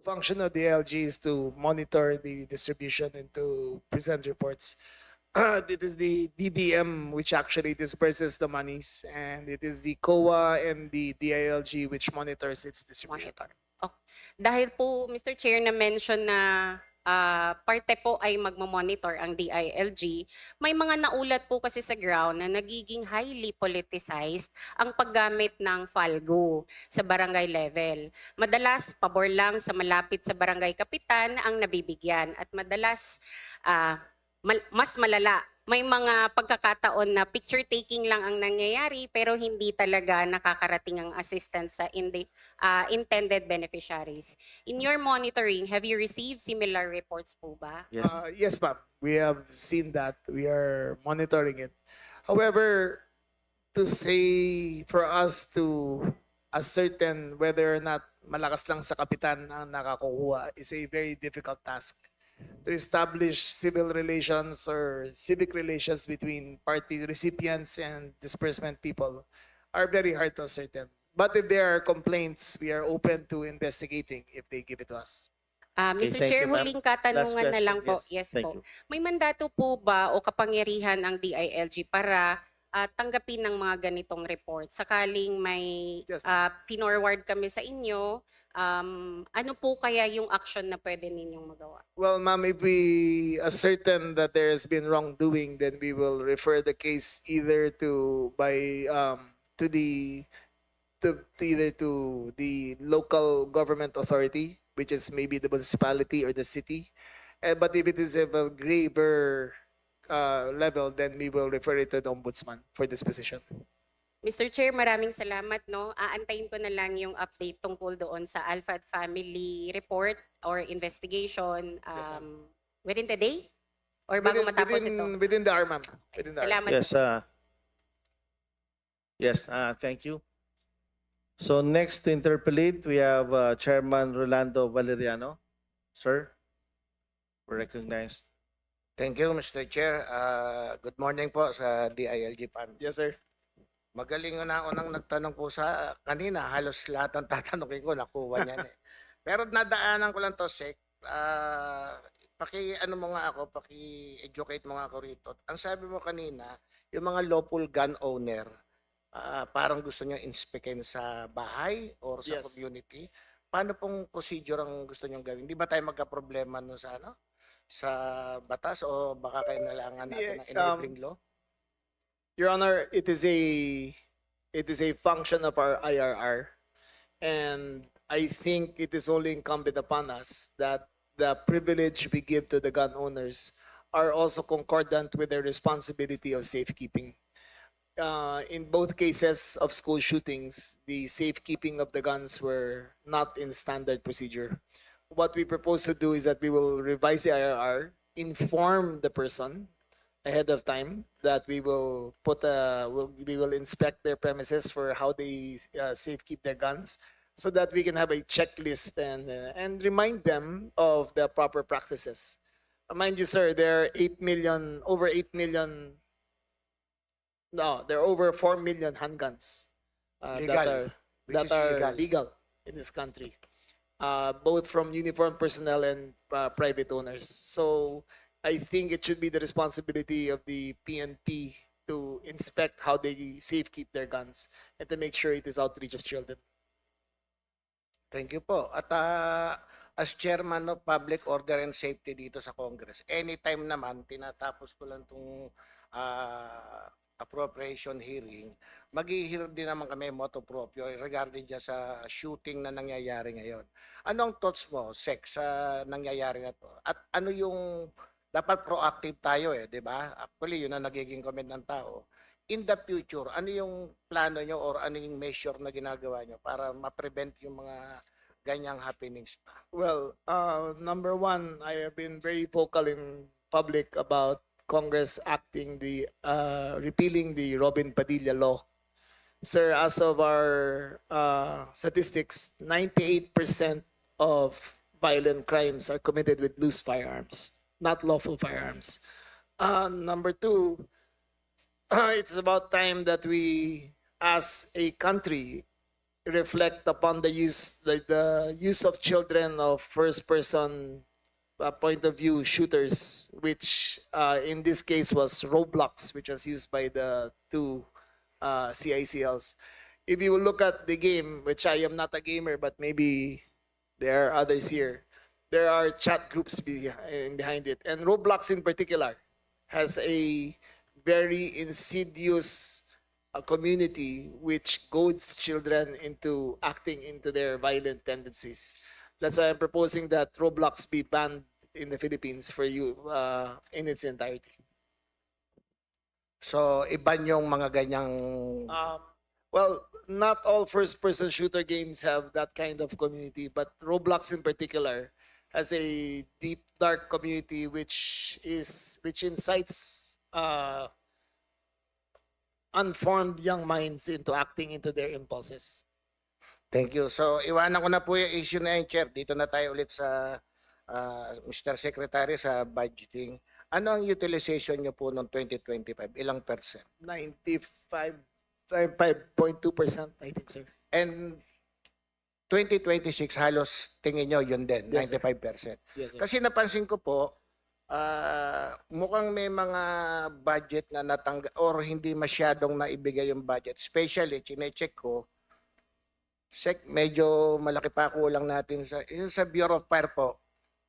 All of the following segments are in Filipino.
Function of the LG is to monitor the distribution and to present reports. It is the DBM which actually disperses the monies, and it is the COA and the DILG which monitors its distribution. Monitor. Oh. Dahil po, Mr. Chair, na-mention na parte po ay magmamonitor ang DILG, may mga naulat po kasi sa ground na nagiging highly politicized ang paggamit ng FALGO sa barangay level. Madalas, pabor lang sa malapit sa barangay kapitan ang nabibigyan at madalas mas malala. May mga pagkakataon na picture taking lang ang nangyayari pero hindi talaga nakakarating ang assistance sa intended beneficiaries. In your monitoring, have you received similar reports po ba? Yes. Yes, ma'am. We have seen that. We are monitoring it. However, to say for us to ascertain whether or not malakas lang sa kapitan ang nakakuha is a very difficult task. To establish civil relations or civic relations between party recipients and disbursement people are very hard to ascertain. But if there are complaints, we are open to investigating if they give it to us. Mr. thank Chair, you, ma'am. huling katanungan Last na lang po. question. Yes, Yes thank po. you. May mandato po ba o kapangyarihan ang DILG para tanggapin ng mga ganitong report? Sakaling may Yes, pinorward kami sa inyo, ano po kaya yung action na pwede ninyong magawa? Well, ma'am, if we ascertain that there has been wrongdoing, then we will refer the case either to the local government authority, which is maybe the municipality or the city. But if it is of a graver level, then we will refer it to the ombudsman for disposition. Mr. Chair, maraming salamat. No? Aantayin ko na lang yung update tungkol doon sa Alpha Family report or investigation within the day? Or bago matapos ito? Within the hour, ma'am. Within the hour. Salamat Yes. po. Thank you. So next to interpolate, we have Chairman Rolando Valeriano. Sir, we recognize. Thank you, Mr. Chair. Good morning po sa DILG Fund. Yes, sir. Magaling na unang nagtanong po sa kanina. Halos lahat ng tatanungin ko, nakuha niyan eh. Pero nadaanan ko lang to, Sec. Paki-ano mo nga ako, paki-educate mo nga ako rito. Ang sabi mo kanina, yung mga lawful gun owner, parang gusto nyo inspekin sa bahay or sa Yes. community. Paano pong procedure ang gusto nyo gawin? Di ba tayo magka-problema nun sa ano? Sa batas o baka kailangan natin ng enabling law? Your Honor, it is a function of our IRR, and I think it is only incumbent upon us that the privilege we give to the gun owners are also concordant with their responsibility of safekeeping. In both cases of school shootings, the safekeeping of the guns were not in standard procedure. What we propose to do is that we will revise the IRR, inform the person ahead of time that we will we will inspect their premises for how they safekeep their guns, so that we can have a checklist and remind them of the proper practices. Mind you, sir, there are there are over 4 million handguns Legal, which that is are legal. legal in this country, both from uniformed personnel and private owners. So I think it should be the responsibility of the PNP to inspect how they safekeep their guns and to make sure it is outreach of children. Thank you po. At as chairman of Public Order and Safety dito sa Congress, anytime naman, tinatapos ko lang itong appropriation hearing, mag-i-hear din naman kami motopropyo regarding dyan sa shooting na nangyayari ngayon. Anong thoughts mo, Sec, sa nangyayari na to? At ano yung dapat proactive tayo di ba? Actually, yun ang nagiging comment ng tao. In the future, ano yung plano nyo or ano yung measure na ginagawa nyo para ma-prevent yung mga ganyang happenings pa? Well, number one, I have been very vocal in public about Congress repealing the Robin Padilla law. Sir, as of our statistics, 98% of violent crimes are committed with loose firearms, not lawful firearms. Number two, it's about time that we, as a country, reflect upon the use of children of first person point of view shooters, which in this case was Roblox, which was used by the two CICLs. If you look at the game, which I am not a gamer, but maybe there are others here, there are chat groups behind it. And Roblox in particular has a very insidious community which goads children into acting into their violent tendencies. That's why I'm proposing that Roblox be banned in the Philippines for you in its entirety. So, iban yung mga ganyang... Well, not all first-person shooter games have that kind of community, but Roblox in particular has a deep, dark community which incites unformed young minds into acting into their impulses. Thank you. So, iwanan ko na po yung issue na yun, Chair. Dito na tayo ulit sa Mr. Secretary sa budgeting. Ano ang utilization nyo po noong 2025? Ilang percent? 95.2%, I think, sir. And 2026, halos tingin nyo yun din, Yes, sir. 95%. Yes, sir. Kasi napansin ko po, mukhang may mga budget na natanggap or hindi masyadong naibigay yung budget. Especially, chinecheck ko, medyo malaki pa kulang natin sa Bureau of Fire po.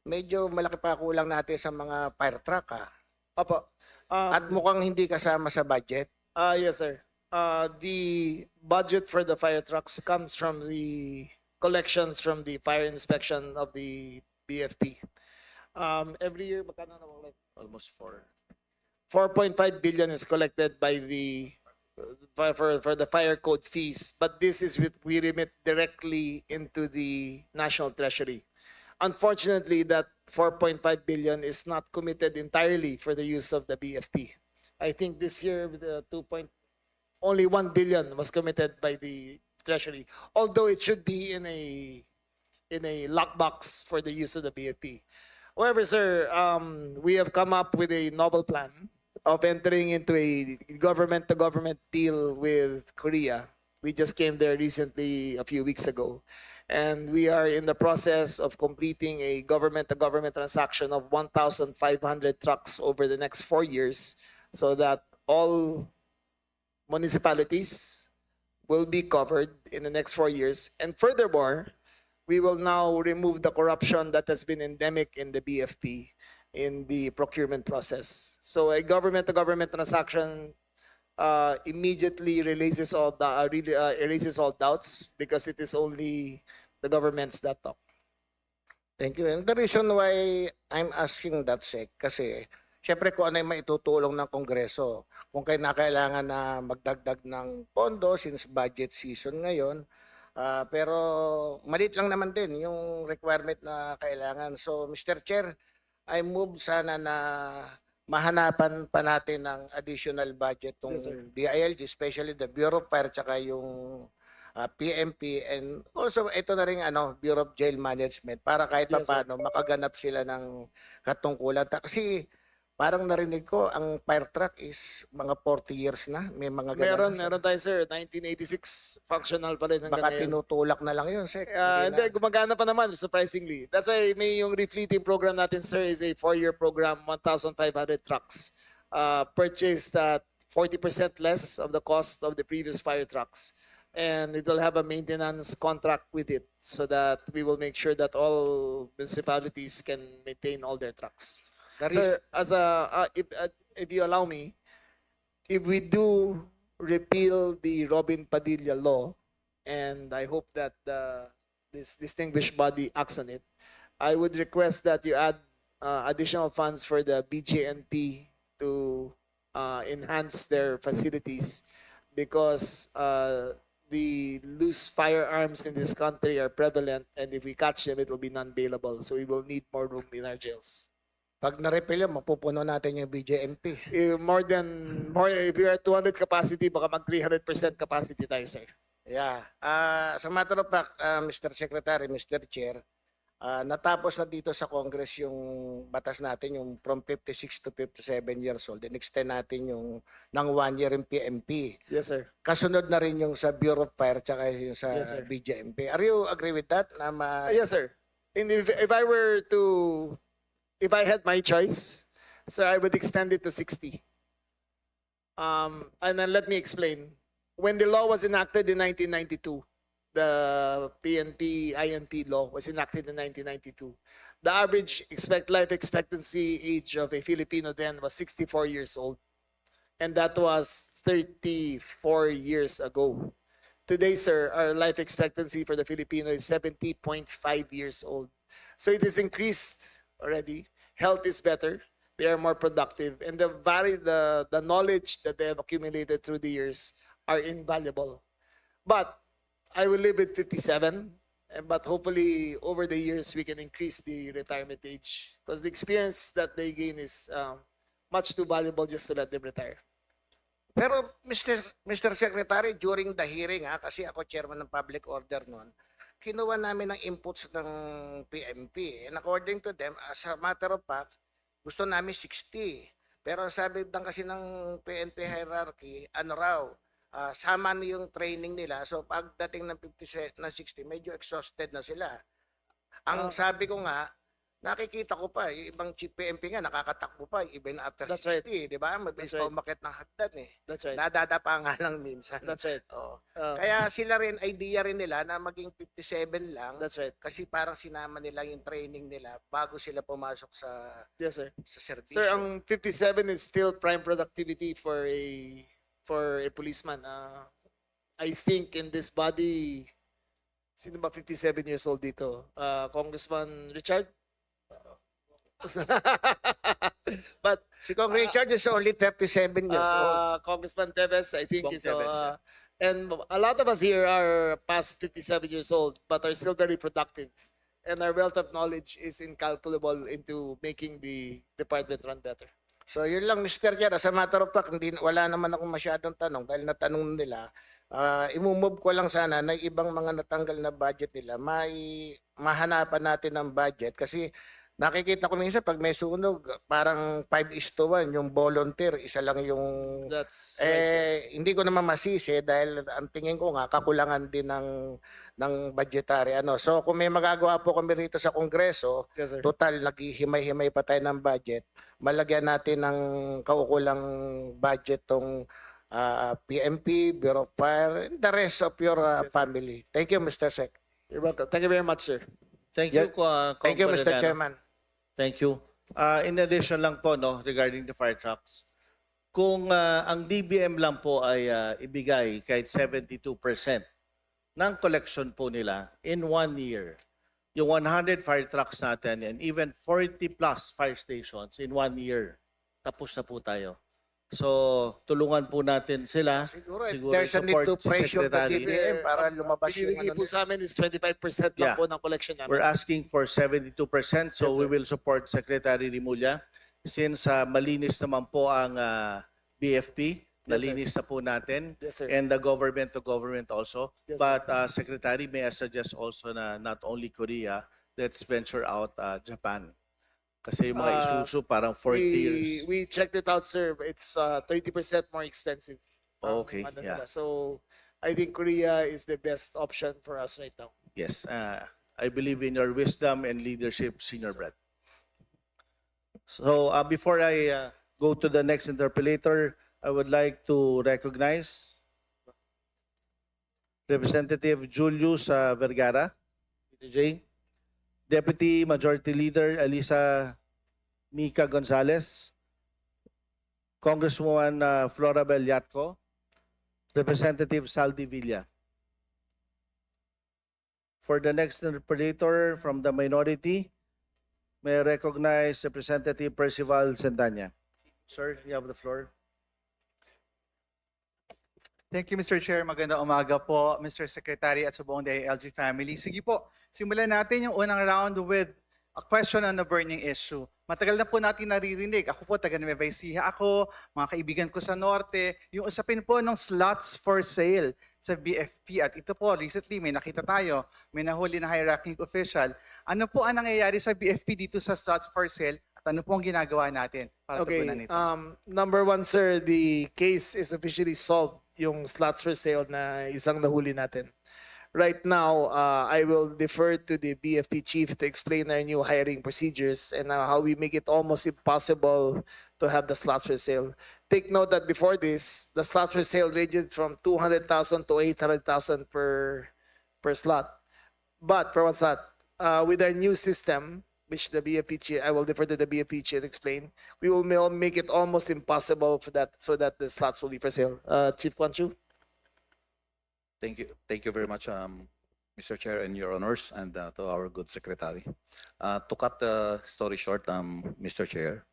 Medyo malaki pa kulang natin sa mga fire truck Opo. At mukhang hindi kasama sa budget. Yes, sir. The budget for the fire trucks comes from the collections from the fire inspection of the BFP. Every year, magkano na ba? Almost 4.5 billion is collected by the for the fire code fees, but this is we remit directly into the national treasury. Unfortunately, that 4.5 billion is not committed entirely for the use of the BFP. I think this year the only 1 billion was committed by the treasury, although it should be in a lockbox for the use of the BFP. However, sir, we have come up with a novel plan of entering into a government-to-government deal with Korea. We just came there recently a few weeks ago. And we are in the process of completing a government-to-government transaction of 1,500 trucks over the next 4 years so that all municipalities will be covered in the next 4 years. And furthermore, we will now remove the corruption that has been endemic in the BFP in the procurement process. So a government-to-government transaction immediately erases all doubts because it is only the governments that talk. Thank you. And the reason why I'm asking that, Sec, kasi syempre kung ano yung maitutulong ng Kongreso, kung kailangan na magdagdag ng pondo since budget season ngayon, pero maliit lang naman din yung requirement na kailangan. So, Mr. Chair, I move sana na mahanapan pa natin ng additional budget tong Yes, sir. DILG, especially the Bureau of Fire tsaka yung PMP, and also ito na rin Bureau of Jail Management para kahit Yes, sir. paano makaganap sila ng katungkulan. Kasi parang narinig ko ang fire truck is mga 40 years na. May mga ganun. Meron tayo, sir. 1986, functional pa rin hanggang Baka ngayon. tinutulak na lang yun, Sec. Hindi, gumagana pa naman, surprisingly. That's why may yung refleeting program natin, sir, is a 4-year program, 1,500 trucks. Purchased at 40% less of the cost of the previous fire trucks. And it will have a maintenance contract with it so that we will make sure that all municipalities can maintain all their trucks. Sir, if you allow me, if we do repeal the Robin Padilla law, and I hope that this distinguished body acts on it, I would request that you add additional funds for the BJNP to enhance their facilities because the loose firearms in this country are prevalent, and if we catch them, it will be non-bailable. So we will need more room in our jails. Pag na-repeal yun, mapupuno natin yung BJMP. If we are 200 capacity, baka mag 300% capacity tayo, sir. Yeah. Sa matter of fact, Mr. Secretary, Mr. Chair, natapos na dito sa Congress yung batas natin, yung from 56 to 57 years old. In-extend natin yung ng 1 year yung PMP. Yes, sir. Kasunod na rin yung sa Bureau of Fire tsaka yung sa Yes, sir. BJMP. Are you agree with that? Yes, sir. And if I had my choice, sir, I would extend it to 60. And then let me explain. When the law was enacted in 1992, the PNP-INP law was enacted in 1992. The average life expectancy age of a Filipino then was 64 years old. And that was 34 years ago. Today, sir, our life expectancy for the Filipino is 70.5 years old. So it is increased already. Health is better. They are more productive. And the knowledge that they have accumulated through the years are invaluable. But I will live with 57, but hopefully over the years we can increase the retirement age because the experience that they gain is much too valuable just to let them retire. Pero Mr. Secretary, during the hearing, kasi ako chairman ng public order noon, kinuha namin ng inputs ng PMP. And according to them, as a matter of fact, gusto namin 60. Pero sabi lang kasi ng PNP hierarchy, ano raw, sama na yung training nila. So pagdating ng 50 na 60, medyo exhausted na sila. Ang sabi ko nga, nakikita ko pa, yung ibang chief PMP nga, nakakatakbo pa, even after That's 60, right. di ba? Mabilis That's pa right. umakyat ng hagdan eh. That's right. Nadadapa nga lang minsan. That's right. Oo. Uh, Kaya sila rin, idea rin nila na maging 57 lang. That's right. Kasi parang sinama nila yung training nila bago sila pumasok sa Yes, sir. serbisyo. Sir, ang 57 is still prime productivity for a policeman. I think in this body, sino ba 57 years old dito? Congressman Richard? But Si Kong Richard is only 37 years old. Congressman Teves, I think Bong is Teves, yeah. and a lot of us here are past 57 years old but are still very productive. And our wealth of knowledge is incalculable into making the department run better. So yun lang Mr. Chair. As a matter of fact, wala naman akong masyadong tanong dahil natanong nila. Imumove ko lang sana na ibang mga natanggal na budget nila, mahanapan natin ng budget kasi nakikita ko minsan pag may sunog, parang 5:1 yung volunteer, isa lang yung That's right, sir. hindi ko naman masisi dahil ang tingin ko nga kakulangan din ng budgetary So kung may magagawa po kami rito sa Kongreso, Yes, sir. total naghihimay-himay pa tayo ng budget, malagyan natin ng kaukulang budget tong PMP, Bureau of Fire, and the rest of your family. Thank you, Mr. Sec. You're welcome. Thank you very much, sir. Thank Yeah. you, Thank you, Mr. Valeriano. Chairman. Thank you. In addition lang po, no, regarding the fire trucks, kung ang DBM lang po ay ibigay kahit 72% ng collection po nila in 1 year, yung 100 fire trucks natin and even 40 plus fire stations in 1 year, tapos na po tayo. So, tulungan po natin sila. Siguro, i there's a need to support si pressure the Secretary. DBM para lumabas yung Binibigay ano po nila. sa amin is 25% lang Yeah. po ng collection namin. We're asking for 72%, so Yes, we sir. will support Secretary Rimulya. Since malinis naman po ang BFP, nalinis na po natin, Yes, sir. and the government to government also. Yes, sir. But Secretary, may I suggest also na not only Korea, let's venture out Japan. Kasi yung mga Isuzu parang 40 years. We checked it out, sir. It's 30% more expensive. ang Okay, ano yeah. nila. So I think Korea is the best option for us right now. Yes, I believe in your wisdom and leadership, Senior Brad. So before I go to the next interpellator, I would like to recognize Representative Julius Vergara, PTJ, Deputy Majority Leader Elisa Mica Gonzalez, Congresswoman Florabel Yatco, Representative Saldi Villa. For the next interpolator from the minority, may I recognize Representative Percival Sendanya. Sir, you have the floor. Thank you, Mr. Chair. Magandang umaga po, Mr. Secretary at sa buong DILG family. Sige po, simulan natin yung unang round with a question on a burning issue. Matagal na po natin naririnig. Ako po, taga Nueva Ecija ako, mga kaibigan ko sa Norte, yung usapin po ng slots for sale sa BFP at ito po recently may nakita tayo, may nahuli na high-ranking official. Ano po ang nangyayari sa BFP dito sa slots for sale at ano po ang ginagawa natin para tugunan Okay, ito? number one, sir, the case is officially solved, yung slots for sale na isang nahuli natin. Right now, I will defer to the BFP chief to explain our new hiring procedures and how we make it almost impossible to have the slots for sale. Take note that before this, the slots for sale ranged from 200,000 to 800,000 per slot. But for one slot, with our new system, which the BFP chief, I will defer to the BFP chief to explain, we will make it almost impossible for that, so that the slots will be for sale. Chief Kwan Chu? Thank you. Thank you very much, Mr. Chair and Your Honors, and to our good secretary. To cut the story short, Mr. Chair,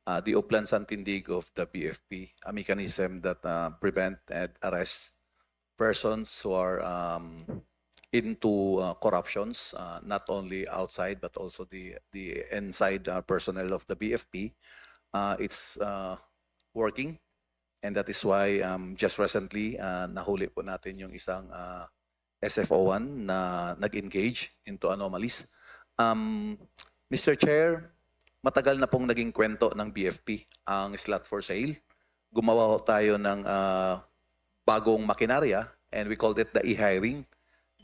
the Uplan Santindig of the BFP, a mechanism that prevent and arrest persons who are into corruptions, not only outside but also the inside personnel of the BFP. It's working. And that is why just recently nahuli po natin yung isang SFO1 na nag-engage into anomalies. Mr. Chair, matagal na pong naging kwento ng BFP ang slot for sale. Gumawa ho tayo ng bagong makinarya and we called it the e-hiring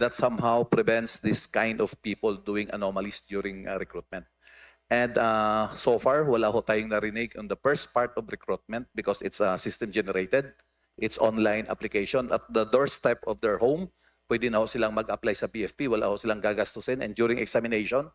that somehow prevents this kind of people doing anomalies during recruitment. And so far, wala ho tayong narinig on the first part of recruitment because it's system generated. It's online application at the doorstep of their home. Pwede na ho silang mag-apply sa BFP. Wala ho silang gagastusin. And during examination,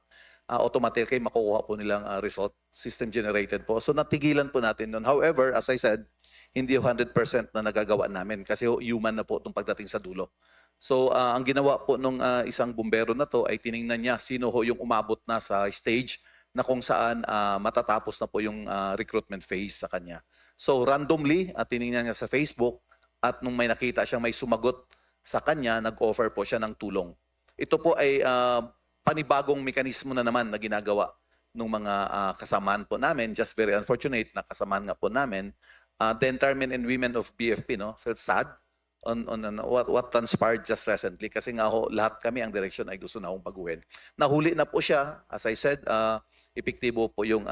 automatically makukuha po nilang result. System generated po. So natigilan po natin nun. However, as I said, hindi 100% na nagagawa namin kasi human na po itong pagdating sa dulo. So ang ginawa po nung isang bumbero na to ay tiningnan niya sino ho yung umabot na sa stage na kung saan matatapos na po yung recruitment phase sa kanya. So randomly, tinignan niya sa Facebook at nung may nakita siyang may sumagot sa kanya, nag-offer po siya ng tulong. Ito po ay panibagong mekanismo na naman na ginagawa ng mga kasamaan po namin. Just very unfortunate na kasamaan nga po namin. The entire men and women of BFP felt sad on what transpired just recently kasi nga ho, lahat kami ang direction ay gusto na akong baguhin. Nahuli na po siya, as I said, epektibo po yung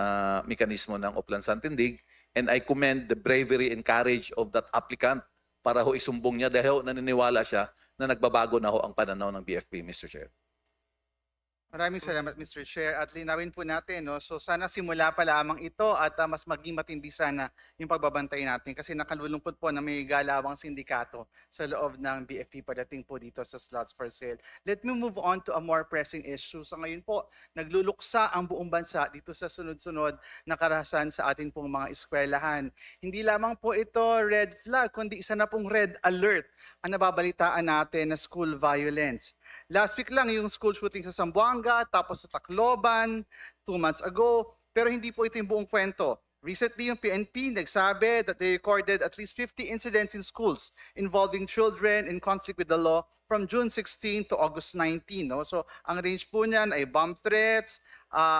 mekanismo ng Uplan Santindig and I commend the bravery and courage of that applicant para ho isumbong niya dahil naniniwala siya na nagbabago na ho ang pananaw ng BFP, Mr. Chair. Maraming salamat, Mr. Chair. At linawin po natin, no? So sana simula pa lamang ito at mas maging matindi sana yung pagbabantay natin kasi nakalulungkot po na may galawang sindikato sa loob ng BFP pagdating po dito sa slots for sale. Let me move on to a more pressing issue. Sa ngayon po, nagluluksa ang buong bansa dito sa sunod-sunod na karahasan sa ating pong mga eskwelahan. Hindi lamang po ito red flag, kundi isa na pong red alert ang nababalitaan natin na school violence. Last week lang yung school shooting sa Zamboanga, tapos sa Tacloban, 2 months ago. Pero hindi po ito yung buong kwento. Recently, yung PNP nagsabi that they recorded at least 50 incidents in schools involving children in conflict with the law from June 16 to August 19. No? So, ang range po niyan ay bomb threats,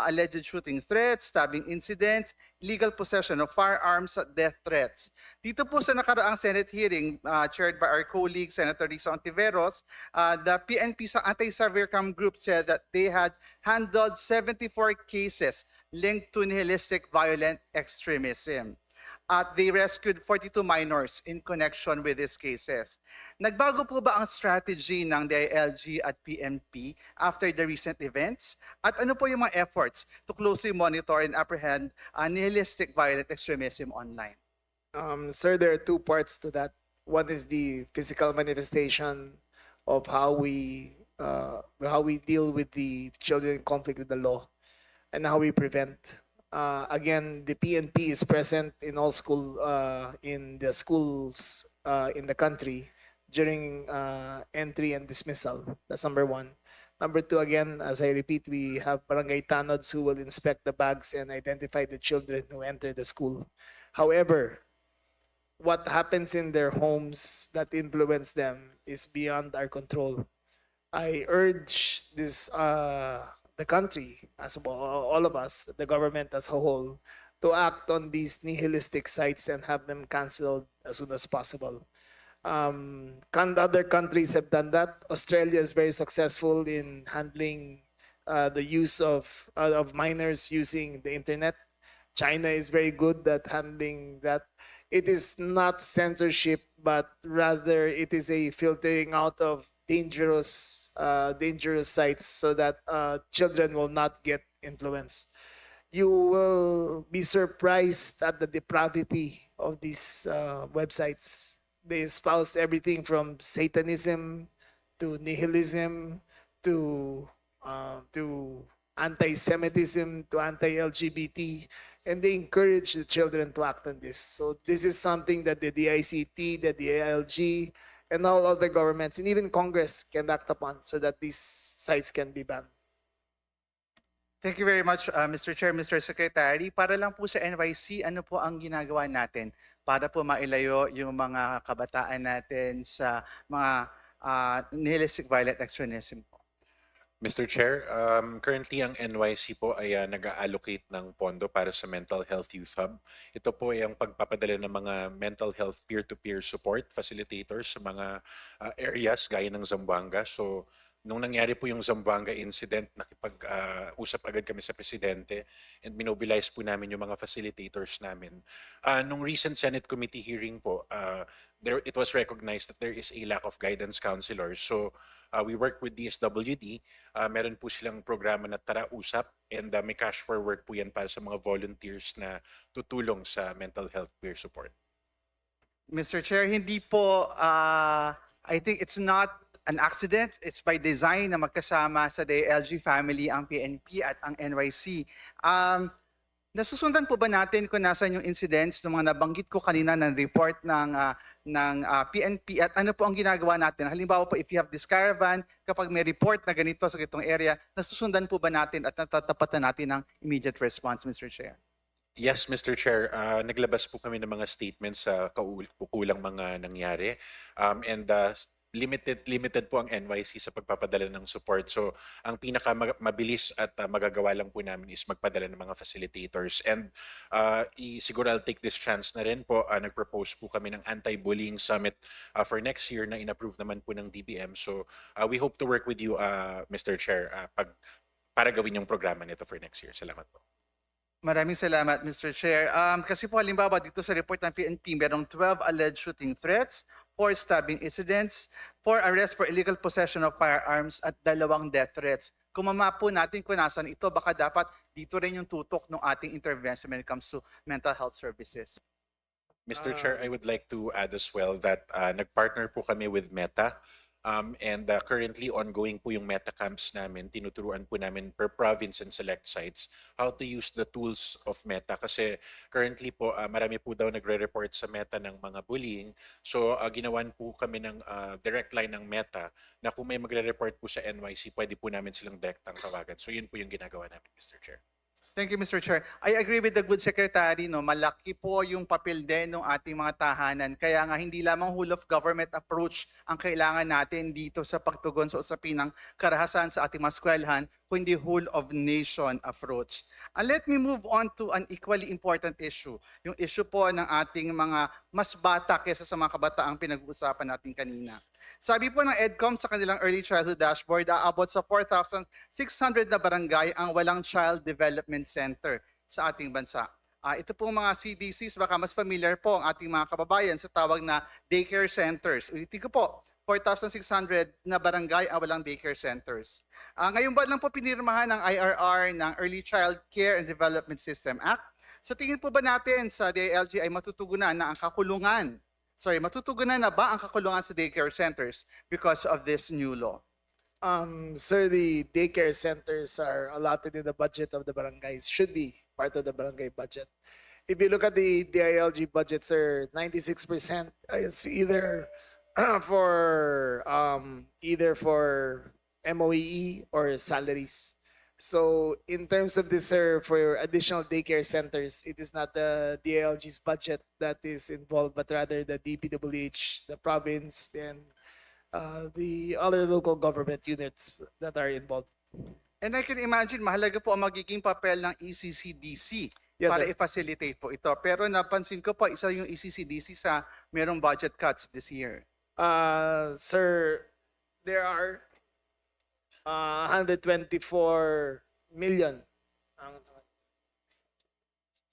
alleged shooting threats, stabbing incidents, illegal possession of firearms, death threats. Dito po sa nakaraang Senate hearing chaired by our colleague, Senator Risa Ontiveros, the PNP sa Anti-Cybercrime Group said that they had handled 74 cases linked to nihilistic violent extremism. At they rescued 42 minors in connection with these cases. Nagbago po ba ang strategy ng DILG at PNP after the recent events? At ano po yung mga efforts to closely monitor and apprehend nihilistic violent extremism online? Sir, there are two parts to that. One is the physical manifestation of how we deal with the children in conflict with the law and how we prevent. Again, the PNP is present in all in the schools in the country during entry and dismissal. That's number one. Number two, again, as I repeat, we have barangay tanods who will inspect the bags and identify the children who enter the school. However, what happens in their homes that influence them is beyond our control. I urge the country, as all of us, the government as a whole, to act on these nihilistic sites and have them canceled as soon as possible. Other countries have done that. Australia is very successful in handling the use of minors using the internet. China is very good at handling that. It is not censorship, but rather it is a filtering out of dangerous sites so that children will not get influenced. You will be surprised at the depravity of these websites. They espouse everything from Satanism to nihilism to anti-Semitism to anti-LGBT, and they encourage the children to act on this. So this is something that the DICT, the DILG, and all other governments, and even Congress can act upon so that these sites can be banned. Thank you very much, Mr. Chair, Mr. Secretary. Para lang po sa NYC, ano po ang ginagawa natin para po mailayo yung mga kabataan natin sa mga nihilistic violent extremism po? Mr. Chair, currently ang NYC po ay nag-allocate ng pondo para sa Mental Health Youth Hub. Ito po ay ang pagpapadala ng mga mental health peer-to-peer support facilitators sa mga areas gaya ng Zamboanga. So, nung nangyari po yung Zamboanga incident, nakipag-usap agad kami sa presidente and minobilize po namin yung mga facilitators namin. Nung recent Senate committee hearing po, it was recognized that there is a lack of guidance counselors. So we work with DSWD. Meron po silang programa na Tara Usap and may cash for work po yan para sa mga volunteers na tutulong sa mental health peer support. Mr. Chair, hindi po, I think it's not an accident. It's by design na magkasama sa DILG family ang PNP at ang NYC. Nasusundan po ba natin kung nasan yung incidents ng mga nabanggit ko kanina ng report ng PNP at ano po ang ginagawa natin? Halimbawa po, if you have this caravan, kapag may report na ganito sa ganitong area, nasusundan po ba natin at natatapatan natin ng immediate response, Mr. Chair? Yes, Mr. Chair. Naglabas po kami ng mga statements sa kaukulang mga nangyari. Limited po ang NYC sa pagpapadala ng support. So, ang pinakamabilis at magagawa lang po namin is magpadala ng mga facilitators. And siguro I'll take this chance na rin po, nag-propose po kami ng anti-bullying summit for next year na inapprove naman po ng DBM. So, we hope to work with you, Mr. Chair, para gawin yung programa nito for next year. Salamat po. Maraming salamat, Mr. Chair. Kasi po halimbawa dito sa report ng PNP, merong 12 alleged shooting threats, 4 stabbing incidents, 4 arrests for illegal possession of firearms at 2 death threats. Kung mamap po natin kung nasan ito, baka dapat dito rin yung tutok ng ating intervention when it comes to mental health services. Mr. Chair, I would like to add as well that nag-partner po kami with Meta. And currently ongoing po yung meta camps namin. Tinuturuan po namin per province and select sites how to use the tools of Meta. Kasi currently po marami po daw nagre-report sa Meta ng mga bullying. So ginawan po kami ng direct line ng Meta na kung may magre-report po sa NYC, pwede po namin silang direktang tawagan. So yun po yung ginagawa namin, Mr. Chair. Thank you, Mr. Chair. I agree with the good secretary. No? Malaki po yung papel din ng ating mga tahanan. Kaya nga hindi lamang whole of government approach ang kailangan natin dito sa pagtugon sa usapin ng karahasan sa ating mga eskwelahan, kundi whole of nation approach. And let me move on to an equally important issue. Yung issue po ng ating mga mas bata kaysa sa mga kabataang pinag-uusapan natin kanina. Sabi po ng EDCOM sa kanilang early childhood dashboard, aabot sa 4,600 na barangay ang walang child development center sa ating bansa. Ito pong mga CDCs, baka mas familiar po ang ating mga kababayan sa tawag na daycare centers. Ulitin ko po, 4,600 na barangay ang walang daycare centers. Ngayon ba lang po pinirmahan ng IRR ng Early Child Care and Development System Act? Sa tingin po ba natin sa DILG ay matutugunan na ang kakulungan? Matutugunan na ba ang kakulungan sa daycare centers because of this new law? Sir, the daycare centers are allotted in the budget of the barangays, should be part of the barangay budget. If you look at the DILG budget, sir, 96% is either for MOEE or salaries. So in terms of this, sir, for additional daycare centers, it is not the DILG's budget that is involved, but rather the DPWH, the province, and the other local government units that are involved. And I can imagine, mahalaga po ang magiging papel ng ECCDC Yes, para sir. i-facilitate po ito. Pero napansin ko po, isa yung ECCDC sa merong budget cuts this year. Sir, there are 124 million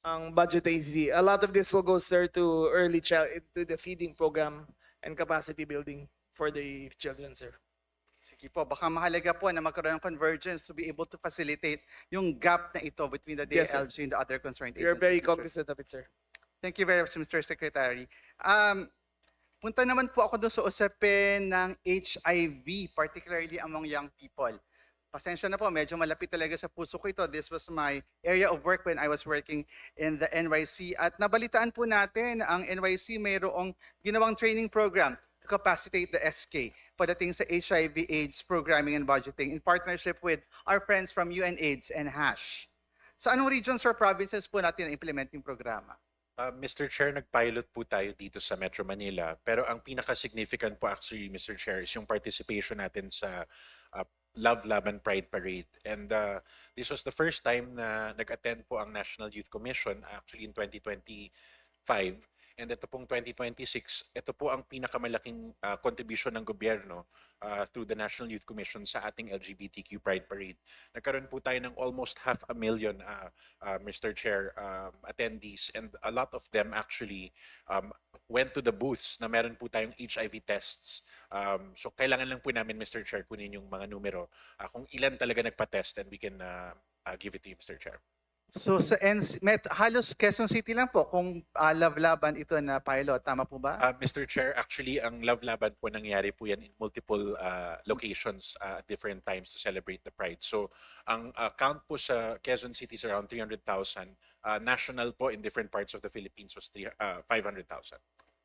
ang budget AZ. A lot of this will go, sir, to early child, to the feeding program and capacity building for the children, sir. Sige po, baka mahalaga po na magkaroon ng convergence to be able to facilitate yung gap na ito between the Yes, sir. DILG and the other concerned You're agencies. very Mr. cognizant of it, sir. Thank you very much, Mr. Secretary. Punta naman po ako doon sa usapin ng HIV, particularly among young people. Pasensya na po, medyo malapit talaga sa puso ko ito. This was my area of work when I was working in the NYC. At nabalitaan po natin na ang NYC mayroong ginawang training program to capacitate the SK pagdating sa HIV AIDS programming and budgeting in partnership with our friends from UNAIDS and HASH. Sa anong regions or provinces po natin na-implement yung programa? Mr. Chair, nag-pilot po tayo dito sa Metro Manila. Pero ang pinaka-significant po actually, Mr. Chair, is yung participation natin sa Love Laban Pride Parade. And this was the first time na nag-attend po ang National Youth Commission actually in 2025. And ito pong 2026, ito po ang pinakamalaking contribution ng gobyerno through the National Youth Commission sa ating LGBTQ Pride Parade. Nagkaroon po tayo ng almost 500,000, Mr. Chair, attendees, and a lot of them actually went to the booths na meron po tayong HIV tests. So kailangan lang po namin, Mr. Chair, kunin yung mga numero kung ilan talaga nagpa-test, and we can give it to you, Mr. Chair. So sa halos Quezon City lang po kung Love Laban ito na pilot. Tama po ba? Mr. Chair, actually, ang Love Laban po nangyari po yan in multiple locations at different times to celebrate the Pride. So, ang count po sa Quezon City is around 300,000. National po in different parts of the Philippines was 500,000.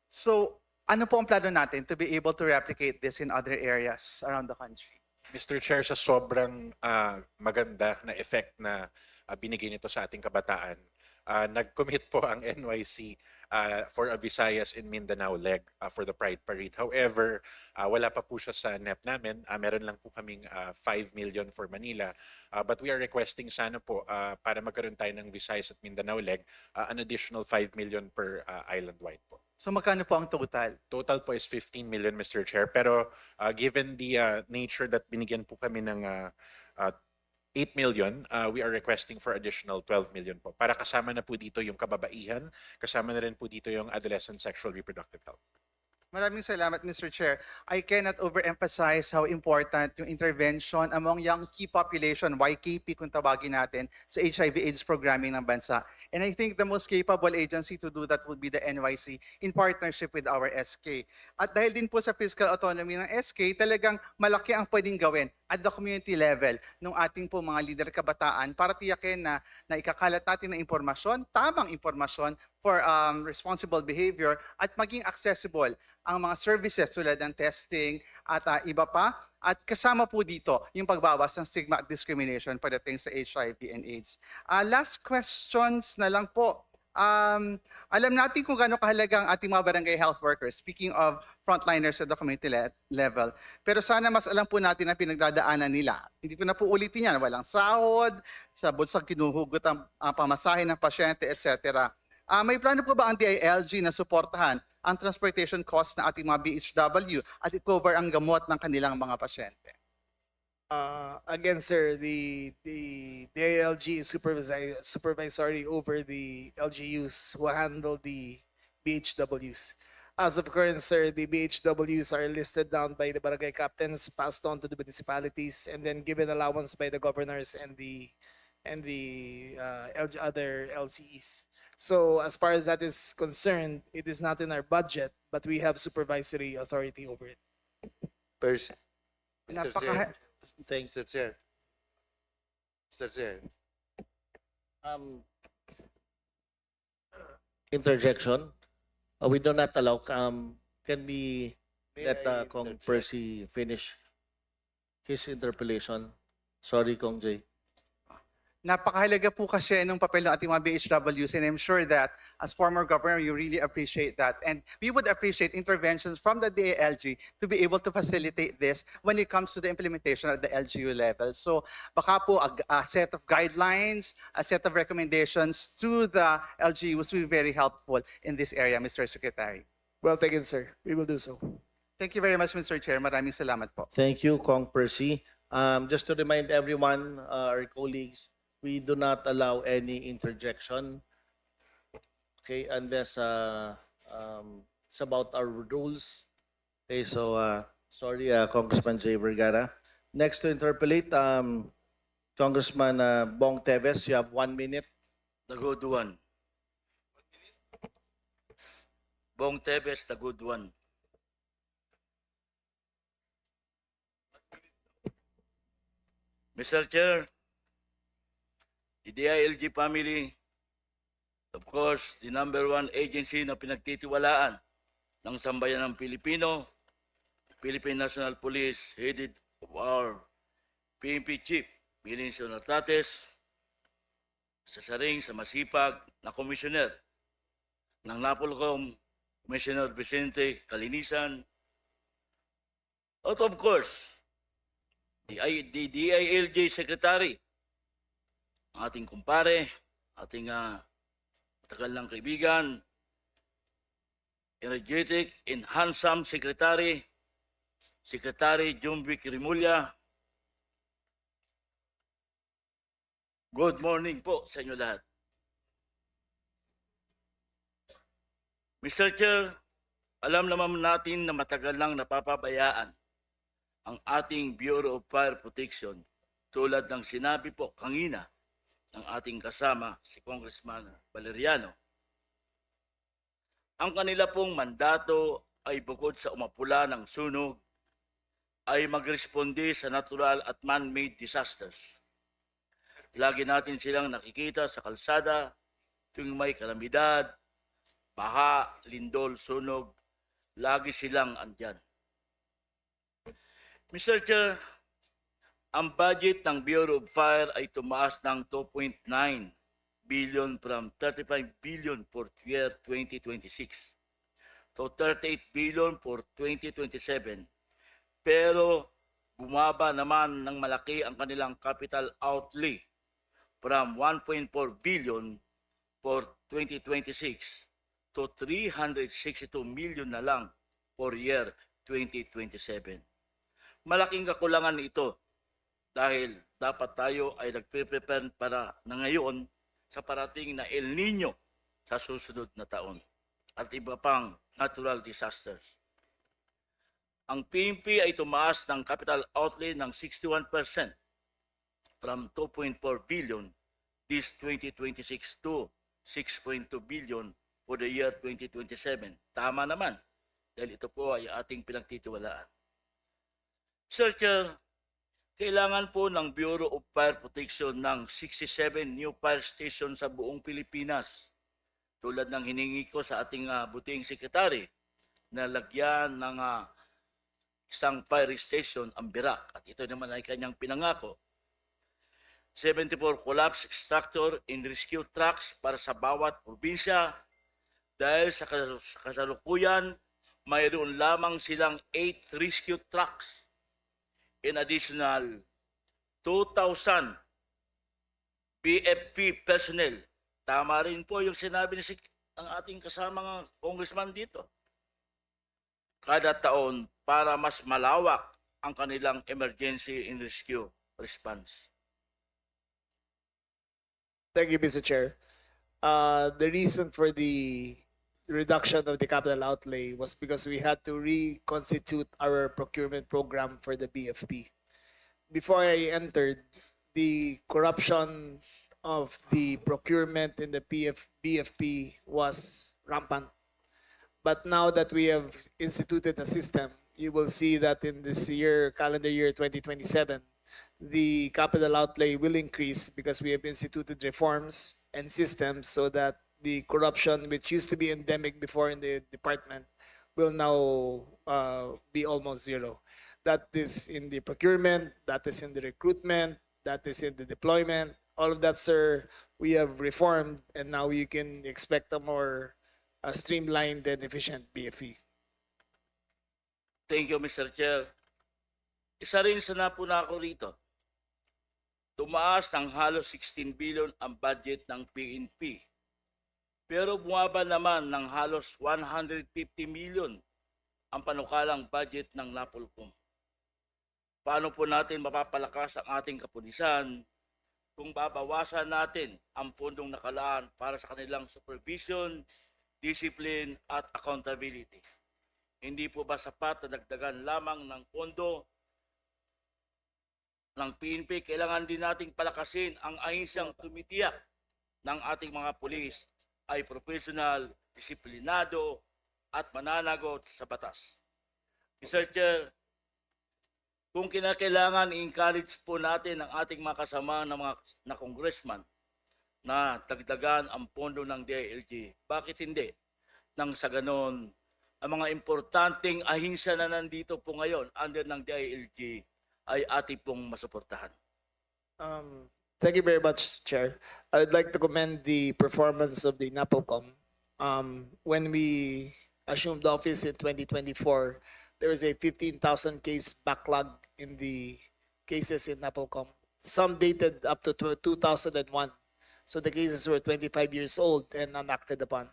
So ano po ang plano natin to be able to replicate this in other areas around the country? Mr. Chair, sa sobrang maganda na effect na binigay nito sa ating kabataan, nag-commit po ang NYC for a Visayas in Mindanao leg for the Pride Parade. However, wala pa po siya sa NEP namin. Meron lang po kaming 5 million for Manila. But we are requesting sana po para magkaroon tayo ng Visayas at Mindanao leg, an additional 5 million per island-wide po. So magkano po ang total? Total po is 15 million, Mr. Chair. Pero given the nature that binigyan po kami ng 8 million, we are requesting for additional 12 million po. Para kasama na po dito yung kababaihan, kasama na rin po dito yung adolescent sexual reproductive health. Maraming salamat, Mr. Chair. I cannot overemphasize how important yung intervention among young key population, YKP kung tawagin natin, sa HIV/AIDS programming ng bansa. And I think the most capable agency to do that would be the NYC in partnership with our SK. At dahil din po sa fiscal autonomy ng SK, talagang malaki ang pwedeng gawin at the community level ng ating po mga lider kabataan para tiyakin na ikakalat natin ng impormasyon, tamang impormasyon for responsible behavior at maging accessible ang mga services tulad ng testing at iba pa. At kasama po dito yung pagbawas ng stigma at discrimination pagdating sa HIV and AIDS. Last questions na lang po. Alam natin kung gaano kahalaga ang ating mga barangay health workers, speaking of frontliners at the community level. Pero sana mas alam po natin ang pinagdadaanan nila. Hindi ko na po ulitin yan. Walang sahod, sa bulsang kinuhugot ang pamasahe ng pasyente, etc. May plano po ba ang DILG na suportahan ang transportation cost ng ating mga BHW at i-cover ang gamot ng kanilang mga pasyente? Again, sir, the DILG is supervisory over the LGUs who handle the BHWs. As of current, sir, the BHWs are listed down by the barangay captains, passed on to the municipalities, and then given allowance by the governors and the other LCEs. So as far as that is concerned, it is not in our budget, but we have supervisory authority over it. Mr. Chair. Napaka- Thanks, Mr. Chair. Mr. Chair. Interjection. We do not allow. Can we let Kong Percy finish his interpellation? Sorry, Kong Jay. Napakahalaga po kasi ng papel ng ating mga BHWs, and I'm sure that as former governor, you really appreciate that. And we would appreciate interventions from the DILG to be able to facilitate this when it comes to the implementation at the LGU level. So baka po a set of guidelines, a set of recommendations to the LGUs will be very helpful in this area, Mr. Secretary. Well taken, sir. We will do so. Thank you very much, Mr. Chair. Maraming salamat po. Thank you, Kong Percy. Just to remind everyone, our colleagues, we do not allow any interjection, okay, unless it's about our rules. Okay, so sorry, Congressman J. Vergara. Next to interpolate, Congressman Bong Teves, you have 1 minute. The good one. Bong Tebes, the good one. Mr. Chair, the DILG family, of course, the #1 agency na pinagtitiwalaan ng sambayan ng Pilipino, Philippine National Police, headed of our PNP Chief, Milicio Nartates, sa saring sa masipag na komisyoner ng Napolcom, Commissioner Vicente Calinisan, at of course, the DILG Secretary, ang ating kumpare, ating matagal ng kaibigan, energetic and handsome Secretary, Secretary Jumbi Kirimulya. Good morning po sa inyo lahat. Mr. Chair, alam naman natin na matagal lang napapabayaan ang ating Bureau of Fire Protection tulad ng sinabi po kanina ng ating kasama si Congressman Valeriano. Ang kanila pong mandato ay bukod sa umapula ng sunog ay magresponde sa natural at man-made disasters. Lagi natin silang nakikita sa kalsada tuwing may kalamidad, baha, lindol, sunog, lagi silang andyan. Mr. Chair, ang budget ng Bureau of Fire ay tumaas ng 2.9 billion from 35 billion for year 2026 to 38 billion for 2027. Pero bumaba naman ng malaki ang kanilang capital outlay from 1.4 billion for 2026 to 362 million na lang for year 2027. Malaking kakulangan ito dahil dapat tayo ay nagpe-prepare para na ngayon sa parating na El Nino sa susunod na taon at iba pang natural disasters. Ang PNP ay tumaas ng capital outlay ng 61% from 2.4 billion this 2026 to 6.2 billion for the year 2027. Tama naman dahil ito po ay ating pinagtitiwalaan. Sir Chair, kailangan po ng Bureau of Fire Protection ng 67 new fire stations sa buong Pilipinas. Tulad ng hiningi ko sa ating buting sekretary na lagyan ng isang fire station ang Birak. At ito naman ay kanyang pinangako. 74 collapse extractor and rescue trucks para sa bawat probinsya dahil sa kasalukuyan mayroon lamang silang 8 rescue trucks. In additional 2,000 BFP personnel. Tama rin po yung sinabi ng ating kasamang congressman dito. Kada taon para mas malawak ang kanilang emergency and rescue response. Thank you, Mr. Chair. The reason for the reduction of the capital outlay was because we had to reconstitute our procurement program for the BFP. Before I entered, the corruption of the procurement in the BFP was rampant. But now that we have instituted a system, you will see that in this year, calendar year 2027, the capital outlay will increase because we have instituted reforms and systems so that the corruption which used to be endemic before in the department will now be almost zero. That is in the procurement, that is in the recruitment, that is in the deployment. All of that, sir, we have reformed and now you can expect a more streamlined and efficient BFE. Thank you, Mr. Chair. Isa rin sa napuna ko rito. Tumaas ng halos 16 billion ang budget ng PNP. Pero bumaba naman ng halos 150 million ang panukalang budget ng NAPOLCOM? Paano po natin mapapalakas ang ating kapulisan kung babawasan natin ang pondong nakalaan para sa kanilang supervision, discipline at accountability? Hindi po ba sapat na dagdagan lamang ng pondo ng PNP? Kailangan din nating palakasin ang ahinsang tumitiyak ng ating mga pulis ay professional, disiplinado at mananagot sa batas. Mr. Chair, kung kinakailangan i-encourage po natin ang ating mga kasama na congressman na dagdagan ang pondo ng DILG, bakit hindi? Nang sa ganon, ang mga importanteng ahinsya na nandito po ngayon under ng DILG ay ating pong masuportahan. Thank you very much, Chair. I would like to commend the performance of the NAPOLCOM. When we assumed office in 2024, there was a 15,000 case backlog in the cases in NAPOLCOM. Some dated up to 2001. So the cases were 25 years old and unacted upon.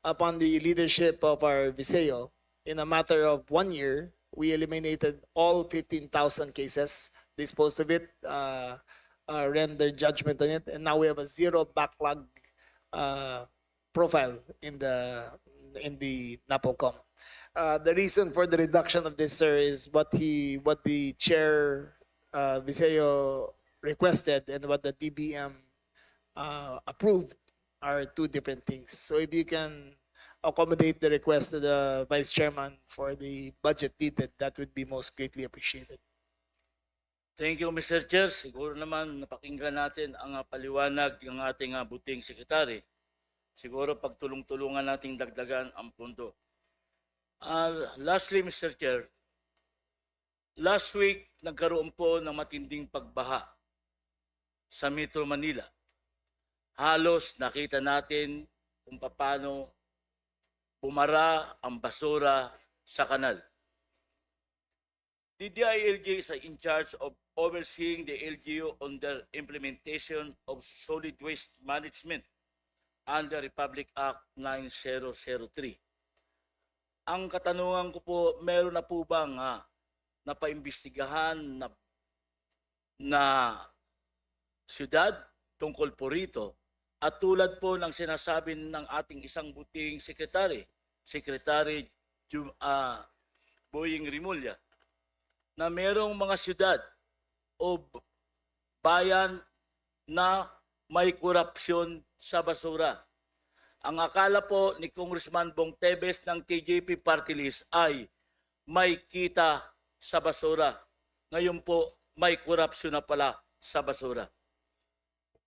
Upon the leadership of our Viseo, in a matter of 1 year, we eliminated all 15,000 cases, disposed of it, rendered judgment on it, and now we have a zero backlog profile in the NAPOLCOM. The reason for the reduction of this, sir, is what the chair Viseo requested and what the DBM approved are two different things. So if you can accommodate the request of the vice chairman for the budget needed, that would be most greatly appreciated. Thank you, Mr. Chair. Siguro naman napakinggan natin ang paliwanag ng ating buting sekretary. Siguro pagtulong-tulungan nating dagdagan ang pondo. Lastly, Mr. Chair, last week nagkaroon po ng matinding pagbaha sa Metro Manila. Halos nakita natin kung paano bumara ang basura sa kanal. The DILG is in charge of overseeing the LGU on the implementation of solid waste management under Republic Act 9003. Ang katanungan ko po, meron na po bang napaimbestigahan na syudad tungkol po rito? At tulad po ng sinasabi ng ating isang buting sekretary, Secretary Boying Rimulya, na merong mga syudad o bayan na may korupsyon sa basura. Ang akala po ni Congressman Bong Tebes ng TJP Party List ay may kita sa basura. Ngayon po, may korupsyon na pala sa basura.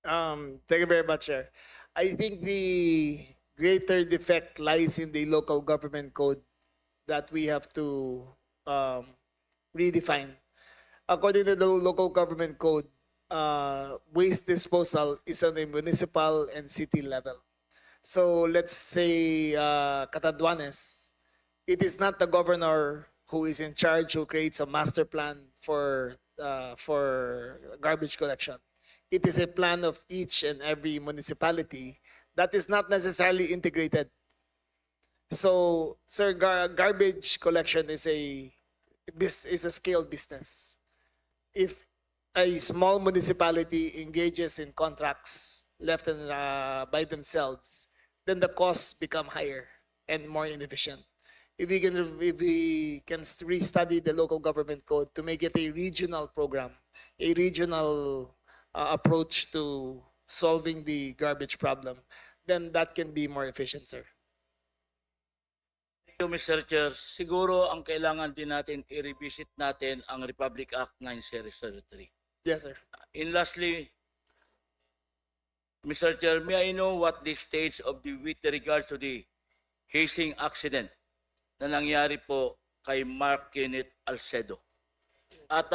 Thank you very much, Chair. I think the greater defect lies in the local government code that we have to redefine. According to the local government code, waste disposal is on the municipal and city level. So let's say Catanduanes, it is not the governor who is in charge, who creates a master plan for garbage collection. It is a plan of each and every municipality that is not necessarily integrated. So, sir, garbage collection is a scale business. If a small municipality engages in contracts left by themselves, then the costs become higher and more inefficient. If we can restudy the local government code to make it a regional program, a regional approach to solving the garbage problem, then that can be more efficient, sir. Thank you, Mr. Chair. Siguro ang kailangan din natin i-revisit natin ang Republic Act 9003. Yes, sir. And lastly, Mr. Chair, may I know what the stage of with regards to the hazing accident na nangyari po kay Mark Kenneth Alcedo? At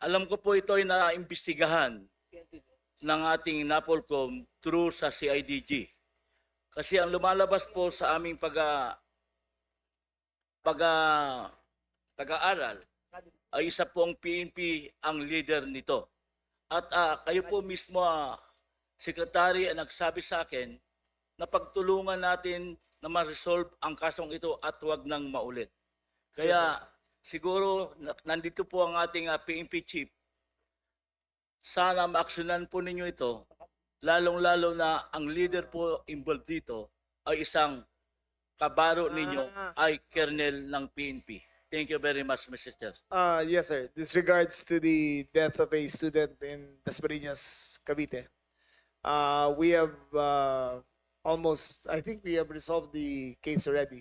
alam ko po ito ay naimbestigahan ng ating NAPOLCOM through sa CIDG. Kasi ang lumalabas po sa aming pag-aaral ay isa pong PNP ang leader nito. At kayo po mismo, Secretary, ang nagsabi sa akin na pagtulungan natin na ma-resolve ang kasong ito at huwag nang maulit. Kaya siguro nandito po ang ating PNP chief. Sana maaksyonan po ninyo ito, lalong-lalo na ang leader po involved dito ay isang kabaro ninyo ay kernel ng PNP. Thank you very much, Mr. Chair. Yes, sir. This regards to the death of a student in Dasmariñas, Cavite. We have I think we have resolved the case already.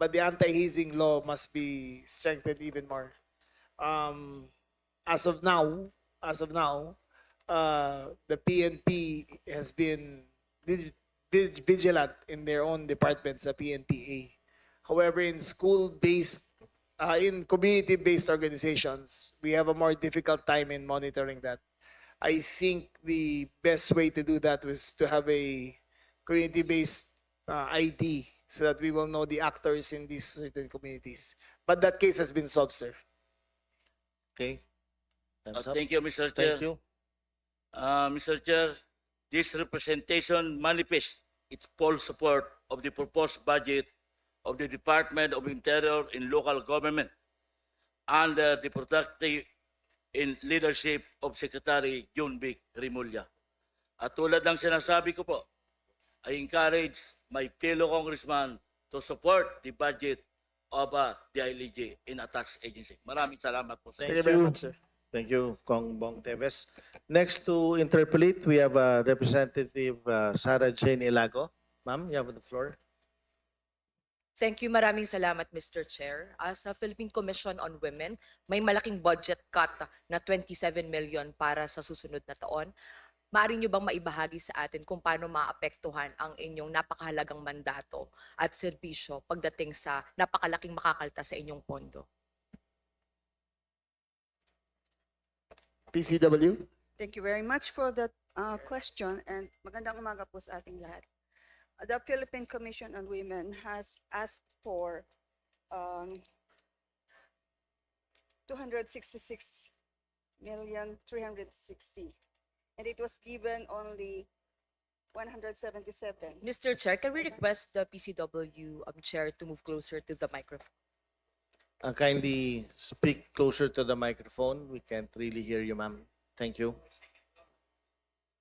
But the anti-hazing law must be strengthened even more. As of now, the PNP has been vigilant in their own departments, the PNPA. However, in community-based organizations, we have a more difficult time in monitoring that. I think the best way to do that was to have a community-based ID so that we will know the actors in these certain communities. But that case has been solved, sir. Okay. Time's up. Thank you, Mr. Chair. Thank you. Mr. Chair, this representation manifests its full support of the proposed budget of the Department of Interior in local government under the productive in leadership of Secretary John B. Rimulya. At tulad ng sinasabi ko po, I encourage my fellow congressman to support the budget of the ILG in attached agency. Maraming salamat po sa Thank you very much, sir. Thank you, Kong Bong Teves. Next to interpolate, we have Representative Sarah Jane Ilago. Ma'am, you have the floor. Thank you. Maraming salamat, Mr. Chair. As a Philippine Commission on Women, may malaking budget cut na 27 million para sa susunod na taon. Maaari nyo bang maibahagi sa atin kung paano maapektuhan ang inyong napakahalagang mandato at serbisyo pagdating sa napakalaking makakalta sa inyong pondo? PCW? Thank you very much for that question, and magandang umaga po sa ating lahat. The Philippine Commission on Women has asked for 266,360,000, and it was given only 177. Mr. Chair, can we request the PCW chair to move closer to the microphone? Kindly speak closer to the microphone. We can't really hear you, ma'am. Thank you.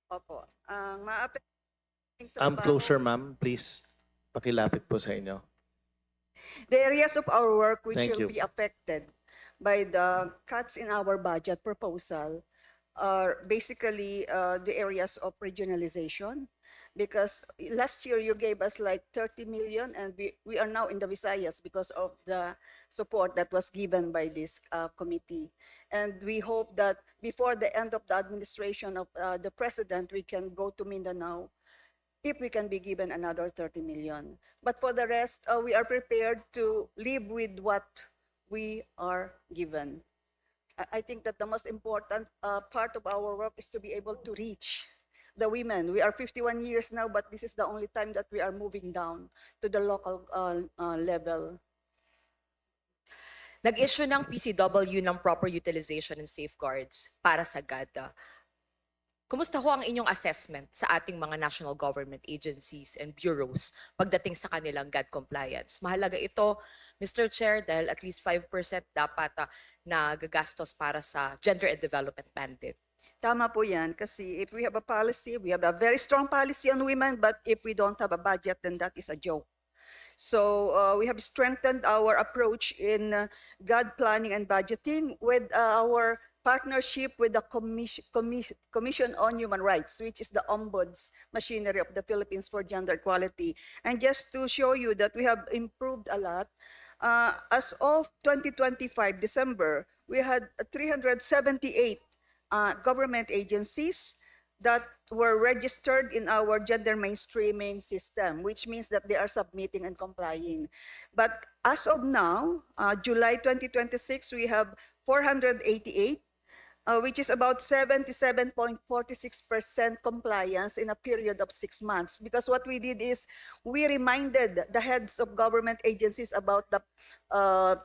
Opo. Ang maapektuhan Closer, ma'am, please. Pakilapit po sa inyo. the areas of our work which Thank will you. be affected by the cuts in our budget proposal are basically the areas of regionalization, because last year you gave us like 30 million, and we are now in the Visayas because of the support that was given by this committee. And we hope that before the end of the administration of the president, we can go to Mindanao if we can be given another 30 million. But for the rest, we are prepared to live with what we are given. I think that the most important part of our work is to be able to reach the women. We are 51 years now, but this is the only time that we are moving down to the local level. Nag-issue ng PCW ng proper utilization and safeguards para sa GAD. Kumusta ho ang inyong assessment sa ating mga national government agencies and bureaus pagdating sa kanilang GAD compliance? Mahalaga ito, Mr. Chair, dahil at least 5% dapat na gagastos para sa gender and development mandate. Tama po yan, kasi if we have a policy, we have a very strong policy on women, but if we don't have a budget, then that is a joke. So we have strengthened our approach in GAD planning and budgeting with our partnership with the Commission on Human Rights, which is the ombuds machinery of the Philippines for gender equality. And just to show you that we have improved a lot, as of 2025 December, we had 378 government agencies that were registered in our gender mainstreaming system, which means that they are submitting and complying. But as of now, July 2026, we have 488, which is about 77.46% compliance in a period of 6 months. Because what we did is we reminded the heads of government agencies about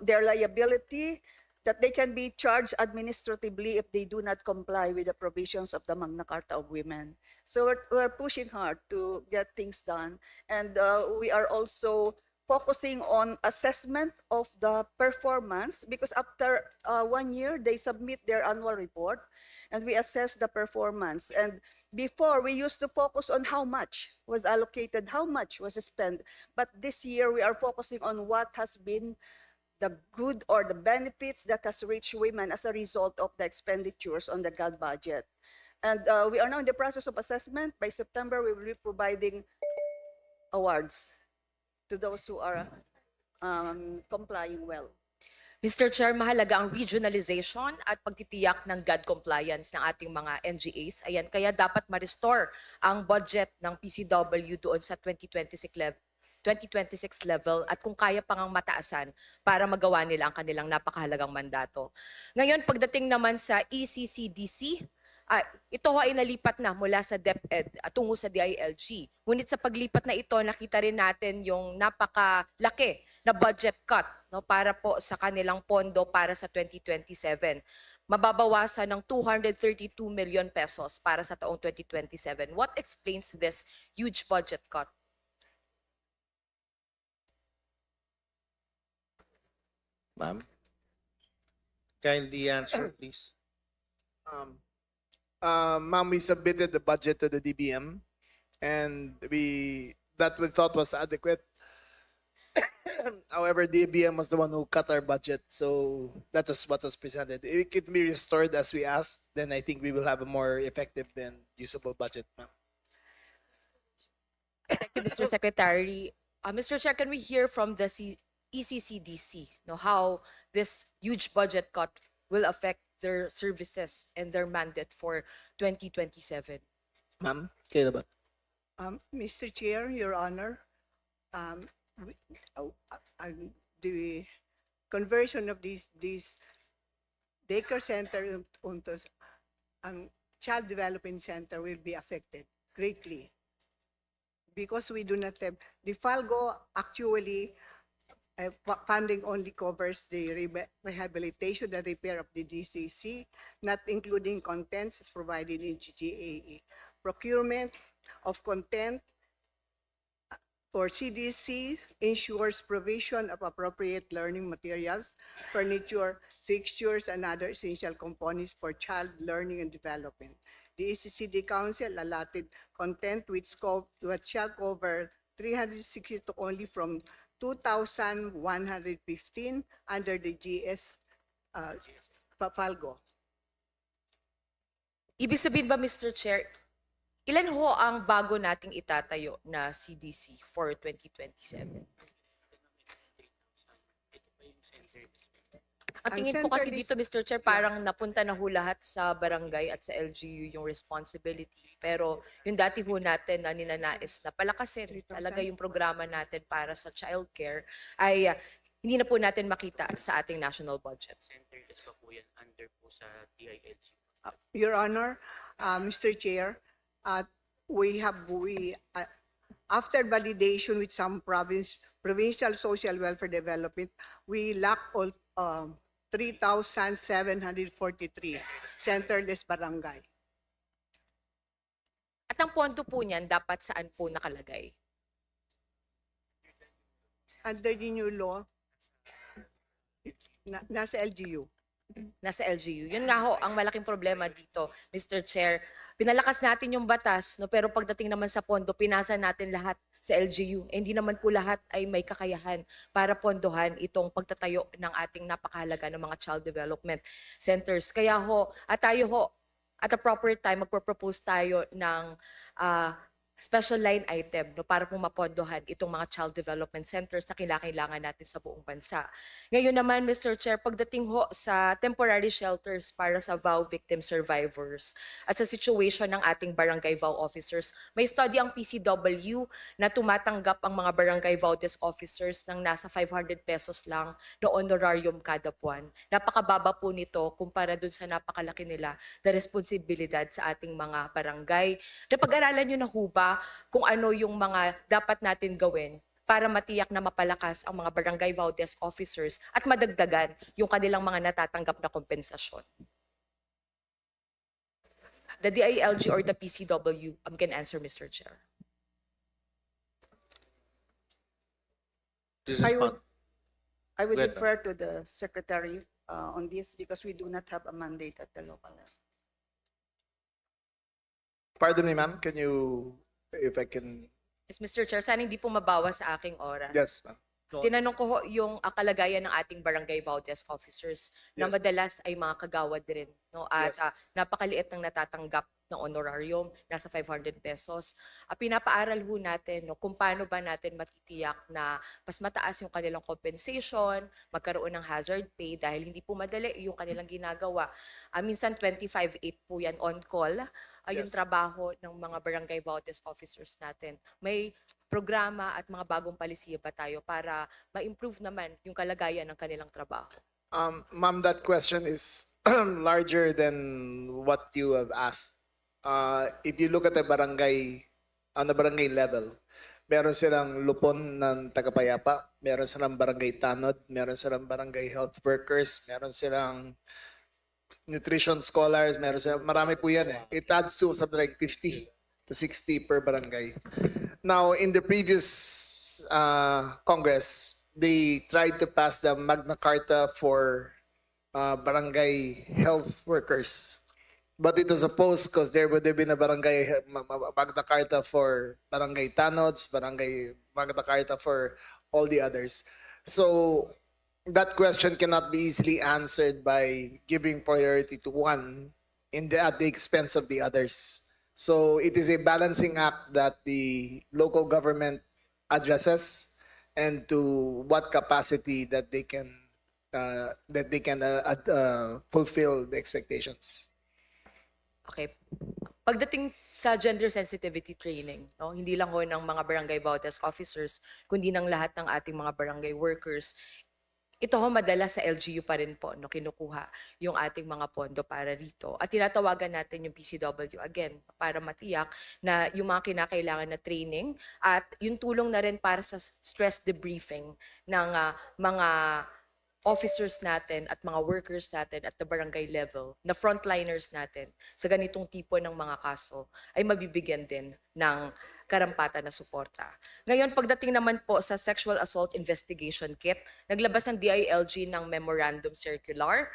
their liability, that they can be charged administratively if they do not comply with the provisions of the Magna Carta of Women. So we're pushing hard to get things done. And we are also focusing on assessment of the performance, because after 1 year, they submit their annual report and we assess the performance. And before, we used to focus on how much was allocated, how much was spent. But this year, we are focusing on what has been the good or the benefits that has reached women as a result of the expenditures on the GAD budget. And we are now in the process of assessment. By September, we will be providing awards to those who are complying well. Mr. Chair, mahalaga ang regionalization at pagtitiyak ng GAD compliance ng ating mga NGAs. Ayan, kaya dapat ma-restore ang budget ng PCW doon sa 2026 level at kung kaya pang mataasan para magawa nila ang kanilang napakahalagang mandato. Ngayon, pagdating naman sa ECCDC, ito ay nalipat na mula sa DepEd at tungo sa DILG. Ngunit sa paglipat na ito, nakita rin natin yung napakalaki na budget cut, no, para po sa kanilang pondo para sa 2027. Mababawasan ng 232 million pesos para sa taong 2027. What explains this huge budget cut? Ma'am? Kindly answer, please. Ma'am, we submitted the budget to the DBM, and we thought was adequate. However, DBM was the one who cut our budget, so that was what was presented. If it can be restored as we asked, then I think we will have a more effective and usable budget, ma'am. Thank you, Mr. Secretary. Mr. Chair, can we hear from the ECCDC, how this huge budget cut will affect their services and their mandate for 2027? Ma'am, kayo na ba? Mr. Chair, Your Honor, the conversion of these daycare center into child development center will be affected greatly because we do not have the FALGO. Actually, funding only covers the rehabilitation and repair of the DCC, not including contents as provided in GGAE. Procurement of content for CDC ensures provision of appropriate learning materials, furniture, fixtures, and other essential components for child learning and development. The ECCD Council allotted content which shall cover 360 only from 2,115 under the GS FALGO. Ibig sabihin ba, Mr. Chair, ilan ho ang bago nating itatayo na CDC for 2027? Ang tingin ko kasi dito, Mr. Chair, parang napunta na ho lahat sa barangay at sa LGU yung responsibility. Pero yung dati ho natin na ninanais na palakasin talaga yung programa natin para sa childcare ay hindi na po natin makita sa ating national budget. Centered pa po yan under po sa DILG. Your Honor, Mr. Chair, after validation with some provincial social welfare development, we lack all 3,743 centerless barangay. At ang pondo po niyan, dapat saan po nakalagay? Under the new law, nasa LGU. Nasa LGU. Yun nga ho, ang malaking problema dito, Mr. Chair. Pinalakas natin yung batas, pero pagdating naman sa pondo, pinasa natin lahat sa LGU. Hindi naman po lahat ay may kakayahan para pondohan itong pagtatayo ng ating napakahalaga ng mga child development centers. Kaya ho, at tayo ho, at a proper time, magpropose tayo ng special line item para po mapondohan itong mga child development centers na kailangan natin sa buong bansa. Ngayon naman, Mr. Chair, pagdating ho sa temporary shelters para sa VAU victim survivors at sa situation ng ating barangay VAU officers, may study ang PCW na tumatanggap ang mga barangay VAU desk officers ng nasa 500 pesos lang na honorarium kada buwan. Napakababa po nito kumpara dun sa napakalaki nila na responsibilidad sa ating mga barangay. Napag-aralan nyo na ho ba kung ano yung mga dapat natin gawin para matiyak na mapalakas ang mga barangay Vault Desk officers at madagdagan yung kanilang mga natatanggap na kompensasyon? The DILG or the PCW can answer, Mr. Chair. This is I would, Pat. I would Go ahead, defer to the secretary on this because we do not have a mandate at the local level. Pardon me, ma'am. Can you, if I can, Yes, Mr. Chair, sana hindi po mabawas sa aking oras. yes, ma'am. Tinanong ko ho yung kalagayan ng ating barangay Vault Desk officers na Yes. madalas ay mga kagawad din, no? At Yes. napakaliit ng natatanggap ng honorarium, nasa 500 pesos. Pinapaaral ho natin no, kung paano ba natin matitiyak na mas mataas yung kanilang compensation, magkaroon ng hazard pay dahil hindi po madali yung kanilang ginagawa. Minsan 25/8 po yan on call. Yung Yes. trabaho ng mga barangay Vault Desk officers natin. May programa at mga bagong palisiya pa tayo para ma-improve naman yung kalagayan ng kanilang trabaho. Ma'am, that question is larger than what you have asked. If you look at the barangay, on the barangay level, meron silang lupon ng tagapayapa, meron silang barangay tanod, meron silang barangay health workers, meron silang nutrition scholars, meron silang, marami po yan eh. It adds to something like 50 to 60 per barangay. Now, in the previous Congress, they tried to pass the Magna Carta for barangay health workers. But it was opposed because there would have been a barangay Magna Carta for barangay tanods, barangay Magna Carta for all the others. So that question cannot be easily answered by giving priority to one at the expense of the others. So it is a balancing act that the local government addresses, and to what capacity that they can fulfill the expectations. Okay. Pagdating sa gender sensitivity training, no, hindi lang ho ng mga barangay Vault Desk officers, kundi ng lahat ng ating mga barangay workers, ito ho madalas sa LGU pa rin po, no, kinukuha yung ating mga pondo para rito. At tinatawagan natin yung PCW again para matiyak na yung mga kinakailangan na training at yung tulong na rin para sa stress debriefing ng mga officers natin at mga workers natin at the barangay level, na frontliners natin sa ganitong tipo ng mga kaso ay mabibigyan din ng karampatan na suporta. Ngayon, pagdating naman po sa Sexual Assault Investigation Kit, naglabas ng DILG ng Memorandum Circular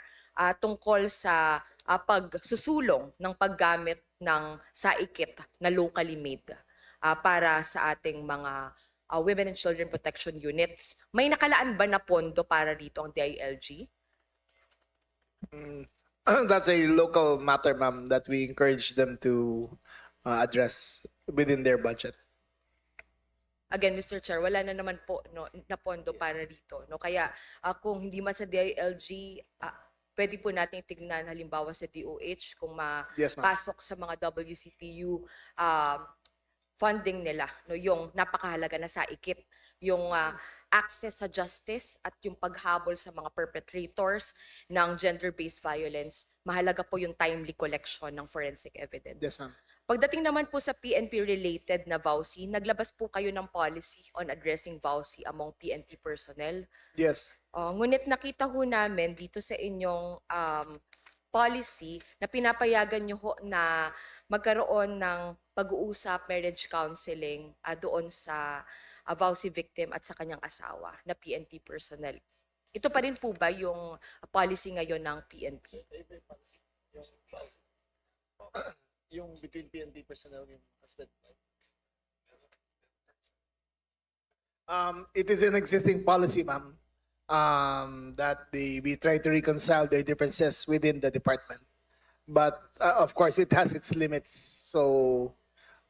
tungkol sa pagsusulong ng paggamit ng saikit na locally made para sa ating mga Women and Children Protection Units. May nakalaan ba na pondo para dito ang DILG? That's a local matter, ma'am, that we encourage them to address within their budget. Again, Mr. Chair, wala na naman po no, na pondo para dito. No? Kaya kung hindi man sa DILG, pwede po natin tignan halimbawa sa DOH kung Yes, ma'am. mapasok sa mga WCPU funding nila, no, yung napakahalaga na saikit, yung access sa justice at yung paghabol sa mga perpetrators ng gender-based violence. Mahalaga po yung timely collection ng forensic evidence. Yes, ma'am. Pagdating naman po sa PNP-related na VAUSI, naglabas po kayo ng policy on addressing VAUSI among PNP personnel. Yes. Ngunit nakita ho namin dito sa inyong policy na pinapayagan nyo ho na magkaroon ng pag-uusap, marriage counseling doon sa VAUSI victim at sa kanyang asawa na PNP personnel. Ito pa rin po ba yung policy ngayon ng PNP? Yung between PNP personnel and husband. It is an existing policy, ma'am, that we try to reconcile their differences within the department. But of course, it has its limits. So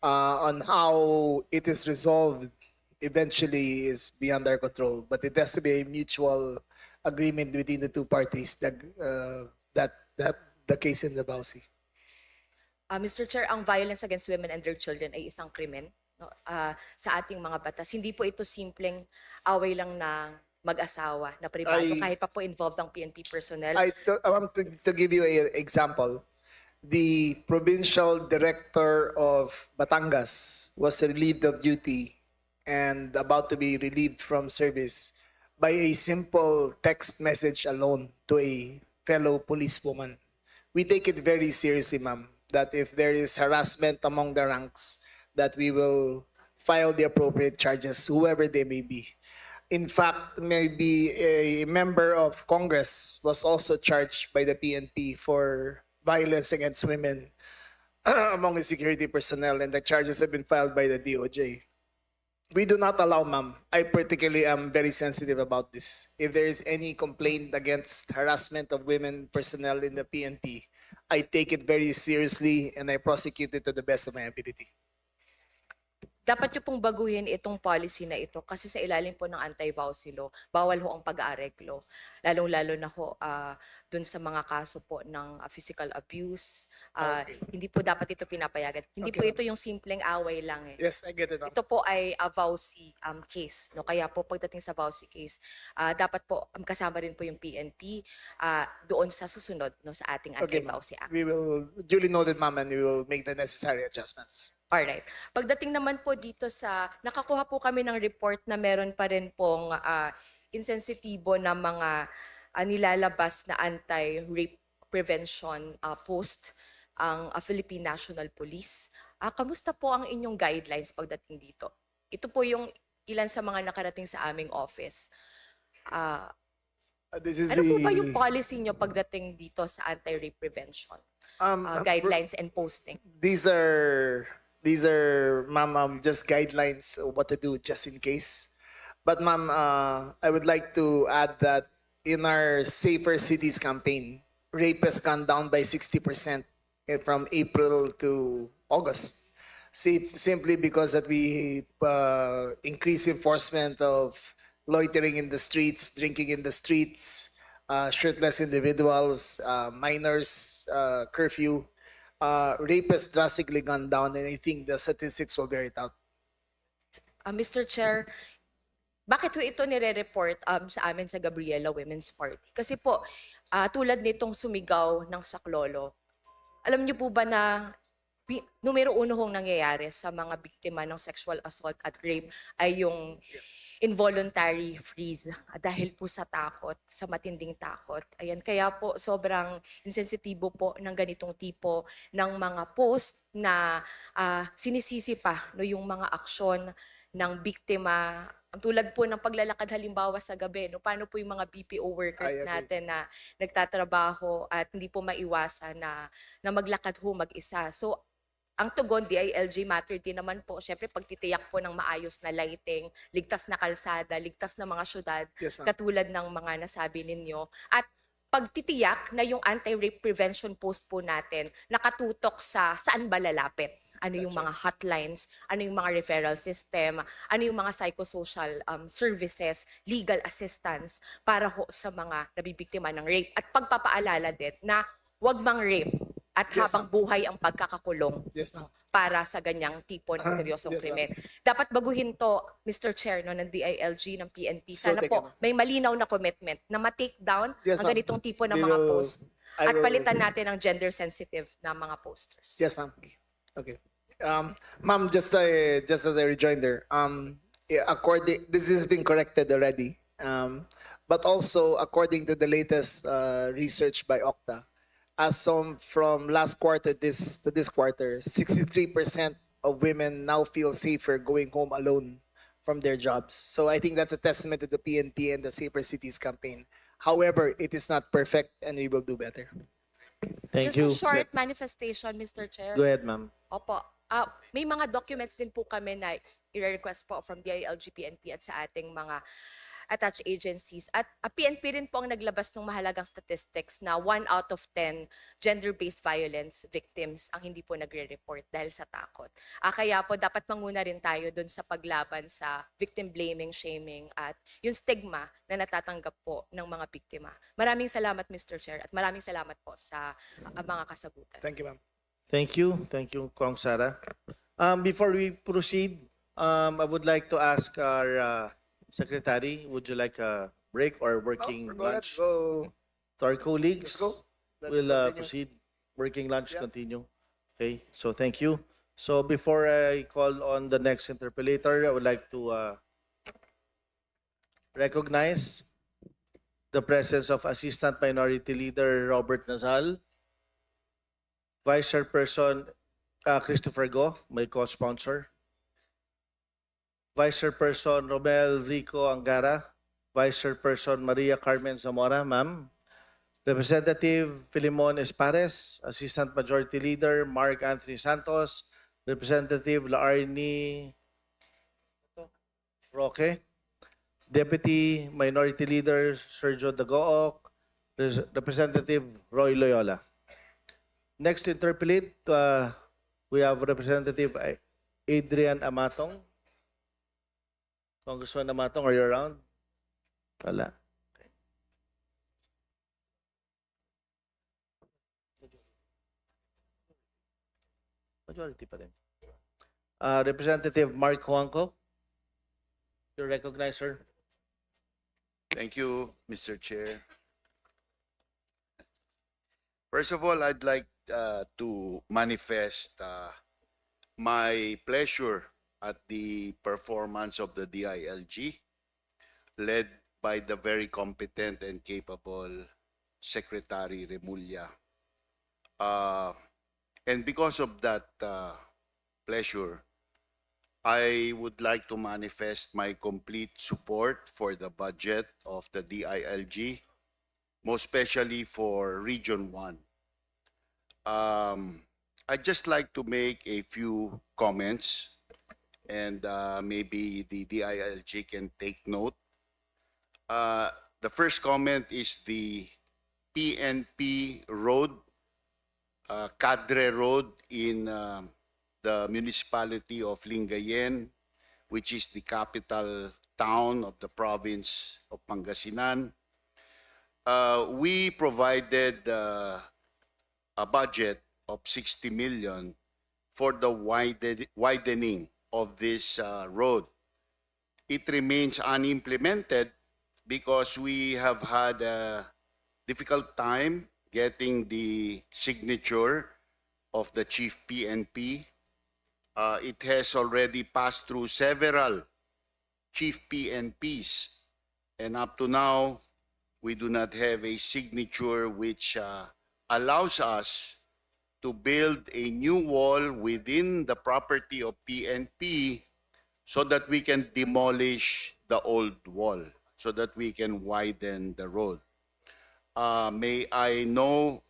on how it is resolved eventually is beyond our control. But it has to be a mutual agreement between the two parties that the case in the BAUSI. Mr. Chair, ang violence against women and their children ay isang krimen, no, sa ating mga batas. Hindi po ito simpleng away lang ng mag-asawa na pribado, kahit pa po involved ang PNP personnel. I want to give you an example. The provincial director of Batangas was relieved of duty and about to be relieved from service by a simple text message alone to a fellow policewoman. We take it very seriously, ma'am, that if there is harassment among the ranks, that we will file the appropriate charges, whoever they may be. In fact, maybe a member of Congress was also charged by the PNP for violence against women among the security personnel, and the charges have been filed by the DOJ. We do not allow, ma'am. I particularly am very sensitive about this. If there is any complaint against harassment of women personnel in the PNP, I take it very seriously and I prosecute it to the best of my ability. Dapat nyo pong baguhin itong policy na ito kasi sa ilalim po ng anti-vowsy law, bawal ho ang pag-aareglo. Lalong-lalo na ho dun sa mga kaso po ng physical abuse. Hindi po dapat ito pinapayagan. Hindi po ito yung simpleng away lang. Yes, I get it, ma'am. Ito po ay a vowsy case. No? Kaya po pagdating sa vowsy case, dapat po kasama rin po yung PNP doon sa susunod no, sa ating Okay, ma'am. anti-vowsy act. We will, duly noted, ma'am, and we will make the necessary adjustments. Alright. Pagdating naman po dito sa, nakakuha po kami ng report na meron pa rin pong insensitibo na mga nilalabas na anti-rape prevention post ang Philippine National Police. Kamusta po ang inyong guidelines pagdating dito? Ito po yung ilan sa mga nakarating sa aming office. This is Ano po ba the- yung policy nyo pagdating dito sa anti-rape prevention? Guidelines and posting. These are, ma'am, just guidelines of what to do just in case. But ma'am, I would like to add that in our Safer Cities campaign, rape has gone down by 60% from April to August. Simply because that we increase enforcement of loitering in the streets, drinking in the streets, shirtless individuals, minors, curfew. Rape has drastically gone down, and I think the statistics will bear it out. Mr. Chair, bakit po ito nire-report sa amin sa Gabriela Women's Party? Kasi po, tulad nitong sumigaw ng saklolo, alam niyo po ba na numero uno hong nangyayari sa mga biktima ng sexual assault at rape ay yung involuntary freeze dahil po sa takot, sa matinding takot. Ayan, kaya po sobrang insensitibo po ng ganitong tipo ng mga post na sinisisi pa no, yung mga aksyon ng biktima. Tulad po ng paglalakad halimbawa sa gabi, no, paano po yung mga BPO workers I agree. natin na nagtatrabaho at hindi po maiwasan na maglakad ho mag-isa. So, ang tugon, DILG matter din naman po, syempre pagtitiyak po ng maayos na lighting, ligtas na kalsada, ligtas na mga syudad, Yes, ma'am. katulad ng mga nasabi ninyo. At pagtitiyak na yung anti-rape prevention post po natin nakatutok sa saan ba lalapit. Ano yung That's mga hotlines, ano yung mga referral system, ano yung mga psychosocial services, legal assistance para ho sa mga nabibiktima ng rape. At pagpapaalala din na wag mang rape at Yes, habang buhay ang pagkakakulong Yes, ma'am. para sa ganyang tipo ng seryosong Yes, krimen. Dapat baguhin to, Mr. Chair, no, ng DILG, ng PNP. So, Sana teka, po ma'am. may malinaw na commitment na ma-take down Yes, ang ma'am. ganitong tipo ng We mga will- post. I At will- palitan natin ang gender-sensitive na mga posters. Yes, ma'am. Okay. Ma'am, just as a rejoinder, this has been corrected already. But also, according to the latest research by Okta, from last quarter to this quarter, 63% of women now feel safer going home alone from their jobs. So I think that's a testament to the PNP and the Safer Cities campaign. However, it is not perfect, and we will do better. Thank Just you. a short manifestation, Mr. Chair. Go ahead, ma'am. Opo. May mga documents din po kami na i-request po from DILG, PNP at sa ating mga attached agencies. At PNP rin po ang naglabas ng mahalagang statistics na 1 out of 10 gender-based violence victims ang hindi po nagre-report dahil sa takot. Kaya po dapat manguna rin tayo dun sa paglaban sa victim blaming, shaming at yung stigma na natatanggap po ng mga biktima. Maraming salamat, Mr. Chair, at maraming salamat po sa mga kasagutan. Thank you, ma'am. Thank you. Thank you, Kong Sara. Before we proceed, I would like to ask our Secretary, would you like a break or working Go ahead. lunch? Go. To our colleagues, Let's go. Let's we'll continue. proceed. Working lunch, Yeah. continue. Okay, so thank you. So before I call on the next interpellator, I would like to recognize the presence of Assistant Minority Leader Robert Nazal, Vice Chairperson Christopher Go, my co-sponsor, Vice Chairperson Romel Rico Angara, Vice Chairperson Maria Carmen Zamora, ma'am, Representative Filimon Espares, Assistant Majority Leader Mark Anthony Santos, Representative Laarni Roque, Deputy Minority Leader Sergio Dagook, Representative Roy Loyola. Next to interpolate, we have Representative Adrian Amatong. Congressman Amatong, are you around? Wala. Okay. Majority pa rin. Representative Mark Huangco. You're recognized, sir. Thank you, Mr. Chair. First of all, I'd like to manifest my pleasure at the performance of the DILG, led by the very competent and capable Secretary Remulla. And because of that pleasure, I would like to manifest my complete support for the budget of the DILG, most especially for Region 1. I'd just like to make a few comments, and maybe the DILG can take note. The first comment is the PNP Road, Cadre Road in the municipality of Lingayen, which is the capital town of the province of Pangasinan. We provided a budget of 60 million for the widening of this road. It remains unimplemented because we have had a difficult time getting the signature of the chief PNP. It has already passed through several chief PNPs, and up to now, we do not have a signature which allows us to build a new wall within the property of PNP so that we can demolish the old wall, so that we can widen the road. May I know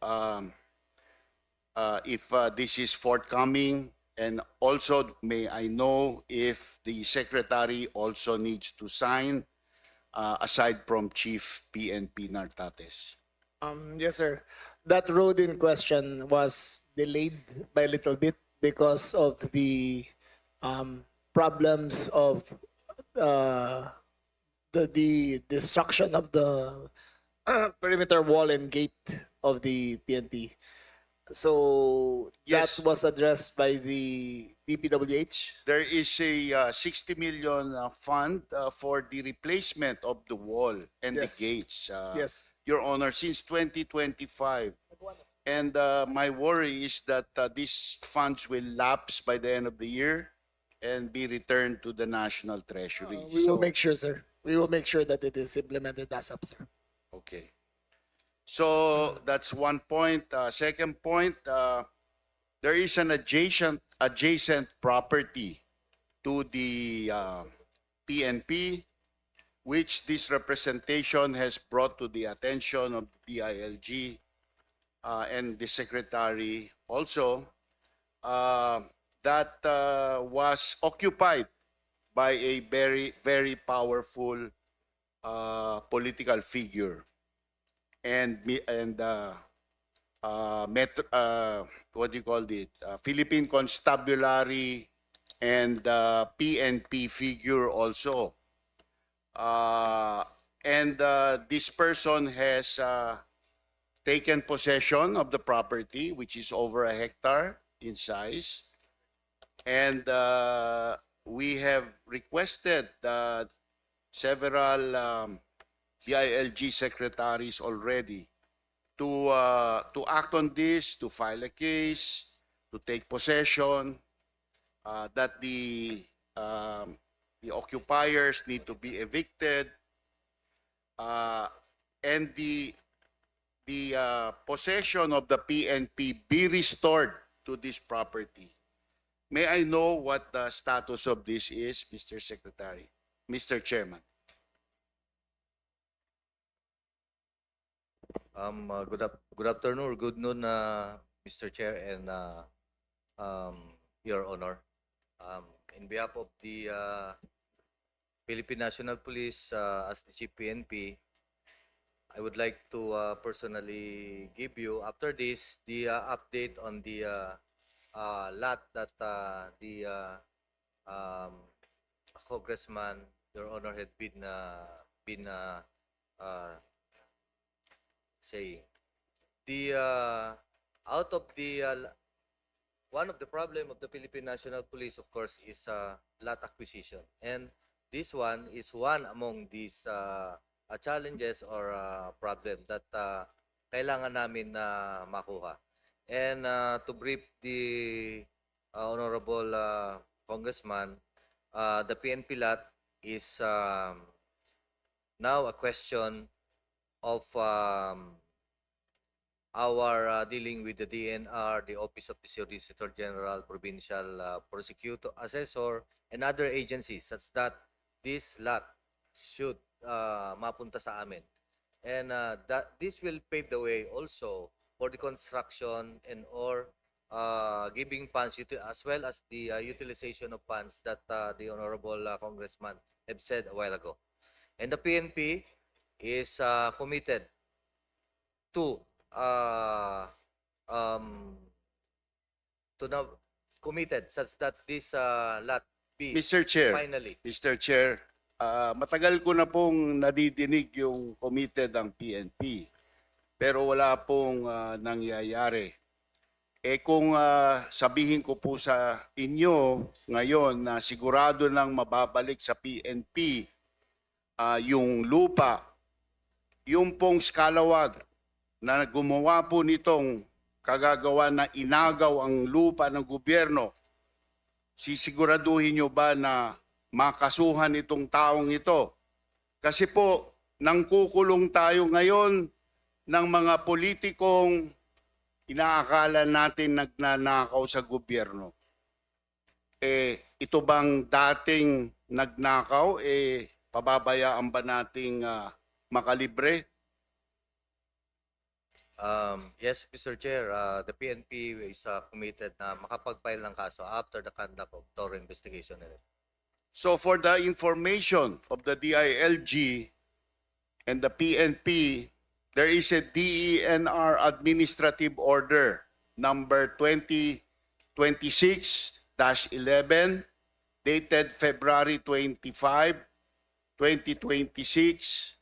if this is forthcoming, and also may I know if the secretary also needs to sign aside from Chief PNP Nartates. Yes, sir. That road in question was delayed by a little bit because of the problems of the destruction of the perimeter wall and gate of the PNP. So Yes. that was addressed by the DPWH. There is a 60 million fund for the replacement of the wall and Yes. the gates. Yes. Your Honor, since 2025. And my worry is that these funds will lapse by the end of the year and be returned to the National Treasury. We will make sure, sir. We will make sure that it is implemented ASAP, sir. Okay. So that's one point. Second point, there is an adjacent property to the PNP, which this representation has brought to the attention of the DILG and the secretary also, that was occupied by a very, very powerful political figure. And what do you call it? Philippine Constabulary and PNP figure also. And this person has taken possession of the property, which is over a hectare in size. And we have requested several DILG secretaries already to act on this, to file a case, to take possession. that the occupiers need to be evicted, and the possession of the PNP be restored to this property. May I know what the status of this is, Mr. Secretary, Mr. Chairman? Good afternoon or good noon, Mr. Chair and Your Honor. In behalf of the Philippine National Police as the Chief PNP, I would like to personally give you, after this, the update on the lot that the Congressman, Your Honor, had been saying. The out of the one of the problem of the Philippine National Police, of course, is lot acquisition, and this one is one among these challenges or problem that kailangan namin na makuha. And to brief the honorable congressman, the PNP lot is now a question of our dealing with the DNR, the Office of the Solicitor General, Provincial Prosecutor, Assessor, and other agencies, such that this lot should mapunta sa amin. And that this will pave the way also for the construction and or giving funds as well as the utilization of funds that the Honorable Congressman have said a while ago. And the PNP is committed to now committed such that this lot be Mr. Chair, finally. Mr. Chair, matagal ko na pong nadidinig yung committed ang PNP, pero wala pong nangyayari. Eh kung sabihin ko po sa inyo ngayon na sigurado nang mababalik sa PNP yung lupa, yung pong skalawag na gumawa po nitong kagagawa na inagaw ang lupa ng gobyerno, sisiguraduhin nyo ba na makasuhan itong taong ito? Kasi po, nangkukulong tayo ngayon ng mga politikong inaakala natin nagnanakaw sa gobyerno. Ito bang dating nagnakaw, pababayaan ba nating makalibre? Yes, Mr. Chair, the PNP is committed na makapag-file ng kaso after the conduct of thorough investigation. So for the information of the DILG and the PNP, there is a DENR administrative order number 2026-11 dated February 25, 2026,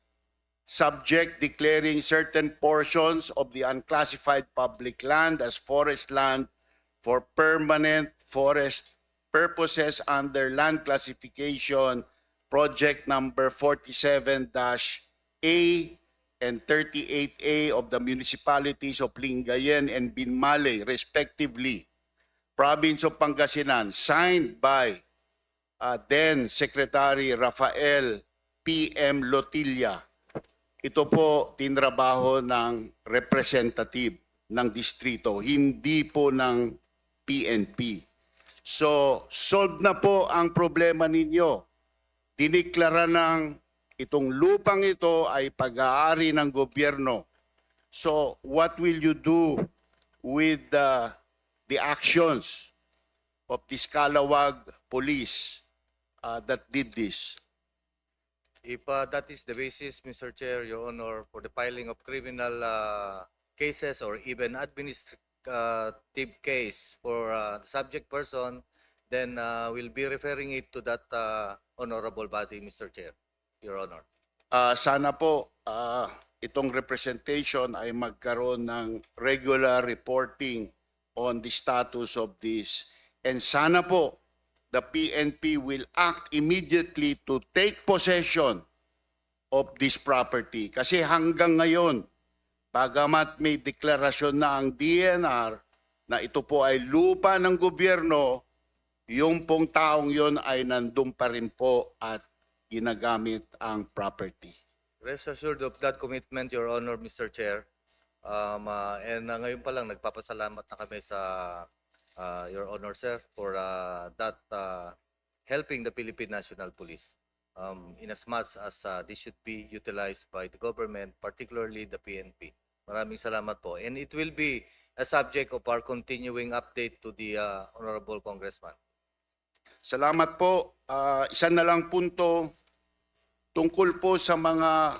subject declaring certain portions of the unclassified public land as forest land for permanent forest purposes under land classification project number 47-A and 38A of the municipalities of Lingayen and Binmale, respectively, Province of Pangasinan, signed by then Secretary Rafael P.M. Lotilla. Ito po tinrabaho ng representative ng distrito, hindi po ng PNP. So, solved na po ang problema ninyo. Diniklara ng itong lupang ito ay pag-aari ng gobyerno. So, what will you do with the actions of this Calawag police that did this? If that is the basis, Mr. Chair, Your Honor, for the filing of criminal cases or even administrative case for the subject person, then we'll be referring it to that honorable body, Mr. Chair, Your Honor. Sana po itong representation ay magkaroon ng regular reporting on the status of this. And sana po the PNP will act immediately to take possession of this property. Kasi hanggang ngayon, bagamat may deklarasyon na ang DNR na ito po ay lupa ng gobyerno, yung pong taong yon ay nandun pa rin po at ginagamit ang property. Rest assured of that commitment, Your Honor, Mr. Chair. Ngayon pa lang, nagpapasalamat na kami sa Your Honor, sir, for that helping the Philippine National Police. In as much as this should be utilized by the government, particularly the PNP. Maraming salamat po. And it will be a subject of our continuing update to the Honorable Congressman. Salamat po. Isa na lang punto tungkol po sa mga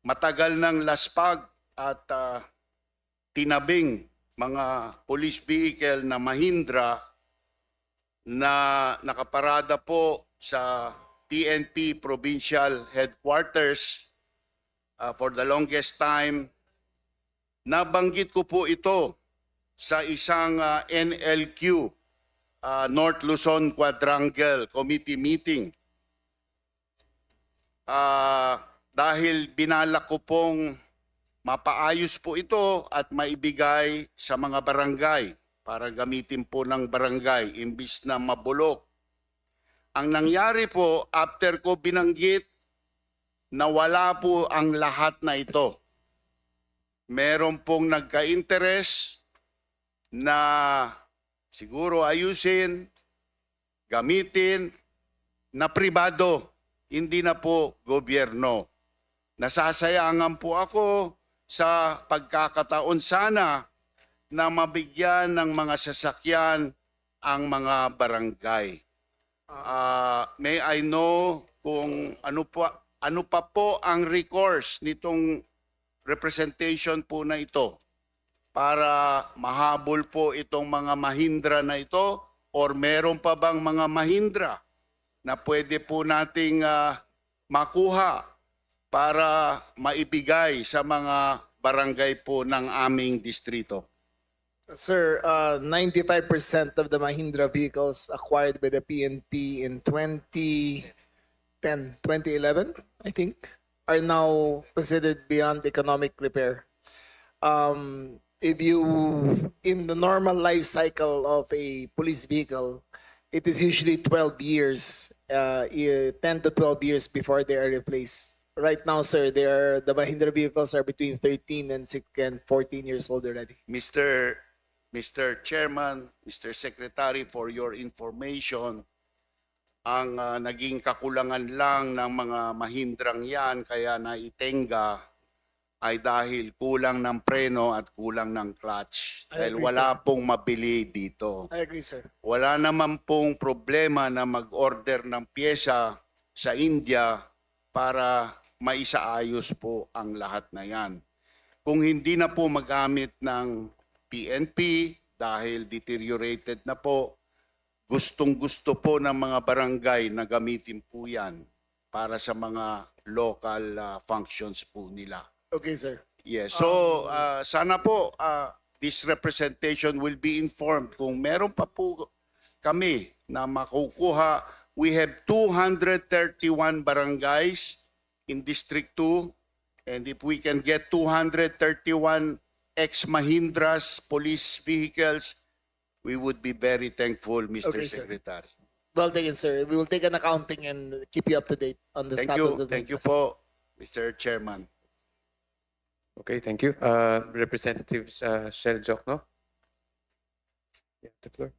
matagal ng laspag at tinabing mga police vehicle na Mahindra na nakaparada po sa PNP Provincial Headquarters for the longest time. Nabanggit ko po ito sa isang NLQ, North Luzon Quadrangle Committee meeting. Dahil binalak ko pong mapaayos po ito at maibigay sa mga barangay para gamitin po ng barangay imbis na mabulok. Ang nangyari po, after ko binanggit, nawala po ang lahat na ito. Meron pong nagka-interest na siguro ayusin, gamitin, na pribado, hindi na po gobyerno. Nasasayangan po ako sa pagkakataon sana na mabigyan ng mga sasakyan ang mga barangay. May I know kung ano pa po ang recourse nitong representation po na ito para mahabol po itong mga Mahindra na ito, or meron pa bang mga Mahindra na pwede po nating makuha para maibigay sa mga barangay po ng aming distrito? Sir, 95% of the Mahindra vehicles acquired by the PNP in 2011, I think, are now considered beyond economic repair. If you, in the normal life cycle of a police vehicle, it is usually 12 years, 10 to 12 years before they are replaced. Right now, sir, the Mahindra vehicles are between 13 and 14 years old already. Mr. Chairman, Mr. Secretary, for your information, ang naging kakulangan lang ng mga Mahindrang yan kaya naitenga ay dahil kulang ng preno at kulang ng clutch. I Dahil agree, wala pong mabili dito. I agree, sir. Wala naman pong problema na mag-order ng pyesa sa India para maisaayos po ang lahat na yan. Kung hindi na po magamit ng PNP dahil deteriorated na po, gustong-gusto po ng mga barangay na gamitin po yan para sa mga local functions po nila. Okay, sir. Yes. So, sana po this representation will be informed. Kung meron pa po kami na makukuha, we have 231 barangays in District 2. And if we can get 231 ex-Mahindras police vehicles, we would be very thankful, Mr. Okay, sir. Secretary. Well taken, sir. We will take an accounting and keep you up to date on the Thank status you. of the Thank you vehicles. po, Mr. Chairman. Okay, thank you. Representatives Serjok, no? You have the floor.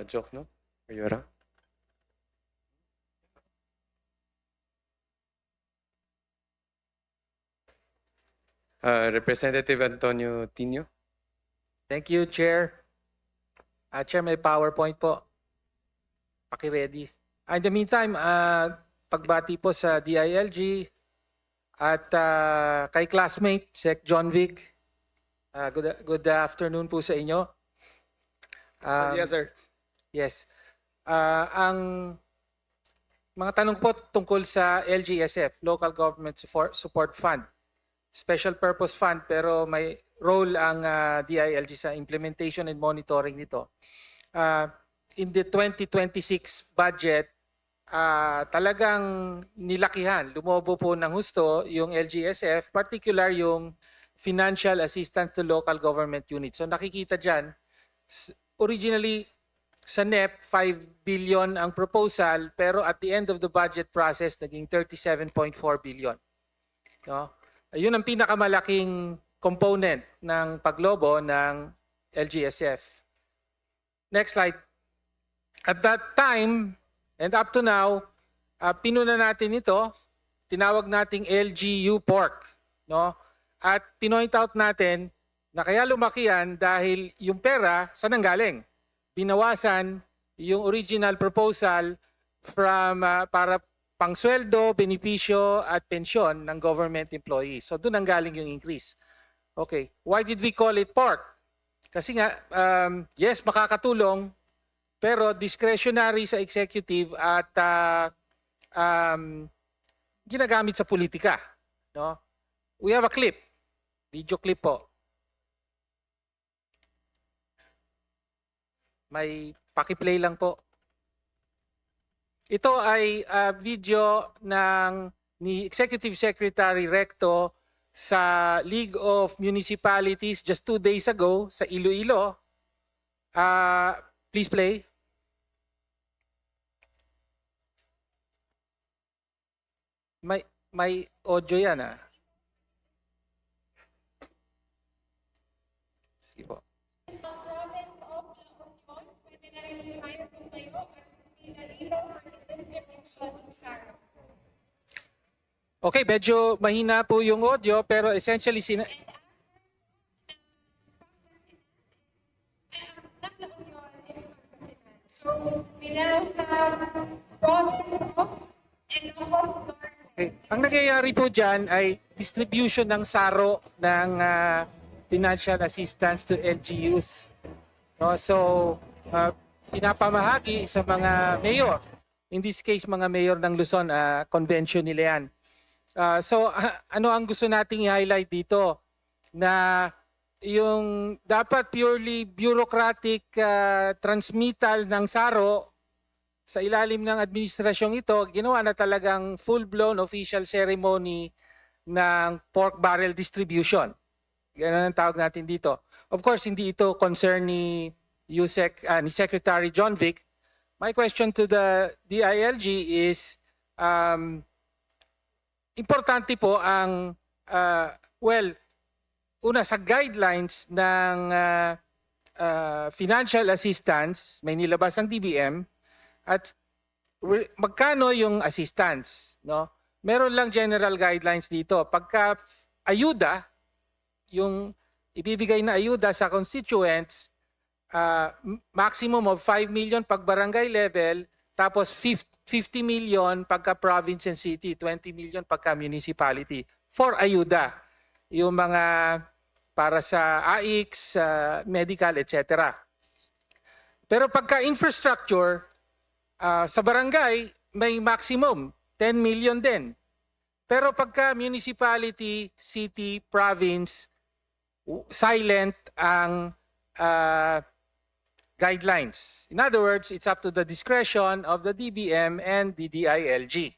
Jok, no? Are you around? Representative Antonio Tino. Thank you, Chair. Chair, may PowerPoint po. Paki-ready. In the meantime, pagbati po sa DILG at kay classmate, Sec John Vic. Good afternoon po sa inyo. Yes, sir. Yes. Ang mga tanong po tungkol sa LGSF, Local Government Support Fund. Special Purpose Fund, pero may role ang DILG sa implementation and monitoring nito. In the 2026 budget, talagang nilakihan, lumobo po ng husto yung LGSF, particular yung Financial Assistance to Local Government Units. So nakikita dyan, originally sa NEP, 5 billion ang proposal, pero at the end of the budget process, naging 37.4 billion. No? Ayun ang pinakamalaking component ng paglobo ng LGSF. Next slide. At that time, and up to now, pinuna natin ito, tinawag nating LGU pork. No? At pinoint out natin na kaya lumaki yan dahil yung pera, saan nanggaling? Binawasan yung original proposal from para pangsweldo, benepisyo at pensyon ng government employees. So doon ang galing yung increase. Okay, why did we call it pork? Kasi nga, yes, makakatulong, pero discretionary sa executive at ginagamit sa politika. No? We have a clip, video clip po. May paki-play lang po. Ito ay video ni Executive Secretary Recto sa League of Municipalities just 2 days ago sa Iloilo. Please play. May audio yan ah. Sige po. Okay, medyo mahina po yung audio pero essentially okay. Ang nangyayari po dyan ay distribution ng saro ng financial assistance to LGUs. No, so, pinapamahagi sa mga mayor. In this case, mga mayor ng Luzon, convention nila yan. So, ano ang gusto nating i-highlight dito? Na yung dapat purely bureaucratic transmittal ng saro sa ilalim ng administrasyong ito, ginawa na talagang full-blown official ceremony ng pork barrel distribution. Ganun ang tawag natin dito. Of course, hindi ito concern ni Secretary John Vic. My question to the DILG is, importante po ang, una sa guidelines ng financial assistance, may nilabas ang DBM, at magkano yung assistance, no? Meron lang general guidelines dito. Pagka ayuda, yung ibibigay na ayuda sa constituents, maximum of 5 million pag barangay level, tapos 50 million pagka province and city, 20 million pagka municipality for ayuda. Yung mga para sa AIX, medical, etc. Pero pagka infrastructure, sa barangay, may maximum, 10 million din. Pero pagka municipality, city, province, silent ang guidelines. In other words, it's up to the discretion of the DBM and the DILG.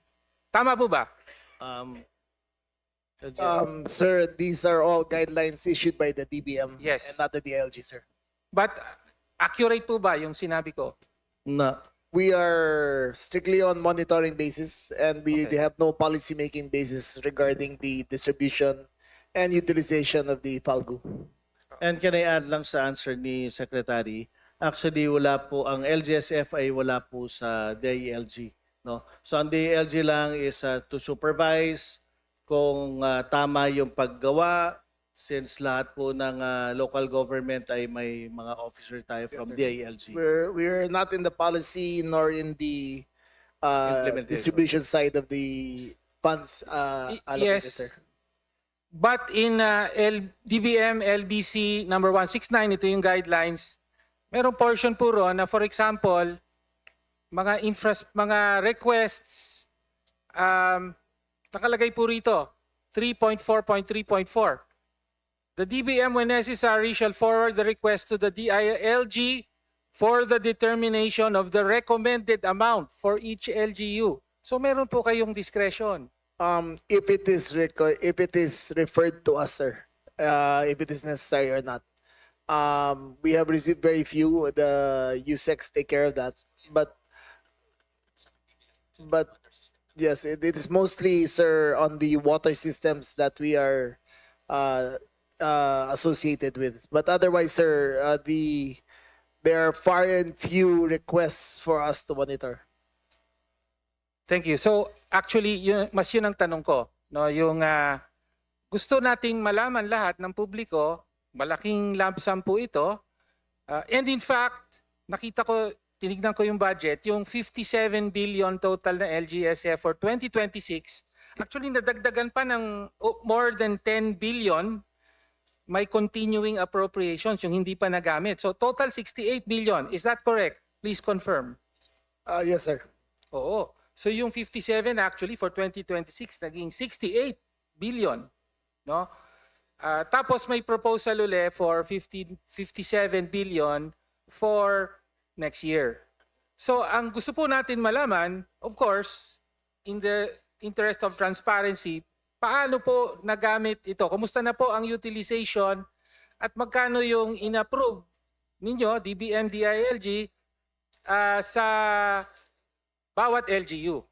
Tama po ba? Sir, these are all guidelines issued by the DBM Yes. and not the DILG, sir. But accurate po ba yung sinabi ko? Na, We are strictly on monitoring basis and we Okay. have no policy making basis regarding the distribution and utilization of the FALGU. and can I add lang sa answer ni Secretary, actually wala po, ang LGSF ay wala po sa DILG. No? So ang DILG lang is to supervise kung tama yung paggawa, since lahat po ng local government ay may mga officer tayo from sir. DILG. We're not in the policy nor in the Implementation. distribution side of the funds allocated, yes. sir. But in DBM LBC number 169, ito yung guidelines. Merong portion po ron na, for example, mga requests, nakalagay po rito, 3.4.3.4. The DBM, when necessary, shall forward the request to the DILG for the determination of the recommended amount for each LGU. So meron po kayong discretion. If it is referred to us, sir, if it is necessary or not. We have received very few. The USEX take care of that, but yes, it is mostly, sir, on the water systems that we are associated with. But otherwise, sir, there are far and few requests for us to monitor. Thank you. So actually, yun ang tanong ko, no, yung gusto nating malaman lahat ng publiko, malaking lump sum po ito. And in fact, tinignan ko yung budget, yung 57 billion total na LGSF for 2026, actually nadagdagan pa ng more than 10 billion may continuing appropriations yung hindi pa nagamit. So total 68 billion. Is that correct? Please confirm. Yes, sir. Oo. So yung 57 actually for 2026 naging 68 billion, no? Tapos may proposal uli for 57 billion for next year. So ang gusto po natin malaman, of course, in the interest of transparency, paano po nagamit ito? Kumusta na po ang utilization at magkano yung in-approve ninyo, DBM, DILG, sa bawat LGU?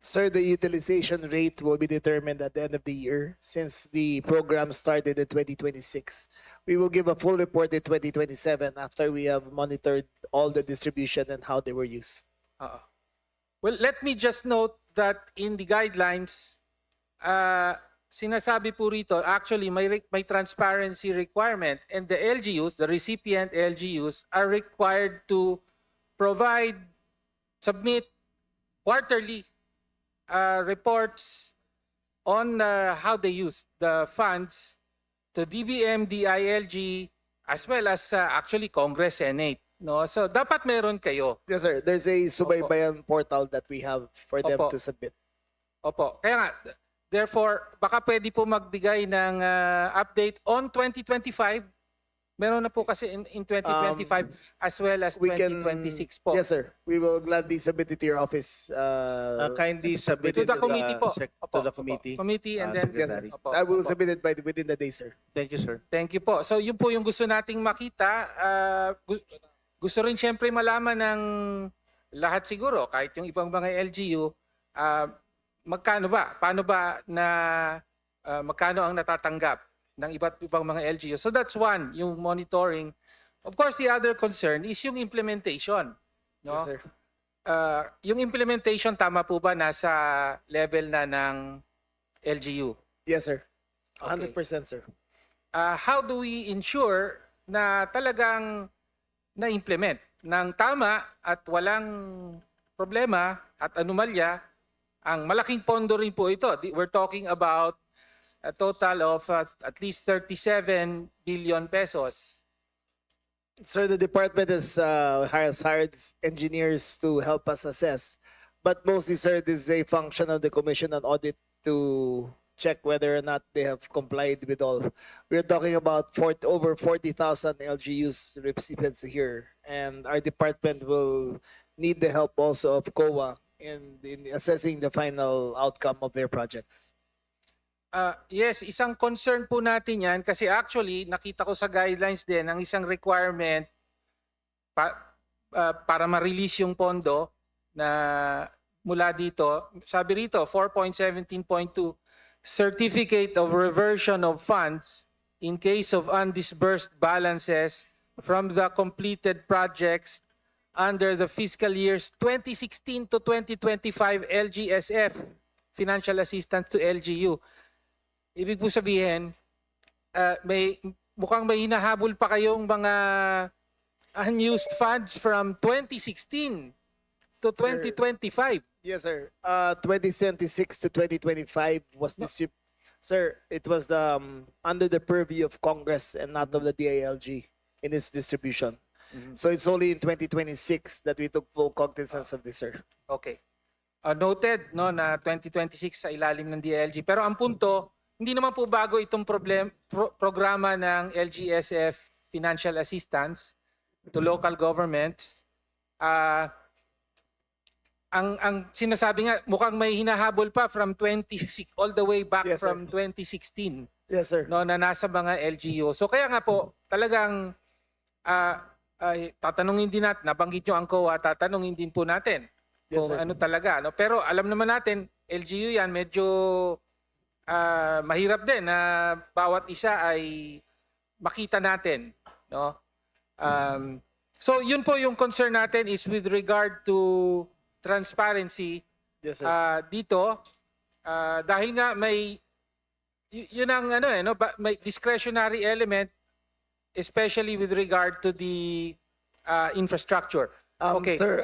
Sir, the utilization rate will be determined at the end of the year since the program started in 2026. We will give a full report in 2027 after we have monitored all the distribution and how they were used. Well, let me just note that in the guidelines, sinasabi po rito, actually may transparency requirement, and the LGUs, the recipient LGUs, are required to submit quarterly reports on how they use the funds to DBM, DILG, as well as actually Congress, Senate. No? So dapat meron kayo. Yes, sir. There's a subaybayan portal that we have for them to submit. Opo. Kaya nga, therefore, baka pwede po magbigay ng update on 2025. Meron na po kasi in 2025 as well as 2026 po. Yes, sir. We will gladly submit it to your office. Kindly submit To it the committee po. to the committee. Committee and then Yes, sir. Opo, I will opo. submit it within the day, sir. Thank you, sir. Thank you po. So yun po yung gusto nating makita. Gusto rin siyempre malaman ng lahat siguro, kahit yung ibang mga LGU, magkano ba? Paano ba na magkano ang natatanggap ng iba't ibang mga LGU? So that's one, yung monitoring. Of course, the other concern is yung implementation. No? Yes, sir. Yung implementation, tama po ba nasa level na ng LGU? Yes, sir. Okay. 100%, sir. How do we ensure na talagang na-implement ng tama at walang problema at anomalya? Ang malaking pondo rin po ito. We're talking about a total of at least 37 billion pesos. Sir, the department has hired engineers to help us assess. But mostly, sir, this is a function of the Commission on Audit to check whether or not they have complied with all. We're talking about over 40,000 LGUs recipients here. And our department will need the help also of COA in assessing the final outcome of their projects. Yes, isang concern po natin yan kasi actually nakita ko sa guidelines din ang isang requirement para ma-release yung pondo na mula dito. Sabi rito, 4.17.2, Certificate of Reversion of Funds in case of undisbursed balances from the completed projects under the fiscal years 2016 to 2025 LGSF, Financial Assistance to LGU. Ibig po sabihin, mukhang may hinahabol pa kayong mga unused funds from 2016 to 2025. Yes, sir. 2076 to 2025 was sir, it was under the purview of Congress and not of the DILG in its distribution. So it's only in 2026 that we took full cognizance of this, sir. Okay. Noted no na 2026 sa ilalim ng DILG. Pero ang punto, hindi naman po bago itong programa ng LGSF Financial Assistance. to local governments. Ang sinasabi nga, mukhang may hinahabol pa from 26 all the way back Yes, sir. from 2016, Yes, sir. no, na nasa mga LGU. So kaya nga po, talagang ay tatanungin din natin, nabanggit nyo ang COA, tatanungin din po natin Yes, kung sir. ano talaga. No? Pero alam naman natin, LGU yan, medyo mahirap din na bawat isa ay makita natin. No? So yun po yung concern natin is with regard to transparency Yes, sir. dito. Dahil nga may, yun ang ano no, may discretionary element especially with regard to the infrastructure. Okay. Sir,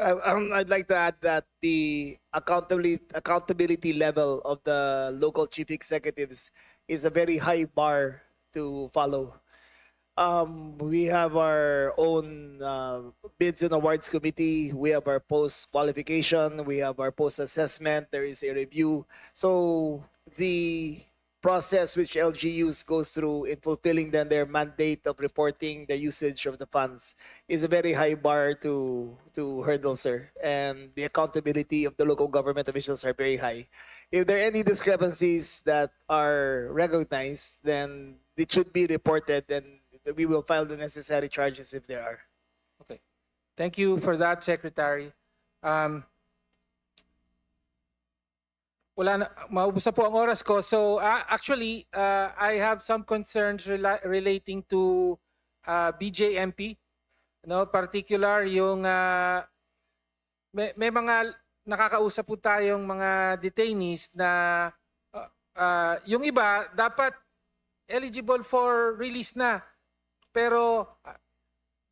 I'd like to add that the accountability level of the local chief executives is a very high bar to follow. We have our own bids and awards committee. We have our post qualification. We have our post assessment. There is a review. So the process which LGUs go through in fulfilling then their mandate of reporting the usage of the funds is a very high bar to hurdle, sir. And the accountability of the local government officials are very high. If there are any discrepancies that are recognized, then it should be reported and we will file the necessary charges if there are. Okay. Thank you for that, Secretary. Wala na, maubos na po ang oras ko. So actually, I have some concerns relating to BJMP. No, particular yung may mga nakakausap po tayong mga detainees na yung iba dapat eligible for release na. Pero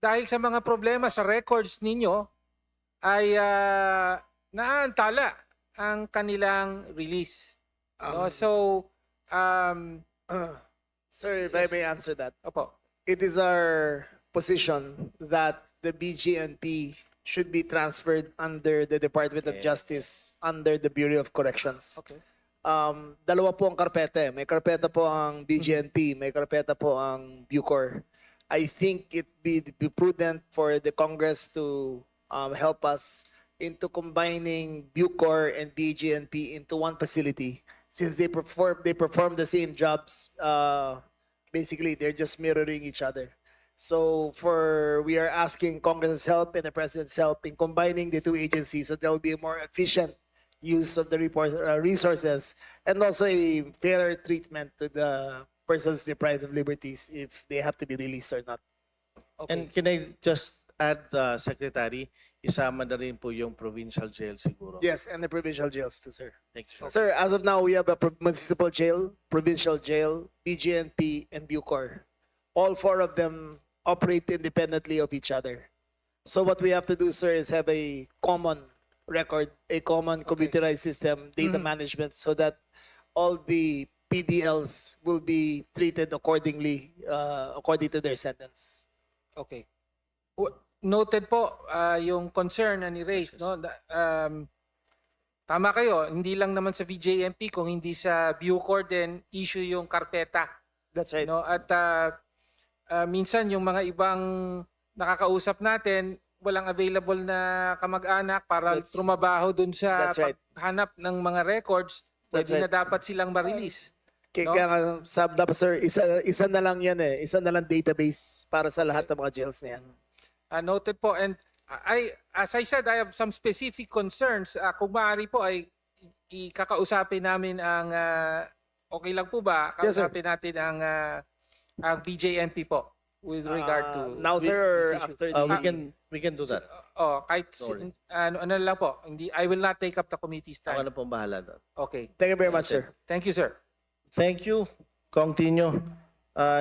dahil sa mga problema sa records ninyo ay naantala ang kanilang release. No? So, sir, if I may answer that. opo. It is our position that the BGNP should be transferred under the Department of Justice, under the Bureau of Corrections. Okay. Dalawa po ang karpeta. May karpeta po ang BGNP, may karpeta po ang Bucor. I think it be prudent for the Congress to help us into combining Bucor and BGNP into one facility. Since they perform the same jobs, basically they're just mirroring each other. So we are asking Congress's help and the President's help in combining the two agencies so there will be a more efficient use of the resources and also a fairer treatment to the persons deprived of liberties if they have to be released or not. Okay. And can I just add, Secretary, isama na rin po yung provincial jail siguro. Yes, and the provincial jails too, sir. Thank you, sir. Sir, as of now, we have a municipal jail, provincial jail, BGNP, and Bucor. All four of them operate independently of each other. So what we have to do, sir, is have a common record, a common computerized system, data management, so that all the PDLs will be treated accordingly, according to their sentence. Okay. Noted po yung concern na ni-raise. No? Tama kayo, hindi lang naman sa BJMP, kung hindi sa Bucor din issue yung karpeta. That's right. No? At minsan yung mga ibang nakakausap natin, walang available na kamag-anak para trumabaho dun sa That's right. paghanap ng mga records. That's Pwede right. na dapat silang ma-release. No? Kaya nga, dapat, sir, isa na lang yan eh. Isa na lang database para sa lahat ng mga jails na yan. Noted po. And as I said, I have some specific concerns. Kung maaari po ay ikakausapin namin ang, okay lang po ba? Yes, sir. Kausapin natin ang BJMP po with regard to Now, sir, or this issue. after the... We can do that. Kahit Sorry. ano lang po. I will not take up the committee's Ako time. na pong bahala doon. Okay. Thank you very much, sir. Thank you, sir. Thank you, Kong Tinio.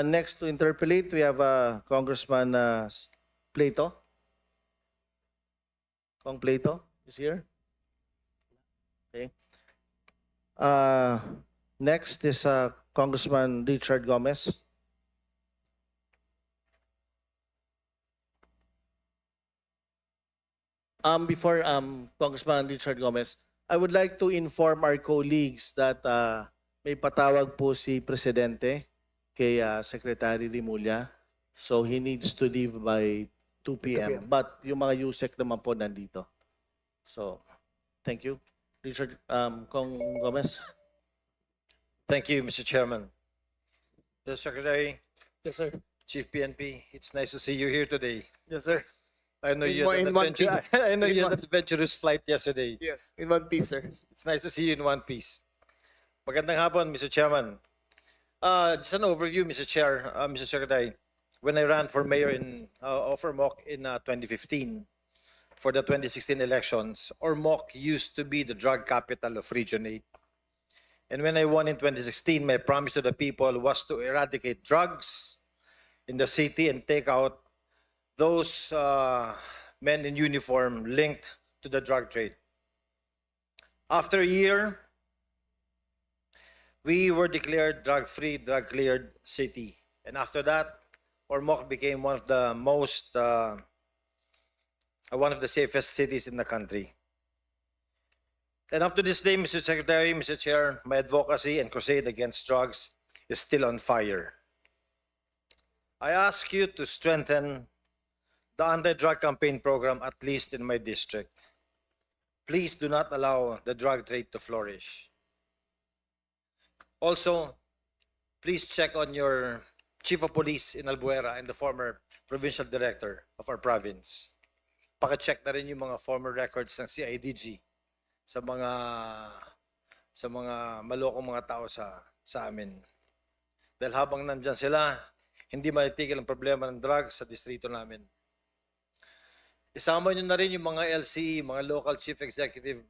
Next to interpolate, we have Congressman Plato. Kong Plato is here. Okay. Next is Congressman Richard Gomez. Before Congressman Richard Gomez, I would like to inform our colleagues that may patawag po si Presidente kay Secretary Rimulya. So he needs to leave by 2 p.m. But yung mga USEC naman po nandito. So, thank you. Richard, Kong Gomez. Thank you, Mr. Chairman. Mr. Secretary, Yes, sir. Chief PNP, it's nice to see you here today. Yes, sir. I know In you one- had in an one adventurous, piece. I know In you had one- an adventurous flight yesterday. Yes, in one piece, sir. It's nice to see you in one piece. Magandang hapon, Mr. Chairman. Just an overview, Mr. Chair, Mr. Secretary. When I ran for mayor in Ormoc in 2015 for the 2016 elections, Ormoc used to be the drug capital of Region 8. And when I won in 2016, my promise to the people was to eradicate drugs in the city and take out those men in uniform linked to the drug trade. After a year, we were declared drug-free, drug-cleared city. And after that, Ormoc became one of the safest cities in the country. And up to this day, Mr. Secretary, Mr. Chair, my advocacy and crusade against drugs is still on fire. I ask you to strengthen the anti-drug campaign program, at least in my district. Please do not allow the drug trade to flourish. Also, please check on your chief of police in Albuera and the former provincial director of our province. Paki-check na rin yung mga former records ng CIDG sa mga malokong mga tao sa amin. Dahil habang nandyan sila, hindi matitigil ang problema ng drugs sa distrito namin. Isama nyo na rin yung mga LCE, mga local chief executive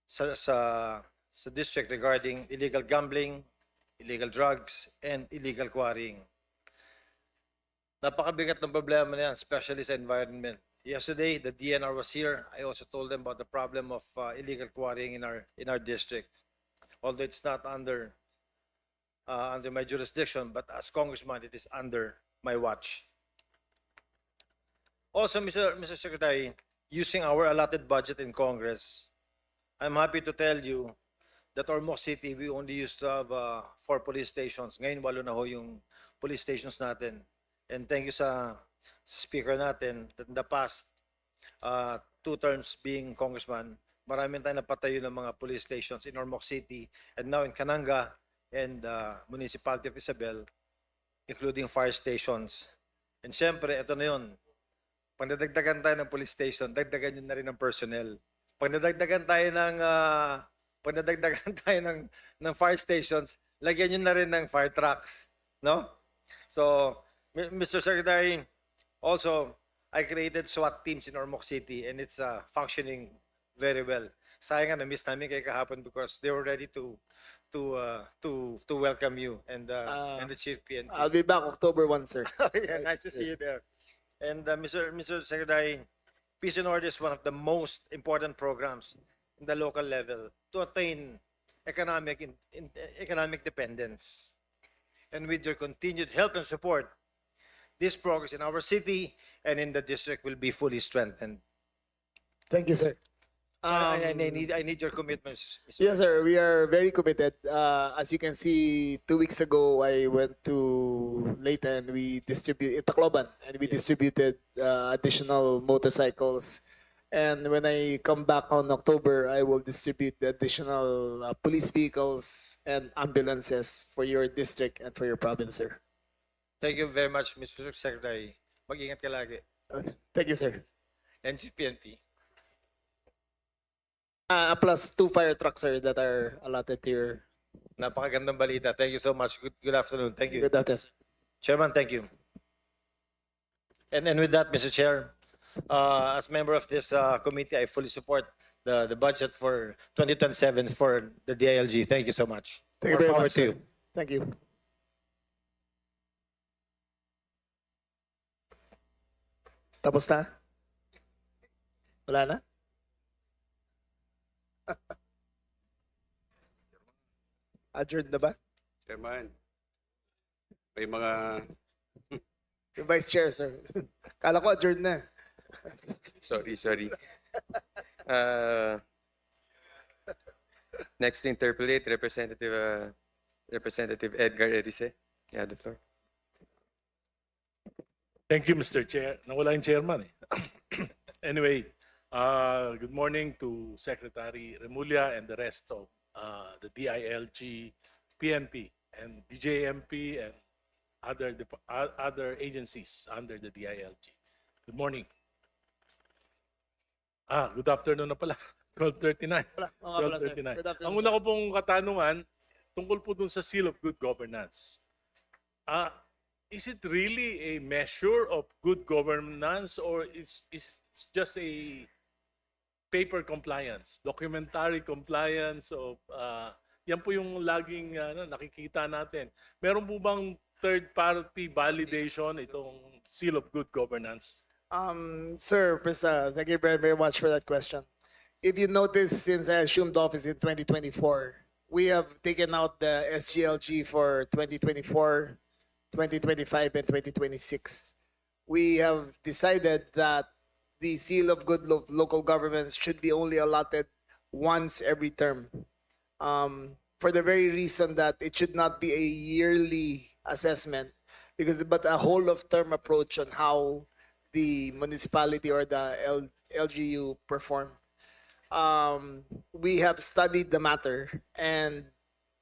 sa district regarding illegal gambling, illegal drugs, and illegal quarrying. Napakabigat ng problema na yan, especially sa environment. Yesterday, the DNR was here. I also told them about the problem of illegal quarrying in our district. Although it's not under my jurisdiction, but as congressman, it is under my watch. Also, Mr. Secretary, using our allotted budget in Congress, I'm happy to tell you that Ormoc City, we only used to have 4 police stations. Ngayon, 8 na ho yung police stations natin. And thank you sa speaker natin that in the past 2 terms being congressman, maraming tayong napatayo ng mga police stations in Ormoc City and now in Cananga and Municipality of Isabel, including fire stations. And siyempre, ito na yun. Pag nadagdagan tayo ng police station, dagdagan yun na rin ng personnel. Pag nadagdagan tayo ng fire stations, lagyan yun na rin ng fire trucks. No? So, Mr. Secretary, also, I created SWAT teams in Ormoc City and it's functioning very well. Sayang nga, na-miss namin kayo kahapon because they were ready to welcome you and the Chief PNP. I'll be back October 1, sir. Yeah, nice to see you there. And Mr. Secretary, Peace and Order is one of the most important programs in the local level to attain economic dependence. And with your continued help and support, this progress in our city and in the district will be fully strengthened. Thank you, sir. So I need your commitments, Mr. Yes, sir. We are very committed. As you can see, 2 weeks ago, I went to Leyte and we distributed Tacloban and we distributed additional motorcycles. And when I come back on October, I will distribute the additional police vehicles and ambulances for your district and for your province, sir. Thank you very much, Mr. Secretary. Mag-ingat ka lagi. Thank you, sir. And Chief PNP. Plus 2 fire trucks, sir, that are allotted here. Napakagandang balita. Thank you so much. Good afternoon. Thank you. Good afternoon, sir. Chairman, thank you. And with that, Mr. Chair, as member of this committee, I fully support the budget for 2027 for the DILG. Thank you so much. Thank you More very power much, to sir. you. Thank you. Tapos na? Wala na? Adjourned na ba? Chairman, may mga... Yung Vice Chair, sir. Kala ko adjourned na. Sorry. Next to interpolate, Representative Edgar Erice. You have the floor. Thank you, Mr. Chair. Nawala yung chairman eh. Anyway, good morning to Secretary Remulla and the rest of the DILG, PNP, and BJMP, and other agencies under the DILG. Good morning. Good afternoon na pala. 12:39. Wala, mga pala, sir. 12:39. Good afternoon, Ang una ko pong katanungan, tungkol po dun sa Seal of Good Governance. Is it really a measure of good governance, or it's just a paper compliance, documentary compliance of yan po yung laging nakikita natin. Meron po bang third party validation itong Seal of Good Governance? Sir, Prisa, thank you very, very much for that question. If you notice, since I assumed office in 2024, we have taken out the SGLG for 2024, 2025, and 2026. We have decided that the Seal of Good Local Governments should be only allotted once every term. For the very reason that it should not be a yearly assessment, but a whole of term approach on how the municipality or the LGU performed. We have studied the matter, and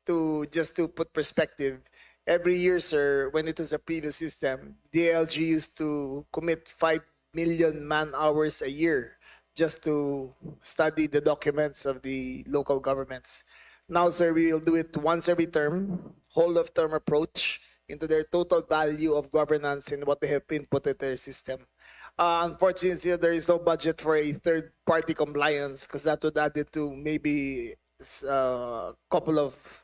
to put perspective, every year, sir, when it was a previous system, the LG used to commit 5 million man-hours a year just to study the documents of the local governments. Now, sir, we will do it once every term, whole of term approach into their total value of governance and what they have input in their system. Unfortunately, there is no budget for a third-party compliance because that would add it to maybe a couple of,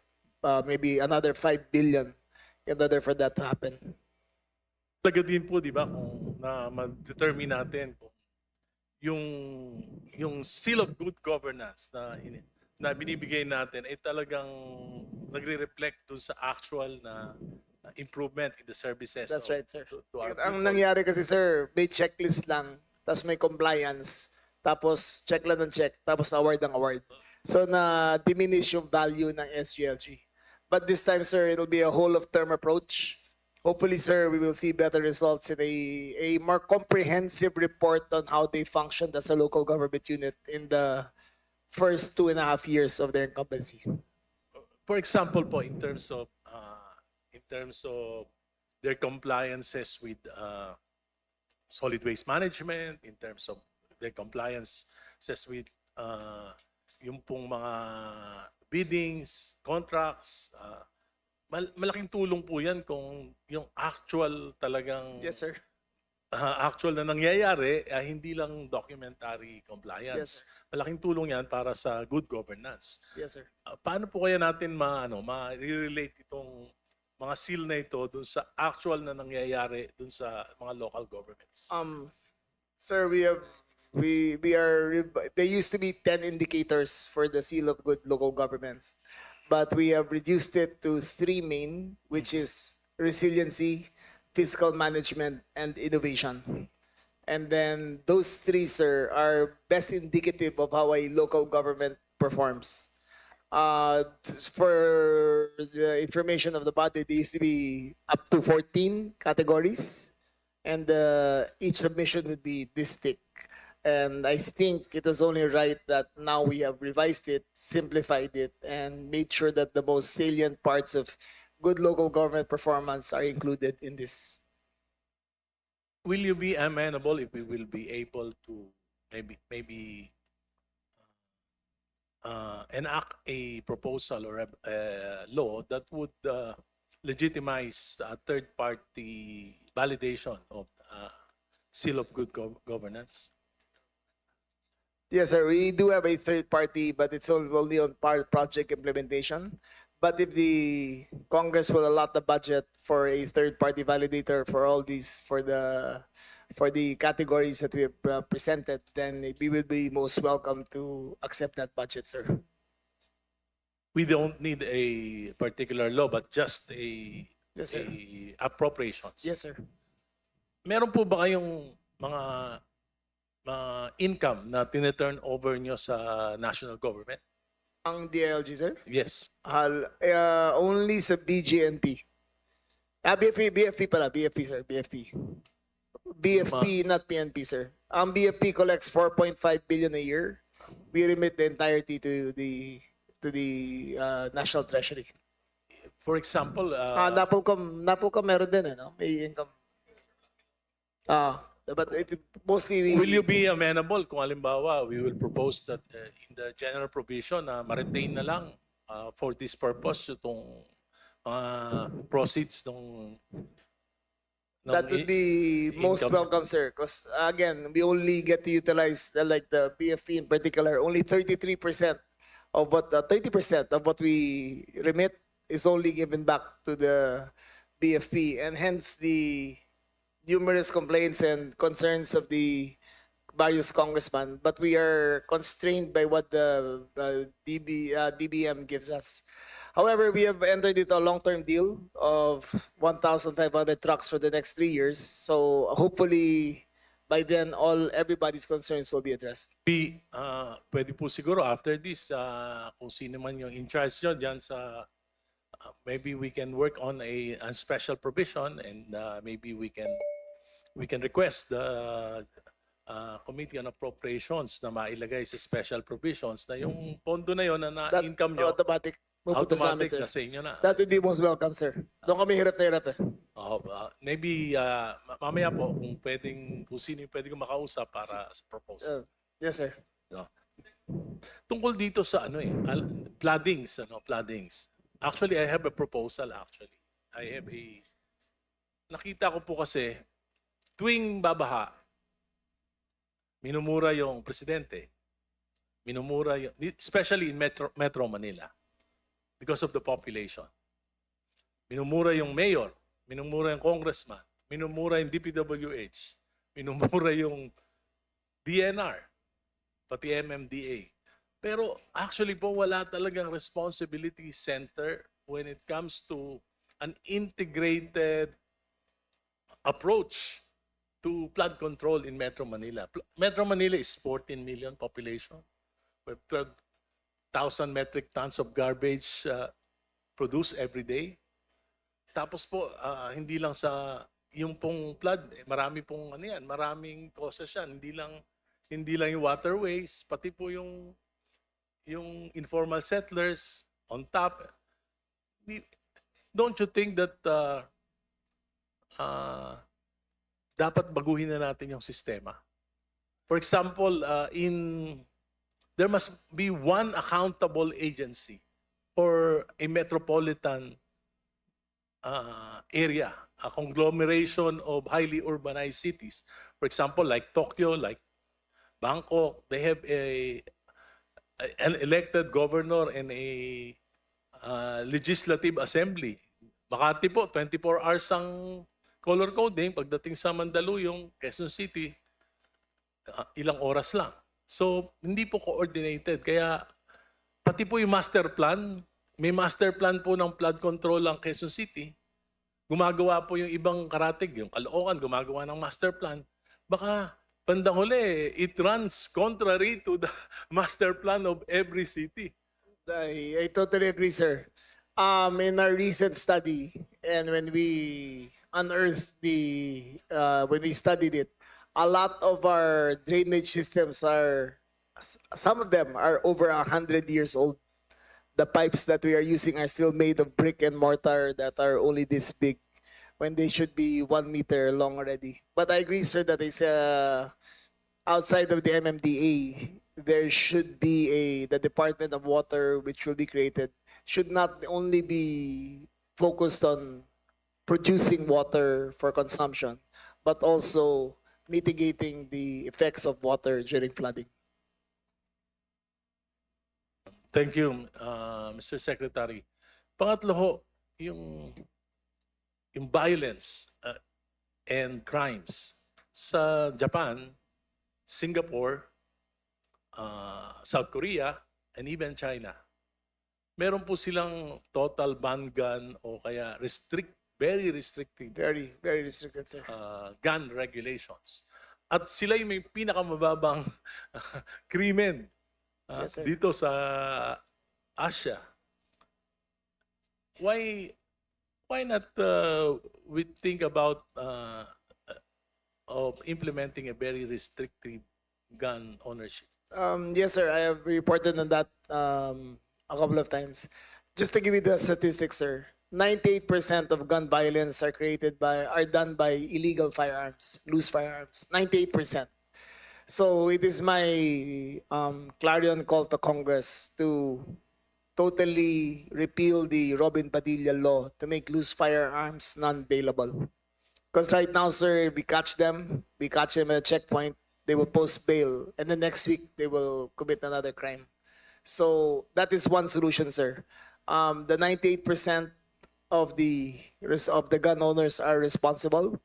maybe another 5 billion in order for that to happen. Talaga din po, di ba, kung ma-determine natin kung yung Seal of Good Governance na binibigay natin ay talagang nagre-reflect dun sa actual na improvement in the services. That's right, sir. To our Ang people. nangyari kasi, sir, may checklist lang, tapos may compliance, tapos check lang ng check, tapos award ng award. So na-diminish yung value ng SGLG. But this time, sir, it'll be a whole of term approach. Hopefully, sir, we will see better results in a more comprehensive report on how they functioned as a local government unit in the first 2.5 years of their incumbency. For example po, in terms of their compliances with solid waste management, in terms of their compliances with yung pong mga biddings, contracts, malaking tulong po yan kung yung actual talagang Yes, sir. actual na nangyayari, hindi lang documentary compliance. Yes, sir. Malaking tulong yan para sa good governance. Yes, sir. Paano po kaya natin ma-relate itong mga seal na ito dun sa actual na nangyayari dun sa mga local governments? Sir, there used to be 10 indicators for the Seal of Good Local Governments, but we have reduced it to 3 main, which is resiliency, fiscal management, and innovation. And then those 3, sir, are best indicative of how a local government performs. For the information of the body, there used to be up to 14 categories, and each submission would be this thick. And I think it was only right that now we have revised it, simplified it, and made sure that the most salient parts of good local government performance are included in this. Will you be amenable if we will be able to maybe enact a proposal or a law that would legitimize third-party validation of Seal of Good Governance? Yes, sir. We do have a third party, but it's only on project implementation. But if the Congress will allot the budget for a third party validator for all these, for the categories that we have presented, then we will be most welcome to accept that budget, sir. We don't need a particular law, but just a appropriations. Yes, sir. Meron po ba kayong mga income na tineturn over nyo sa national government? Ang DILG, sir? Yes. Only sa BGNP. BFP pala, BFP, sir, BFP. BFP, not PNP, sir. Ang BFP collects 4.5 billion a year. We remit the entirety to the National Treasury. For example, Napolcom meron din, no? May income. But it mostly will you be amenable kung halimbawa we will propose that in the general provision na ma-retain na lang for this purpose itong proceeds ng that would be most income. welcome, sir. Because again, we only get to utilize like the BFP in particular. Only 33% of what 30% of what we remit is only given back to the BFP, and hence the numerous complaints and concerns of the various congressmen. But we are constrained by what the DBM gives us. However, we have entered into a long-term deal of 1,500 trucks for the next 3 years. So hopefully, by then, everybody's concerns will be addressed. Pwede po siguro after this, kung sino man yung in charge nyo dyan sa, maybe we can work on a special provision, and maybe we can request the Committee on Appropriations na mailagay sa special provisions na yung pondo na yon na income nyo. Automatic. Pupunta sa amin, Automatic sir. na sa inyo na. That would be most welcome, sir. Doon kami hirap na hirap eh. Maybe mamaya po kung sino yung pwedeng makausap para sa proposal. Yes, sir. Tungkol dito sa floodings. Actually, I have a proposal actually. Nakita ko po kasi tuwing babaha, minumura yung presidente. Minumura yung, especially in Metro Manila. Because of the population. Minumura yung mayor, minumura yung congressman, minumura yung DPWH, minumura yung DNR, pati MMDA. Pero actually po wala talagang responsibility center when it comes to an integrated approach to flood control in Metro Manila. Metro Manila is 14 million population. We have 12,000 metric tons of garbage produced every day. Tapos po, hindi lang sa yung pong flood, marami pong maraming causes yan. Hindi lang yung waterways, pati po yung informal settlers on top. Don't you think that dapat baguhin na natin yung sistema? For example, there must be one accountable agency for a metropolitan area, a conglomeration of highly urbanized cities. For example, like Tokyo, like Bangkok, they have an elected governor and a legislative assembly. Makati po, 24 hours ang color coding. Pagdating sa Mandaluyong, Quezon City, ilang oras lang. So, hindi po coordinated. Kaya, pati po yung master plan, may master plan po ng flood control ang Quezon City. Gumagawa po yung ibang karatig, yung Caloocan, gumagawa ng master plan. Baka, bandang huli, it runs contrary to the master plan of every city. I totally agree, sir. In our recent study, and when we unearthed when we studied it, a lot of our drainage systems some of them are over 100 years old. The pipes that we are using are still made of brick and mortar that are only this big when they should be 1 meter long already. But I agree, sir, that it's outside of the MMDA, there should be the Department of Water which will be created, should not only be focused on producing water for consumption, but also mitigating the effects of water during flooding. Thank you, Mr. Secretary. Pangatlo ho, yung violence and crimes sa Japan, Singapore, South Korea, and even China. Meron po silang total ban gun o kaya very restrictive. Very, very restricted, sir. Gun regulations. At sila yung may pinakamababang krimen Yes, sir. dito sa Asia. Why not we think about of implementing a very restrictive gun ownership? Yes, sir. I have reported on that a couple of times. Just to give you the statistics, sir, 98% of gun violence are done by illegal firearms, loose firearms. 98%. So it is my clarion call to Congress to totally repeal the Robin Padilla law to make loose firearms non-bailable. Because right now, sir, we catch them at a checkpoint, they will post bail, and the next week they will commit another crime. So that is one solution, sir. The 98% of the gun owners are responsible,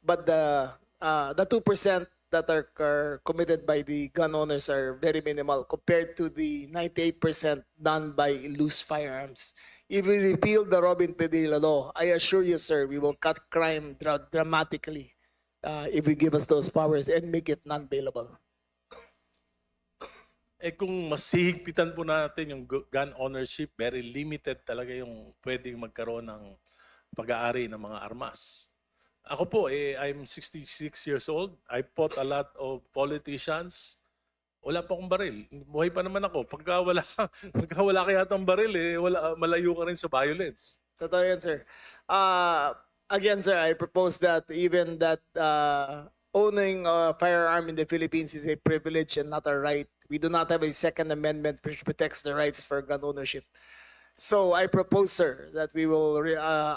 but the 2% that are committed by the gun owners are very minimal compared to the 98% done by loose firearms. If we repeal the Robin Padilla law, I assure you, sir, we will cut crime dramatically if we give us those powers and make it non-bailable. Eh kung mas hihigpitan po natin yung gun ownership, very limited talaga yung pwedeng magkaroon ng pag-aari ng mga armas. Ako po, I'm 66 years old. I fought a lot of politicians. Wala pa akong baril. Buhay pa naman ako. Pagka wala kaya itong baril, malayo ka rin sa violence. Totoo yan, sir. Again, sir, I propose that even that owning a firearm in the Philippines is a privilege and not a right. We do not have a Second Amendment which protects the rights for gun ownership. So I propose, sir, that we will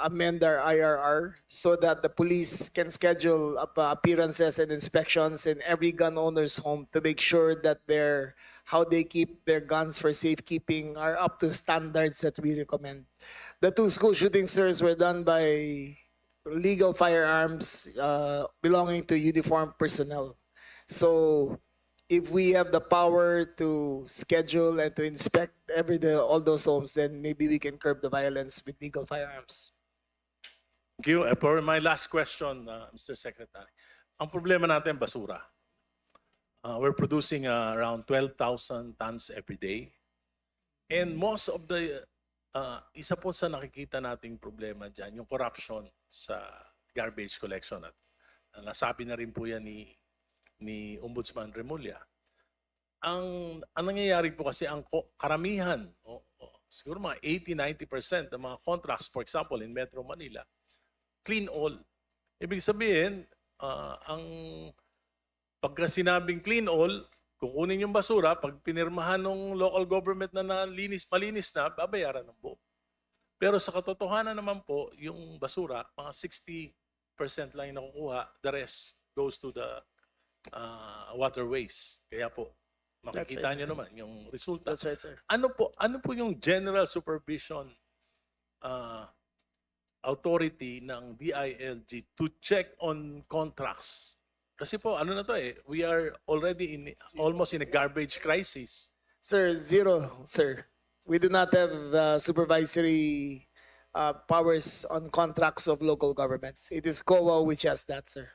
amend our IRR so that the police can schedule appearances and inspections in every gun owner's home to make sure that how they keep their guns for safekeeping are up to standards that we recommend. The 2 school shootings, sirs, were done by legal firearms belonging to uniformed personnel. So if we have the power to schedule and to inspect all those homes, then maybe we can curb the violence with legal firearms. Thank you. For my last question, Mr. Secretary. Ang problema natin, basura. We're producing around 12,000 tons every day. And most of the, isa po sa nakikita nating problema dyan, yung corruption sa garbage collection. At nasabi na rin po yan ni Ombudsman Remulla. Ang nangyayari po kasi ang karamihan, siguro mga 80-90% ng mga contracts, for example, in Metro Manila, clean all. Ibig sabihin, pagka sinabing clean all, kukunin yung basura, pag pinirmahan ng local government na malinis na, babayaran ng buo. Pero sa katotohanan naman po, yung basura, mga 60% lang yung nakukuha, the rest goes to the waterways. Kaya po, makikita nyo naman yung resulta. That's right, sir. Ano po yung general supervision authority ng DILG to check on contracts? Kasi po, we are already almost in a garbage crisis. Sir, zero, sir. We do not have supervisory powers on contracts of local governments. It is COA which has that, sir.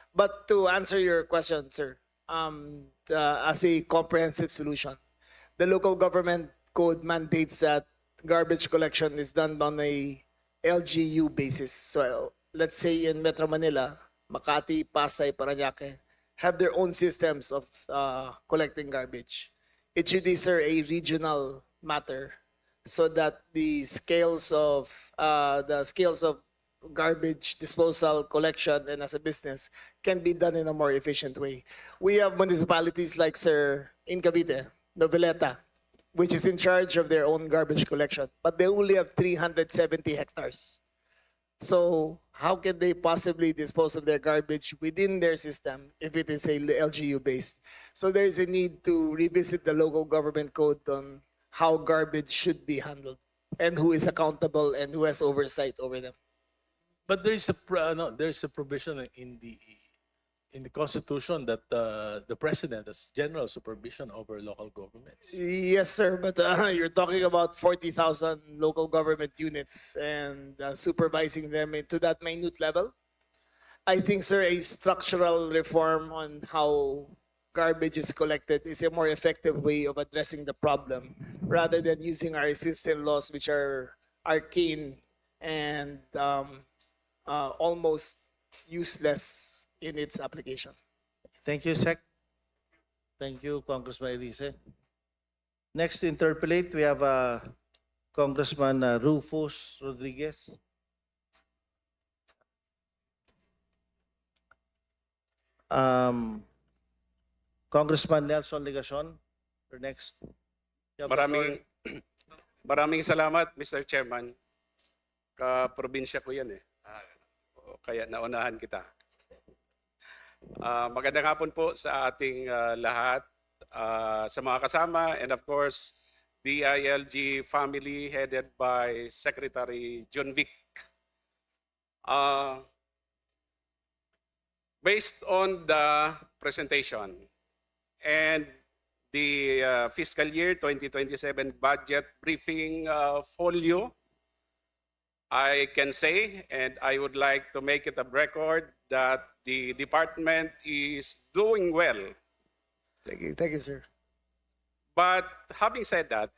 But to answer your question, sir, as a comprehensive solution, the local government code mandates that garbage collection is done on a LGU basis. So let's say in Metro Manila, Makati, Pasay, Parañaque have their own systems of collecting garbage. It should be, sir, a regional matter so that the scales of garbage disposal, collection, and as a business can be done in a more efficient way. We have municipalities like, sir, in Cavite, Noveleta, which is in charge of their own garbage collection, but they only have 370 hectares. So how can they possibly dispose of their garbage within their system if it is a LGU based? So there is a need to revisit the local government code on how garbage should be handled and who is accountable and who has oversight over them. But there is a provision in the Constitution that the President has general supervision over local governments. Yes, sir, but you're talking about 40,000 local government units and supervising them to that minute level. I think, sir, a structural reform on how garbage is collected is a more effective way of addressing the problem rather than using our existing laws, which are arcane and almost useless in its application. Thank you, Sec. Thank you, Congressman Elise. Next to interpolate, we have Congressman Rufus Rodriguez. Congressman Nelson Legacion, you're next. You have the floor. Maraming salamat, Mr. Chairman. Ka-probinsya ko yan eh. Kaya naunahan kita. Magandang hapon po sa ating lahat, sa mga kasama, and of course, the ILG family headed by Secretary John Vic. Based on the presentation and the fiscal year 2027 budget briefing folio, I can say, and I would like to make it a record, that the department is doing well. Thank you, sir. But having said that,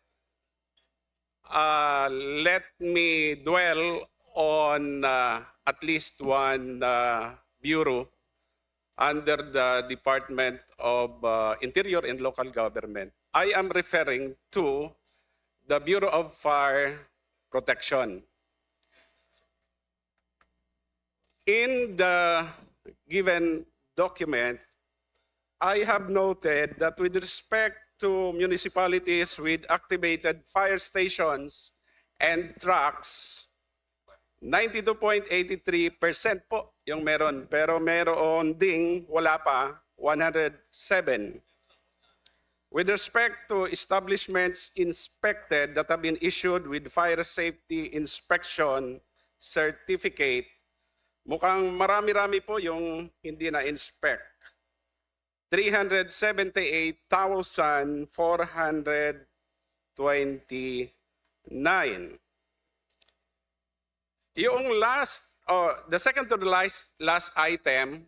let me dwell on at least one bureau under the Department of Interior and Local Government. I am referring to the Bureau of Fire Protection. In the given document, I have noted that with respect to municipalities with activated fire stations and trucks, 92.83% po yung meron. Pero meron ding wala pa, 107. With respect to establishments inspected that have been issued with fire safety inspection certificate, mukhang marami-rami po yung hindi na-inspect. 378,429. Yung the second to the last item,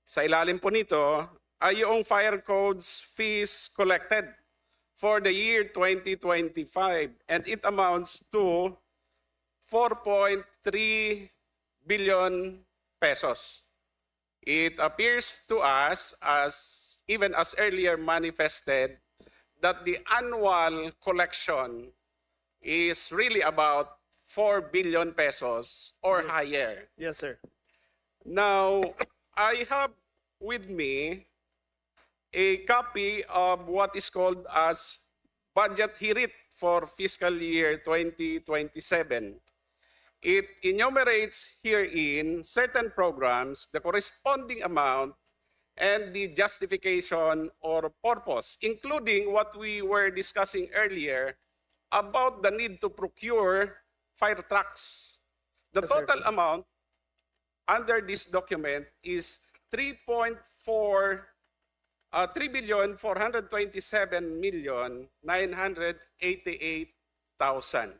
sa ilalim po nito, ay yung fire codes fees collected for the year 2025. And it amounts to 4.3 billion pesos. It appears to us, even as earlier manifested, that the annual collection is really about 4 billion pesos or higher. Yes, sir. Now, I have with me a copy of what is called as Budget Hirit for fiscal year 2027. It enumerates herein certain programs, the corresponding amount, and the justification or purpose, including what we were discussing earlier about the need to procure fire trucks. The Yes, sir. total amount under this document is 3,427,988,000.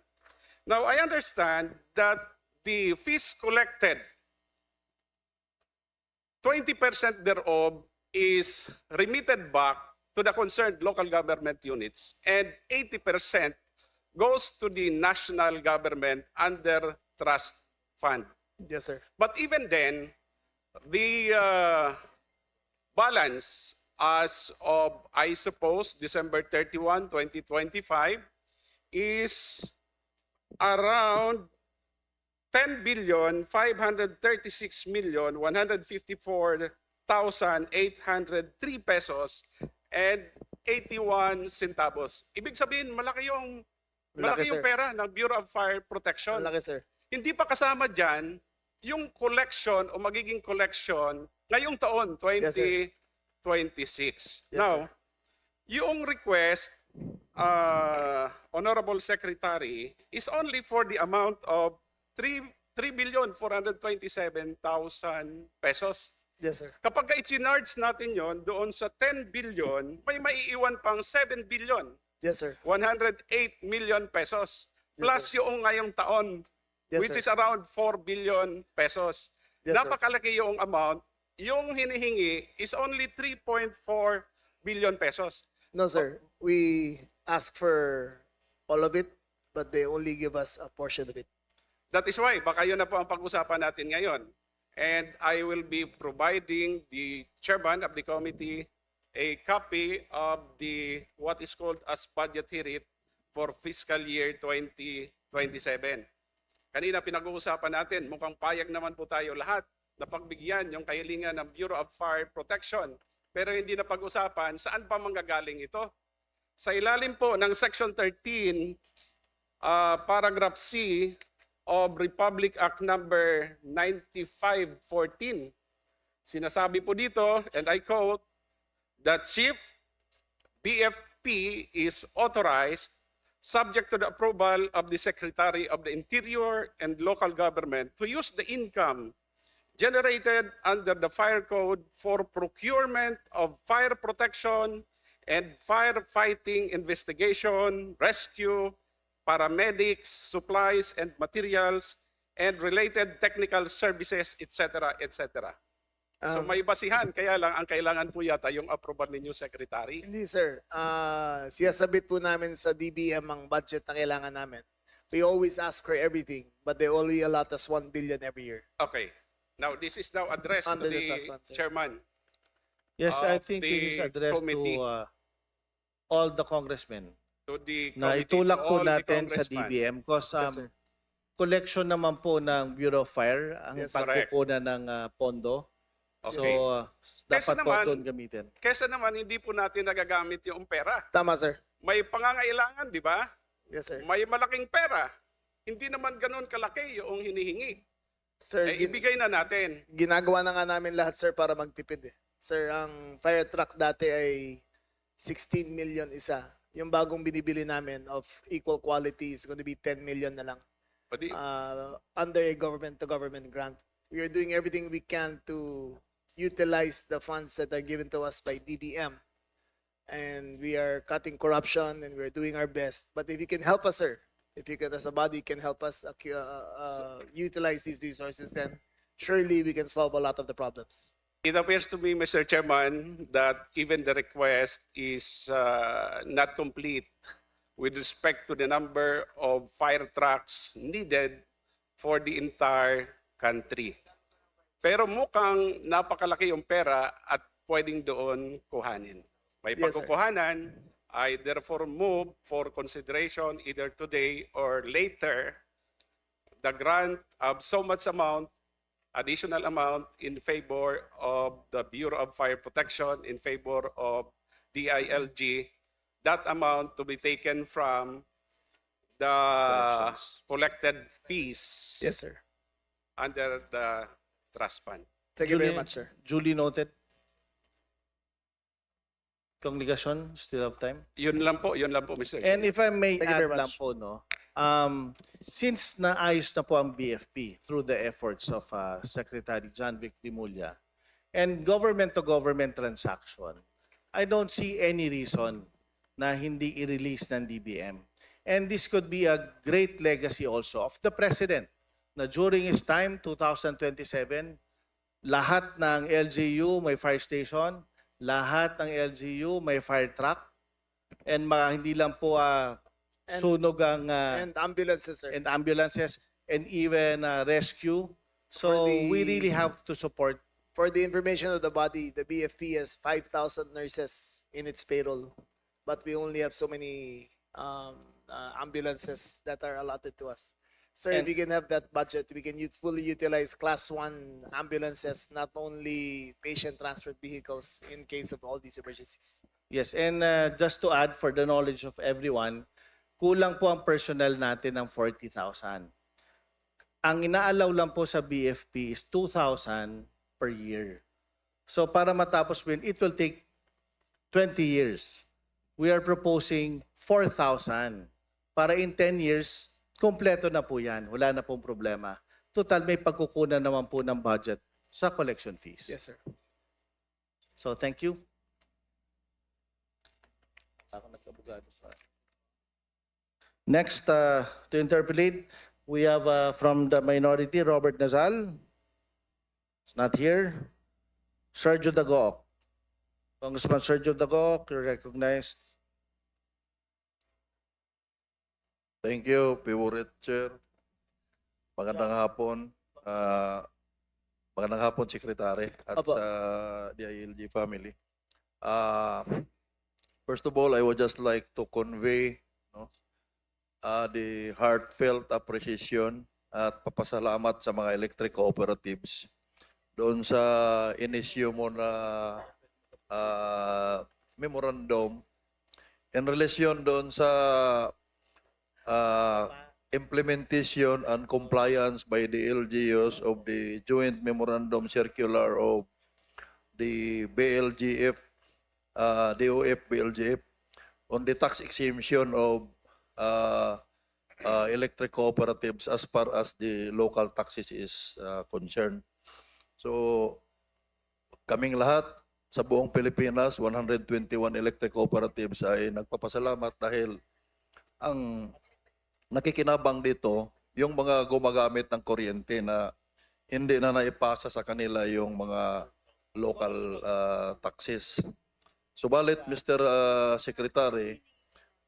Now, I understand that the fees collected, 20% thereof is remitted back to the concerned local government units, and 80% goes to the national government under trust fund. Yes, sir. But even then, the balance as of, I suppose, December 31, 2025 is around 10,536,154,803 pesos and 81 centavos. Ibig sabihin, malaki yung Malaki, sir. pera ng Bureau of Fire Protection. Malaki, sir. Hindi pa kasama dyan yung collection o magiging collection ngayong taon, 2026. Yes, Now, yung request, Honorable Secretary, is only for the amount of 3,427,000 pesos. Yes, sir. Kapag i-charge natin yon doon sa 10 billion, may maiiwan pang 7 billion. Yes, sir. 108 million pesos. Yes, Plus sir. yung ngayong taon, Yes, which sir. is around 4 billion pesos. Yes, sir. Napakalaki yung amount. Yung hinihingi is only 3.4 billion pesos. No, sir. We ask for all of it, but they only give us a portion of it. That is why, baka yun na po ang pag-usapan natin ngayon. and I will be providing the chairman of the committee a copy of the what is called as budget hearing for fiscal year 2027. Kanina pinag-uusapan natin, mukhang payag naman po tayo lahat na pagbigyan yung kahilingan ng Bureau of Fire Protection. Pero hindi na pag-usapan saan pa manggagaling ito. Sa ilalim po ng Section 13, Paragraph C of Republic Act number 9514, sinasabi po dito, and I quote, that Chief BFP is authorized subject to the approval of the Secretary of the Interior and local government to use the income generated under the Fire Code for procurement of fire protection and firefighting investigation, rescue, paramedics, supplies and materials, and related technical services, etc., etc. So may basihan, kaya lang ang kailangan po yata yung approval ninyo, Secretary. Hindi sir, siyasabit po namin sa DBM ang budget na kailangan namin. We always ask for everything, but they only allot us 1 billion every year. Okay. Now, this is now addressed Under to the the trust fund, sir. chairman. Yes, I of think this is the addressed committee, to all the congressmen. to the Na committee, itulak to po all the natin sa congressmen. DBM because Yes, sir. collection naman po ng Bureau of Fire ang Yes, pagkukunan ng pondo. Okay. So, dapat Kesa po naman- doon gamitin. Kesa naman, hindi po natin nagagamit yung pera. Tama sir. May pangangailangan, di ba? Yes sir. May malaking pera. Hindi naman ganun kalaki yung hinihingi. Sir, Ibigay na natin. ginagawa na nga namin lahat sir para magtipid eh. Sir, ang fire truck dati ay 16 million isa. Yung bagong binibili namin of equal quality is going to be 10 million na lang. Pwede. Under a government-to-government grant. We are doing everything we can to utilize the funds that are given to us by DBM. And we are cutting corruption and we're doing our best. But if you can help us, sir, if you can, as a body, can help us utilize these resources, then surely we can solve a lot of the problems. It appears to me, Mr. Chairman, that even the request is not complete with respect to the number of fire trucks needed for the entire country. Pero mukhang napakalaki yung pera at pwedeng doon kuhanin. May Yes, sir. pagkukuhanan, I therefore move for consideration either today or later the grant of so much amount, additional amount in favor of the Bureau of Fire Protection, in favor of DILG, that amount to be taken from the Collections. collected fees Yes, sir. under the trust fund. Thank you very much, sir. Duly noted. Congregation, still have time. Yun lang po, Mr. And Chair. if I may Thank you very add lang much. po, no, since naayos na po ang BFP through the efforts of Secretary John Vic Dimulya and government-to-government transaction, I don't see any reason na hindi i-release ng DBM. And this could be a great legacy also of the President na during his time, 2027, lahat ng LGU may fire station, lahat ng LGU may fire truck, and hindi lang po sunog ang And ambulances, sir. and ambulances and even rescue. So For the- we really have to support. For the information of the body, the BFP has 5,000 nurses in its payroll, but we only have so many ambulances that are allotted to us. Sir, if And- we can have that budget, we can fully utilize class 1 ambulances, not only patient transport vehicles in case of all these emergencies. Yes, and just to add for the knowledge of everyone, kulang po ang personnel natin ng 40,000. Ang inaalaw lang po sa BFP is 2,000 per year. So para matapos din, it will take 20 years. We are proposing 4,000. Para in 10 years, kompleto na po yan. Wala na pong problema. Total, may pagkukunan naman po ng budget sa collection fees. Yes, sir. So thank you. Next, to interpolate, we have from the minority, Robert Nazal. He's not here. Sergio Dagoc. Congressman Sergio Dagoc, you're recognized. Thank you, favorite chair. Magandang hapon. Magandang hapon, Secretary, at Apo. sa DILG family. First of all, I would just like to convey the heartfelt appreciation at papasalamat sa mga electric cooperatives doon sa inisyu mo na memorandum in relation doon sa implementation and compliance by the LGUs of the joint memorandum circular of the BLGF, DOF, BLGF on the tax exemption of electric cooperatives as far as the local taxes is concerned. So, kaming lahat sa buong Pilipinas, 121 electric cooperatives ay nagpapasalamat dahil ang nakikinabang dito yung mga gumagamit ng kuryente na hindi na naipasa sa kanila yung mga local taxes. Subalit, Mr. Secretary,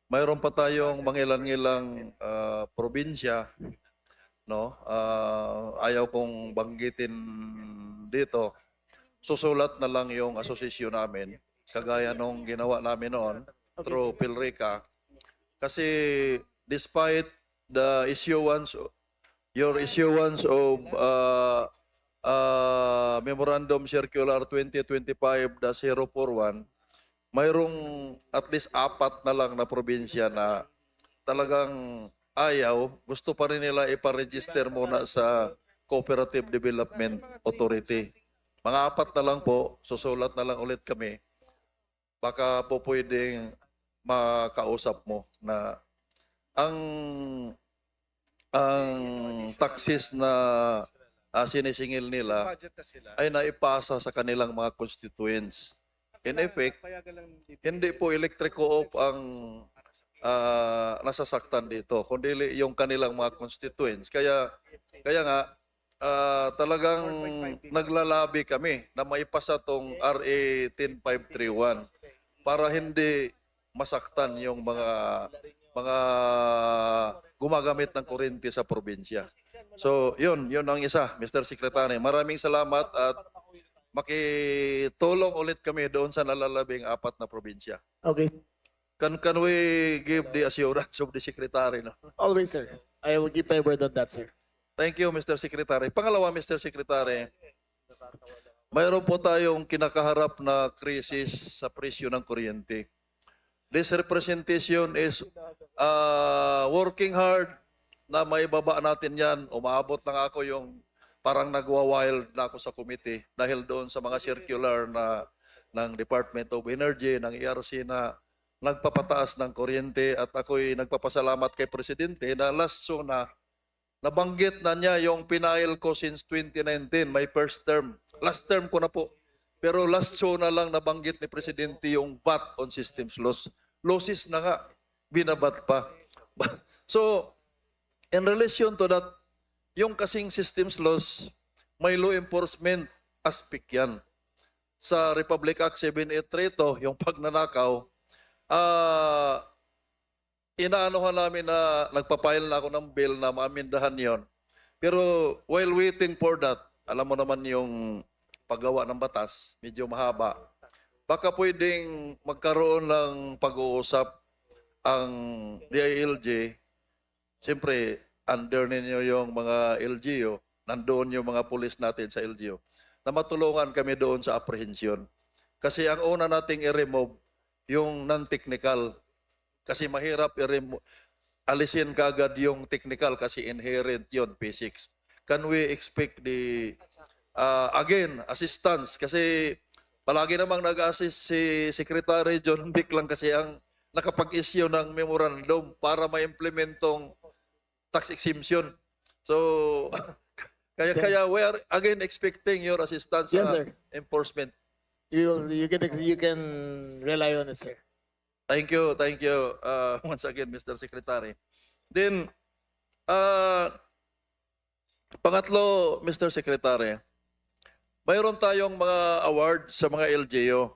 mayroon pa tayong mangilan-ngilang probinsya, no? Ayaw kong banggitin dito. Susulat na lang yung asosasyon namin, kagaya nung ginawa namin noon through Pilrica. Kasi despite the your issuance of Memorandum Circular 2025-041, mayroong at least 4 na lang na probinsya na talagang ayaw, gusto pa rin nila iparegister muna sa Cooperative Development Authority. Mga 4 na lang po, susulat na lang ulit kami. Baka po pwedeng makausap mo na ang taxes na sinisingil nila ay naipasa sa kanilang mga constituents. In effect, hindi po electric co-op ang nasasaktan dito, kundi yung kanilang mga constituents. Kaya nga, talagang naglalabi kami na maipasa tong RA 10531 para hindi masaktan yung mga gumagamit ng kuryente sa probinsya. So, yun ang isa, Mr. Secretary. Maraming salamat at makitulong ulit kami doon sa nalalabing 4 na probinsya. Okay. Can we give the assurance of the Secretary? No? Always, sir. I will give my word on that, sir. Thank you, Mr. Secretary. Pangalawa, Mr. Secretary, mayroon po tayong kinakaharap na krisis sa presyo ng kuryente. This representation is working hard na maibaba natin yan. Umaabot lang ako yung parang nagwa-wild na ako sa committee dahil doon sa mga circular na ng Department of Energy, ng ERC na nagpapataas ng kuryente at ako'y nagpapasalamat kay Presidente na last so na nabanggit na niya yung pinail ko since 2019, my first term. Last term ko na po. Pero last show na lang nabanggit ni Presidente yung VAT on systems loss. Losses na nga, binabat pa. So, in relation to that, yung kasing systems loss, may law enforcement aspect yan. Sa Republic Act 7832, yung pagnanakaw, inaanohan namin na nagpapile na ako ng bill na maamindahan yon. Pero while waiting for that, alam mo naman yung paggawa ng batas, medyo mahaba. Baka pwedeng magkaroon ng pag-uusap ang DILG. Siyempre, under ninyo yung mga LGU, nandoon yung mga pulis natin sa LGU, na matulungan kami doon sa apprehension. Kasi ang una nating i-remove, yung non-technical. Kasi mahirap alisin kagad yung technical kasi inherent yon basics. Can we expect the, again, assistance? Kasi palagi namang nag-assist si Secretary John Dick lang kasi ang nakapag-issue ng memorandum para ma-implement tong tax exemption. So, kaya we are again expecting your assistance Yes, sa sir. enforcement. You can rely on it, sir. Thank you once again, Mr. Secretary. Then, pangatlo, Mr. Secretary, mayroon tayong mga awards sa mga LGU.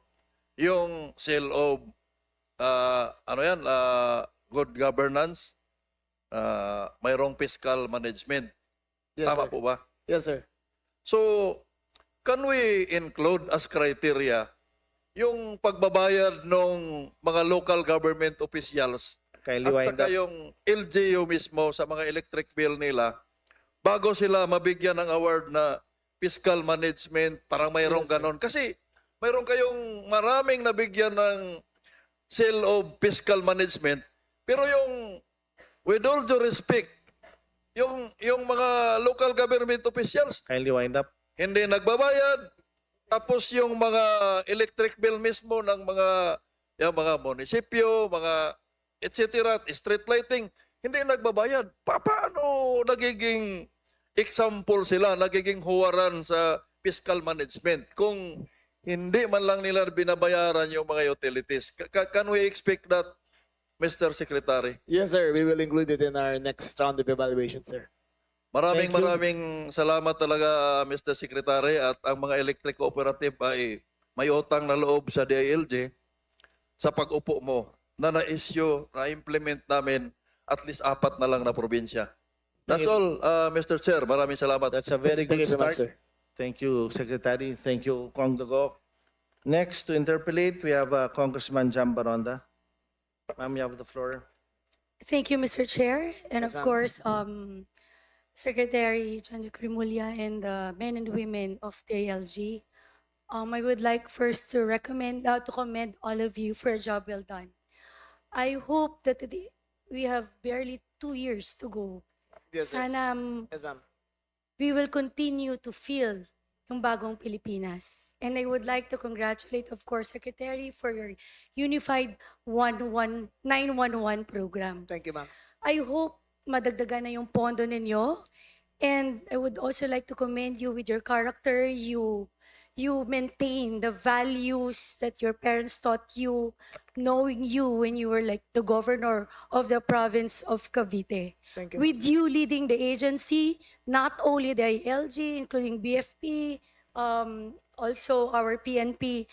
Yung seal of, good governance, mayroong fiscal management. Yes, Tama sir. po ba? Yes, sir. So, can we include as criteria yung pagbabayad ng mga local government officials Kindly at wind saka up. yung LGU mismo sa mga electric bill nila bago sila mabigyan ng award na fiscal management, parang mayroong Yes, sir. ganon. Kasi mayroon kayong maraming nabigyan ng seal of fiscal management, pero yung, with all due respect, yung mga local government officials, Kindly wind up. hindi nagbabayad. Tapos yung mga electric bill mismo ng yung mga munisipyo, mga etc., street lighting, hindi nagbabayad. Paano nagiging example sila, nagiging huwaran sa fiscal management kung hindi man lang nila binabayaran yung mga utilities? Can we expect that, Mr. Secretary? Yes, sir. We will include it in our next round of evaluation, sir. Thank you. Maraming salamat talaga, Mr. Secretary, at ang mga electric cooperative ay may utang na loob sa DILG sa pag-upo mo na na-issue, na-implement namin at least 4 na lang na probinsya. That's all, Mr. Chair. Maraming salamat. That's a very good Thank you very much, start. sir. Thank you, Secretary. Thank you, Kong Dugok. Next to interpolate, we have Congressman Jam Baronda. Ma'am, you have the floor. Thank you, Mr. Chair. And Yes, of ma'am. course, Secretary John Crimulya and the men and women of the ALG. I would like first to commend all of you for a job well done. I hope that we have barely 2 years to go. Yes, sir. Sana Yes, ma'am. we will continue to feel yung bagong Pilipinas. And I would like to congratulate, of course, Secretary, for your Unified 911 program. Thank you, ma'am. I hope madagdagan na yung pondo ninyo. And I would also like to commend you with your character. You maintain the values that your parents taught you, knowing you when you were like the governor of the province of Cavite. Thank you. With you leading the agency, not only the ILG, including BFP, also our PNP,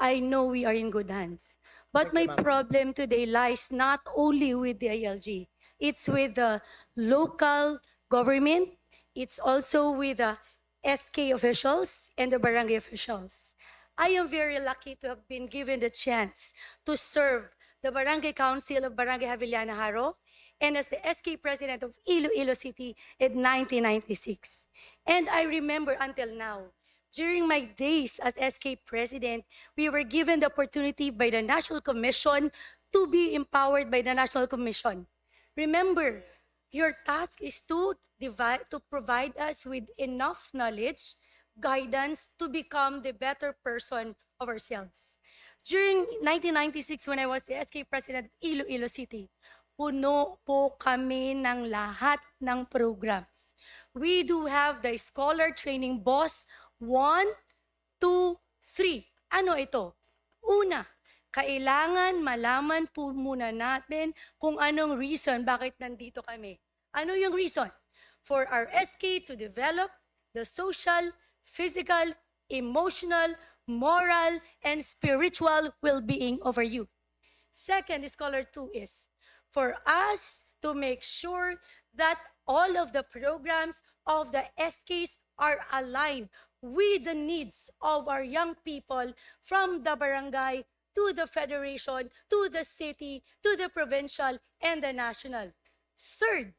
I know we are in good hands. But Thank you, my ma'am. problem today lies not only with the ILG, it's with the local government, it's also with the SK officials and the barangay officials. I am very lucky to have been given the chance to serve the Barangay Council of Barangay Havillana Haro and as the SK President of Iloilo City in 1996. And I remember until now, during my days as SK President, we were given the opportunity by the National Commission to be empowered by the National Commission. Remember, your task is to provide us with enough knowledge, guidance to become the better person of ourselves. During 1996, when I was the SK President of Iloilo City, puno po kami ng lahat ng programs. We do have the Scholar Training Boss 1, 2, 3. Ano ito? Una, kailangan malaman po muna natin kung anong reason bakit nandito kami. Ano yung reason? For our SK to develop the social, physical, emotional, moral, and spiritual well-being of our youth. Second, Scholar 2 is for us to make sure that all of the programs of the SKs are aligned with the needs of our young people from the barangay to the federation, to the city, to the provincial, and the national. Third,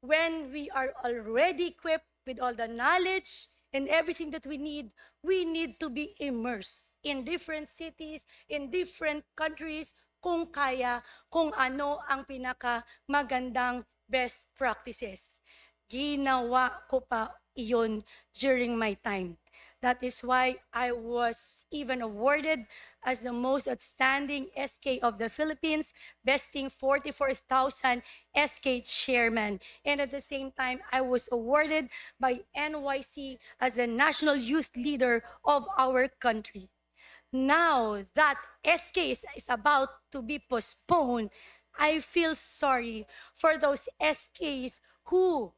when we are already equipped with all the knowledge and everything that we need to be immersed in different cities, in different countries, kung kaya, kung ano ang pinaka-magandang best practices. Ginawa ko pa iyon during my time. That is why I was even awarded as the most outstanding SK of the Philippines, besting 44,000 SK chairman. And at the same time, I was awarded by NYC as the national youth leader of our country. Now that SK is about to be postponed, I feel sorry for those SKs who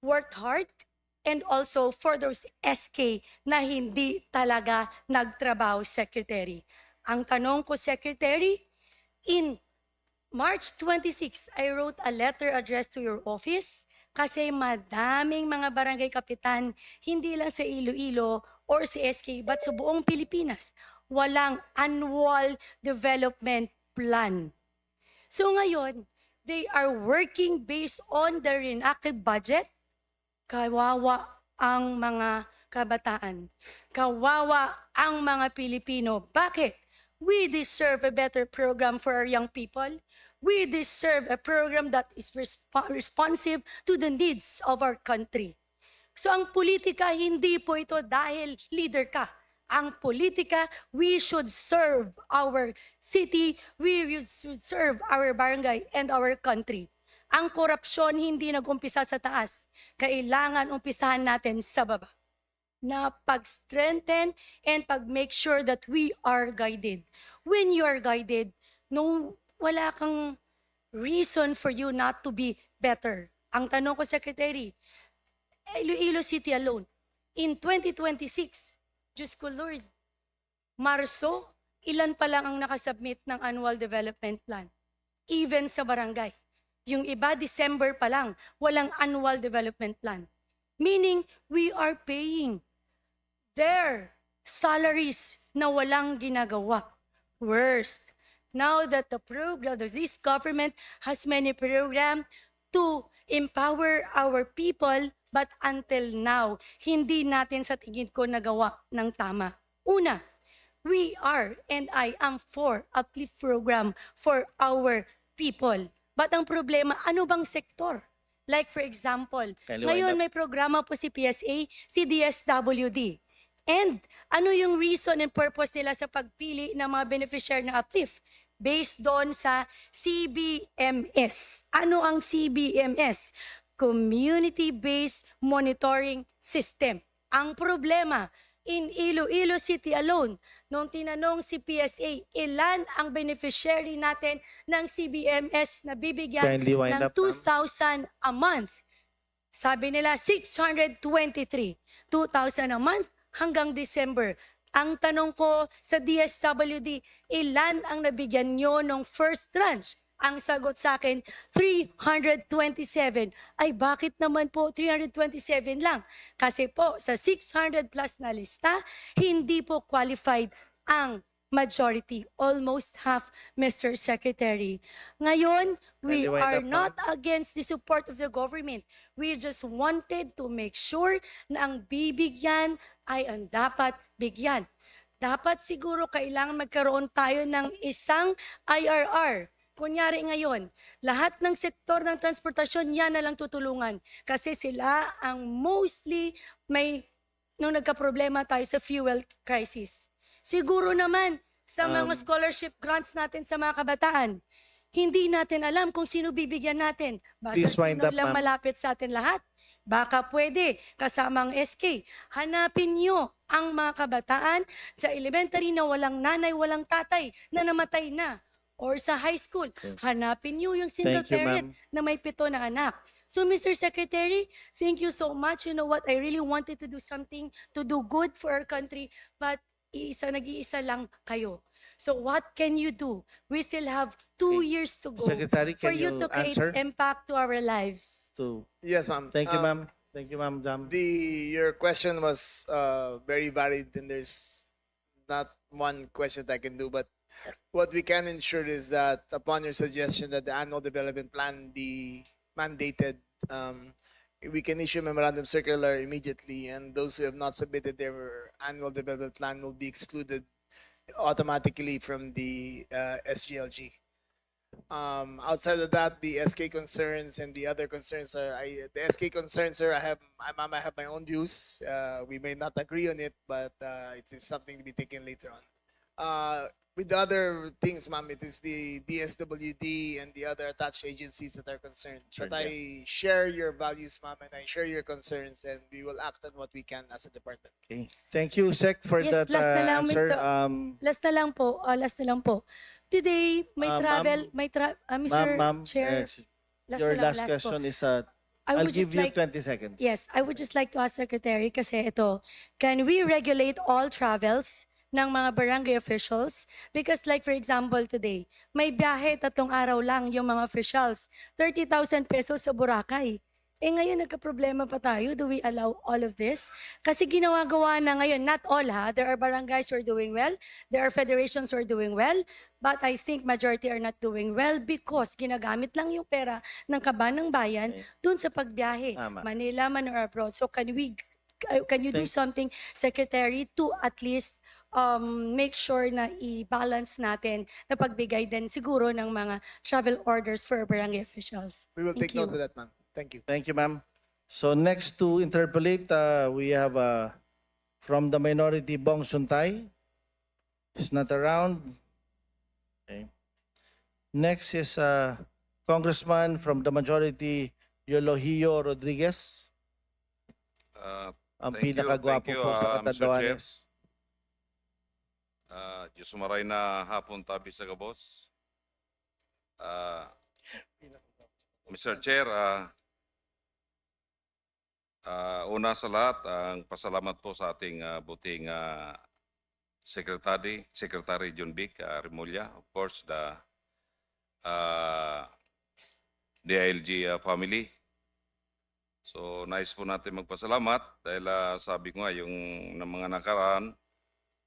worked hard and also for those SK na hindi talaga nagtrabaho, Secretary. Ang tanong ko, Secretary, in March 26, I wrote a letter addressed to your office kasi madaming mga barangay kapitan, hindi lang sa Iloilo, or si SK, but sa buong Pilipinas, walang annual development plan. So ngayon, they are working based on the reenacted budget. Kawawa ang mga kabataan. Kawawa ang mga Pilipino. Bakit? We deserve a better program for our young people. We deserve a program that is responsive to the needs of our country. So ang politika, hindi po ito dahil leader ka. Ang politika, we should serve our city, we should serve our barangay and our country. Ang korupsyon hindi nag-umpisa sa taas. Kailangan umpisahan natin sa baba. Na pag-strengthen and pag-make sure that we are guided. When you are guided, no, wala kang reason for you not to be better. Ang tanong ko, Secretary, Iloilo City alone, in 2026, Diyos ko Lord, Marso, ilan pa lang ang nakasubmit ng annual development plan? Even sa barangay. Yung iba, December pa lang, walang annual development plan. Meaning, we are paying their salaries na walang ginagawa. Worst, now that this government has many programs to empower our people, but until now, hindi natin sa tingin ko nagawa ng tama. Una, we are and I am for uplift program for our people. But ang problema, ano bang sektor? Like for example, ngayon may programa po si PSA, si DSWD. And ano yung reason and purpose nila sa pagpili ng mga beneficiary ng uplift? Based doon sa CBMS. Ano ang CBMS? Community-Based Monitoring System. Ang problema, in Iloilo City alone, nung tinanong si PSA, ilan ang beneficiary natin ng CBMS na bibigyan ng 2,000 a month? Sabi nila, 623. 2,000 a month hanggang December. Ang tanong ko sa DSWD, ilan ang nabigyan nyo ng first tranche? Ang sagot sa akin, 327. Ay bakit naman po 327 lang? Kasi po sa 600 plus na lista, hindi po qualified ang majority, almost half, Mr. Secretary. Ngayon, we are not against the support of the government. We just wanted to make sure na ang bibigyan ay ang dapat bigyan. Dapat siguro kailangan magkaroon tayo ng isang IRR. Kunyari ngayon, lahat ng sektor ng transportasyon, yan na lang tutulungan. Kasi sila ang mostly nung nagka-problema tayo sa fuel crisis. Siguro naman, sa mga scholarship grants natin sa mga kabataan, hindi natin alam kung sino bibigyan natin. Basta sino lang malapit sa atin lahat. Baka pwede, kasama ang SK, hanapin nyo ang mga kabataan sa elementary na walang nanay, walang tatay, na namatay na. Or sa high school, hanapin nyo yung single parent na may 7 na anak. So, Mr. Secretary, thank you so much. You know what, I really wanted to do something to do good for our country, but nag-iisa lang kayo. So what can you do? We still have 2 years to go Secretary, for can you to create answer? impact to our lives. Yes, ma'am. Thank you, ma'am. Thank you, ma'am. Jam. Your question was very varied, and there's not one question that I can do, but what we can ensure is that upon your suggestion that the annual development plan be mandated, we can issue a memorandum circular immediately, and those who have not submitted their annual development plan will be excluded automatically from the SGLG. Outside of that, the SK concerns and the other concerns are, the SK concerns, sir, I have my own views. We may not agree on it, but it is something to be taken later on. With the other things, ma'am, it is the DSWD and the other attached agencies that are concerned. But I share your values, ma'am, and I share your concerns, and we will act on what we can as a department. Okay. Thank you, Sec, for Yes, that last na lang, answer. Last na lang po. Today, may travel, Mr. Ma'am, Chair. your last po. question is, I I'll would give just you like- 20 seconds. Yes, I would just like to ask Secretary kasi ito, can we regulate all travels ng mga barangay officials? Because like for example today, may biyahe 3 araw lang yung mga officials, 30,000 pesos sa Boracay. Ngayon nagka-problema pa tayo. Do we allow all of this? Kasi ginawa-gawa na ngayon, not all ha, there are barangays who are doing well, there are federations who are doing well, but I think majority are not doing well because ginagamit lang yung pera ng kaban ng bayan dun sa pagbiyahe, Tama. Manila man or abroad. So can you do something, Secretary, to at least make sure na i-balance natin na pagbigay din siguro ng mga travel orders for barangay officials? We will Thank take note you. of that, ma'am. Thank you. Thank you, ma'am. So next to interpolate, we have from the minority, Bong Suntay. He's not around. Okay. Next is Congressman from the majority, Yolohio Rodriguez. Ang pinakagwapo po sa Katawhan. Diyos maray na hapon tabi sa kabos. Mr. Chair, una sa lahat, ang pasalamat po sa ating buting Secretary John Vic Remulla, of course, the DILG family. So, nais po natin magpasalamat dahil sabi ko nga, yung ng mga nakaraan,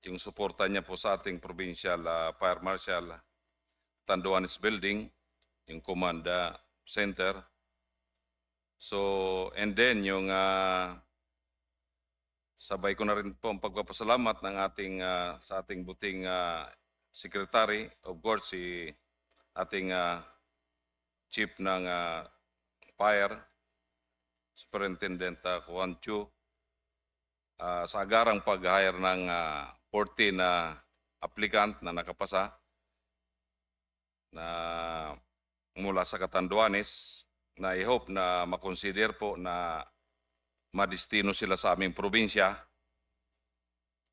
yung suporta niya po sa ating provincial fire marshal Tanduanes Building, yung command center. So, and then yung sabay ko na rin po ang pagpapasalamat ng ating sa ating buting secretary, of course si ating chief ng fire, Superintendent Juan Chu, sa agarang pag-hire ng 14 na applicant na nakapasa na mula sa Catanduanes, na I-hope na makonsider po na madistino sila sa aming probinsya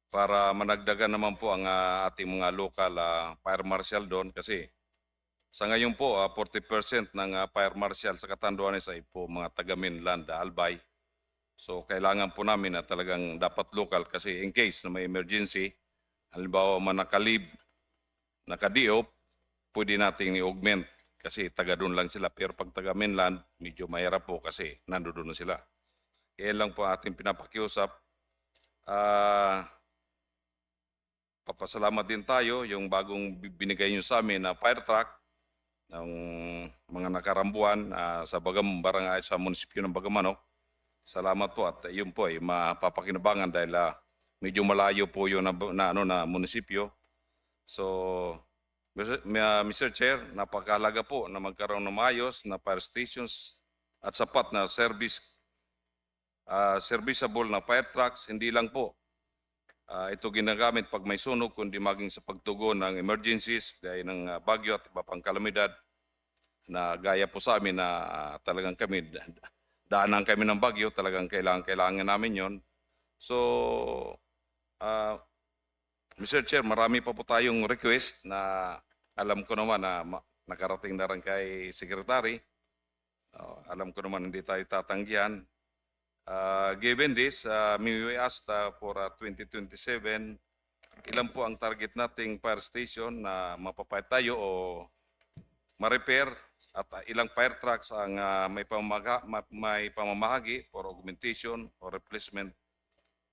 para managdagan naman po ang ating mga local fire marshal doon, kasi sa ngayon po 40% ng fire marshal sa Catanduanes ay po mga taga-mainland Albay. So kailangan po namin na talagang dapat local, kasi in case na may emergency, halimbawa man nakalib, nakadiop, pwede nating i-augment kasi taga doon lang sila. Pero pag taga mainland, medyo mahirap po kasi nandoon na sila. Kaya lang po ating pinapakiusap. Papasalamat din tayo yung bagong binigay nyo sa amin na fire truck ng mga nakarambuan sa barangay sa munisipyo ng Bagamanok. Salamat po at yun po ay mapapakinabangan dahil medyo malayo po yun na munisipyo. So, Mr. Chair, napakahalaga po na magkaroon ng maayos na fire stations at sapat na serviceable na fire trucks. Hindi lang po ito ginagamit pag may sunog, kundi maging sa pagtugon ng emergencies gaya ng bagyo at iba pang kalamidad na gaya po sa amin na talagang kami, daanan kami ng bagyo, talagang kailangan namin yon. So, Mr. Chair, marami pa po tayong request na alam ko naman na nakarating na rin kay Secretary. Alam ko naman hindi tayo tatanggihan. Given this, we asked for 2027, ilan po ang target nating fire station na mapapayat tayo o ma-repair, at ilang fire trucks ang may pamamahagi for augmentation or replacement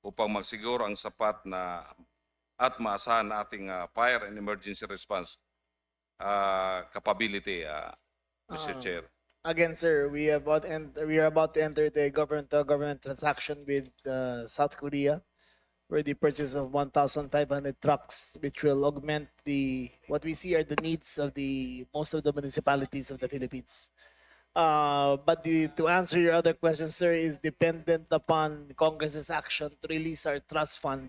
upang magsiguro ang sapat na at maasahan na ating fire and emergency response capability, Mr. Chair. Again, sir, we are about to enter the government transaction with South Korea for the purchase of 1,500 trucks, which will augment what we see are the needs of most of the municipalities of the Philippines. But to answer your other question, sir, is dependent upon Congress's action to release our trust fund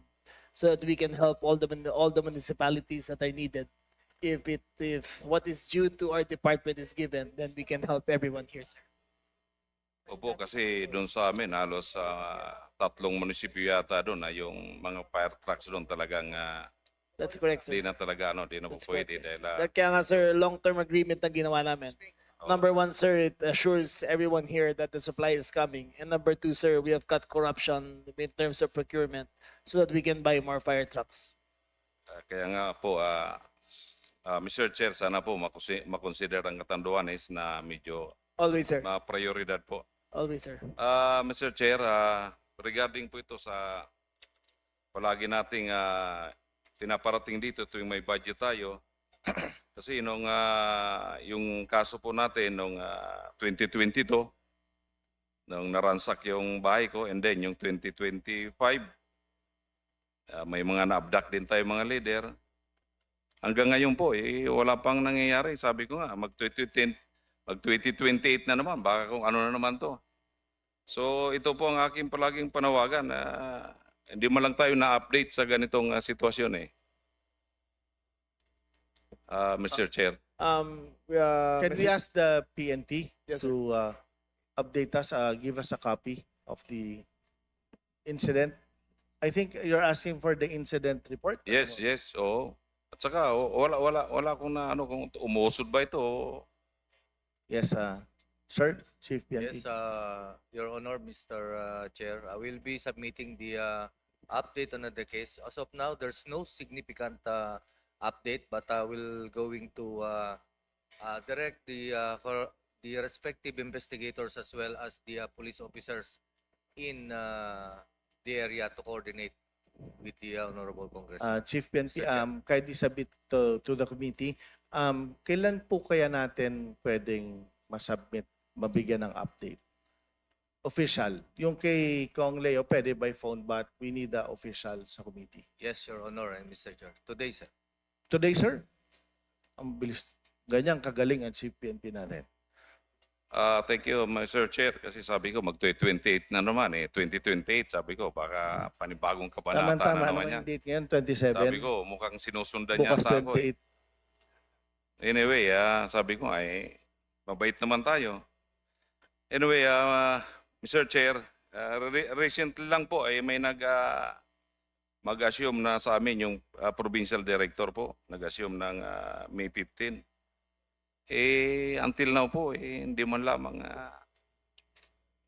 so that we can help all the municipalities that are needed. If what is due to our department is given, then we can help everyone here, sir. Opo, kasi doon sa amin, halos 3 munisipyo yata doon na yung mga fire trucks doon talagang That's correct, sir. di na talaga, di na po That's pwede. correct, sir. Dahil, Kaya nga, sir, long-term agreement na ginawa namin. Number one, sir, it assures everyone here that the supply is coming. And number two, sir, we have cut corruption in terms of procurement so that we can buy more fire trucks. kaya nga po, Mr. Chair, sana po makonsider ang Catanduanes na medyo Always, sir. prioridad po. Always, sir. Mr. Chair, regarding po ito sa palagi nating pinaparating dito tuwing may budget tayo, kasi nung yung kaso po natin nung 2022, nung naransak yung bahay ko, and then yung 2025, may mga na-abduct din tayo mga leader. Hanggang ngayon po, wala pang nangyayari. Sabi ko nga, mag-2028 na naman, baka kung ano na naman to. So ito po ang aking palaging panawagan. Hindi man lang tayo na-update sa ganitong sitwasyon eh. Mr. Chair. Can we ask the PNP to update us, give us a copy of the incident? I think you're asking for the incident report? Yes, yes. Oo. At saka wala kung na ano kung umusod ba ito. Yes, sir, Chief PNP. Yes, Your Honor, Mr. Chair, I will be submitting the update on the case. As of now, there's no significant update, but I will going to direct the respective investigators as well as the police officers in the area to coordinate with the Honorable Congress. Chief PNP, Mr. Chair. kindly submit to the committee. Kailan po kaya natin pwedeng masubmit, mabigyan ng update? Official. Yung kay Kong Leo, pwede by phone, but we need the official sa committee. Yes, Your Honor and Mr. Chair. Today, sir. Today, sir? Ang bilis. Ganyan kagaling ang Chief PNP natin. Thank you, Mr. Chair. Kasi sabi ko, mag-2028 na naman eh. 2028, sabi ko, baka panibagong kabanata Tama-tama na naman naman yan. yung date ngayon, 27. Sabi ko, mukhang sinusundan Bukas yata ako eh. 28. Anyway, sabi ko ay mabait naman tayo. Anyway, Mr. Chair, recently lang po ay may mag-assume na sa amin yung provincial director po, nag-assume ng May 15. Until now po, hindi man lamang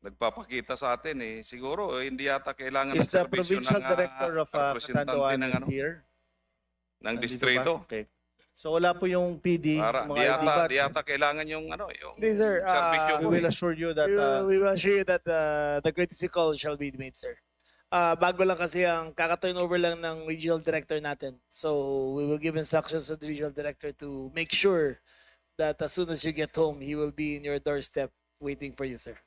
nagpapakita sa atin eh. Siguro hindi yata kailangan Is the serbisyo provincial ng director of representante Katawhan ng, is here? ng Nandito distrito. ba? Okay. So wala po yung PD, Para mga ID, di yata kailangan yung yung Hindi, sir. serbisyo we po. will assure you that We will assure you that the courtesy call shall be made, sir. Bago lang kasi ang kaka-turnover lang ng regional director natin. So we will give instructions to the regional director to make sure that as soon as you get home, he will be in your doorstep waiting for you, sir.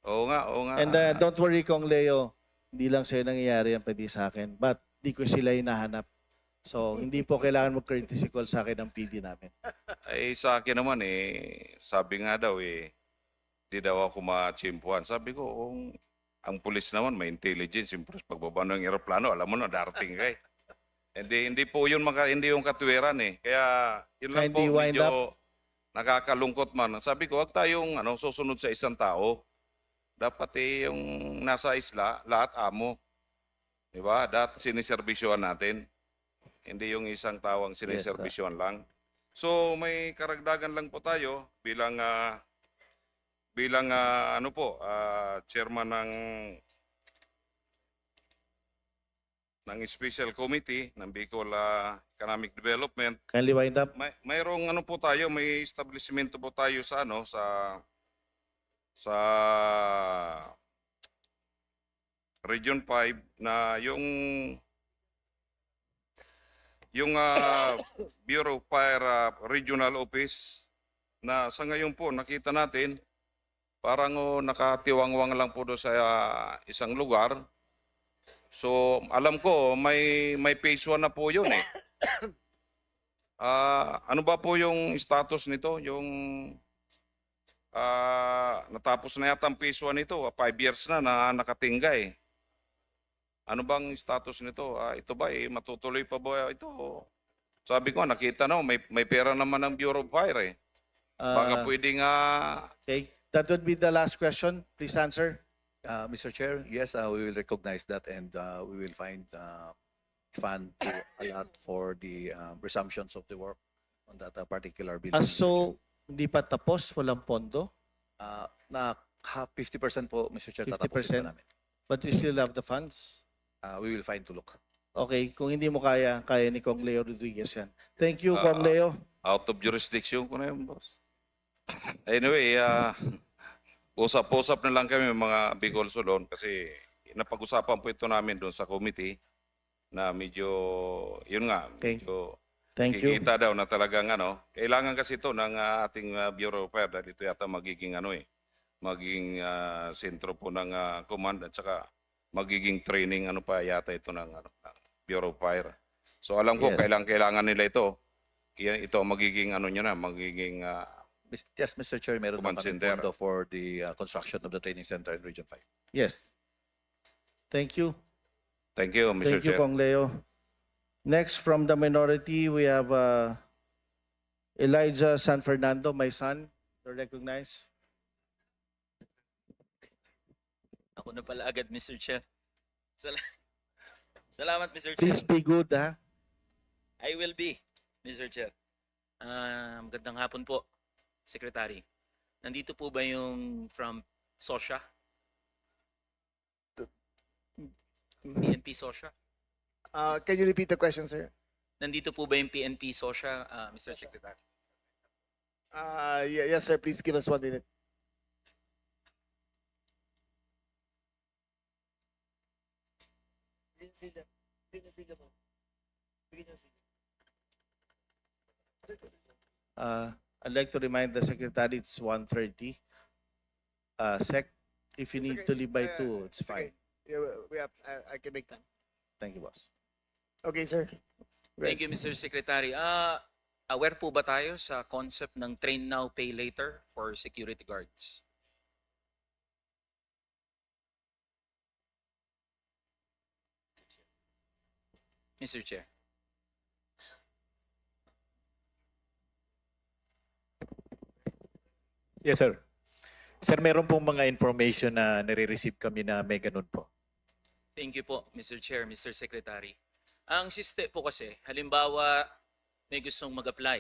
Oo nga, oo nga. and don't worry Kong Leo, hindi lang sa'yo nangyayari yan, pwede sa akin. But di ko sila hinahanap. So hindi po kailangan mag-courtesy call sa akin ng PD namin. Ay sa akin naman sabi nga daw di daw ako machimpuan. Sabi ko, ang pulis naman may intelligence, yung pagbaba ng eroplano, alam mo na darating ka eh. Hindi po yun hindi yung katwiran eh. Kaya yun lang po Kindly wind medyo up. nakakalungkot man. Sabi ko, wag tayong susunod sa isang tao. Dapat yung nasa isla, lahat amo. Di ba? Dapat siniservisyohan natin. Hindi yung isang tao ang siniservisyohan lang. So may karagdagan lang po tayo bilang chairman ng Special Committee ng Bicol Economic Development. Kindly wind up. Mayroong po tayo, may establishment po tayo sa sa Region 5 na yung Bureau of Fire Regional Office na sa ngayon po nakita natin parang nakatiwangwang lang po doon sa isang lugar. So alam ko may phase 1 na po yun eh. Ano ba po yung status nito? Yung natapos na yata ang phase 1 nito, 5 years na nakatingga eh. Ano bang status nito? Ito ba matutuloy pa ba ito? Sabi ko nakita may pera naman ng Bureau of Fire eh. Baka pwedeng Okay, that would be the last question. Please answer. Mr. Chair, yes, we will recognize that and we will find fund to allot for the resumptions of the work on that particular building. So hindi pa tapos, walang pondo? Na 50% po, Mr. Chair, tatapusin 50%? pa namin. But you still have the funds? We will find to look. Okay, kung hindi mo kaya ni Kong Leo Rodriguez yan. Thank you, Kong Leo. out of jurisdiction ko na yun, boss. Anyway, usap-usap na lang kami mga Bicol Sulon kasi napag-usapan po ito namin doon sa committee na medyo, yun nga, Okay. medyo Thank you. kikita daw na talagang kailangan kasi ito ng ating Bureau of Fire dahil ito yata magiging magiging sentro po ng command at saka magiging training pa yata ito ng Bureau of Fire. So alam ko Yes. kailangan nila ito. Ito magiging magiging Yes, Mr. Chair, meron Command naman kami center. pondo for the construction of the training center in Region 5. Yes. Thank you. Thank you, Mr. Thank you, Chair. Kong Leo. Next from the minority, we have Elijah San Fernando, my son. To recognize. Ako na pala agad, Mr. Chair. Salamat, Mr. Chair. Please be good, ha? I will be, Mr. Chair. Magandang hapon po, Secretary. Nandito po ba yung from SOSHA? PNP SOSHA? Can you repeat the question, sir? Nandito po ba yung PNP SOSHA, Mr. Secretary? Yes, sir. Please give us 1 minute. I'd like to remind the secretary it's 1:30. Sec, if you It's need okay. to leave by 2, Yeah, it's it's okay. fine. Yeah, we have. I can make time. Thank you, boss. Okay, sir. Thank you, Mr. Secretary. Aware po ba tayo sa concept ng train now, pay later for security guards? Mr. Chair. Yes, sir. Sir, meron pong mga information na nare-receive kami na may ganun po. Thank you po, Mr. Chair, Mr. Secretary. Ang siste po kasi, halimbawa may gustong mag-apply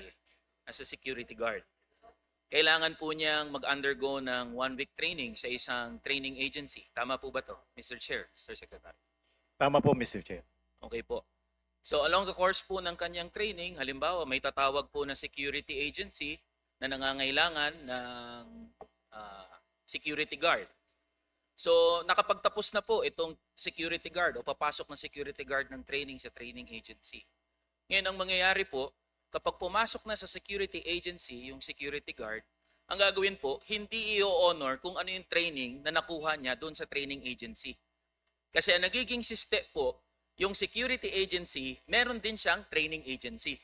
as a security guard. Kailangan po niyang mag-undergo ng 1-week training sa isang training agency. Tama po ba to, Mr. Chair, Mr. Secretary? Tama po, Mr. Chair. Okay po. So along the course po ng kanyang training, halimbawa may tatawag po na security agency na nangangailangan ng security guard. So nakapagtapos na po itong security guard o papasok ng security guard ng training sa training agency. Ngayon ang mangyayari po, kapag pumasok na sa security agency yung security guard, ang gagawin po, hindi i-honor kung ano yung training na nakuha niya doon sa training agency. Kasi ang nagiging step po, yung security agency, meron din siyang training agency.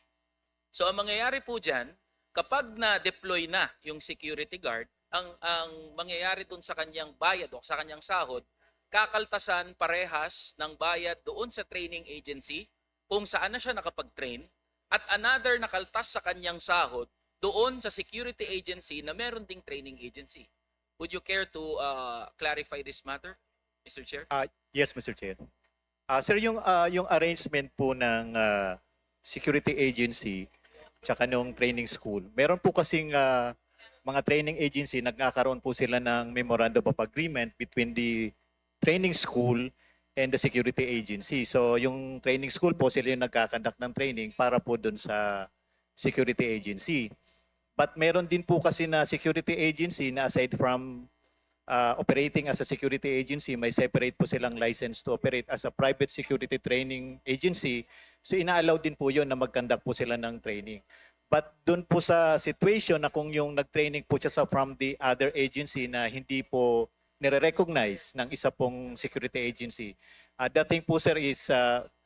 So ang mangyayari po dyan, kapag na-deploy na yung security guard, ang mangyayari doon sa kanyang bayad o sa kanyang sahod, kakaltasan parehas ng bayad doon sa training agency kung saan na siya nakapag-train at another nakaltas sa kanyang sahod doon sa security agency na meron ding training agency. Would you care to clarify this matter, Mr. Chair? Yes, Mr. Chair. Sir, yung arrangement po ng security agency tsaka nung training school, meron po kasing mga training agency, nagkakaroon po sila ng memorandum of agreement between the training school and the security agency. So yung training school po, sila yung nagkakandak ng training para po dun sa security agency. But meron din po kasi na security agency na aside from operating as a security agency, may separate po silang license to operate as a private security training agency. So ina-allow din po yun na mag-conduct po sila ng training. But doon po sa situation na kung yung nag-training po siya from the other agency na hindi po nire-recognize ng isa pong security agency, that thing po sir is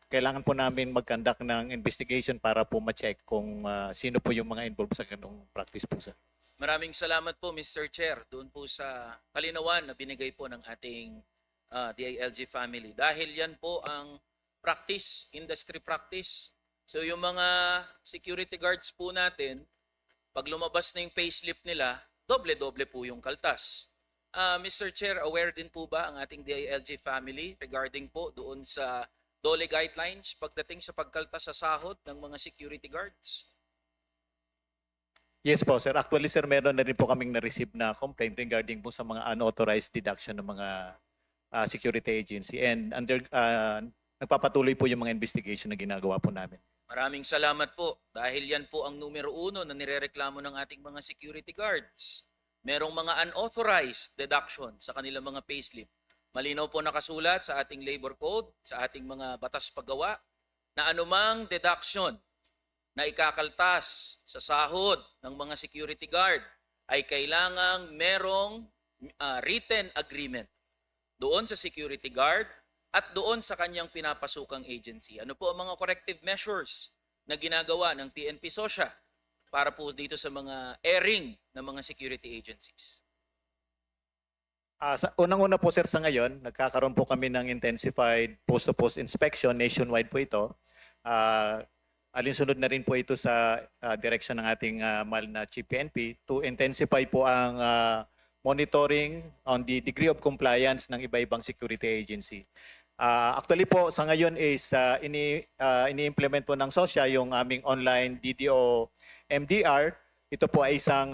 kailangan po namin mag-conduct ng investigation para po ma-check kung sino po yung mga involved sa ganung practice po sir. Maraming salamat po, Mr. Chair, doon po sa kalinawan na binigay po ng ating DILG family. Dahil yan po ang practice, industry practice. So yung mga security guards po natin, pag lumabas na yung payslip nila, doble-doble po yung kaltas. Mr. Chair, aware din po ba ang ating DILG family regarding po doon sa DOLE guidelines pagdating sa pagkaltas sa sahod ng mga security guards? Yes po sir. Actually sir, meron na rin po kaming na-receive na complaint regarding po sa mga unauthorized deduction ng mga security agency. And nagpapatuloy po yung mga investigation na ginagawa po namin. Maraming salamat po dahil yan po ang numero 1 na nirereklamo ng ating mga security guards. merong mga unauthorized deduction sa kanilang mga payslip. Malinaw po nakasulat sa ating labor code, sa ating mga batas paggawa, na anumang deduction na ikakaltas sa sahod ng mga security guard ay kailangang merong written agreement doon sa security guard at doon sa kanyang pinapasukang agency. Ano po ang mga corrective measures na ginagawa ng PNP SOSYA para po dito sa mga erring ng mga security agencies? Unang-una po sir, sa ngayon, nagkakaroon po kami ng intensified post-to-post inspection, nationwide po ito. Alinsunod na rin po ito sa direction ng ating mahal na Chief PNP to intensify po ang monitoring on the degree of compliance ng iba-ibang security agency. Actually po, sa ngayon is ini-implement po ng SOSYA yung aming online DDO MDR. Ito po ay isang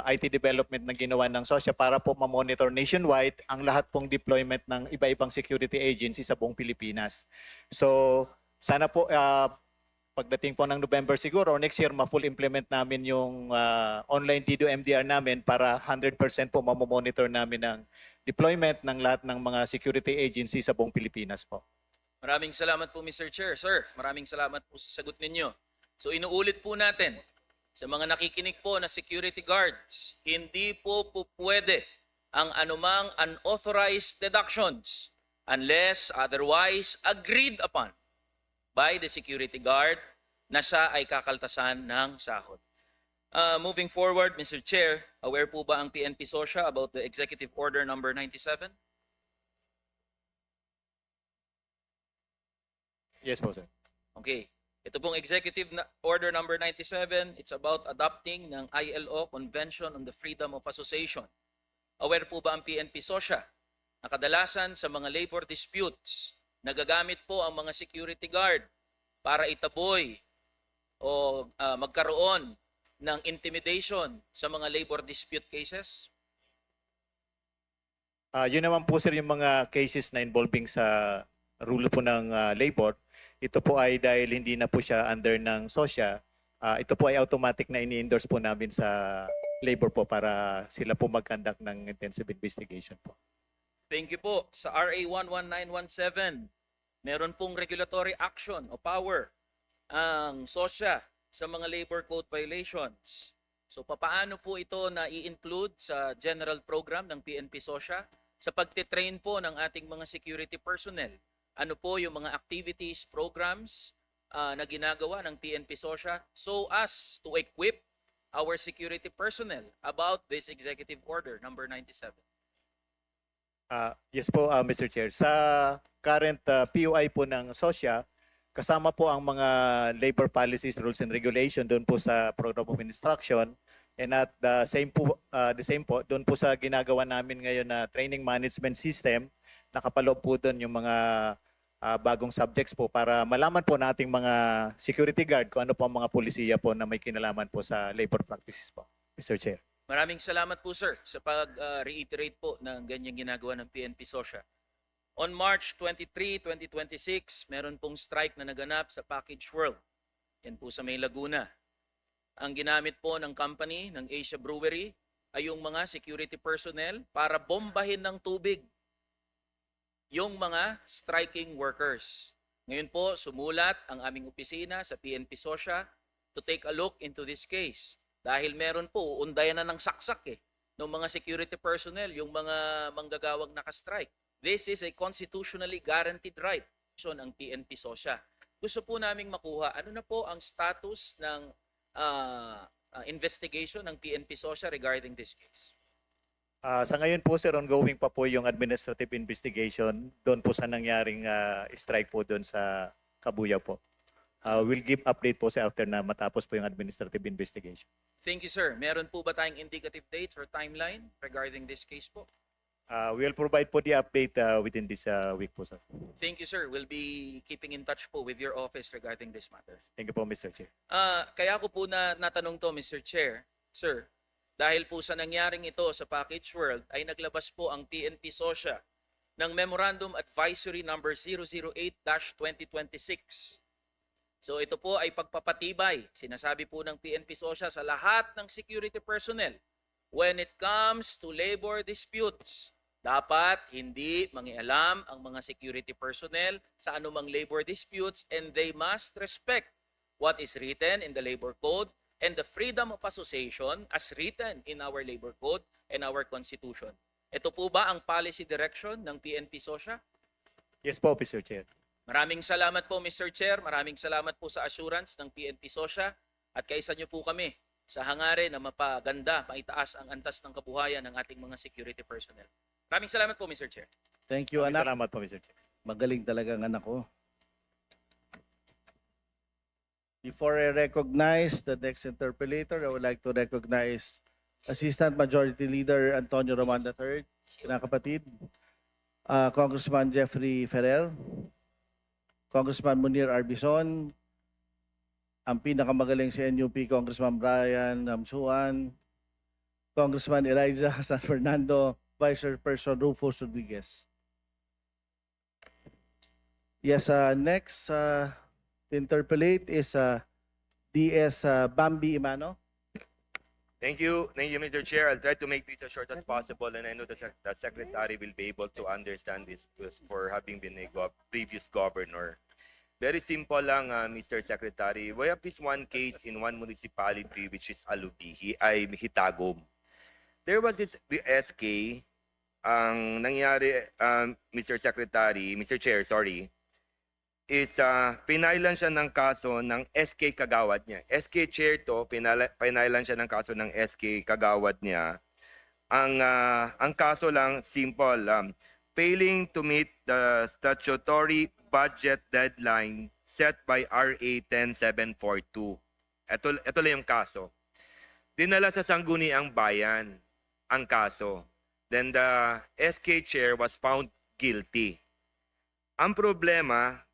IT development na ginawa ng SOSYA para po ma-monitor nationwide ang lahat pong deployment ng iba-ibang security agency sa buong Pilipinas. So, sana po pagdating po ng November siguro or next year, ma-full implement namin yung online DDO MDR namin para 100% po mamomonitor namin ang deployment ng lahat ng mga security agency sa buong Pilipinas po. Maraming salamat po, Mr. Chair. Sir, maraming salamat po sa sagot ninyo. So inuulit po natin sa mga nakikinig po na security guards, hindi po pwede ang anumang unauthorized deductions unless otherwise agreed upon by the security guard na siya ay kakaltasan ng sahod. Moving forward, Mr. Chair, aware po ba ang PNP SOSYA about the Executive Order number 97? Yes po sir. Okay. Ito pong Executive Order number 97, it's about adopting ng ILO Convention on the Freedom of Association. Aware po ba ang PNP SOSYA na kadalasan sa mga labor disputes, nagagamit po ang mga security guard para itaboy o magkaroon ng intimidation sa mga labor dispute cases? Yun naman po sir yung mga cases na involving sa rule po ng labor. Ito po ay dahil hindi na po siya under ng SOSYA, ito po ay automatic na ini-endorse po namin sa labor po para sila po mag-conduct ng intensive investigation po. Thank you po. Sa RA 11917, meron pong regulatory action o power ang SOSYA sa mga labor code violations. So papaano po ito na i-include sa general program ng PNP SOSYA sa pagtitrain po ng ating mga security personnel? Ano po yung mga activities, programs na ginagawa ng PNP SOSYA so as to equip our security personnel about this Executive Order number 97? Yes po, Mr. Chair. Sa current POI po ng SOSYA, kasama po ang mga labor policies, rules and regulation doon po sa program of instruction, and at the same po doon po sa ginagawa namin ngayon na training management system, nakapaloob po doon yung mga bagong subjects po para malaman po nating mga security guard kung ano po ang mga polisiya po na may kinalaman po sa labor practices po, Mr. Chair. Maraming salamat po sir sa pag-reiterate po ng ganyang ginagawa ng PNP SOSYA. On March 23, 2026, meron pong strike na naganap sa Package World. Yan po sa May Laguna. Ang ginamit po ng company ng Asia Brewery ay yung mga security personnel para bombahin ng tubig yung mga striking workers. Ngayon po, sumulat ang aming opisina sa PNP SOSYA to take a look into this case. Dahil meron po, uundayan na ng saksak ng mga security personnel, yung mga manggagawang nakastrike. This is a constitutionally guaranteed right ng PNP SOSYA. Gusto po naming makuha, ano na po ang status ng investigation ng PNP SOSYA regarding this case? Sa ngayon po sir, ongoing pa po yung administrative investigation doon po sa nangyaring strike po doon sa Kabuyaw po. We'll give update po sa after na matapos po yung administrative investigation. Thank you sir. Meron po ba tayong indicative dates or timeline regarding this case po? We'll provide po the update within this week po sir. Thank you sir. We'll be keeping in touch po with your office regarding this matters. Thank you po Mr. Chair. Kaya ko po natanong to Mr. Chair, sir, dahil po sa nangyaring ito sa Package World ay naglabas po ang PNP SOSYA ng Memorandum Advisory number 008-2026. So ito po ay pagpapatibay, sinasabi po ng PNP SOSYA sa lahat ng security personnel when it comes to labor disputes, dapat hindi mangialam ang mga security personnel sa anumang labor disputes, and they must respect what is written in the labor code and the freedom of association as written in our labor code and our constitution. Ito po ba ang policy direction ng PNP SOSYA? Yes po, Mr. Chair. Maraming salamat po, Mr. Chair. Maraming salamat po sa assurance ng PNP SOSYA at kaisa niyo po kami sa hangarin na mapaganda, maitaas ang antas ng kabuhayan ng ating mga security personnel. Maraming salamat po, Mr. Chair. Thank you, Maraming anak. salamat po, Mr. Chair. Magaling talaga ang anak ko. Before I recognize the next interpolator, I would like to recognize Assistant Majority Leader Antonio Roman III, kinakapatid, Congressman Jeffrey Ferrer, Congressman Munir Arbison, ang pinakamagaling sa NUP, Congressman Brian Hamsuan, Congressman Elijah San Fernando, Vice Chairperson Rufus Rodriguez. Yes, next to interpolate is DS Bambi Imano. Thank you, Mr. Chair. I'll try to make this as short as possible, and I know that the Secretary will be able to understand this for having been a previous governor. Very simple lang, Mr. Secretary. We have this one case in one municipality which is Alupihi, ay Hitagom. There was the SK, ang nangyari, Mr. Chair, sorry, is pinailan siya ng kaso ng SK kagawad niya. SK chair to, pinailan siya ng kaso ng SK kagawad niya. Ang kaso lang simple, failing to meet the statutory budget deadline set by RA 10742. Ito lang yung kaso. Dinala sa Sangguniang Bayan ang kaso. Then the SK chair was found guilty. Ang problema,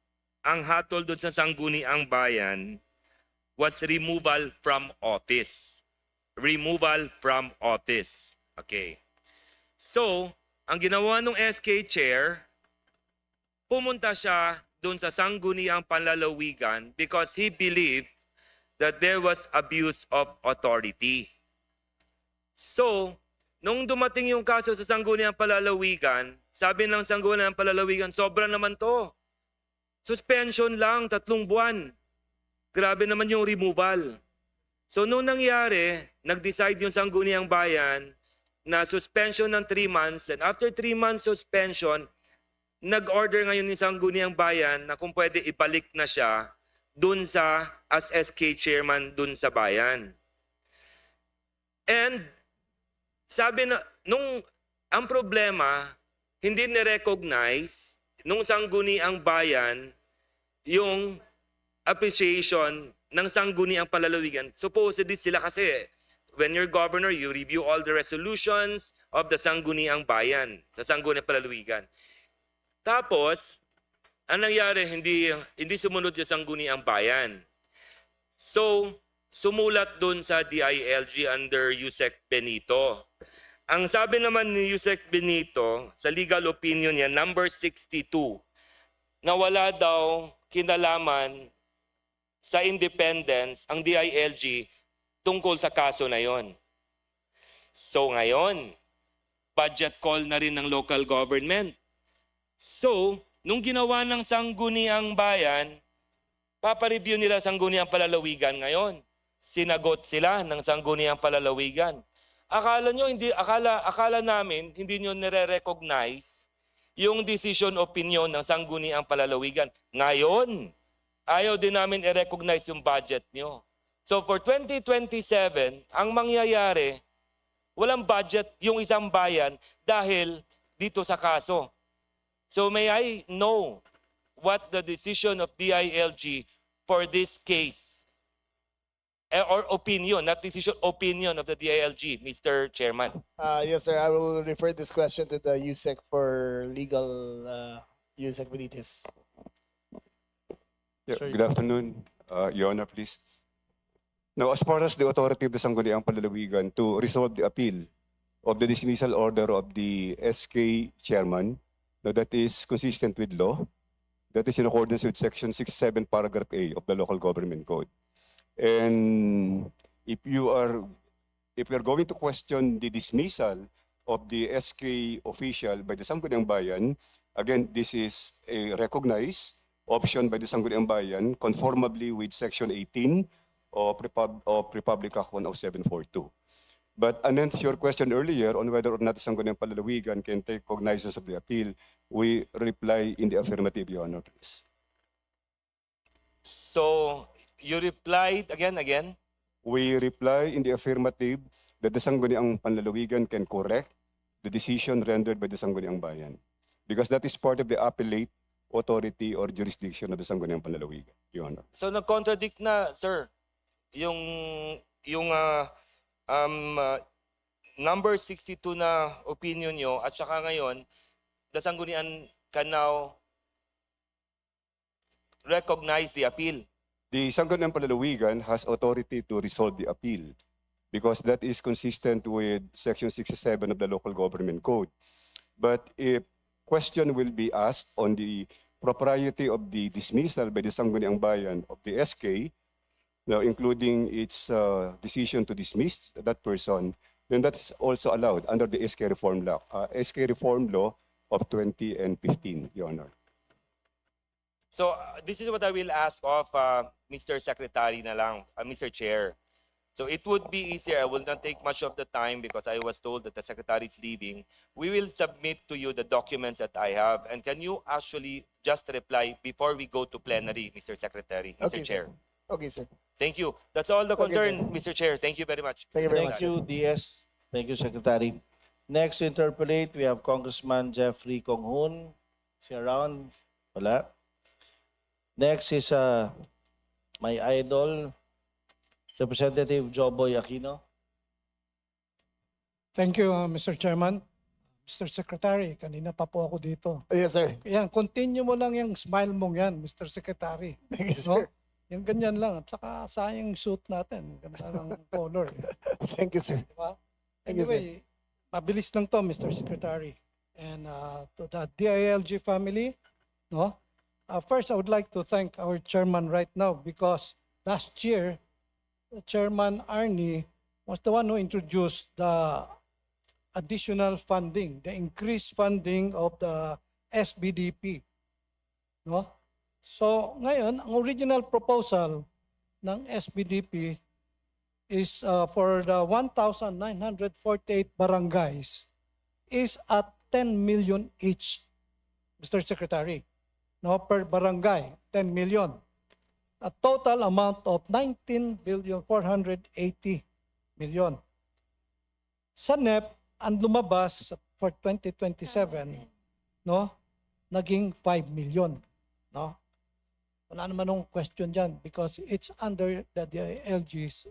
ang hatol doon sa Sangguniang Bayan was removal from office. Removal from office. Okay. So, ang ginawa ng SK chair, pumunta siya doon sa Sangguniang Panlalawigan because he believed that there was abuse of authority. So, nung dumating yung kaso sa Sangguniang Panlalawigan, sabi ng Sangguniang Panlalawigan, sobra naman to. Suspension lang, 3 buwan. Grabe naman yung removal. So nung nangyari, nag-decide yung Sangguniang Bayan na suspension ng 3 months, and after 3 months suspension, nag-order ngayon yung Sangguniang Bayan na kung pwede ibalik na siya dun sa as SK chairman dun sa bayan. And sabi na, ang problema, hindi ni-recognize nung Sangguniang Bayan yung appreciation ng Sangguniang Panlalawigan. Supposedly sila kasi, when you're governor, you review all the resolutions of the Sangguniang Bayan sa Sangguniang Panlalawigan. Tapos, ang nangyari, hindi sumunod yung Sangguniang Bayan. So, sumulat dun sa DILG under Yusek Benito. Ang sabi naman ni Yusek Benito, sa legal opinion niya, number 62, na wala daw kinalaman sa independence ang DILG tungkol sa kaso na yon. So ngayon, budget call na rin ng local government. So, nung ginawa ng Sangguniang Bayan, papareview nila Sangguniang Panlalawigan ngayon. Sinagot sila ng Sangguniang Panlalawigan. Akala namin hindi niyo nire-recognize yung decision opinion ng Sangguniang Panlalawigan. Ngayon, ayaw din namin i-recognize yung budget niyo. So for 2027, ang mangyayari, walang budget yung isang bayan dahil dito sa kaso. So may I know what the decision of DILG for this case? Or opinion, not decision, opinion of the DILG, Mr. Chairman. Yes, sir. I will refer this question to the USEC for legal USEC Benitez. Yeah, Sir, good afternoon, Your Honor, please. Now, as far as the authority of the Sangguniang Panlalawigan to resolve the appeal of the dismissal order of the SK chairman, now that is consistent with law, that is in accordance with Section 67, Paragraph A of the Local Government Code. And if you are if we're going to question the dismissal of the SK official by the Sangguniang Bayan, again, this is a recognized option by the Sangguniang Bayan conformably with Section 18 of Republic Act 10742. But unanswered your question earlier on whether or not the Sangguniang Palalawigan can take cognizance of the appeal, we reply in the affirmative, Your Honor, please. So you replied again. We reply in the affirmative that the Sangguniang Panlalawigan can correct the decision rendered by the Sangguniang Bayan, because that is part of the appellate authority or jurisdiction of the Sangguniang Panlalawigan, Your Honor. So nag-contradict na, sir, yung number 62 na opinion nyo at saka ngayon, the Sanggunian can now recognize the appeal. The Sangguniang Panlalawigan has authority to resolve the appeal because that is consistent with Section 67 of the Local Government Code. But if question will be asked on the propriety of the dismissal by the Sangguniang Bayan of the SK, now including its decision to dismiss that person, then that's also allowed under the SK Reform Law of 2015, Your Honor. So this is what I will ask of Mr. Secretary na lang, Mr. Chair. So it would be easier. I will not take much of the time because I was told that the Secretary is leaving. We will submit to you the documents that I have. And can you actually just reply before we go to plenary, Mr. Secretary, Mr. Chair? Okay, sir. Thank you. That's all the Okay, concern, Mr. Chair. Thank you very much. Thank you very Thank much. you, DS. Thank you, Secretary. Next to interpolate, we have Congressman Jeffrey Konghun. Is he around? Wala. Next is my idol, Representative Joboy Aquino. Thank you, Mr. Chairman. Mr. Secretary, kanina pa po ako dito. Yes, sir. Yan, continue mo lang yung smile mong yan, Mr. Secretary. Thank you, No? sir. Yung ganyan lang. At saka sayang suit natin. Ganda ng color. Thank you, sir. Diba? Thank you, sir. Anyway, mabilis lang to, Mr. Secretary. And to the DILG family, no? First, I would like to thank our chairman right now because last year, Chairman Arnie was the one who introduced the additional funding, the increased funding of the SBDP. No? So ngayon, ang original proposal ng SBDP is for the 1,948 barangays is at 10 million each, Mr. Secretary. No, per barangay, 10 million. A total amount of 19,480 million. Sa NEP, ang lumabas for 2027, no, naging 5 million. No? Wala naman nung question dyan because it's under the DILG's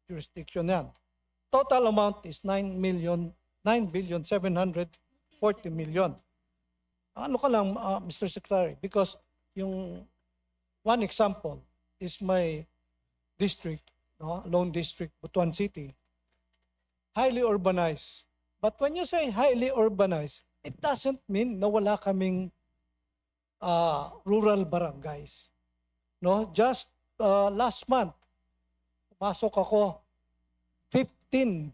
jurisdiction yan. Total amount is 9,740 million. Ano ka lang, Mr. Secretary, because yung one example is my district, no, Lone District, Butuan City, highly urbanized. But when you say highly urbanized, it doesn't mean na wala kaming rural barangays. No, just last month, pumasok ako 15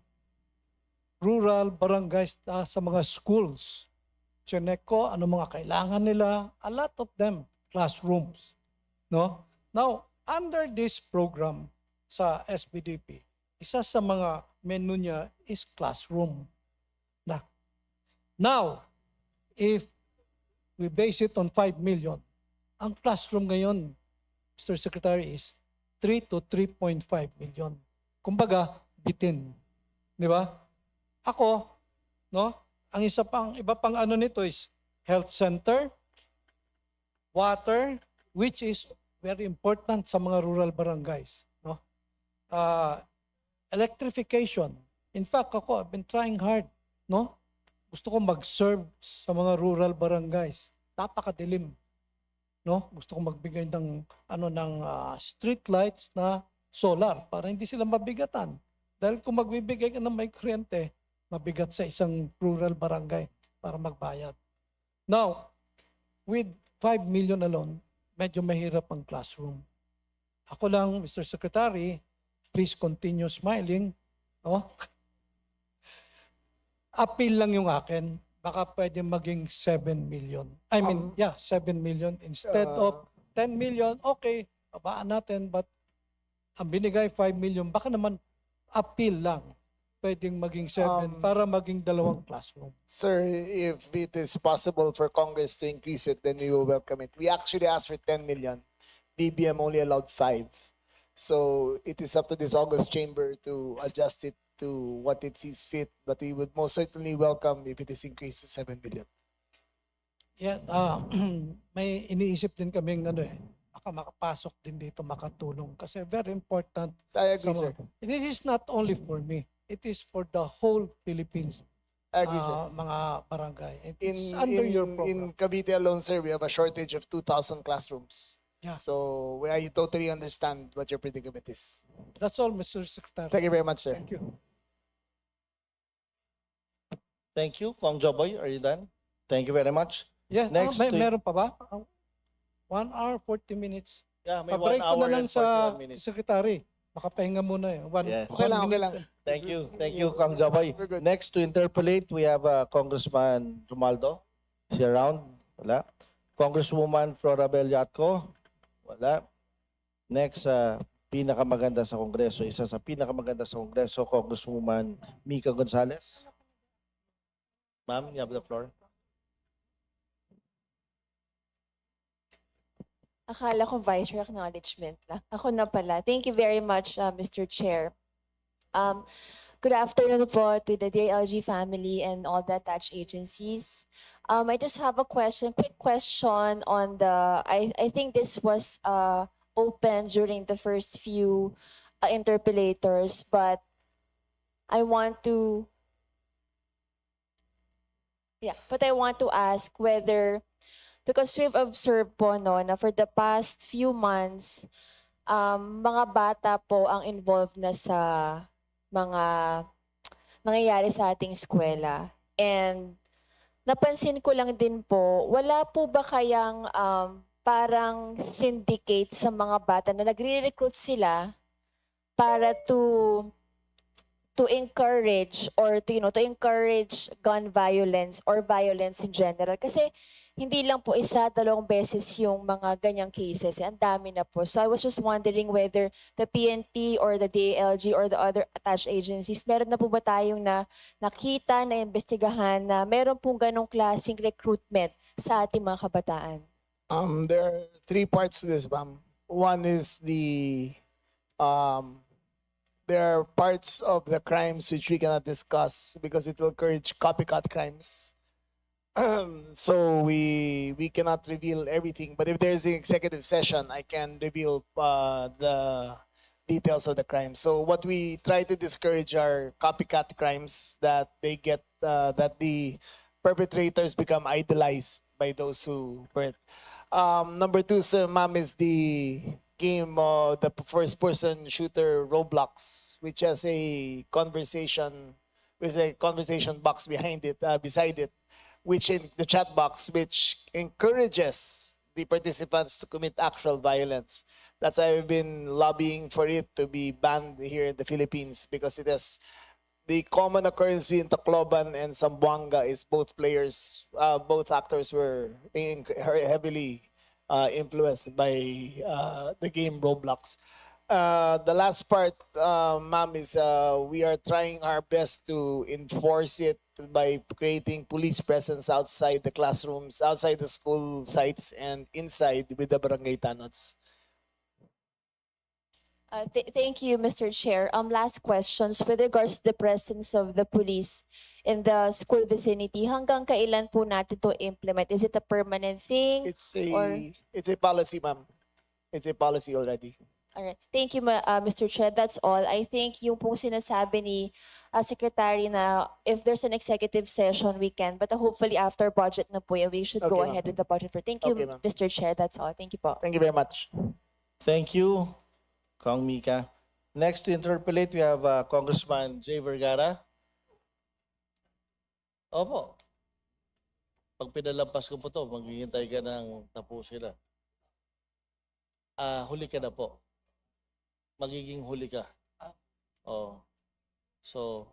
rural barangays sa mga schools. Chinek ko ano mga kailangan nila, a lot of them classrooms, no? Now, under this program sa SBDP, isa sa mga menu niya is classroom. Now, if we base it on 5 million, ang classroom ngayon, Mr. Secretary, is 3 to 3.5 million. Kumbaga, bitin. Di ba? Ako, no? Ang iba pang ano nito is health center, water, which is very important sa mga rural barangays. No? Electrification. In fact, ako, I've been trying hard. No? Gusto ko mag-serve sa mga rural barangays. Napakadilim. No? Gusto ko magbigay ng street lights na solar para hindi sila mabigatan. Dahil kung magbibigay ka ng may kuryente, mabigat sa isang rural barangay para magbayad. Now, with 5 million alone, medyo mahirap ang classroom. Ako lang, Mr. Secretary, please continue smiling Oh, appeal lang yung akin. Baka pwede maging 7 million. I mean, 7 million instead of 10 million. Okay, babaan natin. But ang binigay 5 million, baka naman appeal lang. Pwedeng maging 7 para maging 2 classroom. Sir, if it is possible for Congress to increase it, then we will welcome it. We actually asked for 10 million. BBM only allowed 5. So it is up to this August chamber to adjust it to what it sees fit. But we would most certainly welcome if it is increased to 7 million. Yeah, may iniisip din kaming baka makapasok din dito, makatulong. Kasi very important. I agree, sir. This is not only for me. It is for the whole Philippines. I agree, sir. Mga barangay. It's under your In program. Cavite alone, sir, we have a shortage of 2,000 classrooms. Yeah. So I totally understand what your predicament is. That's all, Mr. Secretary. Thank you very much, sir. Thank you. Thank you. Kong Joboy, are you done? Thank you very much. Yeah, Next to- meron pa ba? 1 hour, 40 minutes. Yeah, may 1 Pa-break ko hour na lang and sa 41 minutes. Secretary. Makapahinga muna eh. Yes. Okay lang, okay lang. Thank you. Thank you, Kong Joboy. We're good. Next to interpolate, we have Congressman Romaldo. Is he around? Wala. Congresswoman Flora Bellatco. Wala. Next, pinakamaganda sa Kongreso. Isa sa pinakamaganda sa Kongreso, Congresswoman Mika Gonzalez. Ma'am, you have the floor. Akala ko vice or acknowledgement lang. Ako na pala. Thank you very much, Mr. Chair. Good afternoon po to the DILG family and all the attached agencies. I just have a quick question on I think this was open during the first few interpellators, but I want to ask whether, because we've observed po na for the past few months, mga bata po ang involved na sa mga nangyayari sa ating eskwela. And napansin ko lang din po, wala po ba kayang parang syndicate sa mga bata na nagre-recruit sila para to encourage or to encourage gun violence or violence in general? Kasi hindi lang po 1, 2 beses yung mga ganyang cases. Ang dami na po. So I was just wondering whether the PNP or the DALG or the other attached agencies, meron na po ba tayong nakita, na investigahan na meron pong ganong klaseng recruitment sa ating mga kabataan? There are 3 parts to this, ma'am. One is there are parts of the crimes which we cannot discuss because it will encourage copycat crimes. So we cannot reveal everything. But if there's an executive session, I can reveal the details of the crime. So what we try to discourage are copycat crimes that that the perpetrators become idolized by those who perpet. Number 2, sir, ma'am, is the game of the first-person shooter Roblox, which has a conversation box beside it, which in the chat box, which encourages the participants to commit actual violence. That's why we've been lobbying for it to be banned here in the Philippines, because it has the common occurrence in Tacloban and Zamboanga is both actors were heavily influenced by the game Roblox. The last part, ma'am, is we are trying our best to enforce it by creating police presence outside the classrooms, outside the school sites, and inside with the barangay tanods. Thank you, Mr. Chair. Last questions with regards to the presence of the police in the school vicinity. Hanggang kailan po natin to implement? Is it a permanent thing? It's a policy, ma'am. It's a policy already. All right. Thank you, Mr. Chair. That's all. I think yung pong sinasabi ni Secretary na if there's an executive session, we can. But hopefully after budget na po, we should go Okay, ahead ma'am. with the budget. Thank you, Okay, ma'am. Mr. Chair. That's all. Thank you po. Thank you very much. Thank you, Kong Mika. Next to interpolate, we have Congressman Jay Vergara. Opo. Pag pinalampas ko po to, maghihintay ka ng tapusin na. Huli ka na po. Magiging huli ka. Oh. So,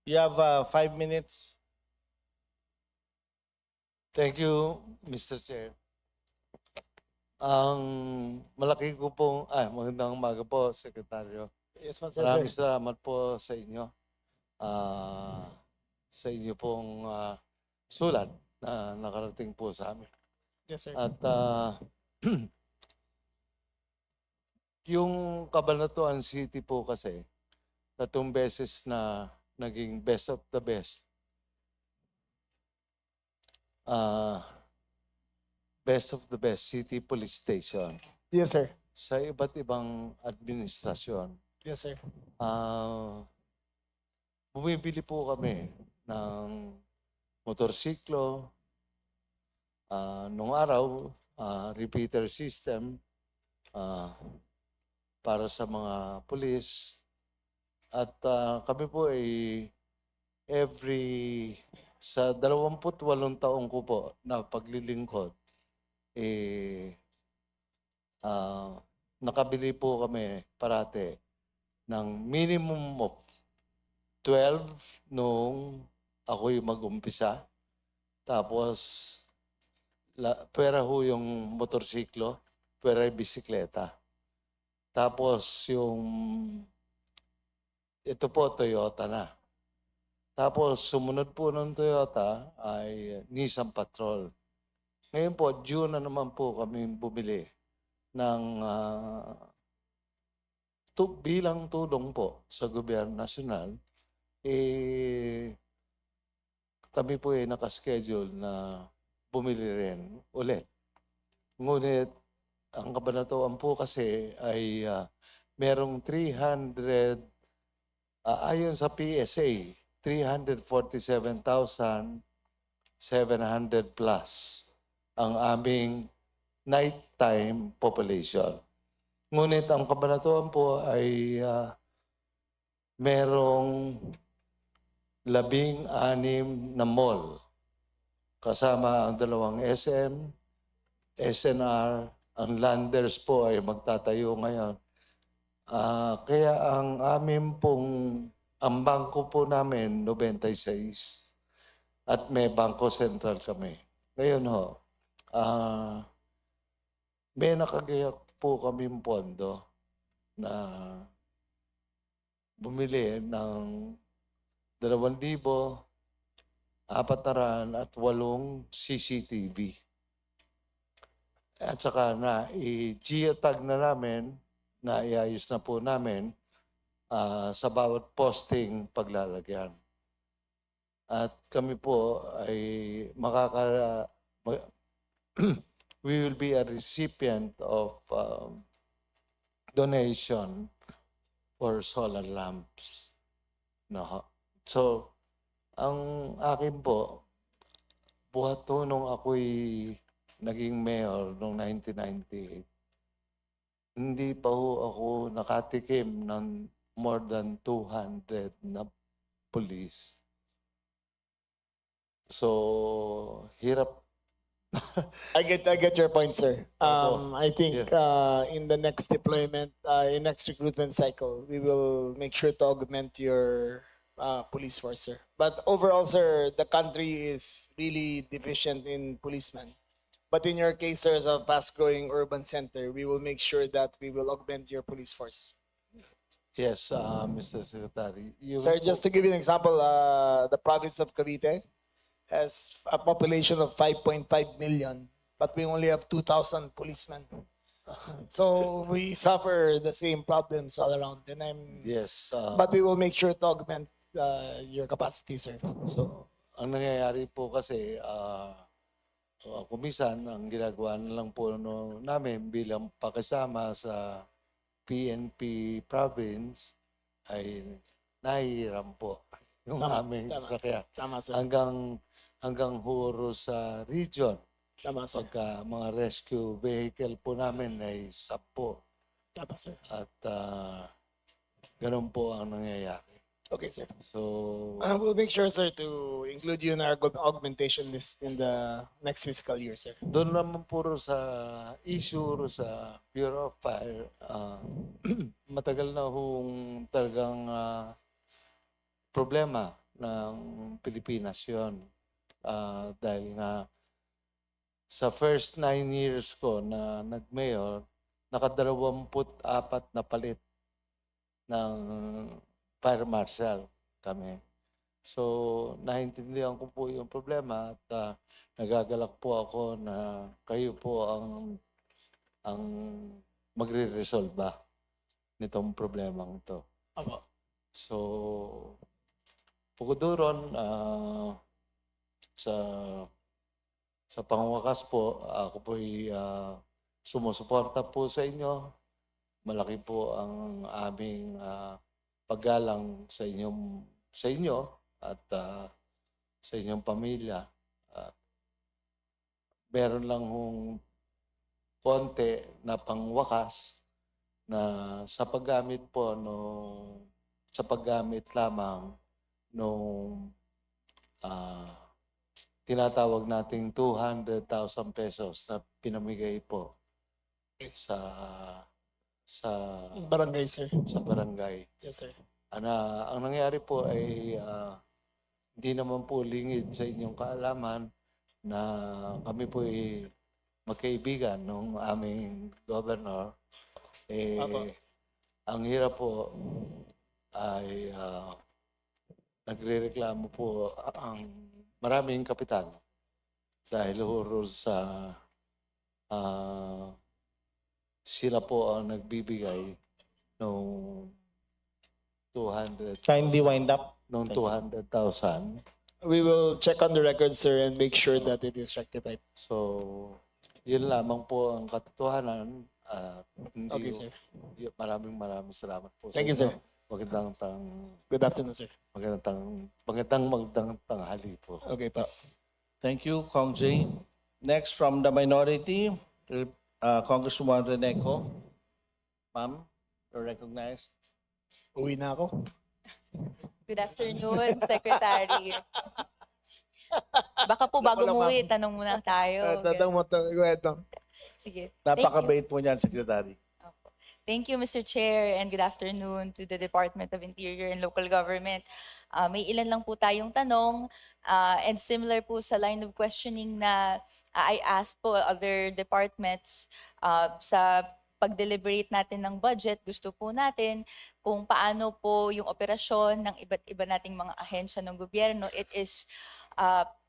you have 5 minutes. Thank you, Mr. Chair. Ang malaki ko pong, magandang umaga po, Sekretaryo. Yes, ma'am, sir. Maraming salamat po sa inyo. Sa inyo pong sulat na nakarating po sa amin. Yes, sir. At yung Cabanatuan City po kasi, 3 beses na naging best of the best. Best of the best city police station Yes, sir. sa iba't ibang administrasyon. Yes, sir. Bumibili po kami ng motorsiklo, nung araw, repeater system para sa mga pulis. At kami po ay sa 28 taong ko po na paglilingkod, nakabili po kami parate ng minimum of 12 nung ako'y mag-umpisa. Tapos, pwera ho yung motorsiklo, pwera yung bisikleta. Tapos ito po, Toyota na. Tapos, sumunod po ng Toyota ay Nissan Patrol. Ngayon po, June na naman po kami bumili ng bilang tulong po sa gobyerno nasyonal. Kami po ay nakaschedule na bumili rin ulit. Ngunit, ang Cabanatuan po kasi ay merong 300, ayon sa PSA, 347,700 plus ang aming nighttime population. Ngunit ang Cabanatuan po ay merong 16 na mall. Kasama ang 2 SM, SNR, ang Landers po ay magtatayo ngayon. Kaya ang ang bangko po namin, 96. At may Bangko Sentral kami. Ngayon ho, may nakagayak po kami pondo na bumili ng 2,408 CCTV. At saka i-geotag na namin, na iayos na po namin sa bawat posting paglalagyan. At kami po ay we will be a recipient of donation for solar lamps. No. So, ang akin po, buhat to nung ako'y naging mayor noong 1998, hindi pa ho ako nakatikim ng more than 200 na police. So, hirap. I get your point, sir. I think in the next deployment, in next recruitment cycle, we will make sure to augment your police force, sir. But overall, sir, the country is really deficient in policemen. But in your case, sir, as a fast-growing urban center, we will make sure that we will augment your police force. Yes, Mr. Secretary. Sir, just to give you an example, the province of Cavite has a population of 5.5 million, but we only have 2,000 policemen. So we suffer the same problems all around. And Yes. but we will make sure to augment your capacity, sir. So, ang nangyayari po kasi, kumisan, ang ginagawa na lang po namin bilang pakasama sa PNP province ay nahihiram po yung aming sasakyan. Tama, sir. Hanggang huro sa region. Tama, sir. Pagka mga rescue vehicle po namin ay 10. Tama, sir. At ganun po ang nangyayari. Okay, sir. So, We'll make sure, sir, to include you in our augmentation list in the next fiscal year, sir. doon naman puro sa issue sa Bureau of Fire, matagal na hong talagang problema ng Pilipinas yon. Dahil nga sa first 9 years ko na nag-mayor, naka-24 na palit ng fire marshal kami. So, naintindihan ko po yung problema at nagagalak po ako na kayo po ang magre-resolba nitong problemang ito. Apo. So, Puguduron, sa pangwakas po, ako po'y sumusuporta po sa inyo. Malaki po ang aming paggalang sa inyo at sa inyong pamilya. Meron lang hong konti na pangwakas na sa paggamit po sa paggamit lamang nung tinatawag nating 200,000 pesos na pinamigay po sa Barangay, sir. sa barangay. Yes, sir. Ang nangyari po ay hindi naman po lingid sa inyong kaalaman na kami po ay magkaibigan ng aming governor. Apo. Ang hirap po ay nagrereklamo po ang maraming kapital dahil huro sa sila po ang nagbibigay nung 200,000. Kindly wind up. Nung Thank you. 200,000. We will check on the record, sir, and make sure that it is rectified. So, yun lamang po ang katotohanan. Okay, sir. Maraming salamat po. Thank you, sir. Good afternoon, sir. Magandang tanghali po. Okay, pa. Thank you, Kong Jay. Next from the minority, Congresswoman Reneco. Ma'am, you're recognized. Uwi na ako. Good afternoon, Secretary. Baka po bago umuwi, tanong muna tayo. Go ahead, ma'am. Sige. Napakabait po niyan, Secretary. Thank you, Mr. Chair, and good afternoon to the Department of Interior and Local Government. May ilan lang po tayong tanong, and similar po sa line of questioning na I asked po other departments sa pag-deliberate natin ng budget, gusto po natin kung paano po yung operasyon ng iba't iba nating mga ahensya ng gobyerno. It is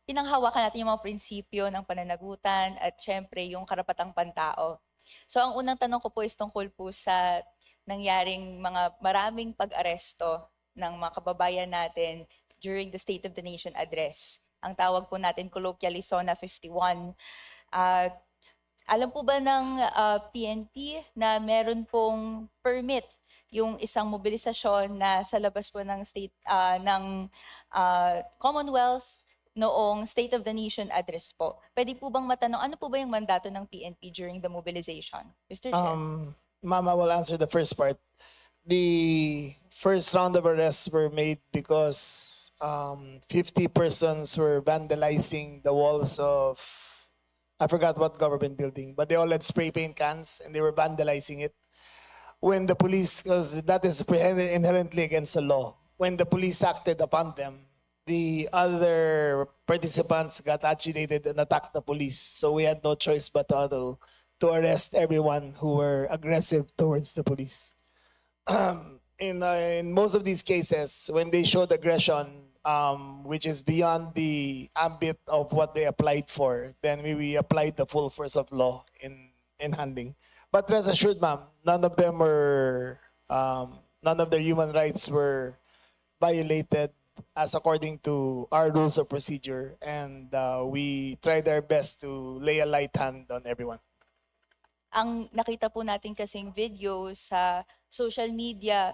pinanghawakan natin yung mga prinsipyo ng pananagutan at syempre yung karapatang pantao. So ang unang tanong ko po is tungkol po sa nangyaring maraming pag-aresto ng mga kababayan natin during the State of the Nation address. Ang tawag po natin colloquially Zona 51. Alam po ba ng PNP na meron pong permit yung isang mobilisasyon na sa labas po ng Commonwealth noong State of the Nation address po? Pwede po bang matanong, ano po ba yung mandato ng PNP during the mobilization? Mr. Chair. Ma'am, I will answer the first part. The first round of arrests were made because 50 persons were vandalizing the walls of, I forgot what government building, but they all had spray paint cans and they were vandalizing it. When the police, because that is inherently against the law, when the police acted upon them, the other participants got agitated and attacked the police. So we had no choice but to arrest everyone who were aggressive towards the police. In most of these cases, when they showed aggression, which is beyond the ambit of what they applied for, then we applied the full force of law in handling. But rest assured, ma'am, none of their human rights were violated as according to our rules of procedure, and we tried our best to lay a light hand on everyone. Ang nakita po natin kasing video sa social media,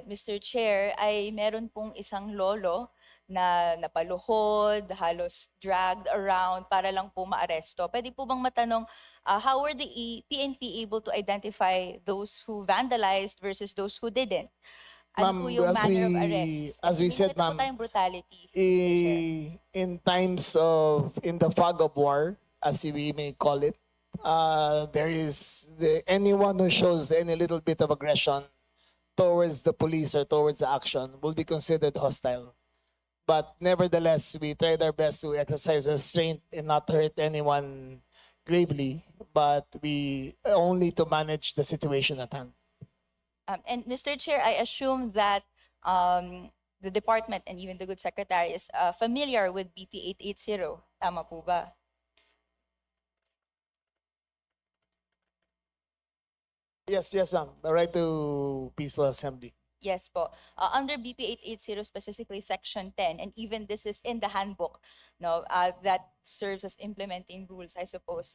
Mr. Chair, ay meron pong isang lolo na napaluhod, halos dragged around para lang po maaresto. Pwede po bang matanong, how were the PNP able to identify those who vandalized versus those who didn't? Ano po yung manner of arrest? As we said, ma'am, tayong brutality. in the fog of war, as we may call it, there is anyone who shows any little bit of aggression towards the police or towards the action will be considered hostile. But nevertheless, we tried our best to exercise restraint and not hurt anyone gravely, but we only to manage the situation at hand. And Mr. Chair, I assume that the department and even the good secretary is familiar with BP 880. Tama po ba? Yes, ma'am. The right to peaceful assembly. Yes po. Under BP 880, specifically Section 10, and even this is in the handbook, no, that serves as implementing rules, I suppose.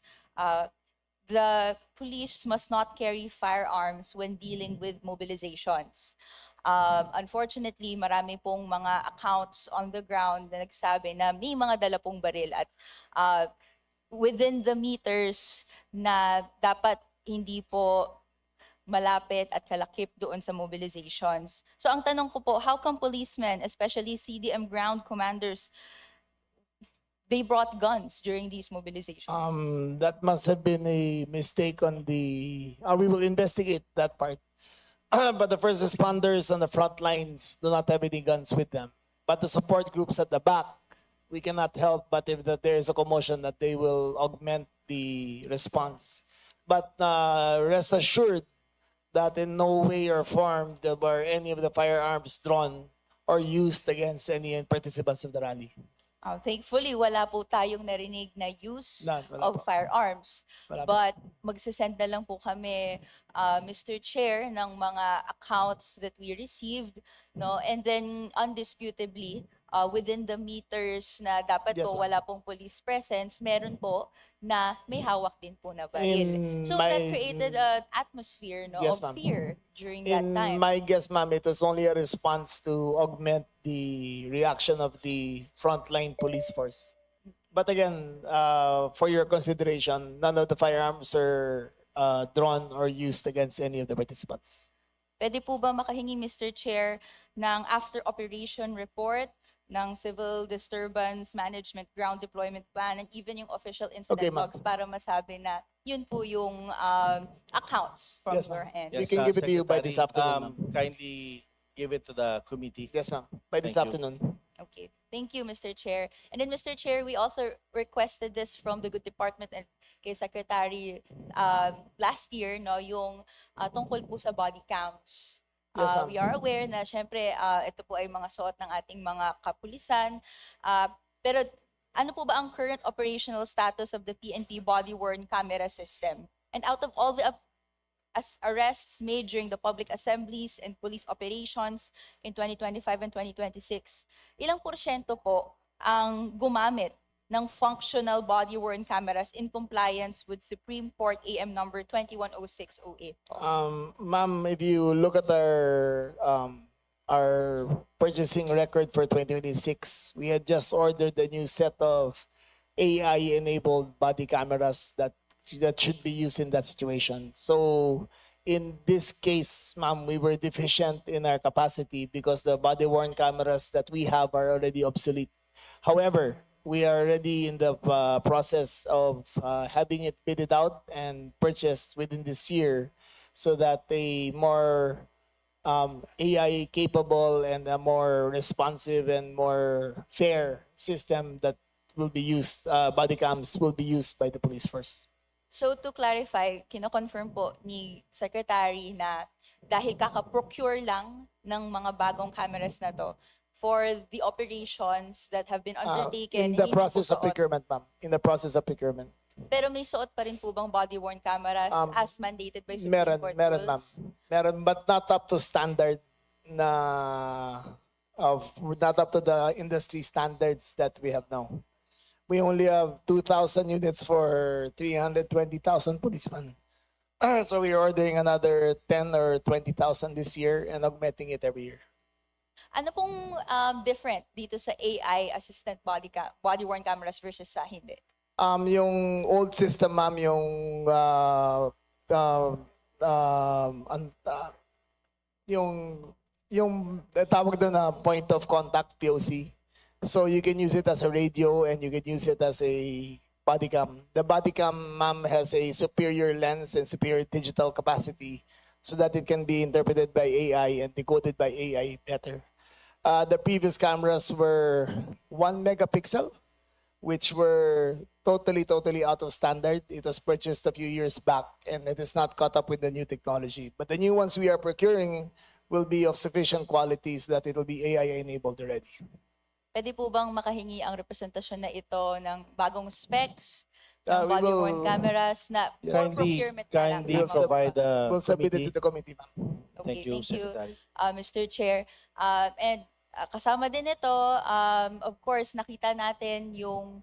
The police must not carry firearms when dealing with mobilizations. Unfortunately, marami pong mga accounts on the ground na nagsabi na may mga dala pong baril at within the meters na dapat hindi po malapit at kalakip doon sa mobilizations. So ang tanong ko po, how come policemen, especially CDM ground commanders, they brought guns during these mobilizations? That must have been a mistake on the. We will investigate that part. But the first responders on the front lines do not have any guns with them. But the support groups at the back, we cannot help but if there is a commotion that they will augment the response. But rest assured that in no way or form were any of the firearms drawn or used against any participants of the rally. Thankfully, wala po tayong narinig na use Wala of po. firearms. Wala po. But magsasend na lang po kami, Mr. Chair, ng mga accounts that we received, no? And then undisputably, within the meters na dapat Yes, po ma'am. wala pong police presence, meron po na may hawak din po na baril. In So that my- created an atmosphere, no, Yes, of ma'am. fear during that In time. my guess, ma'am, it was only a response to augment the reaction of the frontline police force. But again, for your consideration, none of the firearms are drawn or used against any of the participants. Pwede po ba makahingi, Mr. Chair, ng after-operation report ng Civil Disturbance Management Ground Deployment Plan and even yung official incident Okay, ma'am. logs para masabi na yun po yung accounts from Yes, your ma'am. end? We can give it to you by this Secretary, afternoon, Kindly give it to the committee. Yes, ma'am. By this Thank you. afternoon. Okay. Thank you, Mr. Chair. And then, Mr. Chair, we also requested this from the Good Department and kay Secretary last year, no, yung tungkol po sa body cams. Yes, ma'am. We are aware na syempre ito po ay mga suot ng ating mga kapulisan. Pero ano po ba ang current operational status of the PNP body-worn camera system? And out of all the arrests made during the public assemblies and police operations in 2025 and 2026, ilang porsyento po ang gumamit ng functional body-worn cameras in compliance with Supreme Court AM number 210608? Ma'am, if you look at our purchasing record for 2026, we had just ordered a new set of AI-enabled body cameras that should be used in that situation. So in this case, ma'am, we were deficient in our capacity because the body-worn cameras that we have are already obsolete. However, we are already in the process of having it bidded out and purchased within this year so that a more AI capable and a more responsive and more fair system that will be used, body cams will be used by the police force. So to clarify, kino-confirm po ni Secretary na dahil kaka-procure lang ng mga bagong cameras na to for the operations that have been undertaken. In the hindi process po of suot. procurement, ma'am. In the process of procurement. Pero may suot pa rin po bang body-worn cameras as mandated by Supreme Meron, Court meron, ma'am. rules? Meron, but not up to standard not up to the industry standards that we have now. We only have 2,000 units for 320,000 policemen. So we are ordering another 10 or 20,000 this year and augmenting it every year. Ano pong different dito sa AI assistant body-worn cameras versus sa hindi? Yung old system, ma'am, yung tawag doon na point of contact, POC. So you can use it as a radio and you can use it as a body cam. The body cam, ma'am, has a superior lens and superior digital capacity so that it can be interpreted by AI and decoded by AI better. The previous cameras were 1 megapixel, which were totally out of standard. It was purchased a few years back and it is not caught up with the new technology. But the new ones we are procuring will be of sufficient quality so that it will be AI enabled already. Pwede po bang makahingi ang representasyon na ito ng bagong specs, We ng body-worn will cameras na for procurement na lang? Kindly provide the We'll submit it committee. to the committee, ma'am. Okay, Thank you, Secretary. Mr. Chair. And kasama din ito, of course, nakita natin yung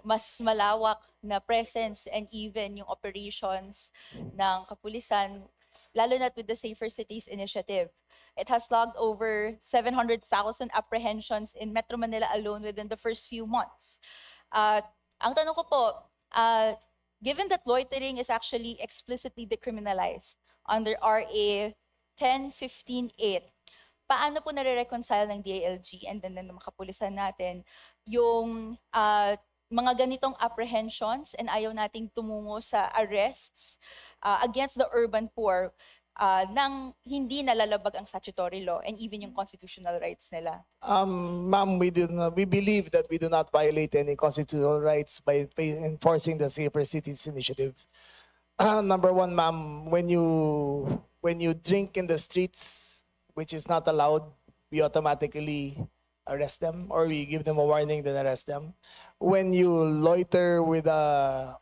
mas malawak na presence and even yung operations ng kapulisan, lalo na with the Safer Cities Initiative. It has logged over 700,000 apprehensions in Metro Manila alone within the first few months. Ang tanong ko po, given that loitering is actually explicitly decriminalized under RA 1015-8, paano po nare-reconcile ng DILG and then ng mga kapulisan natin yung mga ganitong apprehensions and ayaw nating tumungo sa arrests against the urban poor nang hindi nalalabag ang statutory law and even yung constitutional rights nila? Ma'am, we believe that we do not violate any constitutional rights by enforcing the Safer Cities Initiative. Number one, ma'am, when you drink in the streets, which is not allowed, we automatically arrest them or we give them a warning, then arrest them. When you loiter with a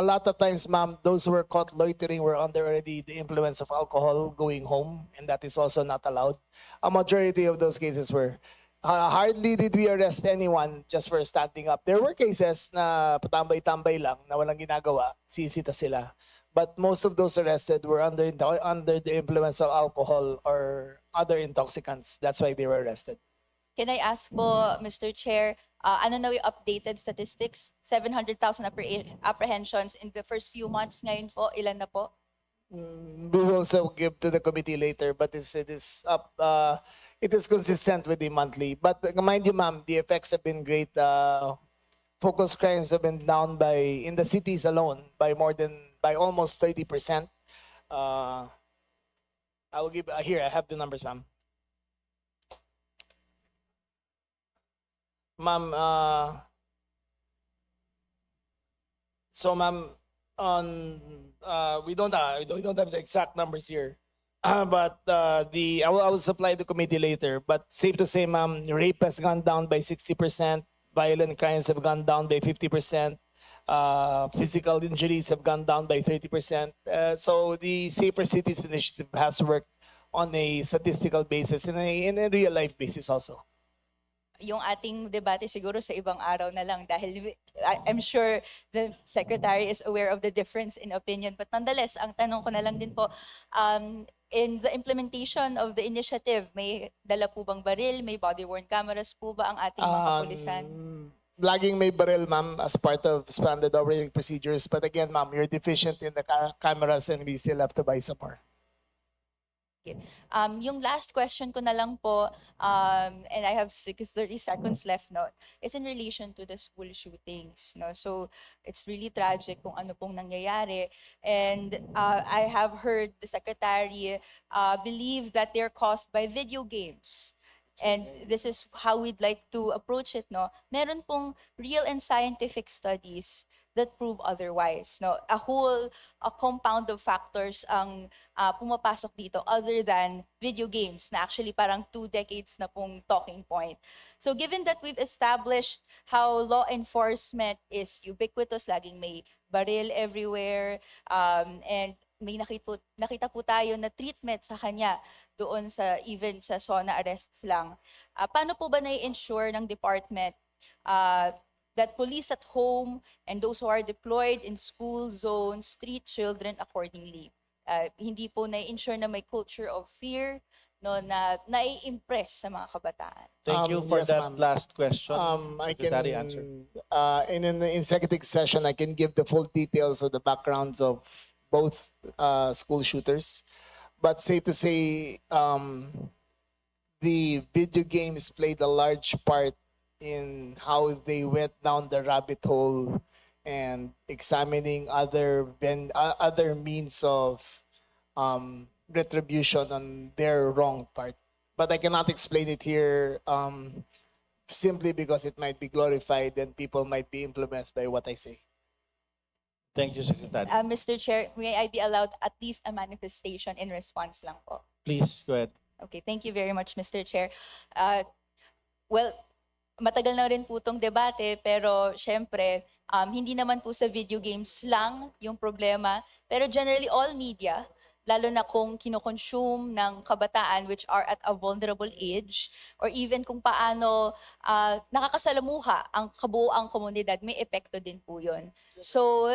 lot of times, ma'am, those who were caught loitering were under already the influence of alcohol going home, and that is also not allowed. A majority of those cases were. Hardly did we arrest anyone just for standing up. There were cases na patambay-tambay lang, na walang ginagawa, sisita sila. But most of those arrested were under the influence of alcohol or other intoxicants. That's why they were arrested. Can I ask po, Mr. Chair, ano na yung updated statistics? 700,000 apprehensions in the first few months. Ngayon po, ilan na po? We will also give to the committee later, but it is up. It is consistent with the monthly. But mind you, ma'am, the effects have been great. Focus crimes have been down in the cities alone by almost 30%. I will give here. I have the numbers, ma'am. Ma'am, so ma'am, we don't have the exact numbers here, but I will supply the committee later. But safe to say, ma'am, rape has gone down by 60%, violent crimes have gone down by 50%, physical injuries have gone down by 30%. So the Safer Cities Initiative has worked on a statistical basis and in a real life basis also. Yung ating debate siguro sa ibang araw na lang dahil I'm sure the Secretary is aware of the difference in opinion. But nonetheless, ang tanong ko na lang din po, in the implementation of the initiative, may dala po bang baril, may body-worn cameras po ba ang ating mga kapulisan? Laging may baril, ma'am, as part of standard operating procedures. But again, ma'am, you're deficient in the cameras and we still have to buy some more. Yung last question ko na lang po, and I have 30 seconds left, no, is in relation to the school shootings. No? So it's really tragic kung ano pong nangyayari. And I have heard the Secretary believe that they're caused by video games. And this is how we'd like to approach it, no? Meron pong real and scientific studies that prove otherwise, no? A compound of factors ang pumapasok dito other than video games na actually parang 2 decades na pong talking point. So given that we've established how law enforcement is ubiquitous, laging may baril everywhere, and may nakita po tayo na treatment sa kanya doon sa even sa SONA arrests lang. Paano po ba na-ensure ng department that police at home and those who are deployed in school zones treat children accordingly? Hindi po na-ensure na may culture of fear, no, na nai-impress sa mga kabataan. Thank you for yes, that ma'am. last question. I Secretary, can answer. in an executive session I can give the full details of the backgrounds of both school shooters. But safe to say, the video games played a large part in how they went down the rabbit hole and examining other means of retribution on their wrong part. But I cannot explain it here simply because it might be glorified and people might be influenced by what I say. Thank you, Secretary. Mr. Chair, may I be allowed at least a manifestation in response lang po? Please, go ahead. Okay, thank you very much, Mr. Chair. Well, matagal na rin po itong debate, pero syempre, hindi naman po sa video games lang yung problema, pero generally all media, lalo na kung kinoconsume ng kabataan which are at a vulnerable age, or even kung paano nakakasalamuha ang kabuoang komunidad, may epekto din po yun. So,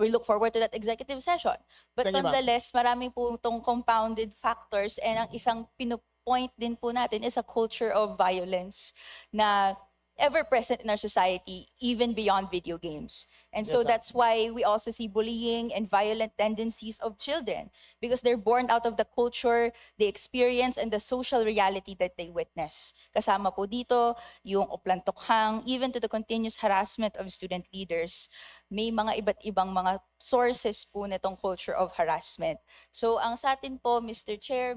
we look forward to that executive session. But Thank you, ma'am. nonetheless, marami po itong compounded factors, and ang isang pinupoint din po natin is a culture of violence na ever present in our society, even beyond video games. And so Yes, ma'am. that's why we also see bullying and violent tendencies of children, because they're born out of the culture, the experience, and the social reality that they witness. Kasama po dito yung uplantokhang, even to the continuous harassment of student leaders. May mga iba't ibang mga sources po nitong culture of harassment. So ang sa atin po, Mr. Chair,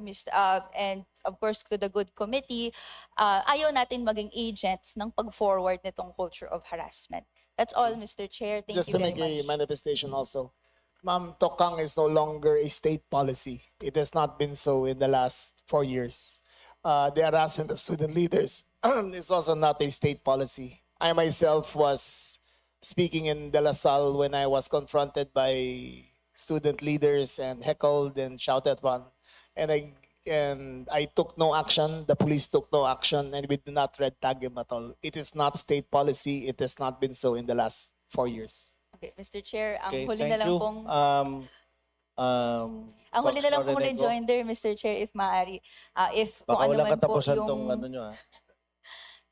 and of course to the good committee, ayaw natin maging agents ng pag-forward nitong culture of harassment. That's all, Mr. Chair. Thank Just you to very make a much. manifestation also. Ma'am, Tokang is no longer a state policy. It has not been so in the last 4 years. The harassment of student leaders is also not a state policy. I myself was speaking in De La Salle when I was confronted by student leaders and heckled and shouted upon. And I took no action. The police took no action, and we did not red tag him at all. It is not state policy. It has not been so in the last 4 years. Okay, Mr. Chair, ang Okay, huli thank na lang you. pong... Ang huli na lang pong Renego. rejoinder, Mr. Chair, if maaari. If kung Baka ano walang man po katapusan yung... tong ano nyo, ha?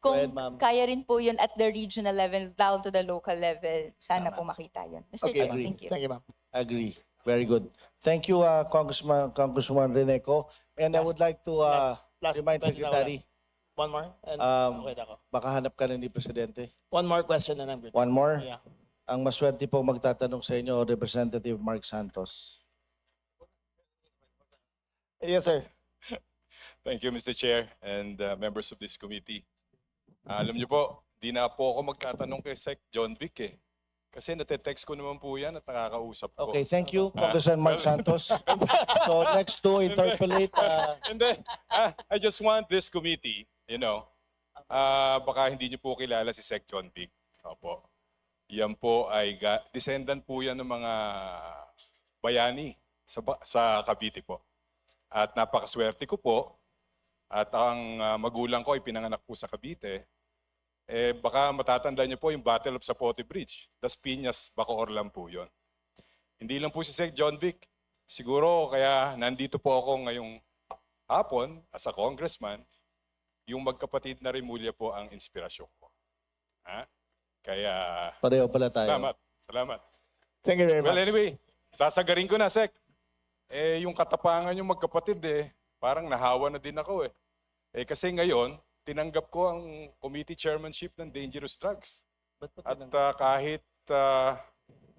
Kung Go ahead, ma'am. kaya rin po yun at the regional level, down to the local level, sana po makita yun. Mr. Okay, Chair, thank you. Thank you, ma'am. Agree. Very good. Thank you, Congressman Reneco. And I would like to Last remind question, Secretary, one more? And okay na ako. baka hanap ka na ni Presidente. One more question and I'm good. One more. Yeah. Ang maswerte po magtatanong sa inyo, Representative Mark Santos. Yes, sir. Thank you, Mr. Chair and members of this committee. Alam niyo po, di na po ako magtatanong kay Sec John Vic eh. Kasi nate-text ko naman po yan at nakakausap ko. Okay, thank you, Congressman Mark Santos. So next to interpolate. And then, I just want this committee, baka hindi niyo po kilala si Sec John Vic. Opo. Yan po ay descendant po yan ng mga bayani sa Cavite po. At napakaswerte ko po. At ang magulang ko ay pinanganak po sa Cavite. Baka matatanda niyo po yung Battle of Zapote Bridge. Das Piñas, Bacoor lang po yun. Hindi lang po si Sec John Vic. Siguro kaya nandito po ako ngayong hapon as a congressman, yung magkapatid na Remulla po ang inspirasyon ko. Kaya Pareho pala tayo. Salamat. Thank you very much. Well, anyway, sasagarin ko na, Sec. Yung katapangan yung magkapatid parang nahawa na din ako kasi ngayon, tinanggap ko ang committee chairmanship ng dangerous drugs. At kahit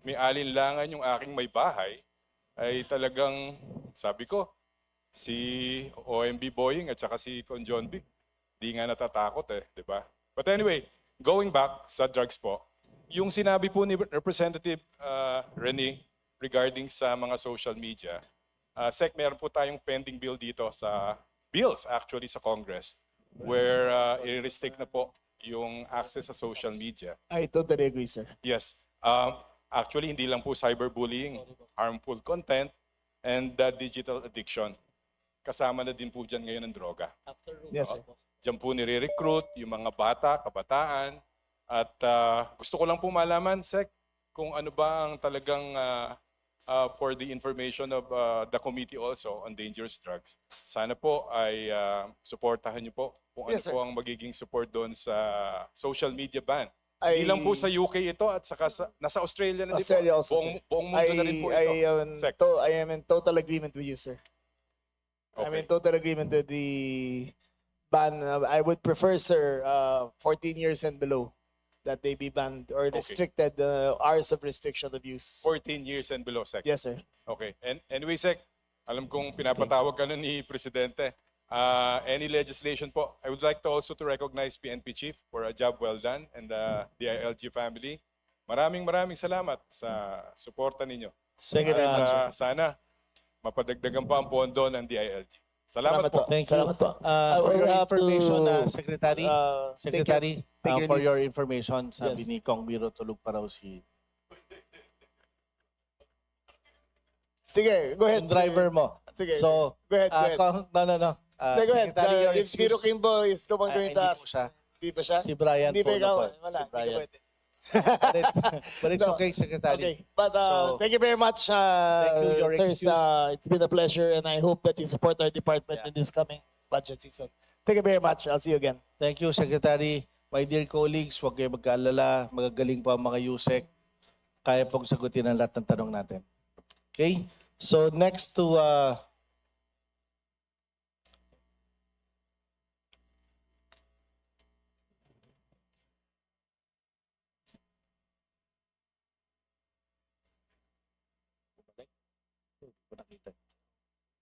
may alinlangan yung aking may bahay, ay talagang, sabi ko, si OMB Boying at saka si Con John Vic, di nga natatakot di ba? But anyway, going back sa drugs po, yung sinabi po ni Representative Rene regarding sa mga social media, Sec, meron po tayong pending bill dito sa bills actually sa Congress where i-restrict na po yung access sa social media. I totally agree, sir. Yes. Actually, hindi lang po cyberbullying, harmful content, and digital addiction. Kasama na din po dyan ngayon ang droga. Yes, sir. Diyan po nire-recruit yung mga bata, kabataan. At gusto ko lang po malaman, Sec, kung ano ba ang talagang for the information of the committee also on dangerous drugs. Sana po ay suportahan niyo po kung Yes, ano sir. po ang magiging support doon sa social media ban. I- Hindi lang po sa UK ito at saka nasa Australia na din Australia po. also, sir. Buong mundo na rin po ito. Sec. I am in total agreement with you, sir. I'm in total agreement with the ban. I would prefer, sir, 14 years and below that they be banned or restricted, hours of restriction of use. 14 years and below, Sec. Yes, sir. Okay. And anyway, Sec, Alam kong pinapatawag ka na ni Presidente. Any legislation po, I would like to also to recognize PNP Chief for a job well done and the DILG family. Maraming salamat sa suporta ninyo. Second At answer. sana mapadagdagan pa ang pondo ng DILG. Salamat po. Thank you. Salamat po. For your will have information, to, Secretary, thank you, for Nick. your information, sabi Yes. ni Kong Biro, tulog pa raw si Sige, go ahead. yung driver mo. Sige. So, go ahead, go ahead. no. Hindi, go ahead. Secretary, your If Biro excuse. Kimbo is the one Ah, going hindi to po ask. siya. Hindi pa siya? Si Brian Hindi pa po. ikaw? po. Wala, Si hindi ka Brian. pwede. But it's No. okay, Secretary. Okay, but So, thank you very much, Thank you, your sirs. excuse. It's been a pleasure, and I hope that you support our department in this coming budget season. Thank you very much. I'll see you again. Thank you, Secretary. My dear colleagues, huwag kayo magkaalala. Magagaling po ang mga USEC. Kaya pong sagutin ang lahat ng tanong natin. Okay? So next to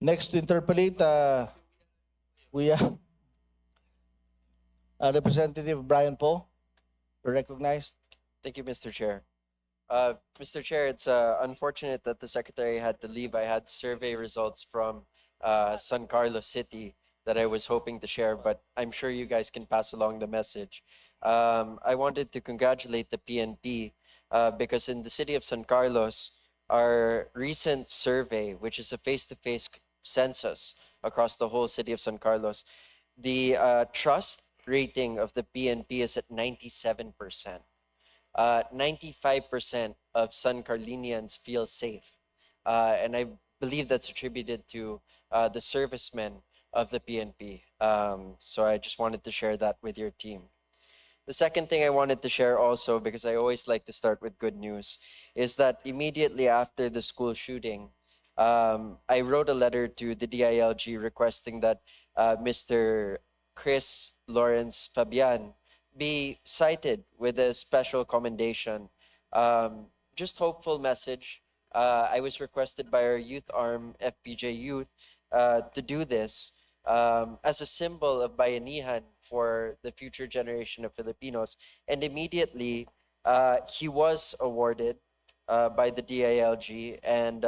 next to interpolate, we have Representative Brian Poe, recognized. Thank you, Mr. Chair. Mr. Chair, it's unfortunate that the Secretary had to leave. I had survey results from San Carlos City that I was hoping to share, but I'm sure you guys can pass along the message. I wanted to congratulate the PNP because in the city of San Carlos, our recent survey, which is a face-to-face census across the whole city of San Carlos, the trust rating of the PNP is at 97%. 95% of San Carlinians feel safe. And I believe that's attributed to the servicemen of the PNP. So I just wanted to share that with your team. The second thing I wanted to share also, because I always like to start with good news, is that immediately after the school shooting, I wrote a letter to the DILG requesting that Mr. Chris Lawrence Fabian be cited with a special commendation. Just hopeful message. I was requested by our youth arm, FPJ Youth, to do this as a symbol of bayanihan for the future generation of Filipinos. And immediately, he was awarded by the DILG. And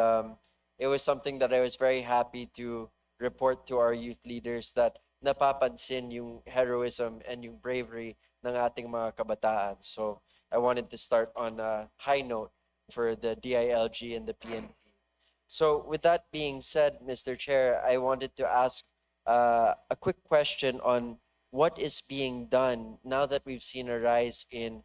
it was something that I was very happy to report to our youth leaders that napapansin yung heroism and yung bravery ng ating mga kabataan. So I wanted to start on a high note for the DILG and the PNP. So with that being said, Mr. Chair, I wanted to ask a quick question on what is being done now that we've seen a rise in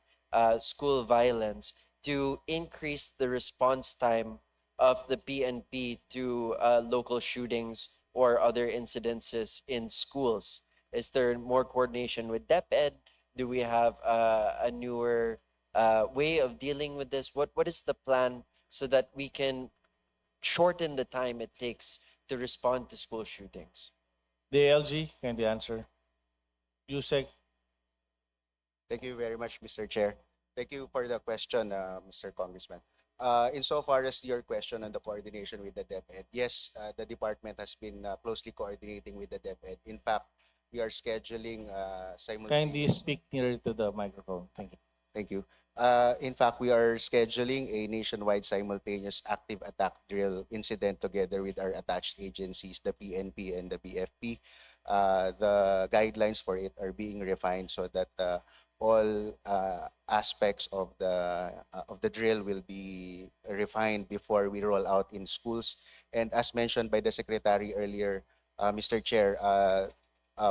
school violence to increase the response time of the PNP to local shootings or other incidences in schools. Is there more coordination with DepEd? Do we have a newer way of dealing with this? What is the plan so that we can shorten the time it takes to respond to school shootings? DILG, can the answer? USEC. Thank you very much, Mr. Chair. Thank you for the question, Mr. Congressman. Insofar as your question on the coordination with the DepEd, yes, the department has been closely coordinating with the DepEd. In fact, we are scheduling simultaneous. Kindly speak nearer to the microphone. Thank you. Thank you. In fact, we are scheduling a nationwide simultaneous active attack drill incident together with our attached agencies, the PNP and the BFP. The guidelines for it are being refined so that all aspects of the drill will be refined before we roll out in schools. And as mentioned by the Secretary earlier, Mr. Chair,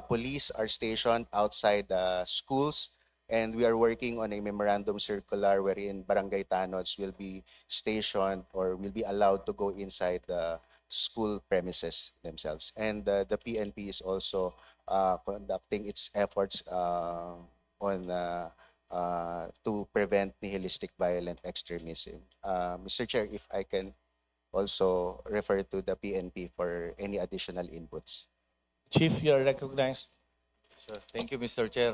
police are stationed outside schools, and we are working on a memorandum circular wherein barangay tanods will be stationed or will be allowed to go inside the school premises themselves. And the PNP is also conducting its efforts on to prevent nihilistic violent extremism. Mr. Chair, if I can also refer to the PNP for any additional inputs. Chief, you are recognized. Sir, thank you, Mr. Chair,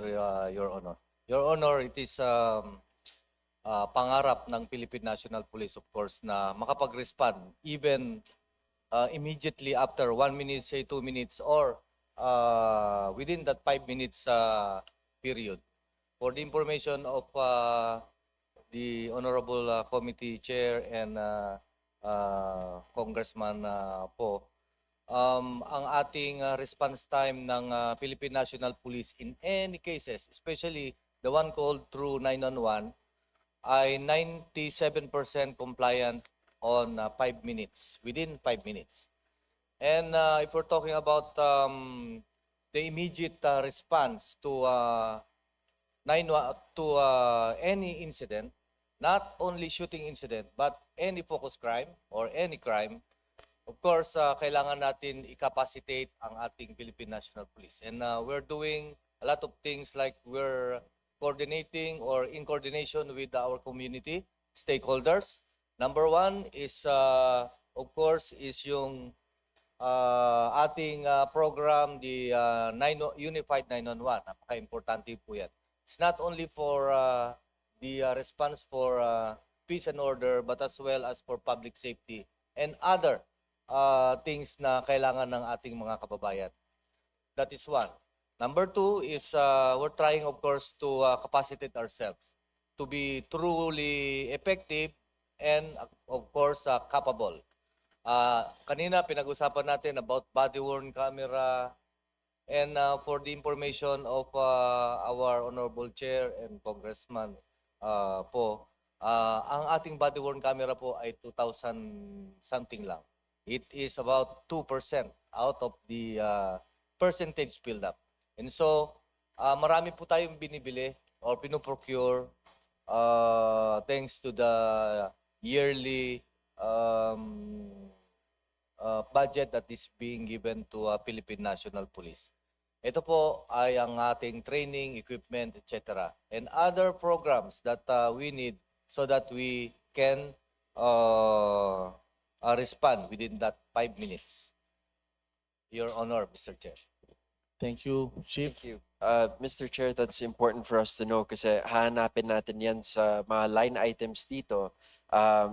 Your Honor. Your Honor, it is pangarap ng Philippine National Police, of course, na makapag-respond even immediately after 1 minute, say 2 minutes, or within that 5 minutes period. For the information of the Honorable Committee Chair and Congressman po, ang ating response time ng Philippine National Police in any cases, especially the one called through 911, ay 97% compliant on 5 minutes, within 5 minutes. And if we're talking about the immediate response to any incident, not only shooting incident, but any focus crime or any crime, of course, kailangan natin i-capacitate ang ating Philippine National Police. And we're doing a lot of things, like we're coordinating or in coordination with our community stakeholders. Number one is, of course, is yung ating program, the Unified 911. Napaka-importante po yan. It's not only for the response for peace and order, but as well as for public safety and other things na kailangan ng ating mga kababayan. That is one. Number two is we're trying, of course, to capacitate ourselves to be truly effective and, of course, capable. Kanina pinag-usapan natin about body-worn camera, and for the information of our Honorable Chair and Congressman po, ang ating body-worn camera po ay 2,000 something lang. It is about 2% out of the percentage filled up. And so, marami po tayong binibili or pinoprocure thanks to the yearly budget that is being given to Philippine National Police. Ito po ay ang ating training, equipment, etc. And other programs that we need so that we can respond within that 5 minutes. Your Honor, Mr. Chair. Thank you, Chief. Thank you. Mr. Chair, that's important for us to know kasi hahanapin natin yan sa mga line items dito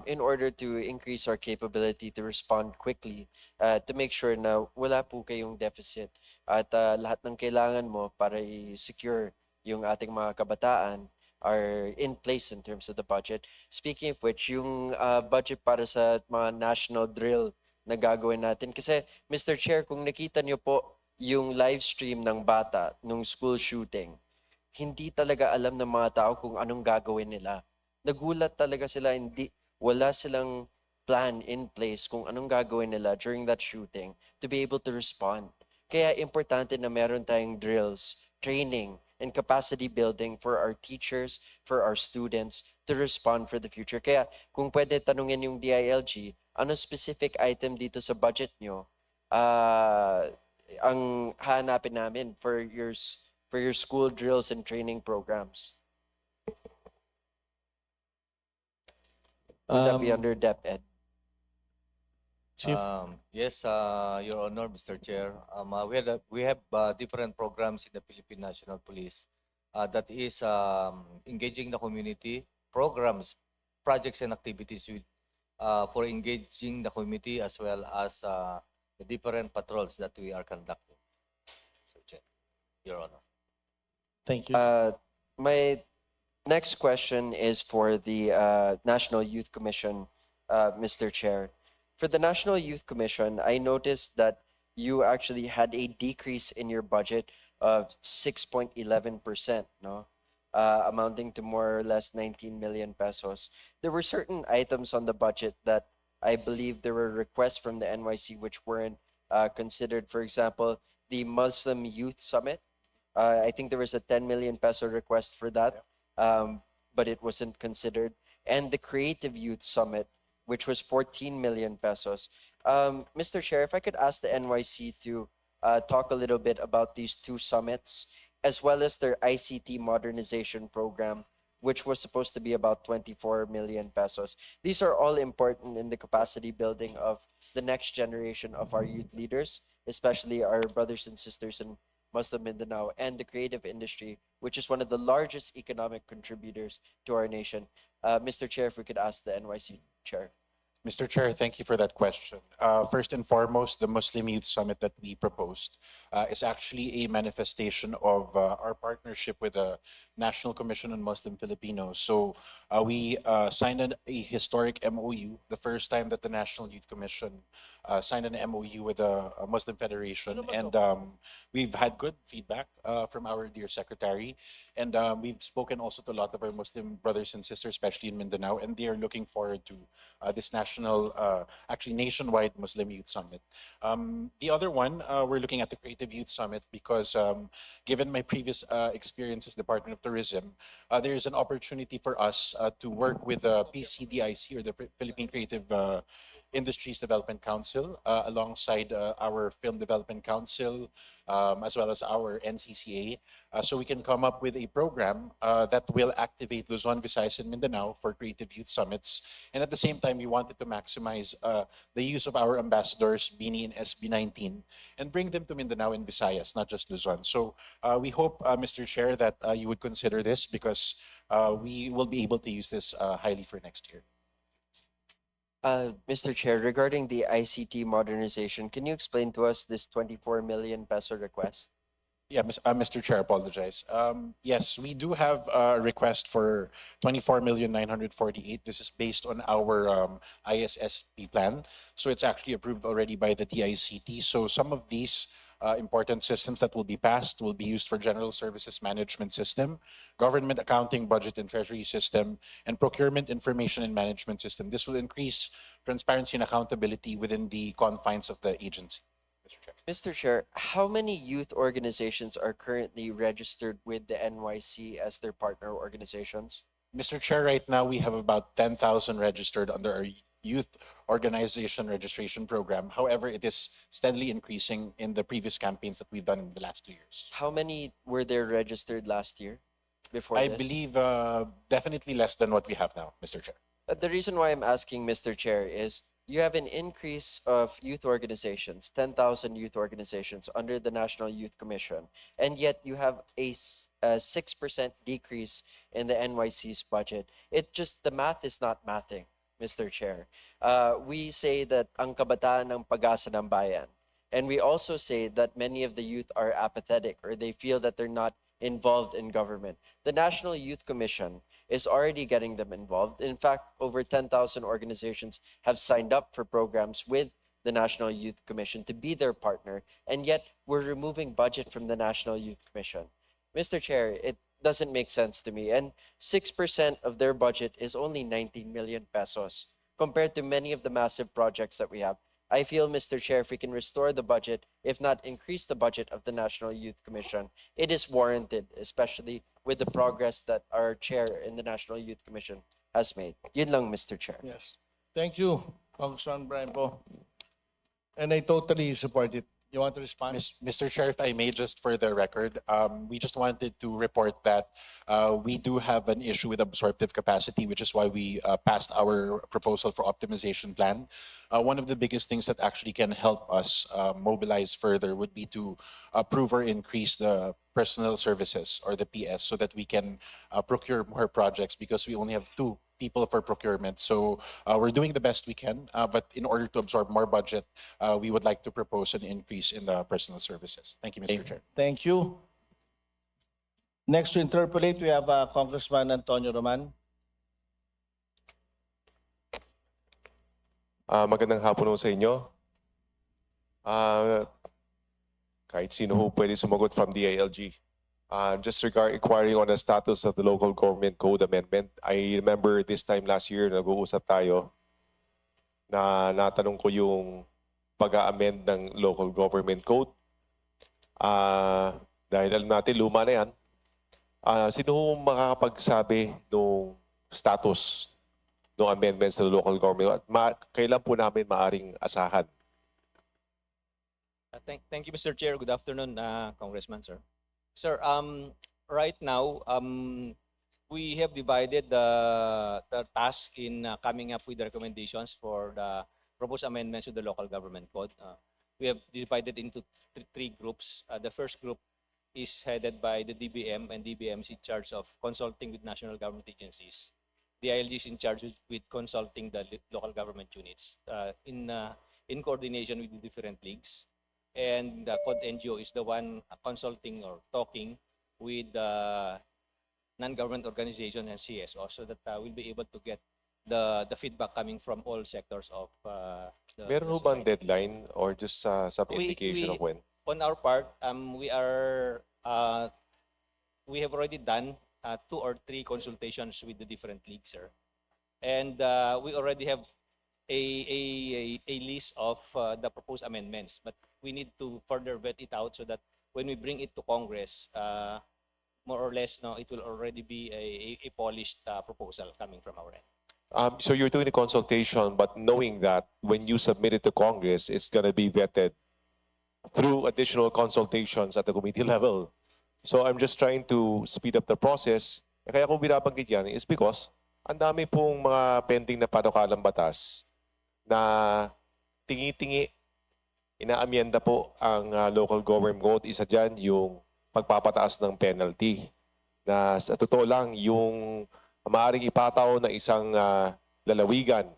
in order to increase our capability to respond quickly, to make sure na wala po kayong deficit at lahat ng kailangan mo para i-secure yung ating mga kabataan are in place in terms of the budget. Speaking of which, yung budget para sa mga national drill na gagawin natin. Kasi, Mr. Chair, kung nakita niyo po yung live stream ng bata nung school shooting, hindi talaga alam ng mga tao kung anong gagawin nila. Nagulat talaga sila, wala silang plan in place kung anong gagawin nila during that shooting to be able to respond. Kaya importante na meron tayong drills, training, and capacity building for our teachers, for our students to respond for the future. Kaya kung pwede tanungin yung DILG, ano specific item dito sa budget nyo ang hanapin namin for your school drills and training programs? Would that be under DepEd? Chief. Yes, Your Honor, Mr. Chair. We have different programs in the Philippine National Police that is engaging the community, programs, projects, and activities for engaging the community as well as the different patrols that we are conducting. So, Chair, Your Honor. Thank you. My next question is for the National Youth Commission, Mr. Chair. For the National Youth Commission, I noticed that you actually had a decrease in your budget of 6.11%, no? Amounting to more or less 19 million pesos. There were certain items on the budget that I believe there were requests from the NYC which weren't considered. For example, the Muslim Youth Summit. I think there was a 10 million peso request for that, but it wasn't considered. And the Creative Youth Summit, which was 14 million pesos. Mr. Chair, if I could ask the NYC to talk a little bit about these two summits, as well as their ICT modernization program, which was supposed to be about 24 million pesos. These are all important in the capacity building of the next generation of our youth leaders, especially our brothers and sisters in Muslim Mindanao and the creative industry, which is one of the largest economic contributors to our nation. Mr. Chair, if we could ask the NYC Chair. Mr. Chair, thank you for that question. First and foremost, the Muslim Youth Summit that we proposed is actually a manifestation of our partnership with the National Commission on Muslim Filipinos. So we signed a historic MOU, the first time that the National Youth Commission signed an MOU with a Muslim Federation. And we've had good feedback from our dear secretary. And we've spoken also to a lot of our Muslim brothers and sisters, especially in Mindanao, and they are looking forward to this actually nationwide Muslim Youth Summit. The other one, we're looking at the Creative Youth Summit because given my previous experience as Department of Tourism, there is an opportunity for us to work with the PCDIC, or the Philippine Creative Industries Development Council, alongside our Film Development Council, as well as our NCCA, so we can come up with a program that will activate Luzon, Visayas, and Mindanao for Creative Youth Summits. And at the same time, we wanted to maximize the use of our ambassadors, Bini and SB19, and bring them to Mindanao and Visayas, not just Luzon. So we hope, Mr. Chair, that you would consider this because we will be able to use this highly for next year. Mr. Chair, regarding the ICT modernization, can you explain to us this 24 million peso request? Yeah, Mr. Chair, apologize. Yes, we do have a request for 24,948,000. This is based on our ISSP plan. So it's actually approved already by the DICT. So some of these important systems that will be passed will be used for General Services Management System, Government Accounting, Budget and Treasury System, and Procurement Information and Management System. This will increase transparency and accountability within the confines of the agency. Mr. Chair, how many youth organizations are currently registered with the NYC as their partner organizations? Mr. Chair, right now we have about 10,000 registered under our youth organization registration program. However, it is steadily increasing in the previous campaigns that we've done in the last 2 years. How many were there registered last year before I this? believe definitely less than what we have now, Mr. Chair. The reason why I'm asking, Mr. Chair, is you have an increase of youth organizations, 10,000 youth organizations under the National Youth Commission, and yet you have a 6% decrease in the NYC's budget. The math is not mathing, Mr. Chair. We say that ang kabataan ng pag-asa ng bayan, and we also say that many of the youth are apathetic or they feel that they're not involved in government. The National Youth Commission is already getting them involved. In fact, over 10,000 organizations have signed up for programs with the National Youth Commission to be their partner, and yet we're removing budget from the National Youth Commission. Mr. Chair, it doesn't make sense to me. And 6% of their budget is only 19 million pesos compared to many of the massive projects that we have. I feel, Mr. Chair, if we can restore the budget, if not increase the budget of the National Youth Commission, it is warranted, especially with the progress that our chair in the National Youth Commission has made. Yun lang, Mr. Chair. Yes. Thank you, Congressman Brian Po. And I totally support it. You want to respond? Mr. Chair, if I may, just for the record, we just wanted to report that we do have an issue with absorptive capacity, which is why we passed our proposal for optimization plan. One of the biggest things that actually can help us mobilize further would be to approve or increase the personnel services, or the PS, so that we can procure more projects, because we only have 2 people for procurement. So we're doing the best we can, but in order to absorb more budget, we would like to propose an increase in the personal services. Thank you, Mr. Chair. Thank you. Next to interpolate, we have Congressman Antonio Roman. Magandang hapon sa inyo. Kahit sino ho pwede sumagot from DILG. Just inquiring on the status of the local government code amendment. I remember this time last year, nag-uusap tayo na natanong ko yung pag-amend ng local government code. Dahil alam natin, luma na yan. Sino ho makakapagsabi ng status ng amendments sa local government? Kailan po namin maaring asahan? Thank you, Mr. Chair. Good afternoon, Congressman, sir. Sir, right now, we have divided the task in coming up with the recommendations for the proposed amendments to the local government code. We have divided into 3 groups. The first group is headed by the DBM, and DBM is in charge of consulting with national government agencies. the ILG is in charge with consulting the local government units in coordination with the different leagues. And the COD NGO is the one consulting or talking with non-government organizations and CSO so that we'll be able to get the feedback coming from all sectors of the Meron ho bang society. deadline or just some indication of when? On our part, we have already done 2 or 3 consultations with the different leagues, sir. And we already have a list of the proposed amendments, but we need to further vet it out so that when we bring it to Congress, more or less, no, it will already be a polished proposal coming from our end. So you're doing a consultation, but knowing that when you submit it to Congress, it's going to be vetted through additional consultations at the committee level. So I'm just trying to speed up the process. Kaya kung binabanggit yan is because ang dami pong mga pending na panukalang batas na tingi-tingi, inaamyenda po ang local government code. Isa dyan yung pagpapataas ng penalty. Na sa totoo lang, yung maaaring ipataw na isang lalawigan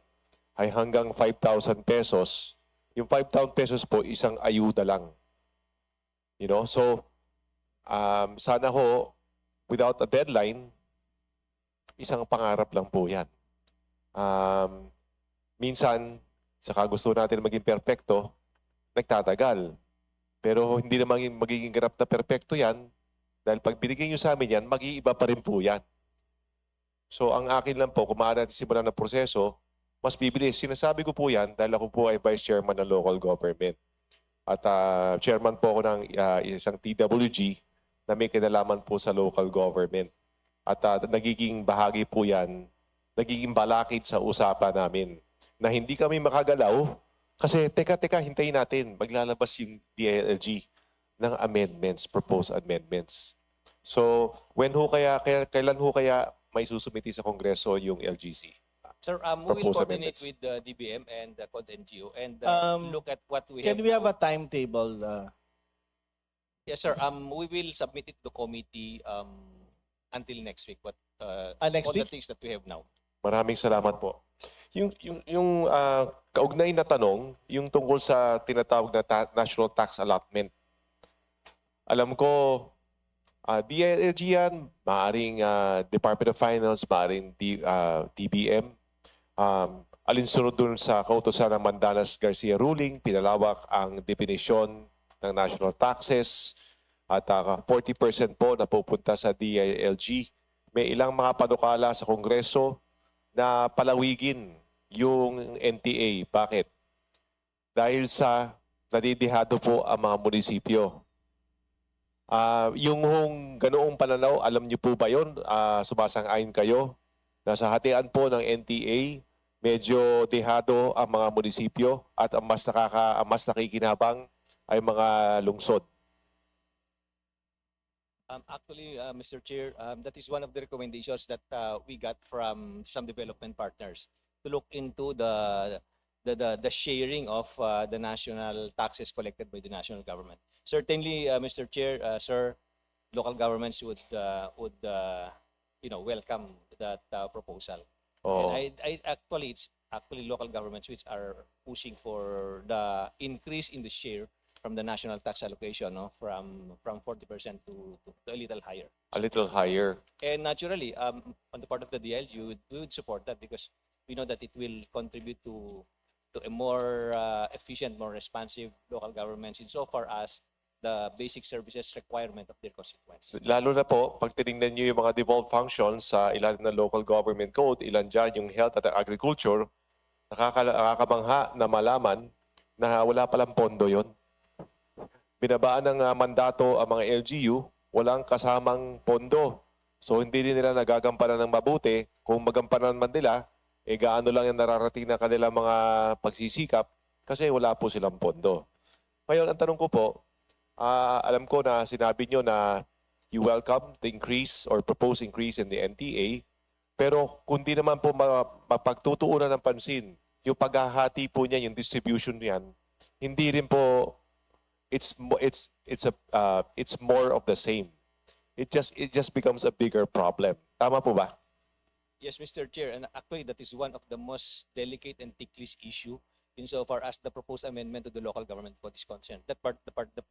ay hanggang 5,000 pesos. Yung 5,000 pesos po, isang ayuda lang. You know, so sana ho, without a deadline, isang pangarap lang po yan. Minsan, saka gusto natin maging perpekto, nagtatagal. Pero hindi naman magiging ganap na perpekto yan dahil pag binigay nyo sa amin yan, mag-iiba pa rin po yan. So ang akin lang po, kung maaari natin simulan ng proseso, mas bibilis. Sinasabi ko po yan dahil ako po ay Vice Chairman ng local government. At Chairman po ako ng isang TWG na may kinalaman po sa local government. At nagiging bahagi po yan, nagiging balakid sa usapan namin na hindi kami makagalaw kasi teka, hintayin natin. Maglalabas yung DILG ng amendments, proposed amendments. So, kailan ho kaya may susumiti sa Kongreso yung LGC? Sir, we will coordinate with the DBM and the COD NGO and look at what we have. Can we have a timetable? Yes, sir. We will submit it to the committee until next week. What next all week? the things that we have now. Maraming salamat po. Yung kaugnay na tanong, yung tungkol sa tinatawag na national tax allotment. Alam ko, DILG yan, maaaring Department of Finance, maaaring DBM. Alinsunod dun sa kautosan ng Mandanas Garcia ruling, pinalawak ang definisyon ng national taxes at 40% po na pupunta sa DILG. May ilang mga panukala sa Kongreso na palawigin yung NTA. Bakit? Dahil sa nadidihado po ang mga munisipyo. Yung ganoong pananaw, alam niyo po ba yun? Sumasang-ayon kayo na sa hatian po ng NTA, medyo dehado ang mga munisipyo at ang mas nakikinabang ay mga lungsod. Actually, Mr. Chair, that is one of the recommendations that we got from some development partners to look into the sharing of the national taxes collected by the national government. Certainly, Mr. Chair, sir, local governments would welcome that proposal. Oh. And it's actually local governments which are pushing for the increase in the share from the national tax allocation, no, from 40% to a little higher. A little higher. And naturally, on the part of the DILG, we would support that because we know that it will contribute to a more efficient, more responsive local governments insofar as the basic services requirement of their constituents. Lalo na po, pag tinignan nyo yung mga devolved functions sa ilan na local government code, ilan dyan yung health at agriculture, nakakamangha na malaman na wala palang pondo yon. Binabaan ng mandato ang mga LGU, walang kasamang pondo. So hindi rin nila nagagampanan ng mabuti. Kung magampanan man nila, gaano lang yung nararating na kanilang mga pagsisikap kasi wala po silang pondo. Ngayon, ang tanong ko po, alam ko na sinabi nyo na you welcome the increase or proposed increase in the NTA, pero kung di naman po mapagtutuunan ng pansin, yung paghahati po niya, yung distribution niyan, hindi rin po it's more of the same. It just becomes a bigger problem. Tama po ba? Yes, Mr. Chair, and actually that is one of the most delicate and ticklish issue insofar as the proposed amendment to the local government code is concerned.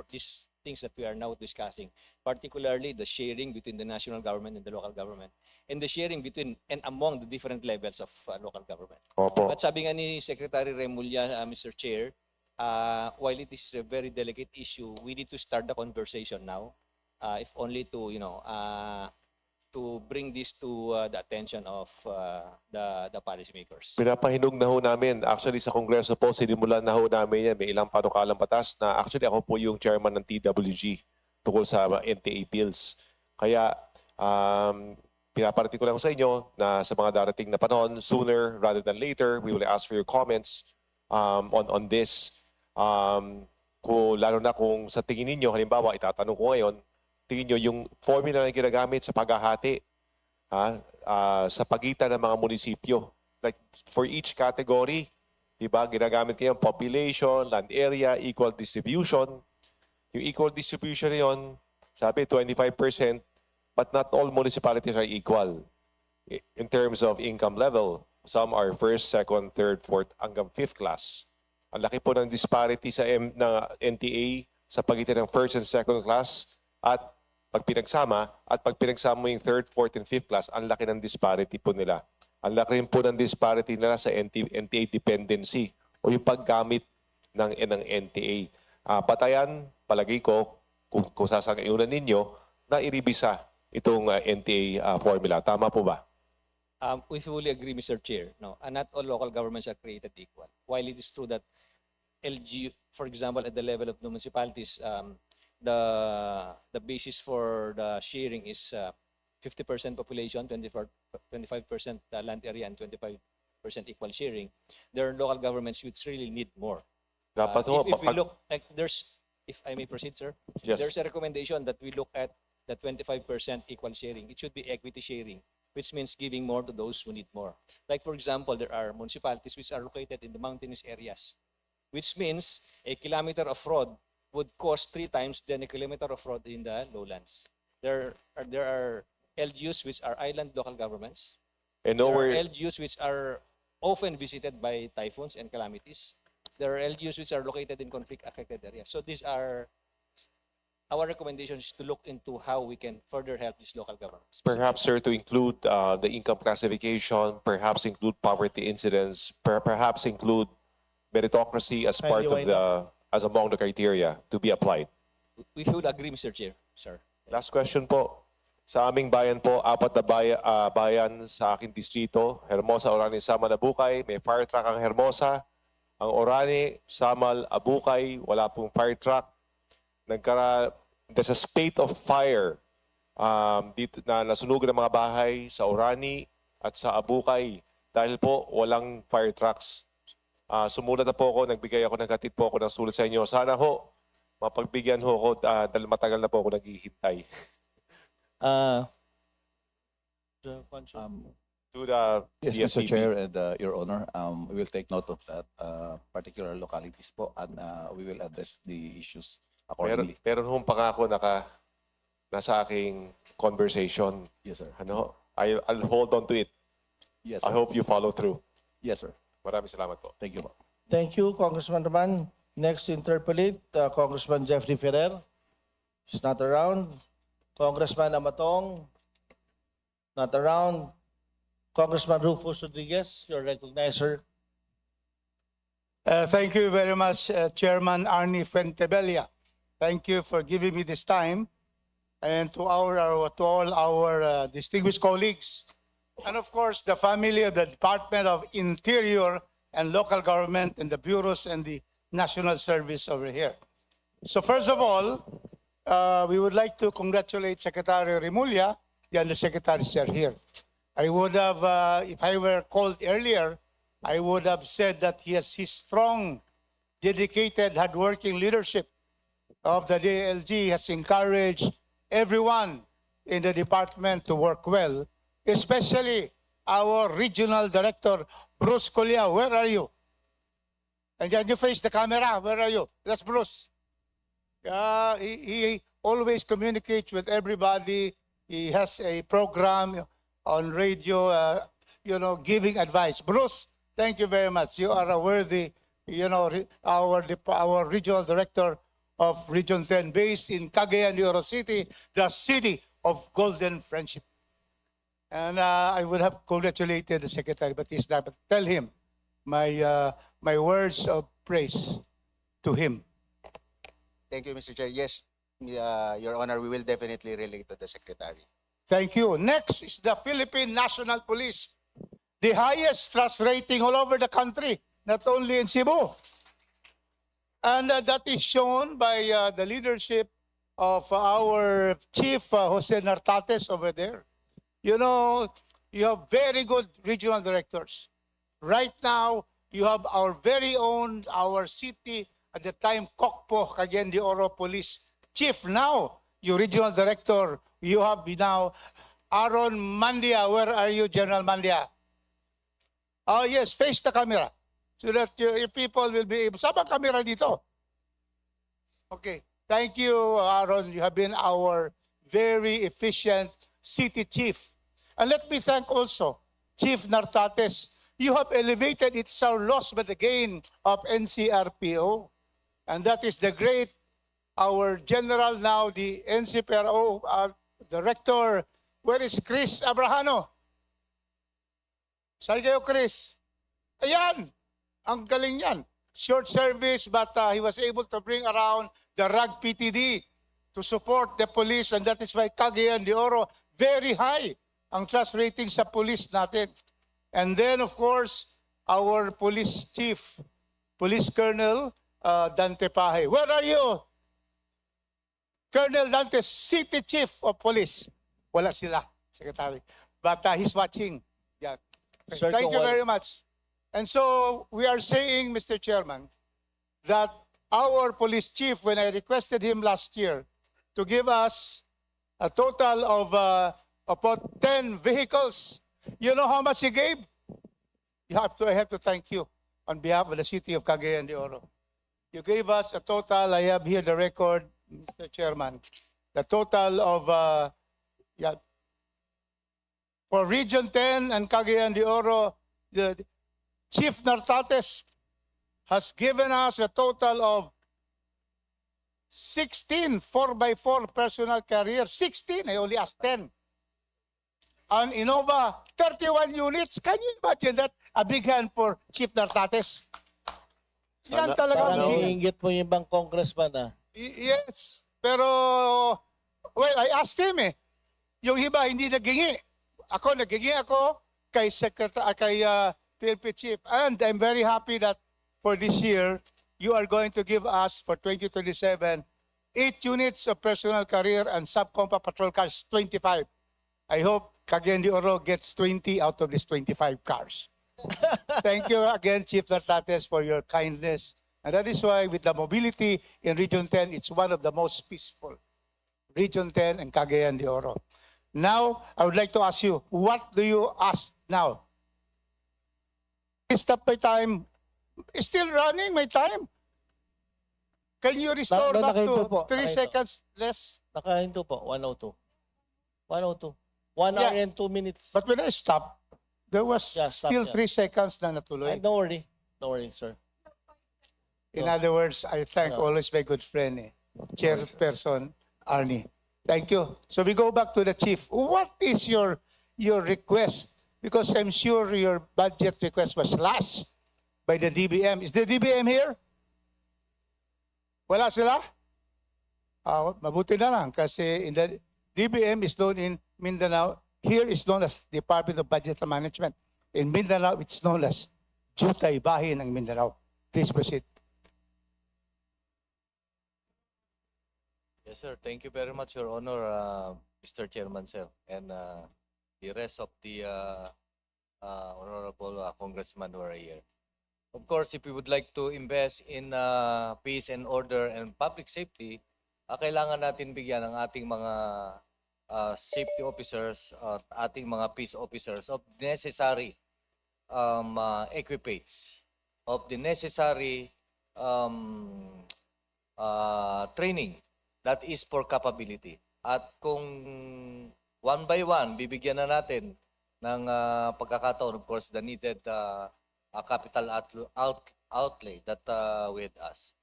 These things that we are now discussing, particularly the sharing between the national government and the local government, and the sharing between and among the different levels of local government. Opo. But sabi nga ni Secretary Remulla, Mr. Chair, while it is a very delicate issue, we need to start the conversation now, if only to, to bring this to the attention of the policymakers. Pinapahinog na ho namin. Actually, sa Kongreso po, sinimulan na ho namin yan. May ilang panukalang batas na actually ako po yung chairman ng TWG tungkol sa NTA bills. Kaya, pinaparating ko lang sa inyo na sa mga darating na panahon, sooner rather than later, we will ask for your comments on this. Lalo na kung sa tingin ninyo, halimbawa, itatanong ko ngayon, tingin nyo yung formula na ginagamit sa paghahati sa pagitan ng mga munisipyo. Like for each category, diba, ginagamit kayo population, land area, equal distribution. Yung equal distribution na yun, sabi 25%, but not all municipalities are equal in terms of income level. Some are first, second, third, fourth, hanggang fifth class. Ang laki po ng disparity sa NTA sa pagitan ng first and second class at pag pinagsama mo yung third, fourth, and fifth class, ang laki ng disparity po nila. Ang laki rin po ng disparity nila sa NTA dependency o yung paggamit ng NTA. Batayan, palagi ko, kung sasangayunan ninyo, na iribisa itong NTA formula. Tama po ba? We fully agree, Mr. Chair. No, and not all local governments are created equal. While it is true that LG, for example, at the level of the municipalities, the basis for the sharing is 50% population, 25% land area, and 25% equal sharing. There are local governments which really need more. Dapat If we look, like if I may proceed, sir, Yes. there's a recommendation that we look at the 25% equal sharing. It should be equity sharing, which means giving more to those who need more. Like, for example, there are municipalities which are located in the mountainous areas, which means a kilometer of road would cost 3 times than a kilometer of road in the lowlands. There are LGUs which are island local governments. And There nowhere, are LGUs which are often visited by typhoons and calamities. There are LGUs which are located in conflict-affected areas. So these are our recommendations is to look into how we can further help these local governments. perhaps, sir, to include the income classification, perhaps include poverty incidence, perhaps include meritocracy as part of as among the criteria to be applied. We would agree, Mr. Chair, sir. Last question po. Sa aming bayan po, 4 na bayan sa aking distrito, Hermosa, Orani, Samal, Abukay. May fire truck ang Hermosa. Ang Orani, Samal, Abukay, wala pong fire truck. There's a spate of fire dito na nasunugan ng mga bahay sa Orani at sa Abukay dahil po walang fire trucks. Sumulat na po ako, nagbigay ako ng hatid po ako ng sulat sa inyo. Sana ho, mapagbigyan ho ako dahil matagal na po ako naghihintay. To the Yes, Mr. DSPP. Chair and Your Honor, we will take note of that particular localities po and we will address the issues accordingly. Meron hong pangako nasa aking conversation. Yes, sir. I'll hold on to it. Yes, I sir. hope you follow through. Yes, sir. Maraming salamat po. Thank you po. Thank you, Congressman Raman. Next to interpolate, Congressman Jeffrey Ferrer. He's not around. Congressman Amatong, not around. Congressman Rufus Rodriguez, you're recognized, sir. Thank you very much, Chairman Arnie Fuentebella. Thank you for giving me this time, and to all our distinguished colleagues, and of course the family of the Department of Interior and Local Government and the bureaus and the National Service over here. So first of all, we would like to congratulate Secretary Remulla, the Undersecretaries are here. I would have, if I were called earlier, I would have said that his strong, dedicated, hardworking leadership of the DLG has encouraged everyone in the department to work well, especially our regional director, Bruce Colia. Where are you? And then you face the camera. Where are you? That's Bruce. He always communicates with everybody. He has a program on radio giving advice. Bruce, thank you very much. You are a worthy, our regional director of Region 10 based in Cagayan de Oro City, the city of golden friendship. And I would have congratulated the secretary, but he's not. But tell him my words of praise to him. Thank you, Mr. Chair. Yes, Your Honor, we will definitely relate to the secretary. Thank you. Next is the Philippine National Police, the highest trust rating all over the country, not only in Cebu. And that is shown by the leadership of our Chief Jose Nartates over there. You have very good regional directors. Right now, you have our very own, our city, at the time, Kokpo, Cagayan de Oro Police Chief. Now, your regional director, you have now Aaron Mandia. Where are you, General Mandia? Oh, yes, face the camera so that your people will be able. Saan ba camera dito? Okay. Thank you, Aaron. You have been our very efficient city chief. And let me thank also Chief Nartates. You have elevated it's our loss by the gain of NCRPO. And that is the great, our general now, the NCPRO director. Where is Chris Abrahano? Saan kayo, Chris? Ayan! Ang galing yan. Short service, but he was able to bring around the RAG PTD to support the police, and that is why Cagayan de Oro, very high ang trust rating sa police natin. And then, of course, our police chief, Police Colonel Dante Pahe. Where are you? Colonel Dante, City Chief of Police. Wala sila, Secretary. But he's watching. Yeah. Sir, Thank you very much. And so we are saying, Mr. Chairman, that our police chief, when I requested him last year to give us a total of about 10 vehicles, you know how much he gave? I have to thank you on behalf of the city of Cagayan de Oro. You gave us a total, I have here the record, Mr. Chairman, the total of, for Region 10 and Cagayan de Oro, the Chief Nartates has given us a total of 16 4x4 personal carriers. 16, I only asked 10. And Innova, 31 units. Can you imagine that? A big hand for Chief Nartates. Yan talaga. Parang iniinggit mo yung ibang congressman. Yes. Pero, well, I asked him Yung iba hindi nagingi. Ako, nagingi ako kay PNP Chief. And I'm very happy that for this year, you are going to give us for 2027, 8 units of personal carrier and sub-compa patrol cars, 25. I hope Cagayan de Oro gets 20 out of these 25 cars. Thank you again, Chief Nartates, for your kindness. And that is why with the mobility in Region 10, it's one of the most peaceful. Region 10 and Cagayan de Oro. Now, I would like to ask you, what do you ask now? Stop my time. Still running my time. Can you restore back to 3 seconds less? Nakahinto po, 102. 102. 1 hour and 2 minutes. But when I stopped, there was still 3 seconds na natuloy. Don't worry. Don't worry, sir. In other words, I thank always my good friend, Chairperson Arnie. Thank you. So we go back to the chief. What is your request? Because I'm sure your budget request was slashed by the DBM. Is the DBM here? Wala sila? Mabuti na lang kasi in the DBM is known in Mindanao. Here is known as Department of Budget and Management. In Mindanao, it's known as Jutay Bahin ng Mindanao. Please proceed. Yes, sir. Thank you very much, Your Honor, Mr. Chairman, sir, and the rest of the honorable congressmen who are here. Of course, if we would like to invest in peace and order and public safety, kailangan natin bigyan ang ating mga safety officers at ating mga peace officers of necessary equipages, of the necessary training that is for capability. At kung one by one, bibigyan na natin ng pagkakataon, of course, the needed capital outlay that with us.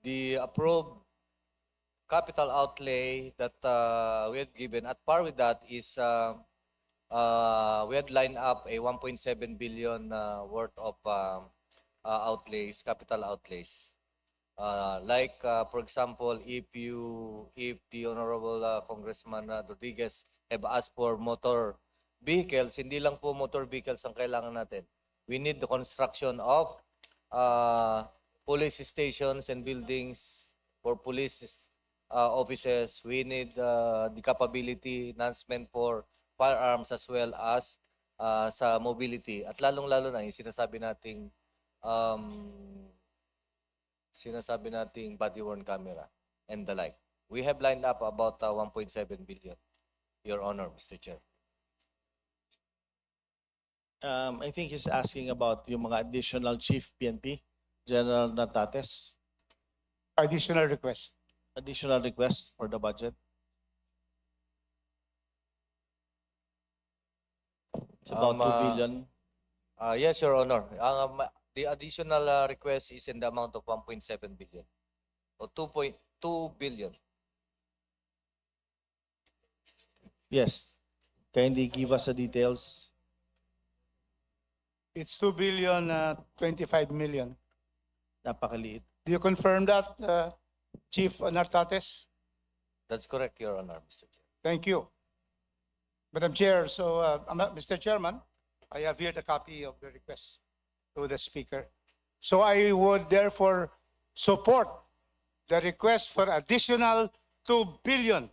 The approved capital outlay that we had given at par with that is we had lined up a 1.7 billion worth of outlays, capital outlays. For example, if the Honorable Congressman Rodriguez have asked for motor vehicles, hindi lang po motor vehicles ang kailangan natin. We need the construction of police stations and buildings for police offices. We need the capability enhancement for firearms as well as sa mobility. At lalong-lalo na yung sinasabi nating body-worn camera and the like. We have lined up about 1.7 billion, Your Honor, Mr. Chair. I think he's asking about yung mga additional chief PNP, General Natates. Additional request. Additional request for the budget. It's about 2 billion. Yes, Your Honor. The additional request is in the amount of 1.7 billion. O 2.2 billion. Yes. Kindly give us the details. It's 2 billion 25 million. Napakaliit. Do you confirm that, Chief Nartates? That's correct, Your Honor, Mr. Chair. Thank you. Madam Chair, so Mr. Chairman, I have here the copy of the request to the Speaker. So I would therefore support the request for additional 2 billion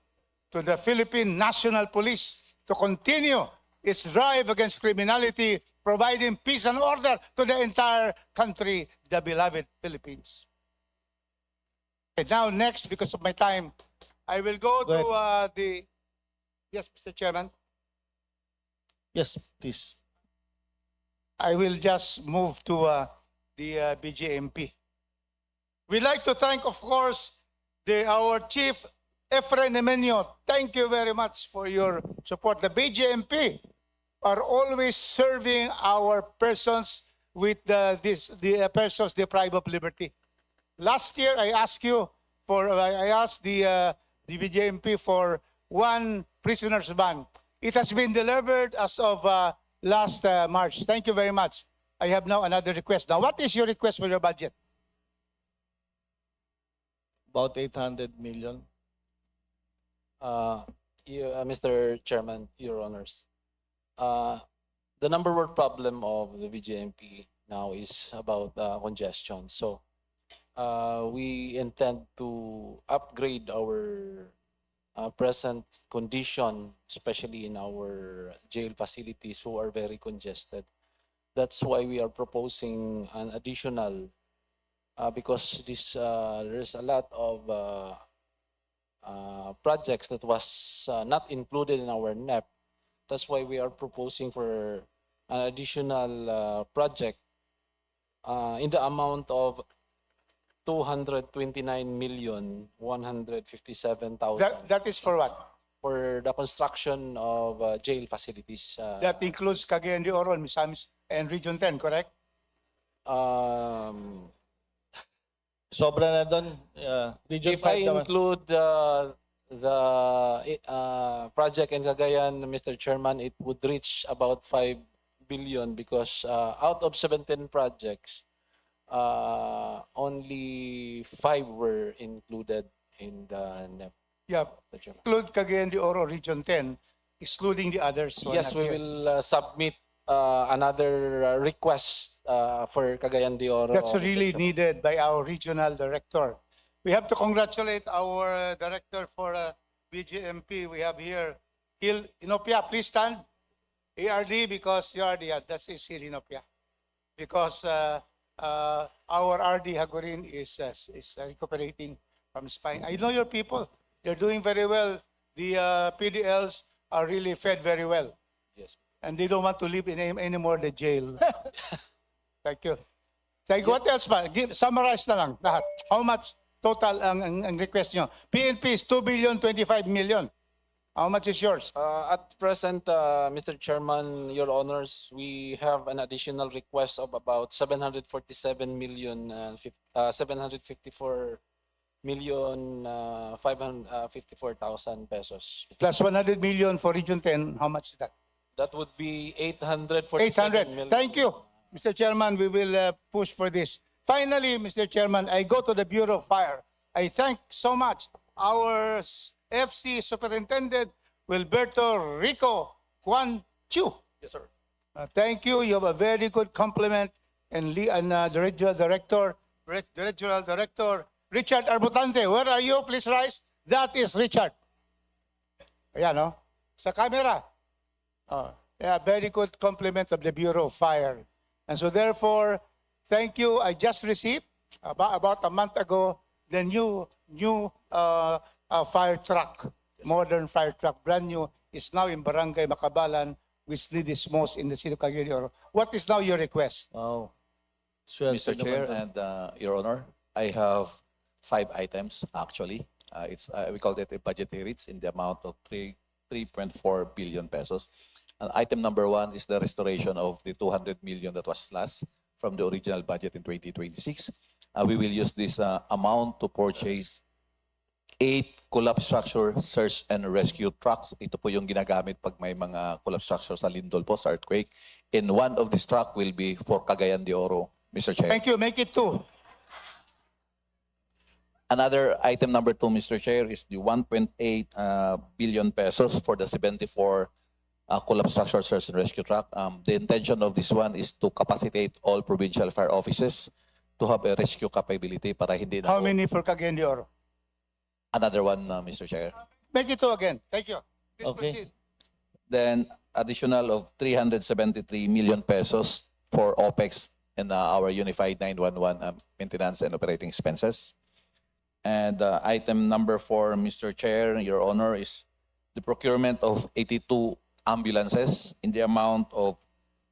to the Philippine National Police to continue its drive against criminality, providing peace and order to the entire country, the beloved Philippines. Okay, now next, because of my time, I will go to the... Yes, Mr. Chairman. Yes, please. I will just move to the BJMP. We'd like to thank, of course, our Chief Efren Emenio. Thank you very much for your support. The BJMP are always serving our persons with the persons deprived of liberty. Last year, I asked the BJMP for 1 prisoner's ban. It has been delivered as of last March. Thank you very much. I have now another request. Now, what is your request for your budget? About 800 million. Mr. Chairman, Your Honors. The number one problem of the VGMP now is about congestion. So we intend to upgrade our present condition, especially in our jail facilities who are very congested. That's why we are proposing an additional, because there's a lot of projects that was not included in our NEP. That's why we are proposing for an additional project in the amount of 229,157,000. That is for what? For the construction of jail facilities. That includes Cagayan de Oro, Misamis, and Region 10, correct? Sobra na doon. Region If I 5 naman. include the project in Cagayan, Mr. Chairman, it would reach about 5 billion because out of 17 projects, only 5 were included in the NEP. Yeah, include Cagayan de Oro, Region 10, excluding the others. Yes, we will submit another request for Cagayan de Oro. That's Mr. really Chairman. needed by our regional director. We have to congratulate our director for BJMP. We have here Gil Inopia. Please stand. ARD, because you are that's Gil Inopia. Because our RD Hagorin is recuperating from spine. I know your people. They're doing very well. The PDLs are really fed very well. Yes. And they don't want to live in anymore the jail. Thank you. Thank you. What else pa? Summarize na lang lahat. How much total ang request nyo? PNP is 2 billion 25 million. How much is yours? At present, Mr. Chairman, Your Honors, we have an additional request of about 754,554,000 pesos. Plus 100 million for Region 10. How much is that? That would be 847 800. million. Thank you, Mr. Chairman. We will push for this. Finally, Mr. Chairman, I go to the Bureau of Fire. I thank so much our FC Superintendent Wilberto Rico Juan Chu. Yes, sir. Thank you. You have a very good compliment. And the Regional Director, Richard Arbutante. Where are you? Please rise. That is Richard. Ayan, no? Sa camera. Yeah, very good compliment of the Bureau of Fire. And so therefore, thank you. I just received about a month ago the new fire truck, modern fire truck, brand new, is now in Barangay Makabalan, which needs most in the city of Cagayan de Oro. What is now your request? Wow. Mr. Chair and Your Honor, I have 5 items actually. We call it a budgetary reach in the amount of 3.4 billion pesos. And item number 1 is the restoration of the 200 million that was slashed from the original budget in 2026. We will use this amount to purchase 8 collapse structure search and rescue trucks. Ito po yung ginagamit pag may mga collapse structure sa lindol po, sa earthquake. And one of these truck will be for Cagayan de Oro, Mr. Chair. Thank you. Make it 2. Another item number 2, Mr. Chair, is the 1.8 billion pesos for the 74 collapse structure search and rescue truck. The intention of this one is to capacitate all provincial fire offices to have a rescue capability para hindi na. How many for Cagayan de Oro? Another one, Mr. Chair. Make it 2 again. Thank you. Please Okay. proceed. Then additional of 373 million pesos for OPEX and our Unified 911 maintenance and operating expenses. And item number 4, Mr. Chair, Your Honor, is the procurement of 82 ambulances in the amount of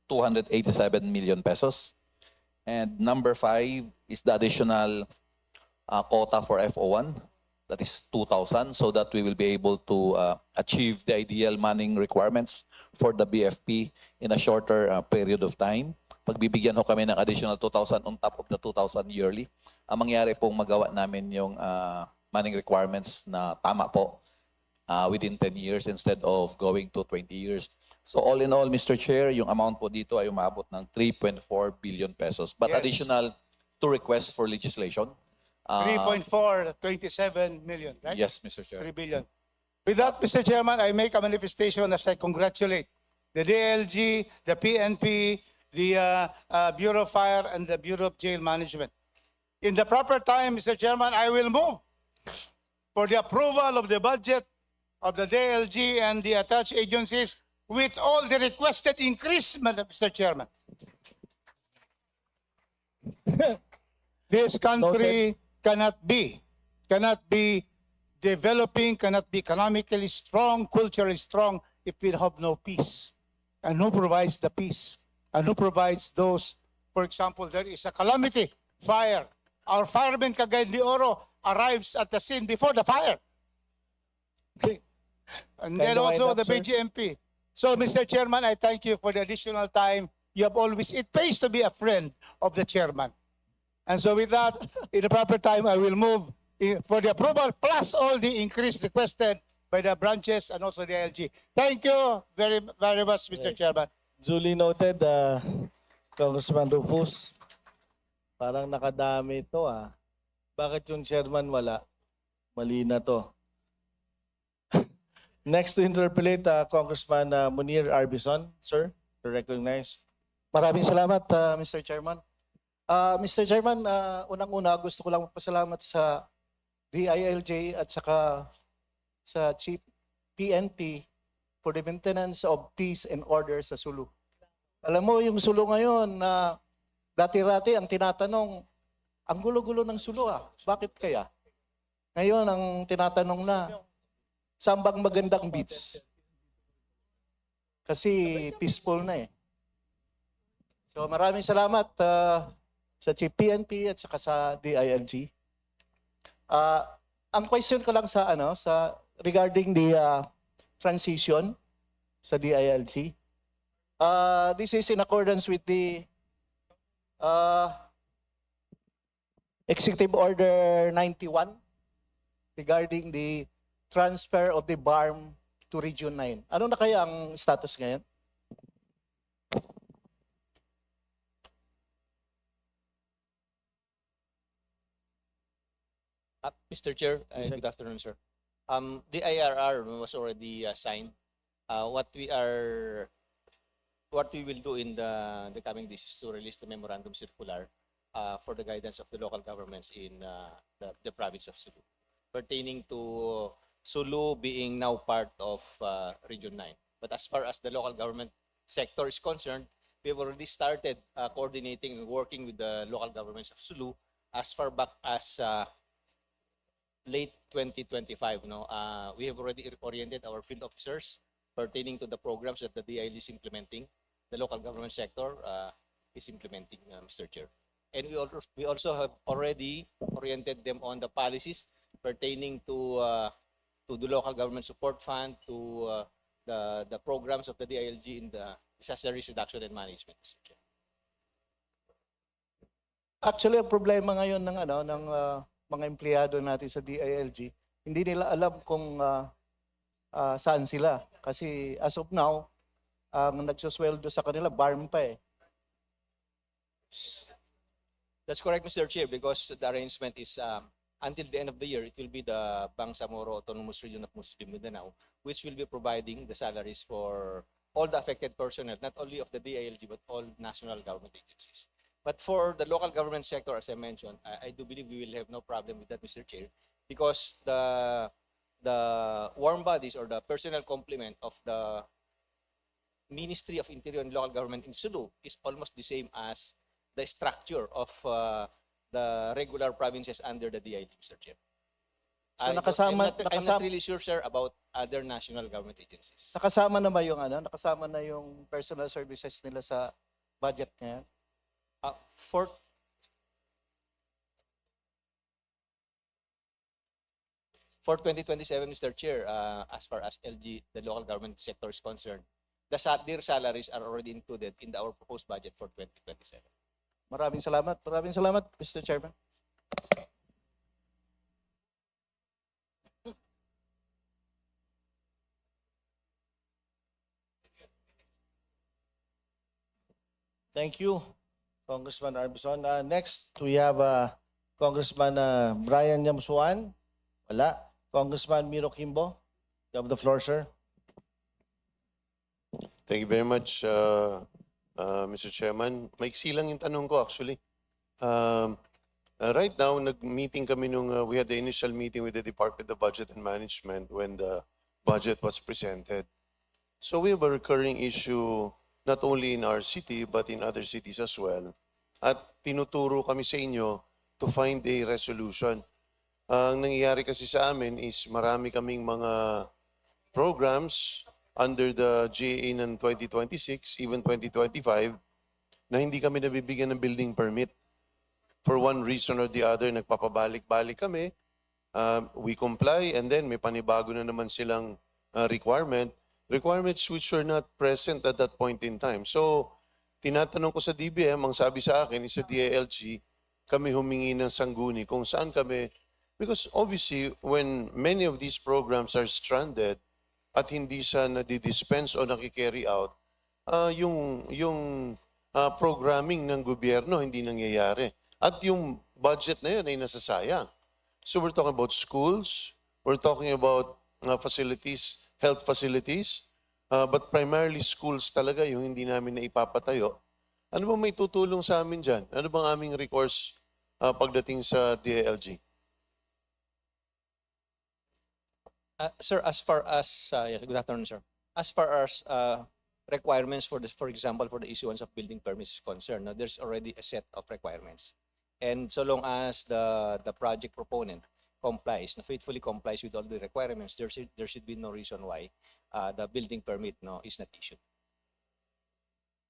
287 million pesos. And number 5 is the additional quota for FO1. That is 2,000, so that we will be able to achieve the ideal manning requirements for the BFP in a shorter period of time. Pagbibigyan ho kami ng additional 2,000 on top of the 2,000 yearly. Ang mangyari pong magawa namin yung manning requirements na tama po within 10 years instead of going to 20 years. So all in all, Mr. Chair, yung amount po dito ay umabot ng 3.4 billion pesos. But Yes. additional to request for legislation. 3.4, 27 million, right? Yes, Mr. Chair. 3 billion. With that, Mr. Chairman, I make a manifestation as I congratulate the DLG, the PNP, the Bureau of Fire, and the Bureau of Jail Management. In the proper time, Mr. Chairman, I will move for the approval of the budget of the DLG and the attached agencies with all the requested increase, Mr. Chairman. This country cannot be developing, cannot be economically strong, culturally strong if we have no peace. And who provides the peace? And who provides those, for example, there is a calamity, fire. Our fireman Cagayan de Oro arrives at the scene before the fire. And then also the BGMP. So, Mr. Chairman, I thank you for the additional time. You have always, it pays to be a friend of the chairman. And so with that, in the proper time, I will move for the approval plus all the increase requested by the branches and also the LG. Thank you very, very much, Mr. Chairman. Duly noted, Congressman Rufus. Parang nakadami ito Bakit yung chairman wala? Mali na to. Next to interpolate, Congressman Munir Arbison, sir, to recognize. Maraming salamat, Mr. Chairman. Mr. Chairman, unang-una gusto ko lang magpasalamat sa DILJ at saka sa Chief PNP for the maintenance of peace and order sa Sulu. Alam mo, yung Sulu ngayon, dati-rati ang tinatanong, ang gulo-gulo ng Sulu Bakit kaya? Ngayon, ang tinatanong na, saan bang magandang beach? Kasi peaceful na So maraming salamat sa Chief PNP at saka sa DILG. Ang question ko lang sa regarding the transition sa DILG. This is in accordance with the Executive Order 91 regarding the transfer of the BARM to Region 9. Ano na kaya ang status ngayon? Mr. Chair, good afternoon, sir. The IRR was already signed. What we will do in the coming days is to release the memorandum circular for the guidance of the local governments in the province of Sulu, pertaining to Sulu being now part of Region 9. But as far as the local government sector is concerned, we have already started coordinating and working with the local governments of Sulu as far back as late 2025. We have already oriented our field officers pertaining to the programs that the DIL is implementing, the local government sector is implementing, Mr. Chair. And we also have already oriented them on the policies pertaining to the local government support fund, to the programs of the DILG in the disaster risk reduction and management, Mr. Chair. Actually, ang problema ngayon ng mga empleyado natin sa DILG, hindi nila alam kung saan sila. Kasi as of now, ang nagsusweldo sa kanila, BARM pa eh. That's correct, Mr. Chair, because the arrangement is until the end of the year, it will be the Bangsamoro Autonomous Region of Muslim Mindanao, which will be providing the salaries for all the affected personnel, not only of the DILG, but all national government agencies. But for the local government sector, as I mentioned, I do believe we will have no problem with that, Mr. Chair, because the warm bodies or the personnel complement of the Ministry of Interior and Local Government in Sulu is almost the same as the structure of the regular provinces under the DILG, Mr. Chair. So I'm not really sure, sir, about other national government agencies. Nakasama na ba yung nakasama na yung personal services nila sa budget ngayon? For 2027, Mr. Chair, as far as LG, the local government sector is concerned, their salaries are already included in our proposed budget for 2027. Maraming salamat. Maraming salamat, Mr. Chairman. Thank you, Congressman Arbison. Next, we have Congressman Brian Yamsuan. Wala. Congressman Miro Kimbo. You have the floor, sir. Thank you very much, Mr. Chairman. Maiksi lang yung tanong ko actually. Right now, nag-meeting kami we had the initial meeting with the Department of Budget and Management when the budget was presented. So we have a recurring issue not only in our city but in other cities as well. At tinuturo kami sa inyo to find a resolution. Ang nangyayari kasi sa amin is marami kaming mga programs under the GA ng 2026, even 2025, na hindi kami nabibigyan ng building permit. For one reason or the other, nagpapabalik-balik kami. We comply and then may panibago na naman silang requirements which were not present at that point in time. So, tinatanong ko sa DBM, ang sabi sa akin is sa DILG, kami humingi ng sangguni kung saan kami, because obviously, when many of these programs are stranded at hindi siya nadi-dispense o nakikarry out, yung programming ng gobyerno hindi nangyayari. At yung budget na yun ay nasasayang. So we're talking about schools, we're talking about facilities, health facilities, but primarily schools talaga yung hindi namin na ipapatayo. Ano bang may tutulong sa amin dyan? Ano bang aming recourse pagdating sa DILG? Sir, as far as yes, good afternoon, sir. As far as requirements for example, for the issuance of building permits is concerned, there's already a set of requirements, and so long as the project proponent faithfully complies with all the requirements, there should be no reason why the building permit is not issued.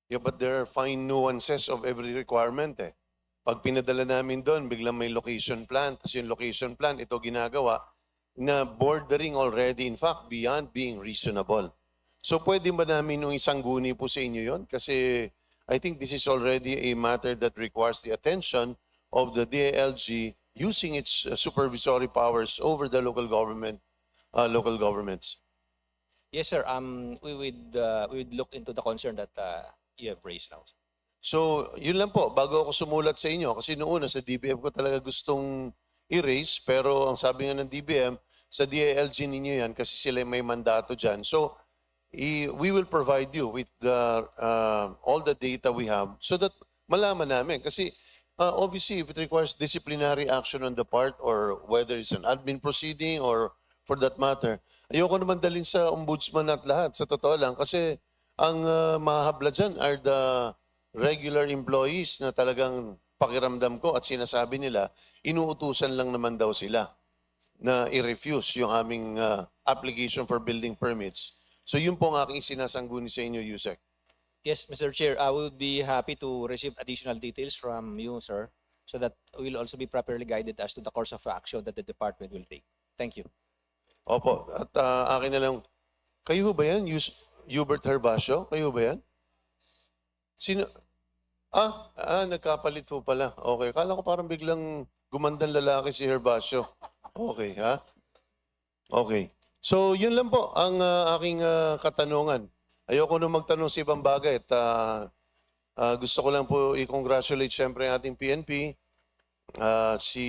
Yeah, but there are fine nuances of every requirement eh. Pag pinadala namin doon, biglang may location plan, tapos yung location plan, ito ginagawa, na bordering already, in fact, beyond being reasonable. So pwede ba namin nung isangguni po sa inyo yon? Kasi I think this is already a matter that requires the attention of the DILG using its supervisory powers over the local governments. Yes, sir. We would look into the concern that you have raised now. So, yun lang po, bago ako sumulat sa inyo, kasi noong una sa DBM ko talaga gustong i-raise, pero ang sabi nga ng DBM, sa DILG ninyo yan kasi sila may mandato dyan. So, we will provide you with all the data we have so that malaman namin. Kasi obviously, if it requires disciplinary action on the part or whether it's an admin proceeding or for that matter, ayoko naman dalhin sa ombudsman at lahat, sa totoo lang. Kasi ang mahabla dyan are the regular employees na talagang pakiramdam ko at sinasabi nila, inuutusan lang naman daw sila na i-refuse yung aming application for building permits. So yun po ang aking sinasangguni sa inyo, Yusek. Yes, Mr. Chair, I would be happy to receive additional details from you, sir, so that we'll also be properly guided as to the course of action that the department will take. Thank you. Opo, at akin na lang, kayo ba yan? Hubert Herbacio? Kayo ba yan? Sino? Nagkapalit po pala. Okay, kala ko parang biglang gumandang lalaki si Herbacio. Okay, ha? Okay. So, yun lang po ang aking katanungan. Ayoko na magtanong sa ibang bagay. Gusto ko lang po i-congratulate siyempre ang ating PNP. Si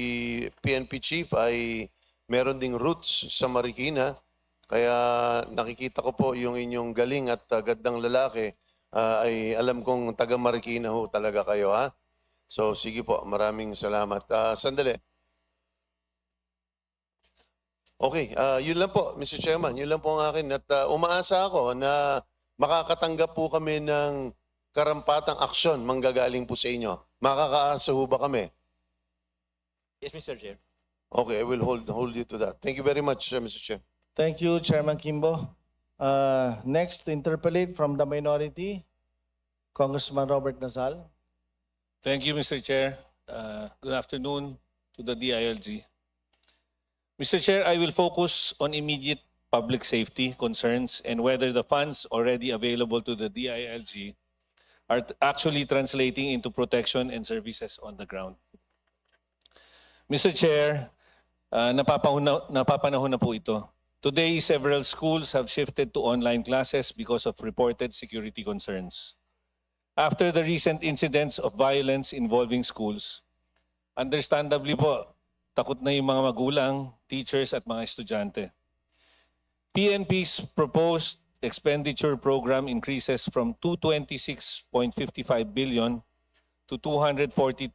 PNP Chief ay meron ding roots sa Marikina. Kaya nakikita ko po yung inyong galing at gandang lalaki. Ay alam kong taga Marikina ho talaga kayo, ha? So, sige po. Maraming salamat. Sandali. Okay, yun lang po, Mr. Chairman. Yun lang po ang akin. At umaasa ako na makakatanggap po kami ng karampatang aksyon manggagaling po sa inyo. Makakaasa ho ba kami? Yes, Mr. Chair. Okay, I will hold you to that. Thank you very much, Mr. Chair. Thank you, Chairman Kimbo. Next to interpolate from the minority, Congressman Robert Nasal. Thank you, Mr. Chair. Good afternoon to the DILG. Mr. Chair, I will focus on immediate public safety concerns and whether the funds already available to the DILG are actually translating into protection and services on the ground. Mr. Chair, napapanahon na po ito. Today, several schools have shifted to online classes because of reported security concerns. After the recent incidents of violence involving schools, understandably po, takot na yung mga magulang, teachers at mga estudyante. PNP's proposed expenditure program increases from 226.55 billion to 242.53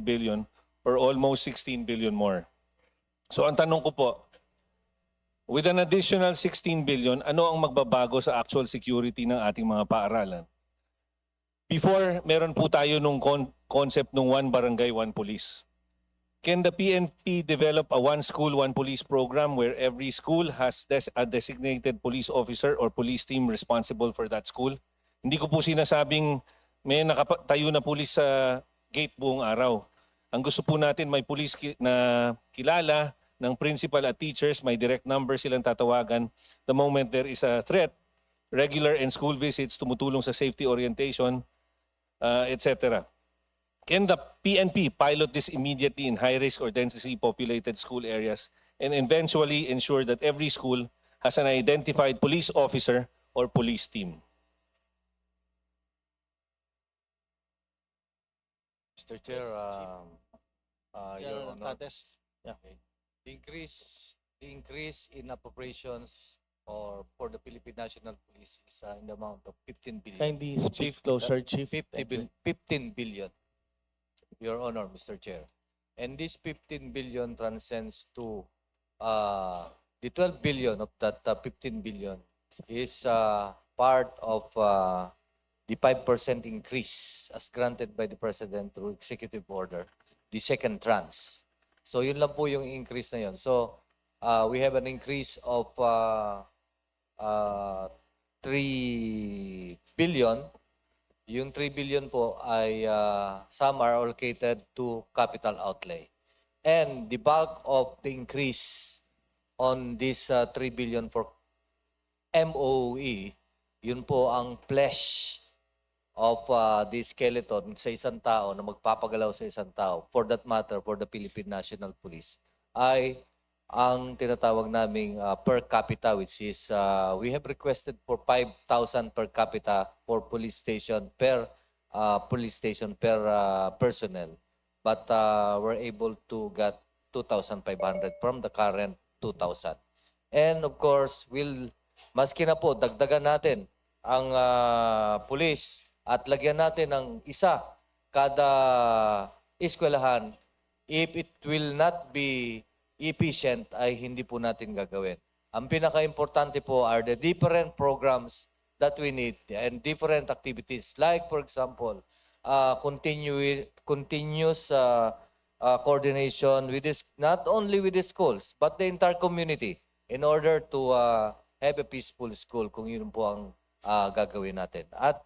billion or almost 16 billion more. So ang tanong ko po, with an additional 16 billion, ano ang magbabago sa actual security ng ating mga paaralan? Before, meron po tayo nung concept ng one barangay, one police. Can the PNP develop a one school, one police program where every school has a designated police officer or police team responsible for that school? Hindi ko po sinasabing may nakatayo na police sa gate buong araw. Ang gusto po natin may police na kilala ng principal at teachers, may direct number silang tatawagan the moment there is a threat. Regular and school visits, tumutulong sa safety orientation, etc. Can the PNP pilot this immediately in high-risk or densely populated school areas and eventually ensure that every school has an identified police officer or police team? Mr. Chair, Your Honor. Yeah. The increase in appropriations for the Philippine National Police is in the amount of 15 billion. Kindly speak closer, Chief. 15 billion, Your Honor, Mr. Chair. And this 15 billion transcends to the 12 billion of that 15 billion is part of the 5% increase as granted by the President through executive order, the second tranche. So yun lang po yung increase na yun. So we have an increase of 3 billion. Yung 3 billion po ay some are allocated to capital outlay. And the bulk of the increase on this 3 billion for MOE, yun po ang flesh of the skeleton sa isang tao na magpapagalaw sa isang tao, for that matter, for the Philippine National Police, ay ang tinatawag naming per capita, which is we have requested for 5,000 per capita for police station per personnel. But we're able to get 2,500 from the current 2,000. And of course, maski na po, dagdagan natin ang police at lagyan natin ng isa kada eskwelahan, if it will not be efficient, ay hindi po natin gagawin. Ang pinaka-importante po are the different programs that we need and different activities. Like, for example, continuous coordination with this, not only with the schools, but the entire community in order to have a peaceful school, kung yun po ang gagawin natin. At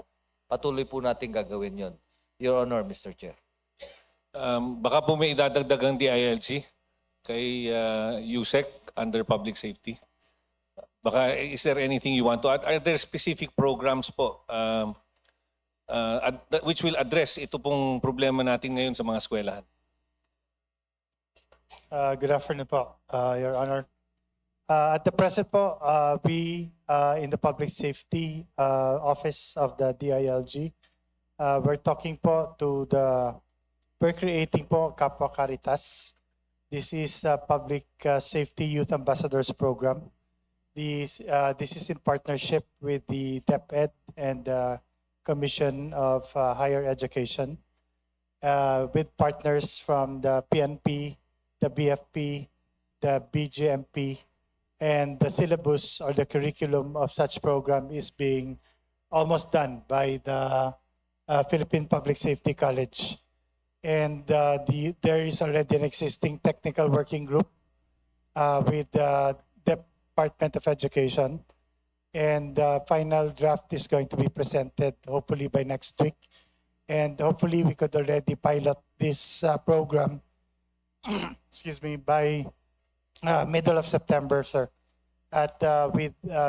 patuloy po natin gagawin yun. Your Honor, Mr. Chair. Baka po may idadagdag ang DILG kay USEC under public safety. Baka, is there anything you want to add? Are there specific programs po which will address ito pong problema natin ngayon sa mga eskwelahan? Good afternoon po, Your Honor. At the present po, we in the Public Safety Office of the DILG, we're talking po we're creating po Kapwa Caritas. This is a Public Safety Youth Ambassadors Program. This is in partnership with the DepEd and Commission of Higher Education, with partners from the PNP, the BFP, the BGMP, and the syllabus or the curriculum of such program is being almost done by the Philippine Public Safety College. And there is already an existing technical working group with the Department of Education. And the final draft is going to be presented hopefully by next week. And hopefully we could already pilot this program excuse me, by middle of September, sir.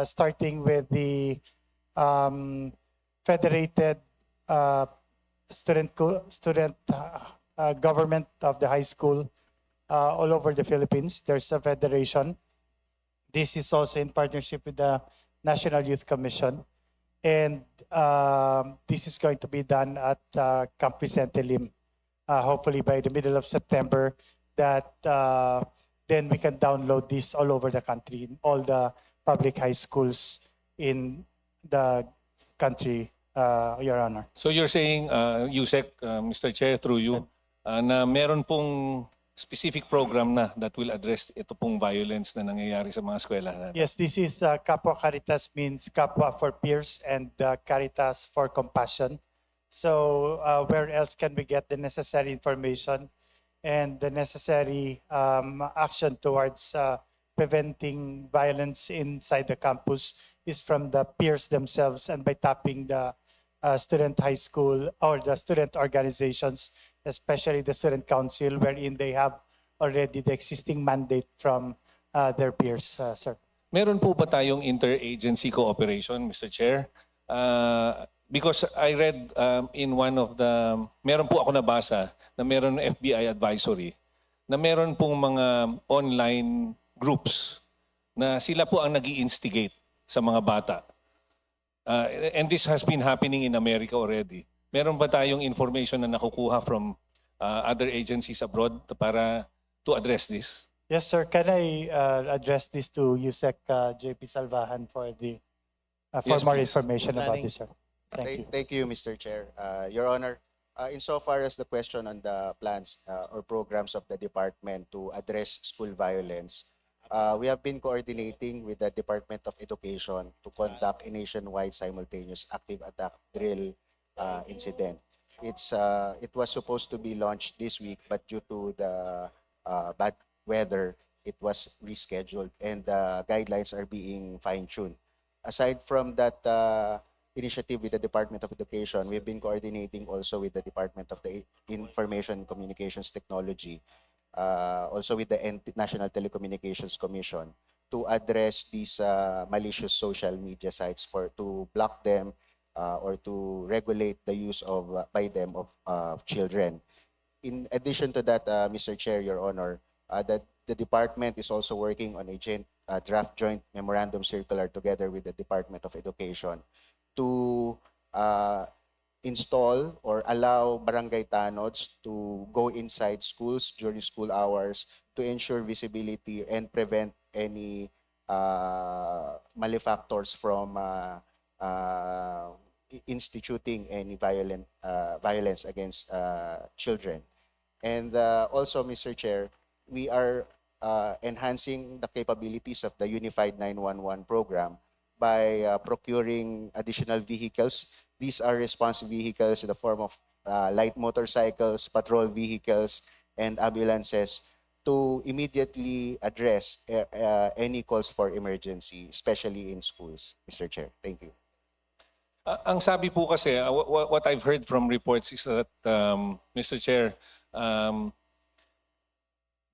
Starting with the federated student government of the high school all over the Philippines. There's a federation. This is also in partnership with the National Youth Commission. And this is going to be done at Camp Vicente Lim, hopefully by the middle of September, that then we can download this all over the country, in all the public high schools in the country, Your Honor. So you're saying, USEC, Mr. Chair, through you, na meron pong specific program na that will address ito pong violence na nangyayari sa mga eskwelahan? Yes, this is Kapwa Caritas, means Kapwa for peers, and Caritas for compassion. So where else can we get the necessary information and the necessary action towards preventing violence inside the campus is from the peers themselves, and by tapping the student high school or the student organizations, especially the student council, wherein they have already the existing mandate from their peers, sir. Meron po ba tayong interagency cooperation, Mr. Chair? Because I read in one of the, meron po ako nabasa na meron FBI advisory na meron pong mga online groups na sila po ang nag-i-instigate sa mga bata. And this has been happening in America already. Meron ba tayong information na nakukuha from other agencies abroad para to address this? Yes, sir. Can I address this to USEC JP Salvahan for the for Yes, more please. information about this, sir? Thank you. Thank you, Mr. Chair. Your Honor, insofar as the question on the plans or programs of the department to address school violence, we have been coordinating with the Department of Education to conduct a nationwide simultaneous active attack drill incident. It was supposed to be launched this week, but due to the bad weather, it was rescheduled, and the guidelines are being fine-tuned. Aside from that initiative with the Department of Education, we've been coordinating also with the Department of the Information and Communications Technology also with the National Telecommunications Commission, to address these malicious social media sites to block them or to regulate the use of by them of children. In addition to that, Mr. Chair, Your Honor, that the department is also working on a draft joint memorandum circular together with the Department of Education to install or allow barangay tanods to go inside schools during school hours to ensure visibility and prevent any malefactors from instituting any violence against children. And also, Mr. Chair, we are enhancing the capabilities of the Unified 911 program by procuring additional vehicles. These are response vehicles in the form of light motorcycles, patrol vehicles, and ambulances to immediately address any calls for emergency, especially in schools, Mr. Chair. Thank you. Ang sabi po kasi, what I've heard from reports is that, Mr. Chair,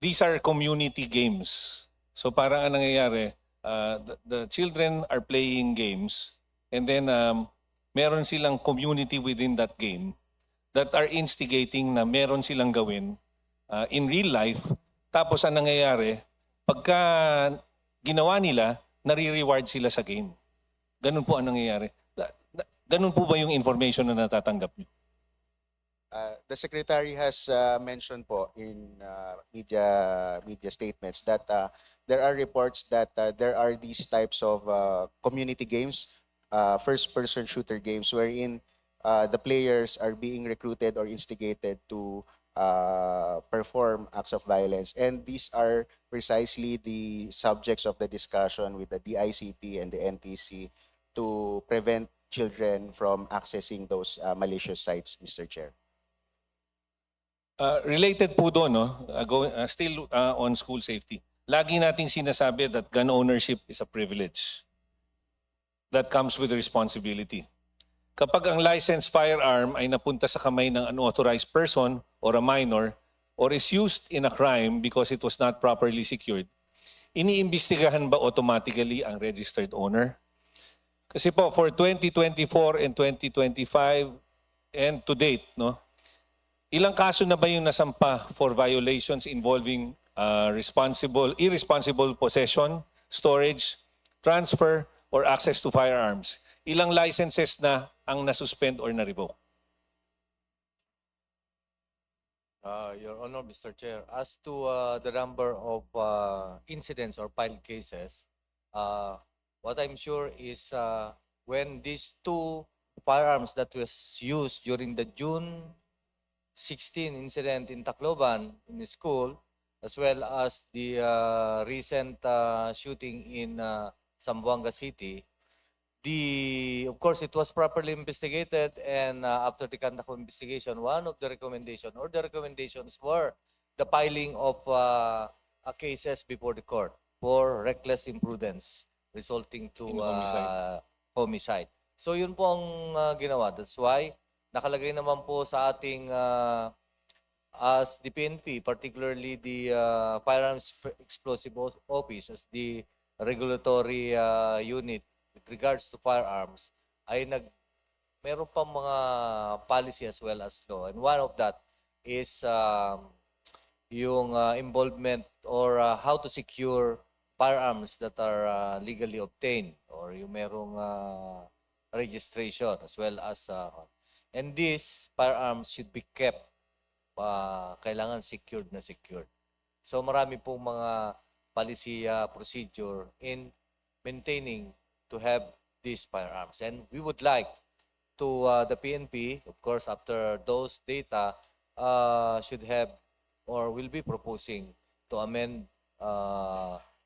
these are community games. So parang ang nangyayari, the children are playing games and then meron silang community within that game that are instigating na meron silang gawin in real life. Tapos ang nangyayari, pagka ginawa nila, nare-reward sila sa game. Ganun po ang nangyayari. Ganun po ba yung information na natatanggap niyo? The Secretary has mentioned po in media statements that there are reports that there are these types of community games, first-person shooter games, wherein the players are being recruited or instigated to perform acts of violence. And these are precisely the subjects of the discussion with the DICT and the NTC to prevent children from accessing those malicious sites, Mr. Chair. Related po doon, no? Still on school safety. Lagi nating sinasabi that gun ownership is a privilege that comes with responsibility. Kapag ang licensed firearm ay napunta sa kamay ng unauthorized person or a minor or is used in a crime because it was not properly secured, iniimbestigahan ba automatically ang registered owner? Kasi po, for 2024 and 2025 and to date, no, ilang kaso na ba yung nasampa for violations involving irresponsible possession, storage, transfer, or access to firearms? Ilang licenses na ang nasuspend or na-revoke? Your Honor, Mr. Chair, as to the number of incidents or filed cases, what I'm sure is when these two firearms that was used during the June 16 incident in Tacloban in the school, as well as the recent shooting in Zamboanga City, of course, it was properly investigated, and after the conduct of investigation, one of the recommendations were the filing of cases before the court for reckless imprudence resulting to homicide. So yun po ang ginawa. That's why nakalagay naman po sa ating as the PNP, particularly the Firearms Explosive Office as the regulatory unit with regards to firearms, ay meron pang mga policy as well as law. And one of that is yung involvement or how to secure firearms that are legally obtained or yung merong registration as well as and these firearms should be kept kailangan secured na secured. So marami pong mga policy procedure in maintaining to have these firearms, and we would like to the PNP, of course, after those data should have or will be proposing to amend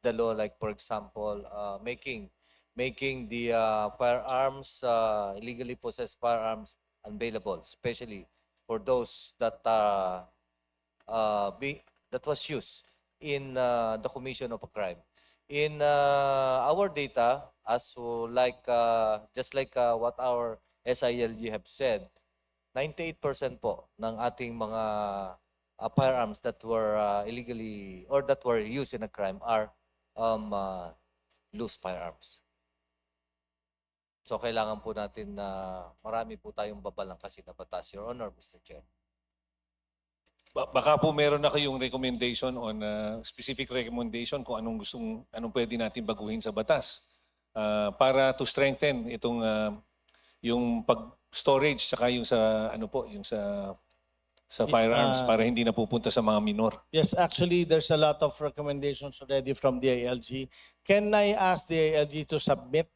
the law, like for example making the firearms illegally possessed firearms unavailable, especially for those that that was used in the commission of a crime. In our data, as like just like what our SILG have said, 98% po ng ating mga firearms that were illegally or that were used in a crime are loose firearms. So kailangan po natin na marami po tayong babalangkasin na batas, Your Honor, Mr. Chair. Baka po meron na kayong recommendation on specific recommendation kung anong pwede natin baguhin sa batas para to strengthen itong yung pag-storage saka yung sa yung sa firearms para hindi na pupunta sa mga minor. Yes, actually, there's a lot of recommendations already from the DILG. Can I ask the DILG to submit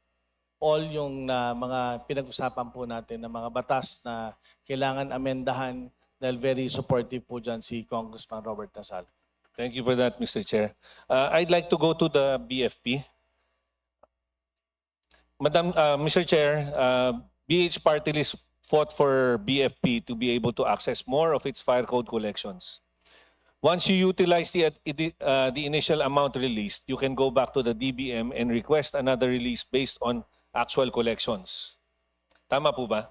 all yung mga pinag-usapan po natin na mga batas na kailangan amendahan dahil very supportive po dyan si Congressman Robert Nasal. Thank you for that, Mr. Chair. I'd like to go to the BFP. Mr. Chair, BH Party List fought for BFP to be able to access more of its fire code collections. Once you utilize the initial amount released, you can go back to the DBM and request another release based on actual collections. Tama po ba?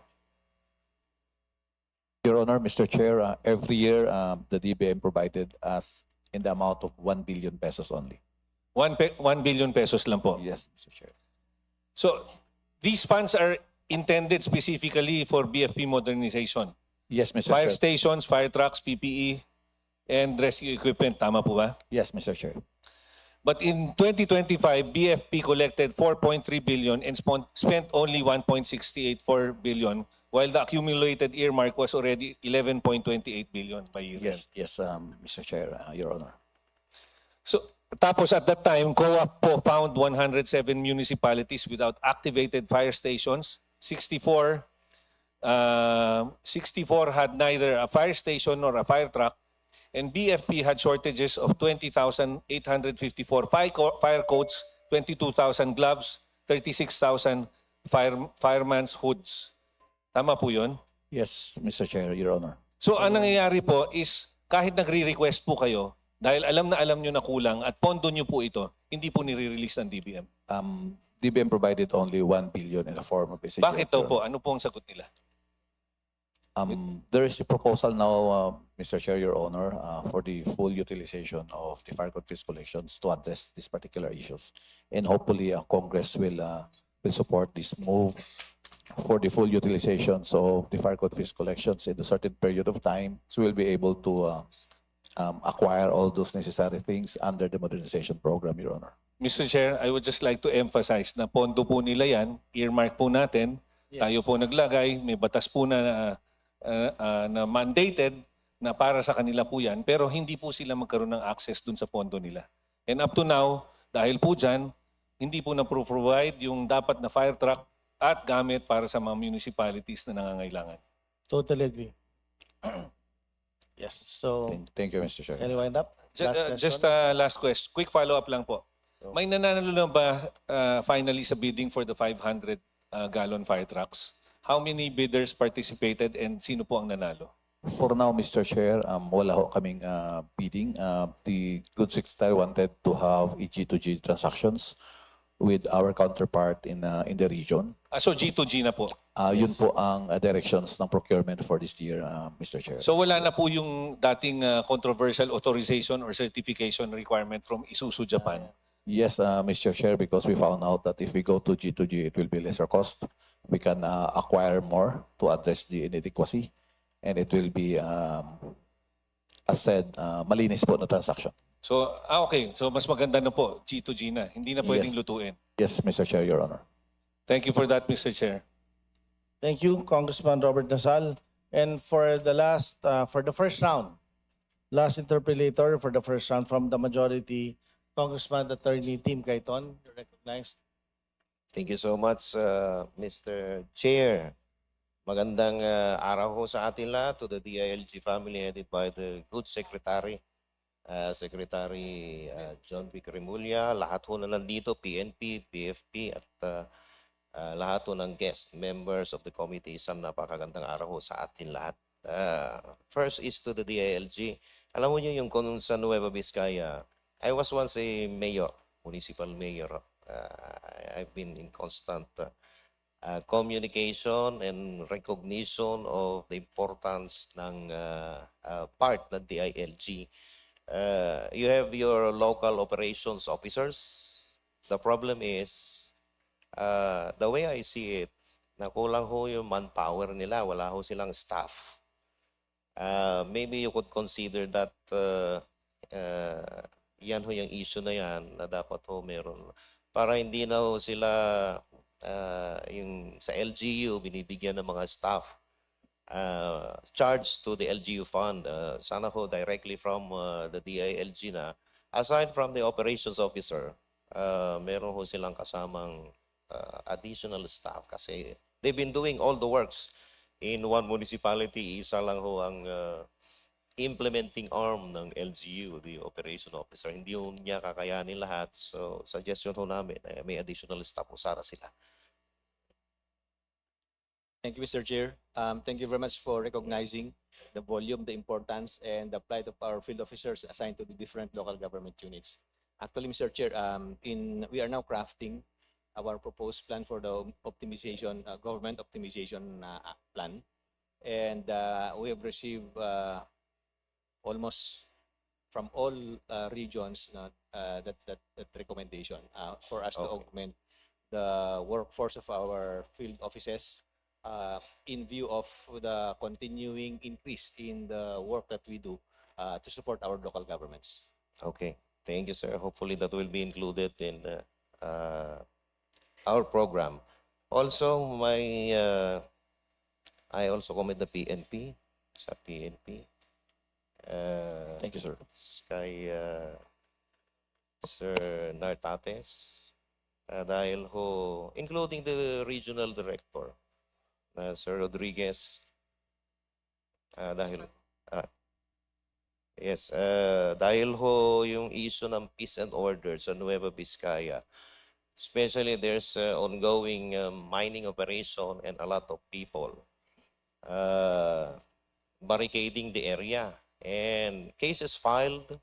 Your Honor, Mr. Chair, every year the DBM provided us in the amount of 1 billion pesos only. 1 billion pesos lang po. Yes, Mr. Chair. So these funds are intended specifically for BFP modernization. Yes, Mr. Fire Chair. stations, fire trucks, PPE, and rescue equipment. Tama po ba? Yes, Mr. Chair. But in 2025, BFP collected 4.3 billion and spent only 1.684 billion, while the accumulated earmark was already 11.28 billion by year. Yes, Mr. Chair, Your Honor. So, tapos at that time, COA po found 107 municipalities without activated fire stations. 64 had neither a fire station nor a fire truck. And BFP had shortages of 20,854 fire coats, 22,000 gloves, 36,000 fireman's hoods. Tama po yun? Yes, Mr. Chair, Your Honor. So ang nangyayari po is kahit nagre-request po kayo, dahil alam nyo na kulang at pondo nyo po ito, hindi po nire-release ng DBM. DBM provided only 1 billion in the form of a Bakit daw po? Ano po ang sagot nila? There is a proposal now, Mr. Chair, Your Honor, for the full utilization of the fire code fees collections to address these particular issues. And hopefully, Congress will support this move for the full utilizations of the fire code fees collections in a certain period of time. So we'll be able to acquire all those necessary things under the modernization program, Your Honor. Mr. Chair, I would just like to emphasize na pondo po nila yan, earmark po natin, tayo po naglagay, may batas po na mandated na para sa kanila po yan, pero hindi po sila magkaroon ng access dun sa pondo nila. And up to now, dahil po dyan, hindi po na-provide yung dapat na fire truck at gamit para sa mga municipalities na nangangailangan. Totally agree. Yes, so Thank you, Mr. Chair. can you wind up? Just a last question. Quick follow-up lang po. May nananalo na ba finally sa bidding for the 500 gallon fire trucks? How many bidders participated and sino po ang nanalo? For now, Mr. Chair, wala ho kaming bidding. The good secretary wanted to have a G2G transactions with our counterpart in the region. So G2G na po? Yun po ang directions ng procurement for this year, Mr. Chair. So wala na po yung dating controversial authorization or certification requirement from Isuzu Japan? Yes, Mr. Chair, because we found out that if we go to G2G, it will be lesser cost. We can acquire more to address the inadequacy, and it will be, as said, malinis po na transaction. So, okay. So mas maganda na po, G2G na. Hindi na pwedeng Yes. lutuin. Yes, Mr. Chair, Your Honor. Thank you for that, Mr. Chair. Thank you, Congressman Robert Nasal. And for the first round, last interpellator for the first round from the majority, Congressman Attorney Tim Cayton, you're recognized. Thank you so much, Mr. Chair. Magandang araw ho sa atin lahat, to the DILG family headed by the good Secretary, Secretary John Vic Remulla, lahat ho na nandito, PNP, PFP, at lahat ho ng guest members of the committee. Isang napakagandang araw ho sa atin lahat. First is to the DILG. Alam mo niyo yung kung sa Nueva Vizcaya, I was once a mayor, municipal mayor. I've been in constant communication and recognition of the importance ng part ng DILG. You have your local operations officers. The problem is, the way I see it, nakulang ho yung manpower nila, wala ho silang staff. Maybe you could consider that yan ho yung issue na yan na dapat ho meron. Para hindi na ho sila yung sa LGU binibigyan ng mga staff charged to the LGU fund. Sana ho directly from the DILG na aside from the operations officer, meron ho silang kasamang additional staff kasi they've been doing all the works in one municipality. Isa lang ho ang implementing arm ng LGU, the operation officer. Hindi ho niya kakayanin lahat. So suggestion ho namin, may additional staff ho sana sila. Thank you, Mr. Chair. Thank you very much for recognizing the volume, the importance, and the plight of our field officers assigned to the different local government units. Actually, Mr. Chair, we are now crafting our proposed plan for the optimization, government optimization plan. And we have received almost from all regions that recommendation for us to augment the workforce of our field offices in view of the continuing increase in the work that we do to support our local governments. Okay, thank you, sir. Hopefully that will be included in our program. Also, I also commend the PNP, sa PNP. Thank you, sir. Kay Sir Nartates, dahil ho, including the regional director, Sir Rodriguez, dahil yes, dahil ho yung issue ng peace and order sa Nueva Vizcaya, especially there's ongoing mining operation and a lot of people barricading the area and cases filed.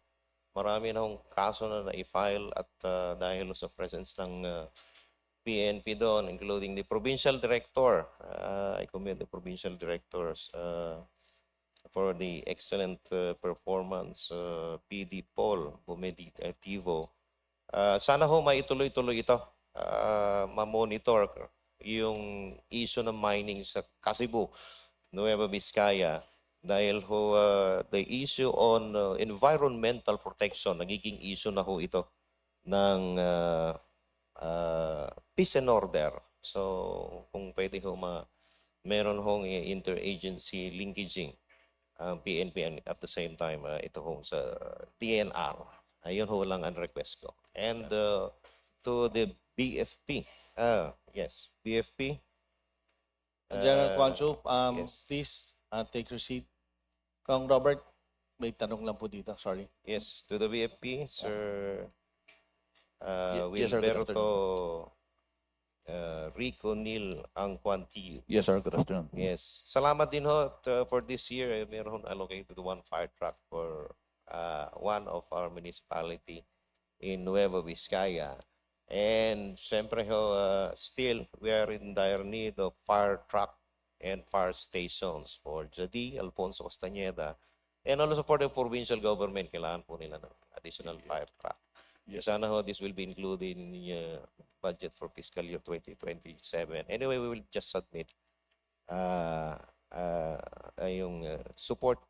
Marami na hong kaso na na-file at dahil sa presence ng PNP doon, including the provincial director. I commend the provincial directors for the excellent performance. PD Paul Bumeditivo. Sana ho maituloy-tuloy ito. Ma-monitor yung issue ng mining sa Cebu, Nueva Vizcaya. Dahil ho, the issue on environmental protection, nagiging issue na ho ito ng peace and order. So, kung pwede ho meron hong interagency linkaging ang PNP and at the same time, ito ho sa DNR. Ayun ho lang ang request ko. And to the BFP. Yes, BFP. General Kwanso, yes. please take your seat. Kong Robert, may tanong lang po dito. Sorry. Yes, to the BFP, Sir Yes, sir. Good Wilberto Rico Nil Angquantiu. Yes, sir. Good afternoon. Yes. Salamat din ho at, for this year. Meron allocated one fire truck for one of our municipality in Nueva Vizcaya. And syempre ho, still we are in dire need of fire truck and fire stations for Jadi, Alfonso Castañeda, and also for the provincial government. Kailangan po nila ng additional fire truck. Yes. Sana ho, this will be included in the budget for fiscal year 2027. Anyway, we will just submit yung support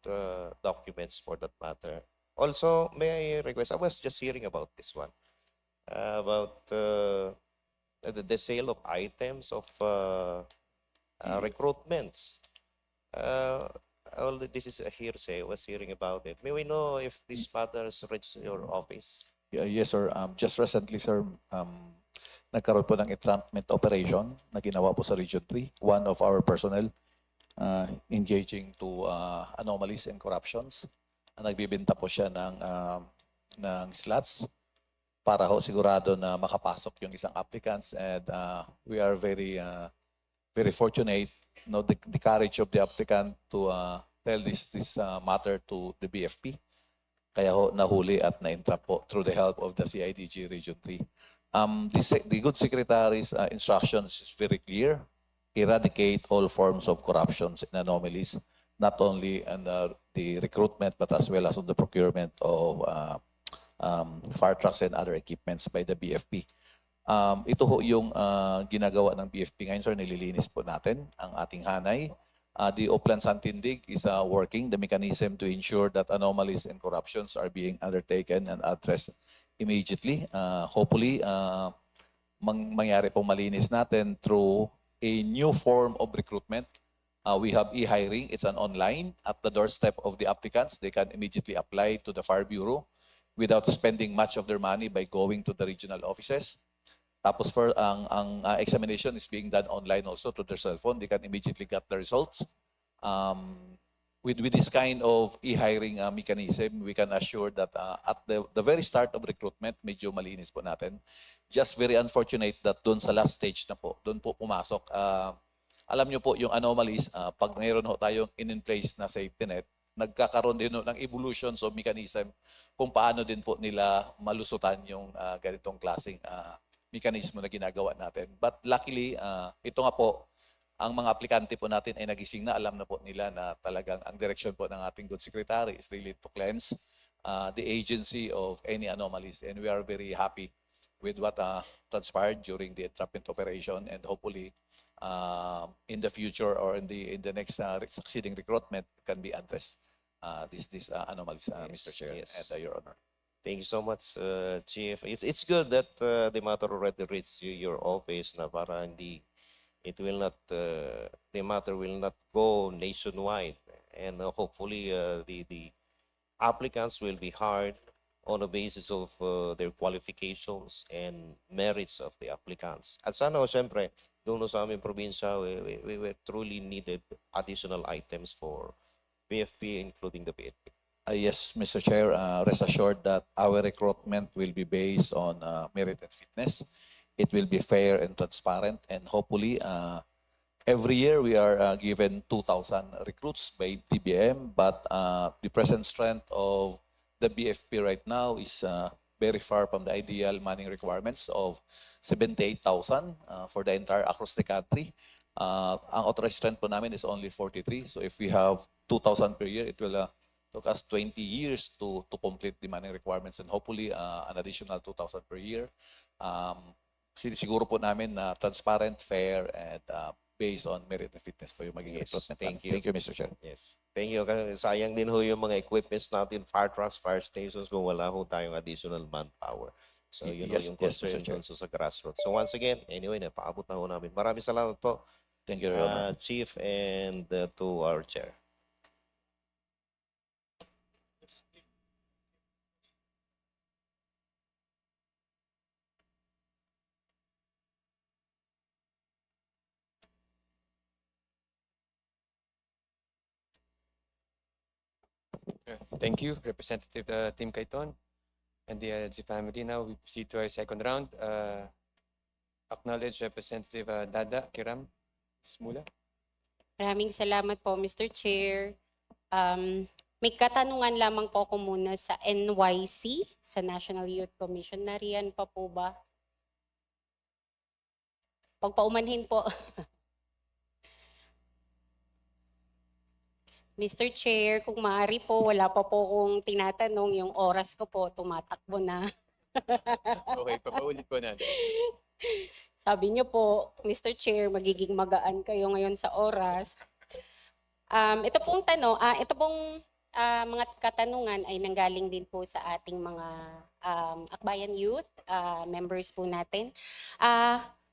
documents for that matter. Also, may I request, I was just hearing about this one, about the sale of items of recruitments. All this is a hearsay. I was hearing about it. May we know if this matters reached your office? Yes, sir. Just recently, sir, nagkaroon po ng entrapment operation na ginawa po sa Region 3. One of our personnel engaging to anomalies and corruptions. Nagbibenta po siya ng slots para ho sigurado na makapasok yung isang applicants, and we are very fortunate, the courage of the applicant to tell this matter to the BFP. Kaya ho nahuli at na-entrap po through the help of the CIDG Region 3. The good secretary's instructions is very clear. eradicate all forms of corruptions and anomalies, not only in the recruitment but as well as on the procurement of fire trucks and other equipments by the BFP. Ito ho yung ginagawa ng BFP ngayon, sir. Nililinis po natin ang ating hanay. The Oplan Santindig is working the mechanism to ensure that anomalies and corruptions are being undertaken and addressed immediately. Hopefully, mangyari pong malinis natin through a new form of recruitment. We have e-hiring. It's an online at the doorstep of the applicants. They can immediately apply to the Fire Bureau without spending much of their money by going to the regional offices. Tapos ang examination is being done online also to their cell phone. They can immediately get the results. With this kind of e-hiring mechanism, we can assure that at the very start of recruitment, medyo malinis po natin. Just very unfortunate that doon sa last stage na po, doon po pumasok. Alam nyo po yung anomalies, pag mayroon ho tayong in-place na safety net, nagkakaroon din ng evolutions of mechanism kung paano din po nila malusutan yung ganitong klaseng mekanismo na ginagawa natin. But luckily, ito nga po, ang mga aplikante po natin ay nagising na, alam na po nila na talagang ang direction po ng ating good secretary is really to cleanse the agency of any anomalies. And we are very happy with what transpired during the entrapment operation, and hopefully in the future or in the next succeeding recruitment can be addressed these anomalies, Mr. Chair and Your Honor. Thank you so much, Chief. It's good that the matter already reached your office na para hindi it will not the matter will not go nationwide, and hopefully the applicants will be hired on the basis of their qualifications and merits of the applicants. At sana siyempre doon sa aming probinsya we were truly needed additional items for BFP including the PNP. Yes, Mr. Chair, rest assured that our recruitment will be based on merit and fitness. It will be fair and transparent, and hopefully every year we are given 2,000 recruits by DBM, but the present strength of the BFP right now is very far from the ideal manning requirements of 78,000 for the entire across the country. Ang authorized strength po namin is only 43, so if we have 2,000 per year, it will took us 20 years to complete the manning requirements, and hopefully an additional 2,000 per year. Siguro po namin na transparent, fair, and based on merit and fitness po yung magiging recruitment. Thank you. Thank you, Mr. Chair. Yes. Thank you. Sayang din ho yung mga equipments natin, fire trucks, fire stations, kung wala ho tayong additional manpower. So yun Yes, ho yung yes, concern Mr. Chair. dun sa grassroots. So once again, anyway, napaabot na ho namin. Maraming salamat po, Thank you, Your Honor. Chief, and to our Chair. Thank you, Representative Tim Kaiton and the LG family. Now we proceed to our second round. Acknowledge Representative Dada Kiram Smula. Maraming salamat po, Mr. Chair. May katanungan lamang po ako muna sa NYC, sa National Youth Commission. Nariyan pa po ba? Pagpaumanhin po. Mr. Chair, kung maaari po, wala pa po akong tinatanong. Yung oras ko po, tumatakbo na. Okay, papaulit po natin. Sabi niyo po, Mr. Chair, magiging magaan kayo ngayon sa oras. Ito pong mga katanungan ay nanggaling din po sa ating mga akbayan youth, members po natin.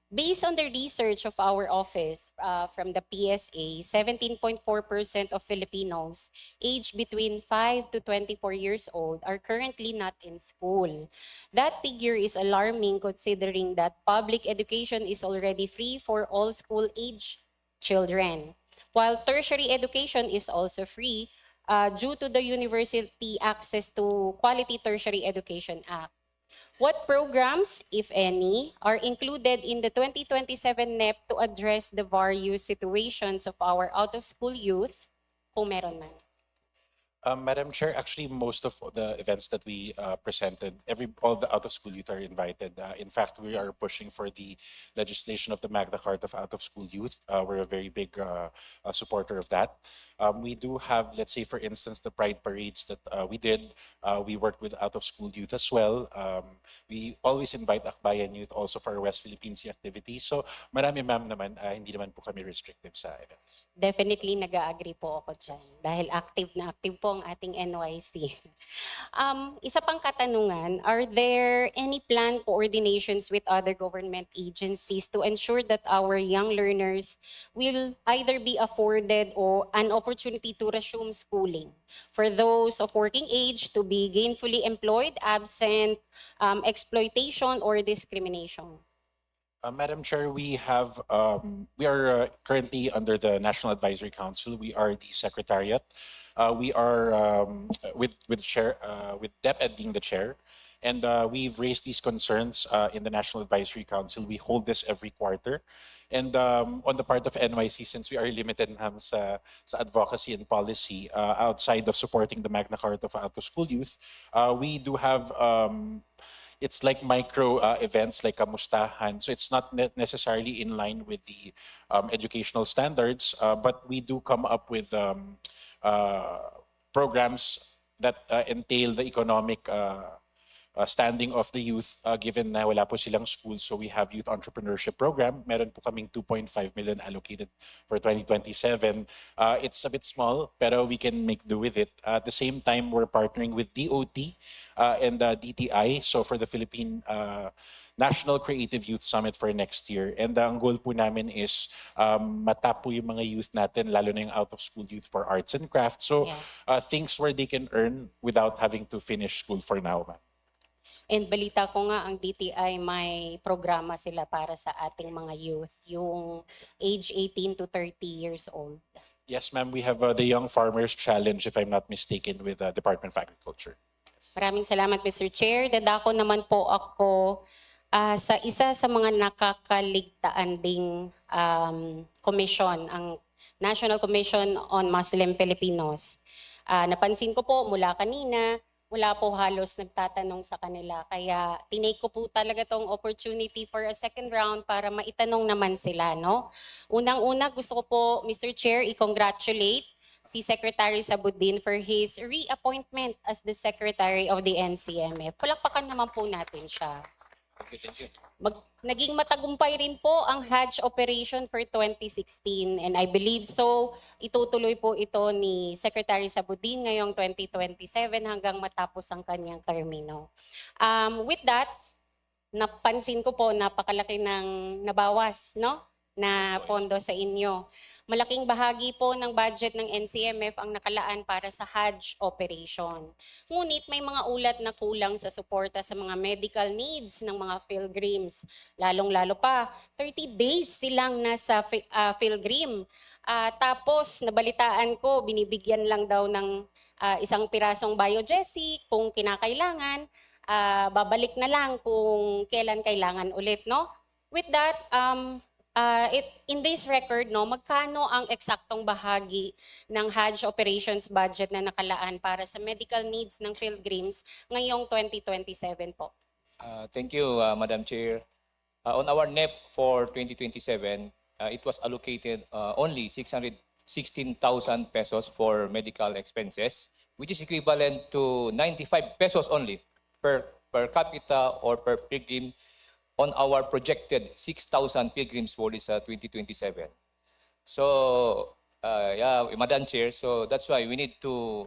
Based on the research of our office from the PSA, 17.4% of Filipinos aged between 5 to 24 years old are currently not in school. That figure is alarming considering that public education is already free for all school-age children, while tertiary education is also free due to the University Access to Quality Tertiary Education Act. What programs, if any, are included in the 2027 NEP to address the various situations of our out-of-school youth, kung meron man? Madam Chair, actually, most of the events that we presented, all the out-of-school youth are invited. In fact, we are pushing for the legislation of the Magna Carta of out-of-school youth. We're a very big supporter of that. We do have, let's say, for instance, the Pride parades that we did. We worked with out-of-school youth as well. We always invite Akbayan youth also for our West Philippine Sea activities. So, marami ma'am naman, hindi naman po kami restrictive sa events. Definitely nag-agree po ako dyan. Dahil active na active po ang ating NYC. Isa pang katanungan, are there any planned coordinations with other government agencies to ensure that our young learners will either be afforded or an opportunity to resume schooling? For those of working age to be gainfully employed, absent exploitation or discrimination? Madam Chair, we are currently under the National Advisory Council. We are the secretariat. We are with DepEd being the chair, and we've raised these concerns in the National Advisory Council. We hold this every quarter, and on the part of NYC, since we are limited sa advocacy and policy outside of supporting the Magna Carta of out-of-school youth, we do have. It's like micro events like kamustahan. So it's not necessarily in line with the educational standards, but we do come up with programs that entail the economic standing of the youth given na wala po silang school. So we have youth entrepreneurship program. Meron po kaming 2.5 million allocated for 2027. It's a bit small, pero we can make do with it. At the same time, we're partnering with DOT and DTI. So for the Philippine National Creative Youth Summit for next year. And ang goal po namin is matap po yung mga youth natin, lalo na yung out-of-school youth for arts and crafts. So things where they can earn without having to finish school for now, ma'am. And balita ko nga ang DTI may programa sila para sa ating mga youth, yung age 18 to 30 years old. Yes, ma'am. We have the Young Farmers Challenge, if I'm not mistaken, with the Department of Agriculture. Maraming salamat, Mr. Chair. Dadako naman po ako sa isa sa mga nakakaligtaan ding commission, ang National Commission on Muslim Filipinos. Napansin ko po mula kanina, wala po halos nagtatanong sa kanila. Kaya tinake ko po talaga tong opportunity for a second round para maitanong naman sila, no? Unang-una, gusto ko po, Mr. Chair, i-congratulate si Secretary Sabudin for his reappointment as the Secretary of the NCMF. Palakpakan naman po natin siya. Thank you. Naging matagumpay rin po ang Hajj operation for 2016 and I believe so itutuloy po ito ni Secretary Sabudin ngayong 2027 hanggang matapos ang kanyang termino. With that, napansin ko po napakalaki ng nabawas, no? Na pondo sa inyo. Malaking bahagi po ng budget ng NCMF ang nakalaan para sa Hajj operation. Ngunit may mga ulat na kulang sa suporta sa mga medical needs ng mga pilgrims. Lalong-lalo pa, 30 days silang nasa pilgrim. Tapos, nabalitaan ko, binibigyan lang daw ng isang pirasong biogesic kung kinakailangan. Babalik na lang kung kailan kailangan ulit, no? With that, in this record, no, magkano ang eksaktong bahagi ng Hajj operations budget na nakalaan para sa medical needs ng pilgrims ngayong 2027 po? Thank you, Madam Chair. On our NEP for 2027, it was allocated only 616,000 pesos for medical expenses, which is equivalent to 95 pesos only per capita or per pilgrim on our projected 6,000 pilgrims for this 2027. So, Madam Chair, so that's why we need to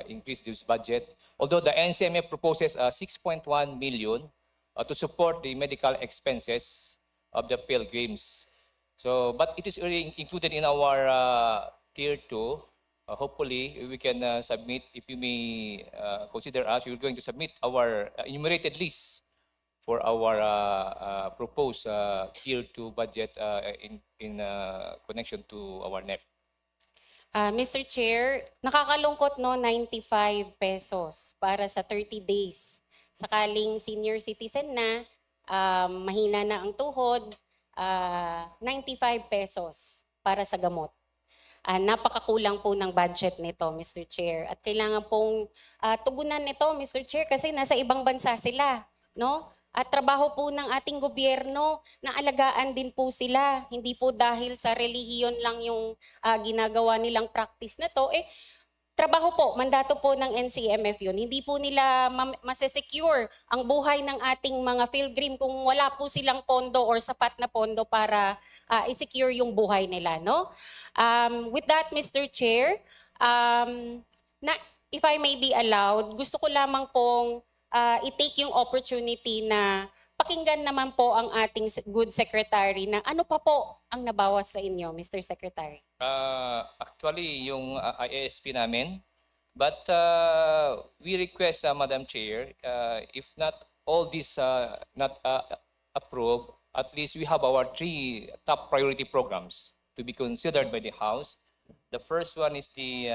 increase this budget. Although the NCMF proposes 6.1 million to support the medical expenses of the pilgrims. So, but it is already included in our tier 2. Hopefully, we can submit, if you may consider us, we're going to submit our enumerated list for our proposed tier 2 budget in connection to our NEP. Mr. Chair, nakakalungkot no, 95 pesos para sa 30 days. Sakaling senior citizen na, mahina na ang tuhod, 95 pesos para sa gamot. napakakulang po ng budget nito, Mr. Chair. At kailangan pong tugunan nito, Mr. Chair, kasi nasa ibang bansa sila, no? At trabaho po ng ating gobyerno na alagaan din po sila. Hindi po dahil sa relihiyon lang yung ginagawa nilang practice na to, trabaho po, mandato po ng NCMF yun. Hindi po nila masesecure ang buhay ng ating mga pilgrim kung wala po silang pondo or sapat na pondo para i-secure yung buhay nila, no? With that, Mr. Chair, if I may be allowed, gusto ko lamang pong i-take yung opportunity na pakinggan naman po ang ating good secretary na ano pa po ang nabawas sa inyo, Mr. Secretary. Actually, yung IASP namin, but we request, Madam Chair, if not all this not approved, at least we have our 3 top priority programs to be considered by the House. The first one is the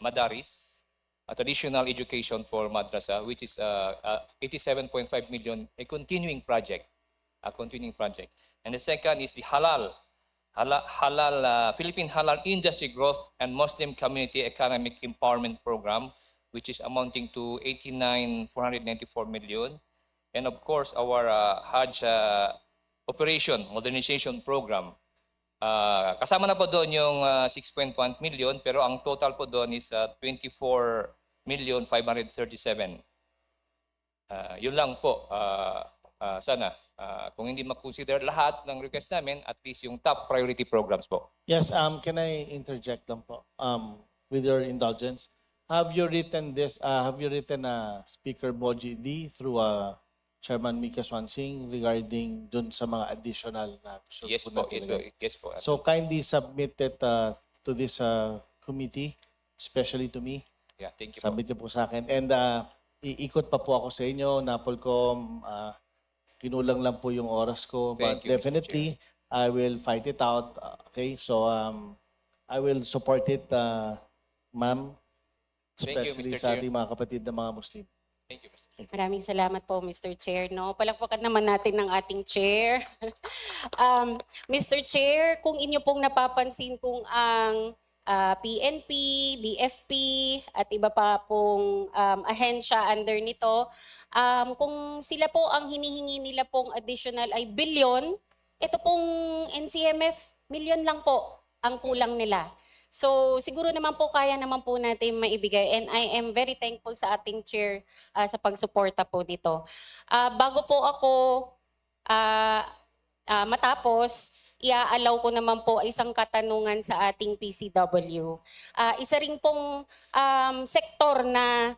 Madaris, a traditional education for madrasa, which is 87.5 million, a continuing project. And the second is the Philippine Halal Industry Growth and Muslim Community Economic Empowerment Program, which is amounting to 89,494 million. And of course, our Hajj Operation Modernization Program. Kasama na po doon yung 6.1 million, pero ang total po doon is 24,537,000. Yun lang po. Sana, kung hindi ma-consider lahat ng request namin, at least yung top priority programs po. Yes, can I interject lang po? With your indulgence, have you written this? Have you written Speaker Boji D through Chairman Mika Swansing regarding dun sa mga additional na gusto Yes po po, natin yes po, ilagay? yes po. So kindly submit it to this committee, especially to me. Yeah, thank you po. Submit niyo po sa akin. And iikot pa po ako sa inyo, Napolcom. Kinulang lang po yung oras ko. But Thank you, Mr. definitely, I will fight it out. Okay, so I will support it, ma'am. Thank you, Especially Mr. sa Chair. ating mga kapatid na mga Muslim. Thank you, Mr. Maraming salamat po, Mr. Chair. No? Palakpakan naman natin ng ating chair. Mr. Chair, kung inyo pong napapansin kung ang PNP, BFP, at iba pa pong ahensya under nito, kung sila po ang hinihingi nila pong additional ay billion, ito pong NCMF, million lang po ang kulang nila. So siguro naman po kaya naman po natin maibigay, and I am very thankful sa ating chair sa pagsuporta po dito. Bago po ako matapos, iaalaw ko naman po isang katanungan sa ating PCW. Isa rin pong sektor na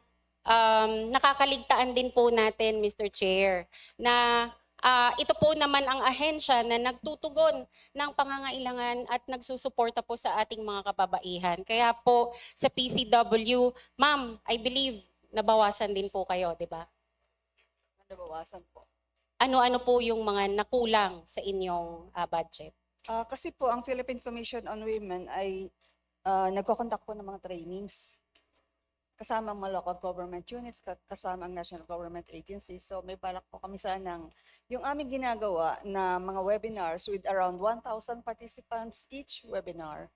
nakakaligtaan din po natin, Mr. Chair, na ito po naman ang ahensya na nagtutugon ng pangangailangan at nagsusuporta po sa ating mga kababaihan. Kaya po sa PCW, ma'am, I believe nabawasan din po kayo, di ba? Nabawasan po. Ano-ano po yung mga nakulang sa inyong budget? Kasi po ang Philippine Commission on Women ay nagko-conduct po ng mga trainings. Kasama ang mga local government units, kasama ang national government agencies. So may balak po kami sanang yung aming ginagawa na mga webinars with around 1,000 participants each webinar,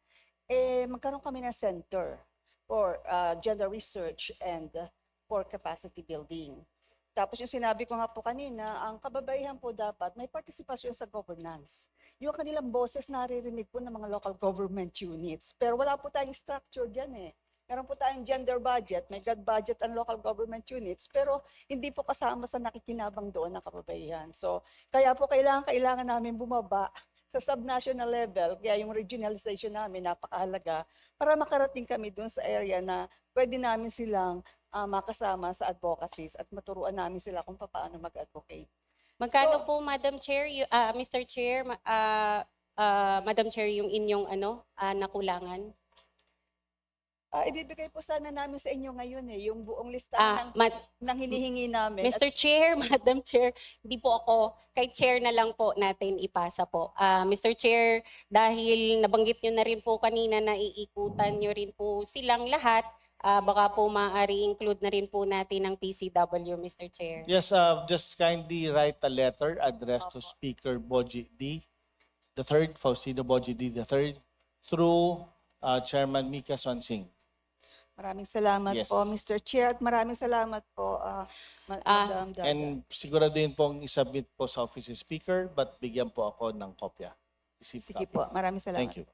magkaroon kami ng center for gender research and for capacity building. Tapos yung sinabi ko nga po kanina, ang kababaihan po dapat may partisipasyon sa governance. Yung kanilang boses naririnig po ng mga local government units. Pero wala po tayong structure dyan eh. Meron po tayong gender budget, may God budget ang local government units, pero hindi po kasama sa nakikinabang doon ng kababaihan. So, kaya po kailangan namin bumaba sa subnational level, kaya yung regionalization namin napakahalaga para makarating kami doon sa area na pwede namin silang makasama sa advocacies at maturuan namin sila kung paano mag-advocate. Magkano po, Madam Chair, Mr. Chair, Madam Chair, yung inyong nakulangan? Ibibigay po sana namin sa inyo ngayon yung buong listahan ng hinihingi namin. Mr. Chair, Madam Chair, hindi po ako, kay Chair na lang po natin ipasa po. Mr. Chair, dahil nabanggit nyo na rin po kanina na iikutan nyo rin po silang lahat, baka po maaari include na rin po natin ng PCW, Mr. Chair. Yes, just kindly write a letter addressed to Speaker Boji D. the third, Faustino Boji D. the third, through Chairman Mika Swansing. Maraming salamat Yes. po, Mr. Chair, at maraming salamat po, Madam Daga. And siguraduhin pong isubmit po sa Office of Speaker, but bigyan po ako ng kopya. Receipt Sige copy. po, maraming salamat. Thank you.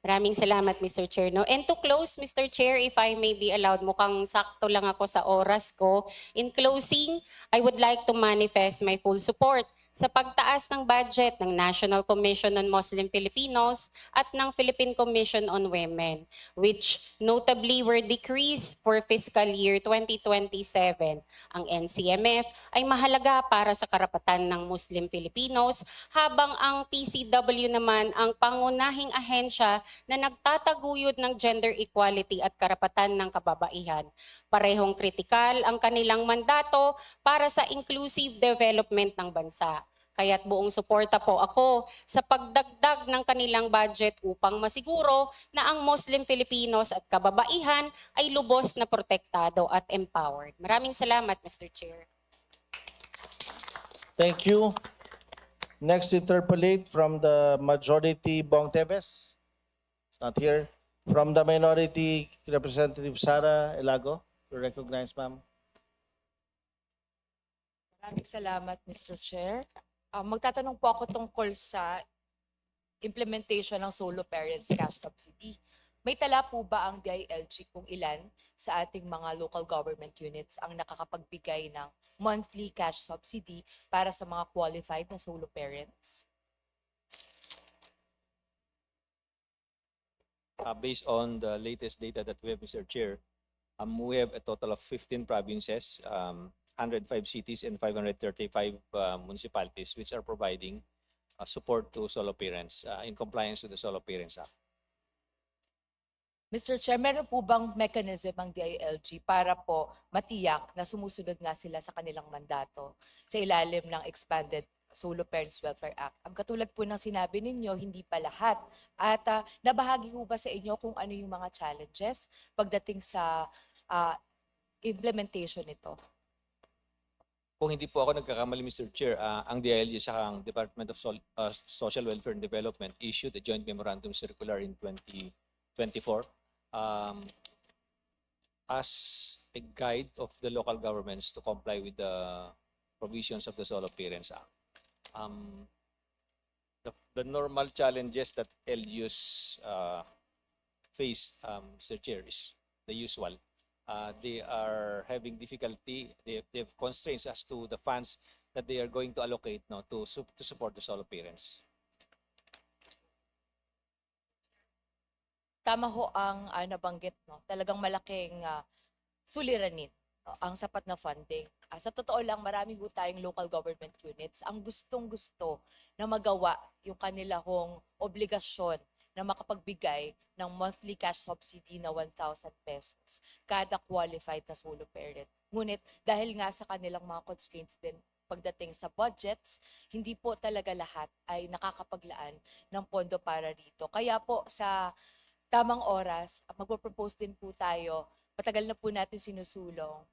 Maraming salamat, Mr. Chair. No? And to close, Mr. Chair, if I may be allowed, mukhang sakto lang ako sa oras ko. In closing, I would like to manifest my full support sa pagtaas ng budget ng National Commission on Muslim Filipinos at ng Philippine Commission on Women, which notably were decreased for fiscal year 2027. Ang NCMF ay mahalaga para sa karapatan ng Muslim Filipinos, habang ang PCW naman ang pangunahing ahensya na nagtataguyod ng gender equality at karapatan ng kababaihan. Parehong kritikal ang kanilang mandato para sa inclusive development ng bansa. Kaya't buong suporta po ako sa pagdagdag ng kanilang budget upang masiguro na ang Muslim Filipinos at kababaihan ay lubos na protektado at empowered. Maraming salamat, Mr. Chair. Thank you. Next to interpolate from the majority, Bong Teves. It's not here. From the minority, Representative Sara Elago. You recognize, ma'am. Maraming salamat, Mr. Chair. Magtatanong po ako tungkol sa implementation ng solo parents cash subsidy. May tala po ba ang DILG kung ilan sa ating mga local government units ang nakakapagbigay ng monthly cash subsidy para sa mga qualified na solo parents? Based on the latest data that we have, Mr. Chair, we have a total of 15 provinces, 105 cities and 535 municipalities which are providing support to solo parents in compliance with the Solo Parents Act. Mr. Chair, meron po bang mechanism ang DILG para po matiyak na sumusunod nga sila sa kanilang mandato sa ilalim ng Expanded Solo Parents Welfare Act? Ang katulad po ng sinabi ninyo, hindi pa lahat. At nabahagi po ba sa inyo kung ano yung mga challenges pagdating sa implementation nito? Kung hindi po ako nagkakamali, Mr. Chair, ang DILG sa ang Department of Social Welfare and Development issued a joint memorandum circular in 2024 as a guide of the local governments to comply with the provisions of the Solo Parents Act. The normal challenges that LGUs face, Mr. Chair, is the usual. They are having difficulty, they have constraints as to the funds that they are going to allocate to support the solo parents. Tama ho ang nabanggit, no? Talagang malaking suliranin, no? Ang sapat na funding. Sa totoo lang, marami ho tayong local government units ang gustong-gusto na magawa yung kanilang obligasyon na makapagbigay ng monthly cash subsidy na 1,000 pesos kada qualified na solo parent. Ngunit dahil nga sa kanilang mga constraints din pagdating sa budgets, hindi po talaga lahat ay nakakapaglaan ng pondo para rito. Kaya po sa tamang oras, magpo-propose din po tayo, matagal na po natin sinusulong.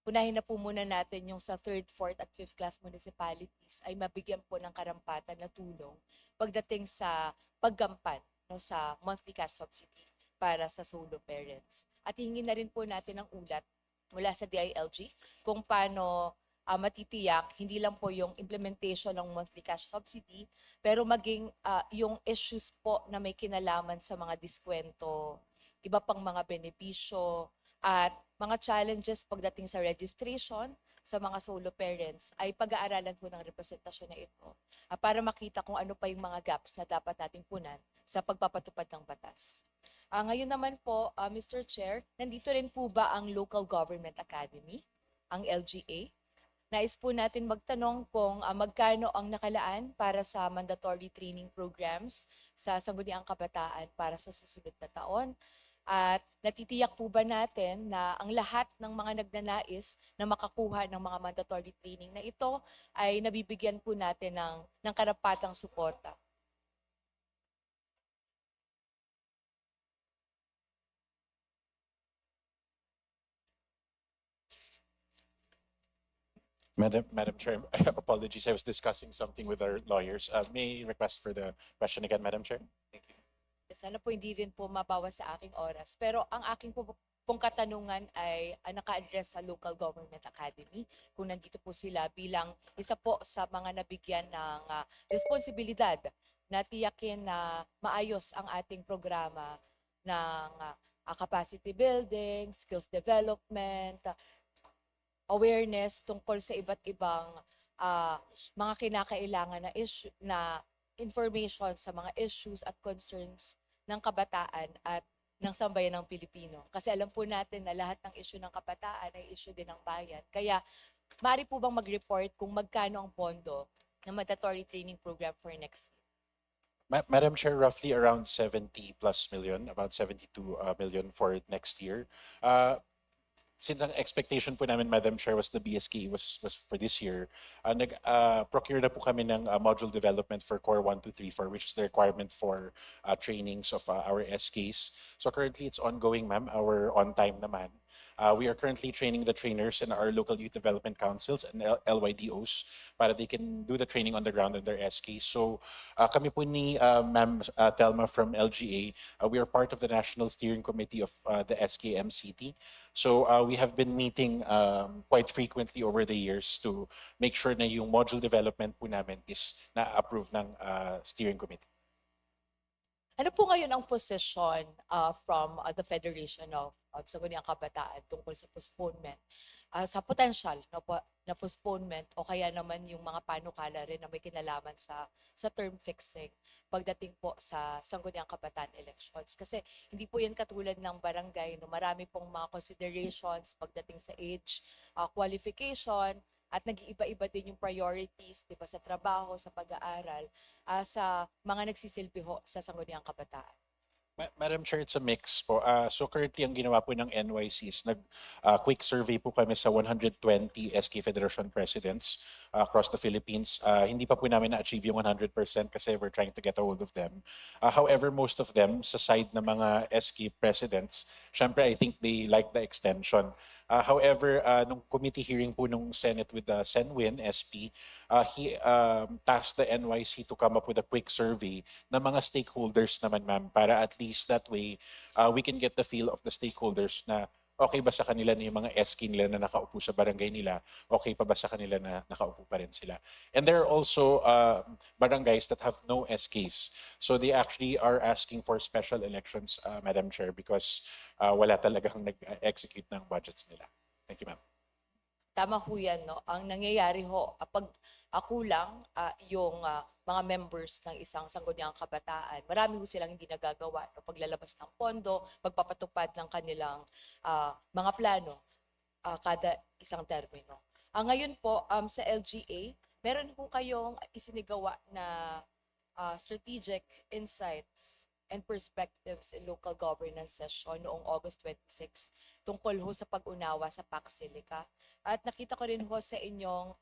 Unahin na po muna natin yung sa 3rd, 4th at 5th class municipalities ay mabigyan po ng karampatan na tulong pagdating sa paggampan sa monthly cash subsidy para sa solo parents. At hingin na rin po natin ang ulat mula sa DILG kung paano matitiyak hindi lang po yung implementation ng monthly cash subsidy, pero maging yung issues po na may kinalaman sa mga diskwento, iba pang mga benepisyo, at mga challenges pagdating sa registration sa mga solo parents ay pag-aaralan po ng representasyon na ito para makita kung ano pa yung mga gaps na dapat nating punan sa pagpapatupad ng batas. Ngayon naman po, Mr. Chair, nandito rin po ba ang Local Government Academy, ang LGA? Nais po natin magtanong kung magkano ang nakalaan para sa mandatory training programs sa Sangguniang Kabataan para sa susunod na taon. At natitiyak po ba natin na ang lahat ng mga nagnanais na makakuha ng mga mandatory training na ito ay nabibigyan po natin ng karapatang suporta? Madam Chair, apologies, I was discussing something with our lawyers. May I request for the question again, Madam Chair? Thank you. Sana po hindi rin po mabawas sa aking oras. Pero ang aking pong katanungan ay naka-address sa Local Government Academy. Kung nandito po sila bilang isa po sa mga nabigyan ng responsibilidad na tiyakin na maayos ang ating programa ng capacity building, skills development, awareness tungkol sa iba't ibang mga kinakailangan na issue na information sa mga issues at concerns ng kabataan at ng sambayan ng Pilipino. Kasi alam po natin na lahat ng issue ng kabataan ay issue din ng bayan. Kaya maaari po bang mag-report kung magkano ang pondo ng mandatory training program for next year? Madam Chair, roughly around 70 plus million, about 72 million for next year. Since ang expectation po namin, Madam Chair, was the BSK was for this year, nag-procure na po kami ng module development for Core 1 to 3, for which is the requirement for trainings of our SKs. So currently, it's ongoing, ma'am. Our on time naman. We are currently training the trainers in our local youth development councils and LYDOs para they can do the training on the ground in their SKs. So kami po ni Ma'am Telma from LGA, we are part of the National Steering Committee of the SKMCT. So we have been meeting quite frequently over the years to make sure na yung module development po namin is na-approve ng steering committee. Ano po ngayon ang position from the Federation of Sangguniang Kabataan tungkol sa postponement, sa potential na postponement o kaya naman yung mga panukala rin na may kinalaman sa term fixing pagdating po sa Sangguniang Kabataan elections? Kasi hindi po yan katulad ng barangay, no? Marami pong mga considerations pagdating sa age, qualification, at nag-iiba-iba din yung priorities, di ba, sa trabaho, sa pag-aaral, sa mga nagsisilbi ho sa Sangguniang Kabataan. Madam Chair, it's a mix po. So currently, ang ginawa po ng NYC is quick survey po kami sa 120 SK Federation presidents across the Philippines. Hindi pa po namin na-achieve yung 100% kasi we're trying to get a hold of them. However, most of them, sa side ng mga SK presidents, syempre, I think they like the extension. However, nung committee hearing po nung Senate with the Senwin SP, he tasked the NYC to come up with a quick survey ng mga stakeholders naman, ma'am, para at least that way we can get the feel of the stakeholders na okay ba sa kanila na yung mga SK nila na nakaupo sa barangay nila, okay pa ba sa kanila na nakaupo pa rin sila. And there are also barangays that have no SKs. So they actually are asking for special elections, Madam Chair, because wala talagang nag-execute ng budgets nila. Thank you, ma'am. Tama ho yan, no? Ang nangyayari ho, pag kulang yung mga members ng isang sangguniang kabataan, marami ho silang hindi nagagawa. No? Paglalabas ng pondo, pagpapatupad ng kanilang mga plano kada isang termino. Ngayon po, sa LGA, meron po kayong isinigawa na strategic insights and perspectives in local governance session noong August 26 tungkol ho sa pag-unawa sa Paksilica. At nakita ko rin ho sa inyong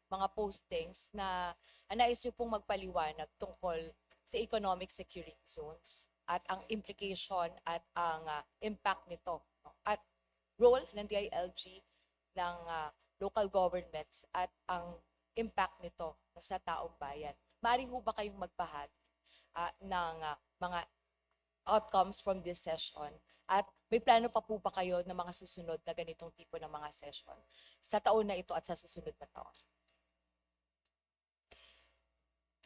mga postings na nais nyo pong magpaliwanag tungkol sa economic security zones at ang implication at ang impact nito, no? At role ng DILG, ng local governments at ang impact nito sa taong bayan. Maaari ho ba kayong magpahagi ng mga outcomes from this session? At may plano pa po ba kayo ng mga susunod na ganitong tipo ng mga session sa taon na ito at sa susunod na taon?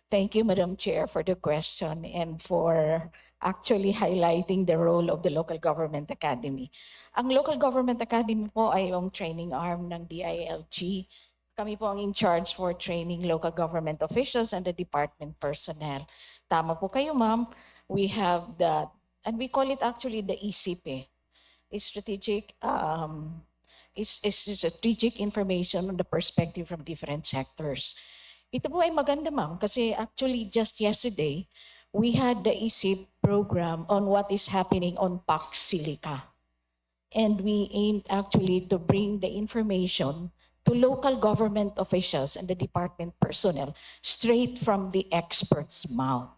Thank you, Madam Chair, for the question and for actually highlighting the role of the Local Government Academy. Ang Local Government Academy po ay yung training arm ng DILG. Kami po ang in charge for training local government officials and the department personnel. Tama po kayo, ma'am. We have the, and we call it actually the ECP, strategic strategic information on the perspective from different sectors. Ito po ay maganda, ma'am, kasi actually just yesterday, we had the ECP program on what is happening on Paksilica. And we aimed actually to bring the information to local government officials and the department personnel straight from the experts' mouth.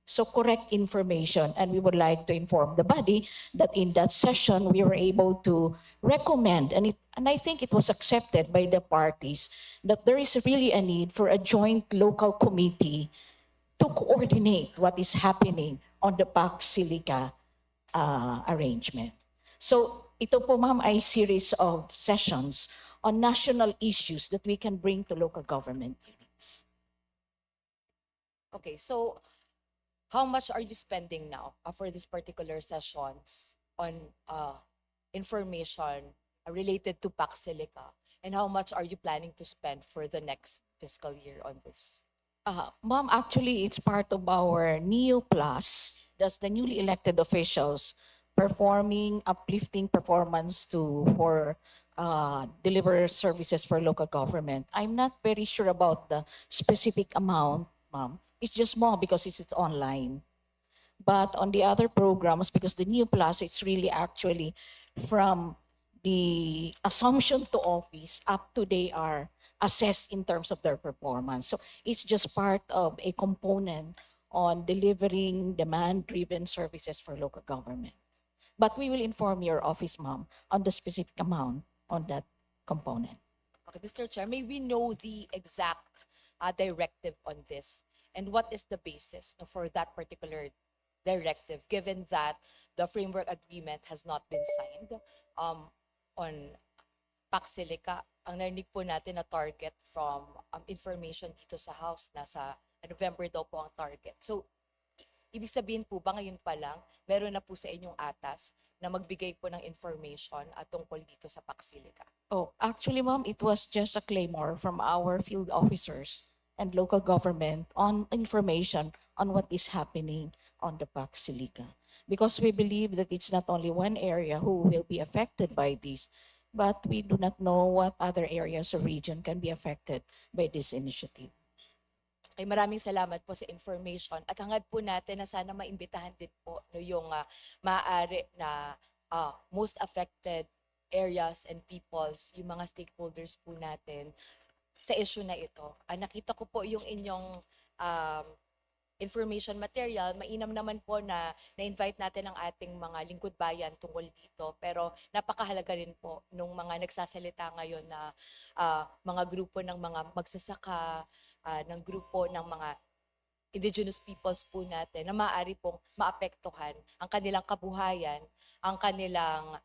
So correct information, and we would like to inform the body that in that session we were able to recommend, and I think it was accepted by the parties, that there is really a need for a joint local committee to coordinate what is happening on the PAC Silica arrangement. So ito po ma'am ay series of sessions on national issues that we can bring to local government units. Okay, so how much are you spending now for these particular sessions on information related to PAC Silica? And how much are you planning to spend for the next fiscal year on this? Ma'am, actually, it's part of our NEO Plus. That's the newly elected officials performing uplifting performance for deliver services for local government. I'm not very sure about the specific amount, ma'am. It's just more because it's online. But on the other programs, because the NEO Plus, it's really actually from the assumption to office up to they are assessed in terms of their performance. So it's just part of a component on delivering demand-driven services for local government. But we will inform your office, ma'am, on the specific amount on that component. Okay, Mr. Chair, may we know the exact directive on this? And what is the basis for that particular directive, given that the framework agreement has not been signed on PAC Silica? Ang narinig po natin na target from information dito sa House, nasa November daw po ang target. So, ibig sabihin po ba ngayon pa lang, meron na po sa inyong atas na magbigay po ng information tungkol dito sa PAC Silica? Oh, actually, ma'am, it was just a claymore from our field officers and local government on information on what is happening on the PAC Silica. Because we believe that it's not only one area who will be affected by this, but we do not know what other areas or region can be affected by this initiative. Ay maraming salamat po sa information at hangad po natin na sana maimbitahan din po yung maaari na most affected areas and peoples, yung mga stakeholders po natin sa issue na ito. Nakita ko po yung inyong information material. Mainam naman po na na-invite natin ang ating mga lingkod bayan tungkol dito. Pero napakahalaga rin po nung mga nagsasalita ngayon na mga grupo ng mga magsasaka, ng grupo ng mga indigenous peoples po natin na maaari pong maapektuhan ang kanilang kabuhayan, ang kanilang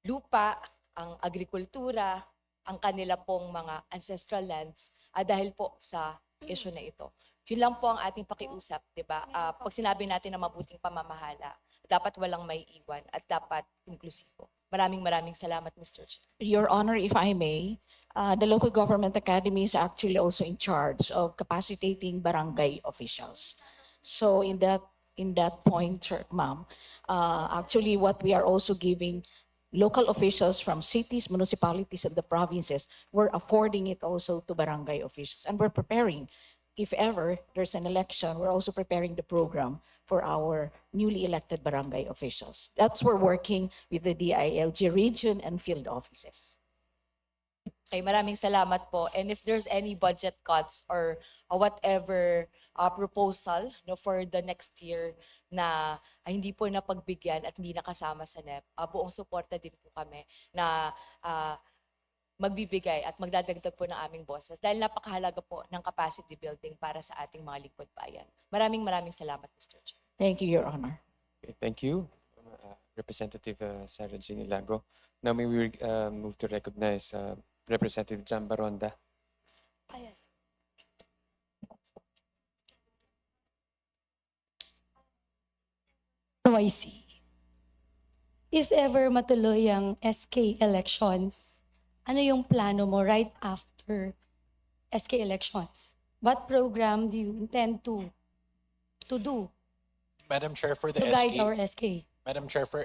lupa, ang agrikultura, ang kanila pong mga ancestral lands dahil po sa issue na ito. Yun lang po ang ating pakiusap, di ba? Pag sinabi natin na mabuting pamamahala, dapat walang may iwan at dapat inklusibo. Maraming salamat, Mr. Chair. Your Honor, if I may, the local government academy is actually also in charge of capacitating barangay officials. So in that point, ma'am, actually what we are also giving local officials from cities, municipalities, and the provinces, we're affording it also to barangay officials. And we're preparing, if ever there's an election, we're also preparing the program for our newly elected barangay officials. That's we're working with the DILG region and field offices. Okay, maraming salamat po. And if there's any budget cuts or whatever proposal for the next year na hindi po napagbigyan at hindi nakasama sa NEP, buong suporta din po kami na magbibigay at magdadagdag po ng aming boses dahil napakahalaga po ng capacity building para sa ating mga lingkod bayan. Maraming salamat, Mr. Chair. Thank you, Your Honor. Okay, thank you, Representative Sarah Jeannie Lago. Now may we move to recognize Representative Jan Baronda. Yes. NYC. If ever matuloy ang SK elections, ano yung plano mo right after SK elections? What program do you intend to do Madam Chair, for the to guide SK, our SK? Madam Chair, for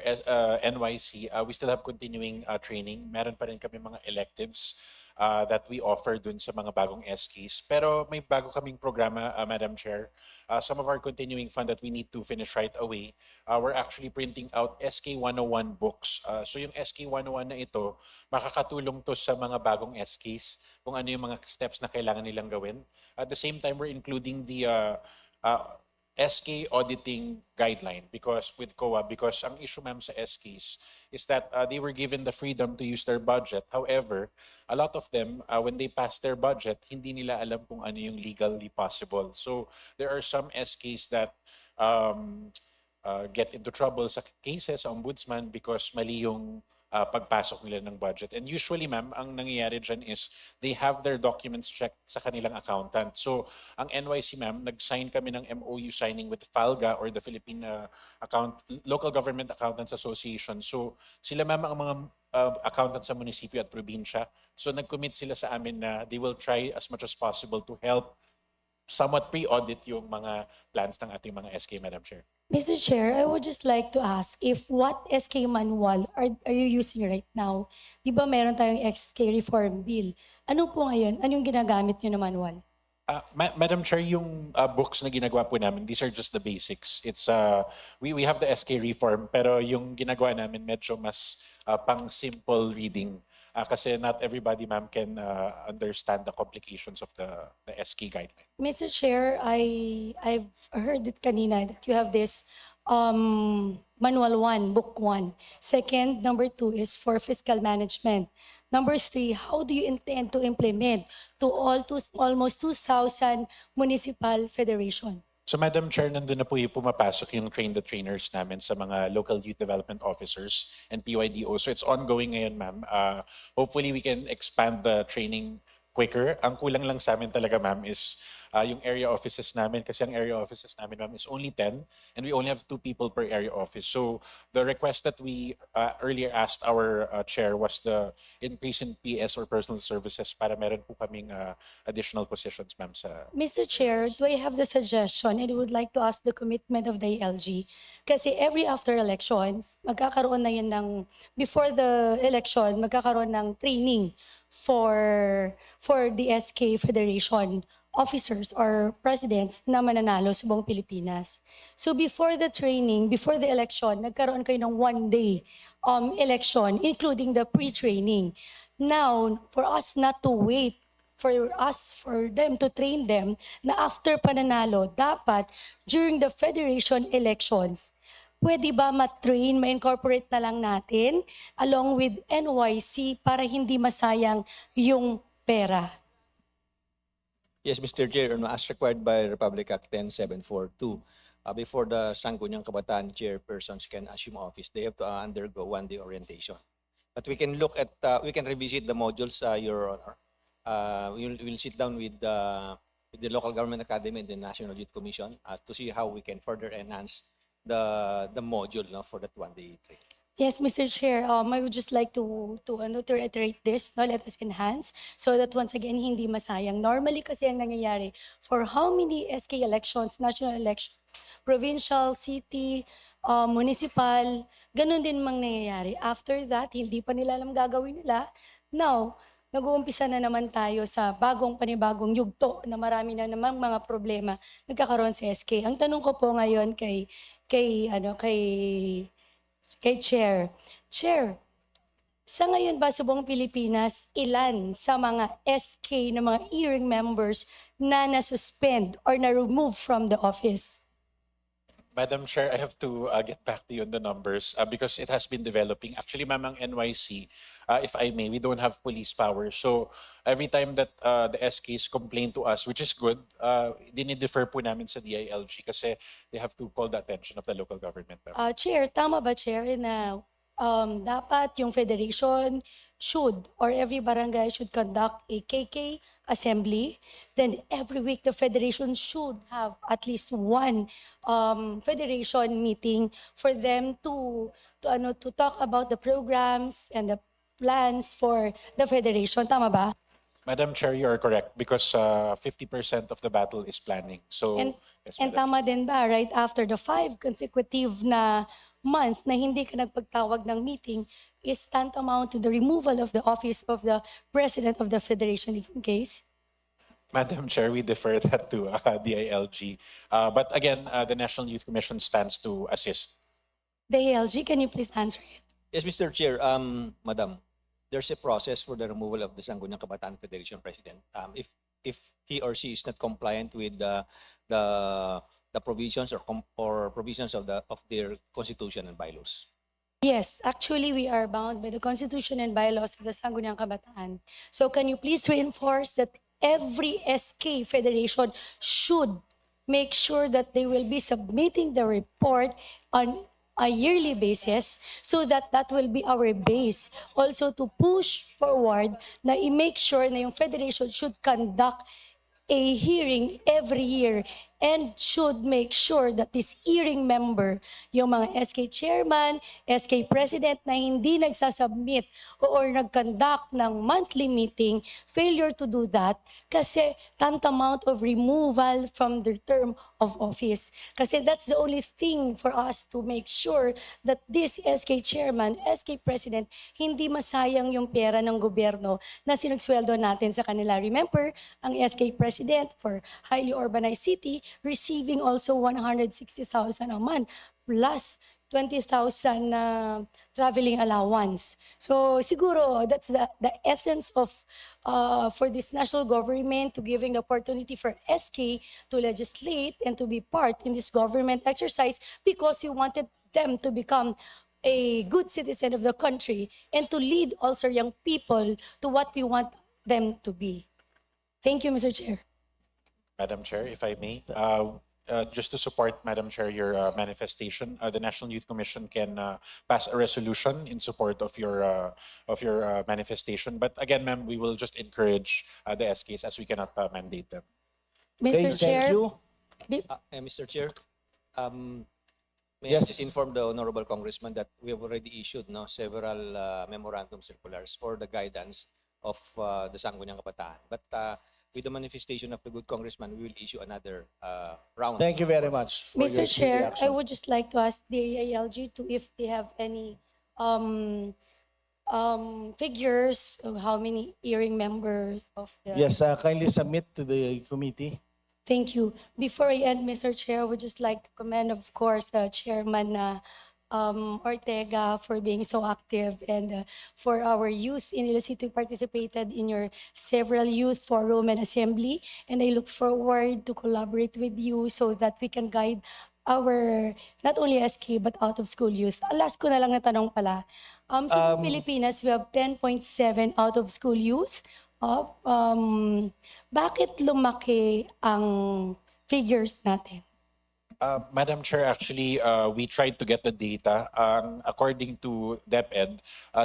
NYC, we still have continuing training. Meron pa rin kami mga electives that we offer dun sa mga bagong SKs. Pero may bago kaming programa, Madam Chair. Some of our continuing fund that we need to finish right away, we're actually printing out SK 101 books. So yung SK 101 na ito, makakatulong to sa mga bagong SKs kung ano yung mga steps na kailangan nilang gawin. At the same time, we're including the SK auditing guideline because with COA, because ang issue ma'am sa SKs is that they were given the freedom to use their budget. However, a lot of them, when they pass their budget, hindi nila alam kung ano yung legally possible. So there are some SKs that get into trouble sa cases sa ombudsman because mali yung pagpasok nila ng budget. And usually, ma'am, ang nangyayari dyan is they have their documents checked sa kanilang accountant. So, ang NYC, ma'am, nag-sign kami ng MOU signing with FALGA or the Philippine Local Government Accountants Association. So, sila, ma'am, ang mga accountants sa munisipyo at probinsya. So, nag-commit sila sa amin na they will try as much as possible to help somewhat pre-audit yung mga plans ng ating mga SK, Madam Chair. Mr. Chair, I would just like to ask if what SK manual are you using right now? Di ba meron tayong SK reform bill? Ano po ngayon? Anong ginagamit nyo na manual? Madam Chair, yung books na ginagawa po namin, these are just the basics. It's we have the SK reform, pero yung ginagawa namin medyo mas pang simple reading. Kasi not everybody, ma'am, can understand the complications of the SK guideline. Mr. Chair, I've heard it kanina that you have this manual 1, book 1. Second, number 2 is for fiscal management. Number 3, how do you intend to implement to almost 2,000 municipal federation? So Madam Chair, nandun na po yung pumapasok yung train the trainers namin sa mga local youth development officers and PYDO. So it's ongoing ngayon, ma'am. Hopefully we can expand the training quicker. Ang kulang lang sa amin talaga, ma'am, is yung area offices namin. Kasi ang area offices namin, ma'am, is only 10 and we only have 2 people per area office. So the request that we earlier asked our chair was the increase in PS or personal services para meron po kaming additional positions, ma'am. Mr. Chair, do I have the suggestion and would like to ask the commitment of the ALG? Kasi every after elections, magkakaroon na yan ng, before the election, magkakaroon ng training for the SK Federation officers or presidents na mananalo sa buong Pilipinas. So before the training, before the election, nagkaroon kayo ng 1-day election, including the pre-training. Now, for us not to wait, for them to train them, na after pananalo, dapat during the federation elections, pwede ba ma-train, ma-incorporate na lang natin along with NYC para hindi masayang yung pera? Yes, Mr. Chair, as required by Republic Act 10742, before the Sangguniang Kabataan chairpersons can assume office, they have to undergo 1-day orientation. But we can look at, we can revisit the modules, Your Honor. We'll sit down with the Local Government Academy and the National Youth Commission to see how we can further enhance the module for that 1-day training. Yes, Mr. Chair, I would just like to reiterate this, no, let us enhance so that once again, hindi masayang. Normally kasi ang nangyayari, for how many SK elections, national elections, provincial, city, municipal, ganun din mang nangyayari. After that, hindi pa nila alam gagawin nila. Now, nag-uumpisa na naman tayo sa panibagong yugto na marami na namang mga problema nagkakaroon sa SK. Ang tanong ko po ngayon kay Chair. Chair, sa ngayon ba sa buong Pilipinas, ilan sa mga SK na mga hearing members na na-suspend or na-remove from the office? Madam Chair, I have to get back to you on the numbers because it has been developing. Actually, ma'am, ang NYC, if I may, we don't have police power. So every time that the SKs complain to us, which is good, dinidefer po namin sa DILG kasi they have to call the attention of the local government. Chair, tama ba, Chair, na dapat yung federation should or every barangay should conduct a KK assembly? Then every week the federation should have at least one federation meeting for them to talk about the programs and the plans for the federation. Tama ba? Madam Chair, you are correct because 50% of the battle is planning. So, yes, And tama din ba, right after the 5 consecutive na month na hindi ka nagpagtawag ng meeting is tantamount to the removal of the office of the president of the federation in case? Madam Chair, we defer that to DILG. But again, the National Youth Commission stands to assist. The ALG, can you please answer it? Yes, Mr. Chair, Madam, there's a process for the removal of the Sangguniang Kabataan Federation President. If he or she is not compliant with the the provisions or provisions of their constitution and bylaws. Yes, actually, we are bound by the Constitution and bylaws of the Sangguniang Kabataan. So can you please reinforce that every SK Federation should make sure that they will be submitting the report on a yearly basis so that that will be our base also to push forward na i-make sure na yung federation should conduct a hearing every year and should make sure that this hearing member, yung mga SK chairman, SK president na hindi nagsasubmit or nag-conduct ng monthly meeting, failure to do that kasi tantamount of removal from their term of office. Kasi that's the only thing for us to make sure that this SK chairman, SK president, hindi masayang yung pera ng gobyerno na sinugsweldo natin sa kanila. Remember, ang SK president for highly urbanized city receiving also 160,000 a month plus 20,000 traveling allowance. So siguro that's the essence of for this national government to giving the opportunity for SK to legislate and to be part in this government exercise because we wanted them to become a good citizen of the country and to lead also young people to what we want them to be. Thank you, Mr. Chair. Madam Chair, if I may, just to support, Madam Chair, your manifestation, the National Youth Commission can pass a resolution in support of your manifestation. But again, ma'am, we will just encourage the SKs as we cannot mandate them. Mr. Chair, Mr. Chair, may I Yes. just inform the Honorable Congressman that we have already issued several memorandum circulars for the guidance of the Sangguniang Kabataan. But with the manifestation of the good congressman, we will issue another round. Thank you very much for Mr. your speedy Chair, I action. would just like to ask the ALG to if they have any figures of how many hearing members of the. Yes, kindly submit to the committee. Thank you. Before I end, Mr. Chair, I would just like to commend, of course, Chairman Ortega for being so active and for our youth in the city who participated in your several youth forum and assembly. And I look forward to collaborate with you so that we can guide our not only SK but out of school youth. Last ko na lang na tanong pala. Sa Pilipinas, we have 10.7 out of school youth. Bakit lumaki ang figures natin? Madam Chair, actually, we tried to get the data. According to DepEd,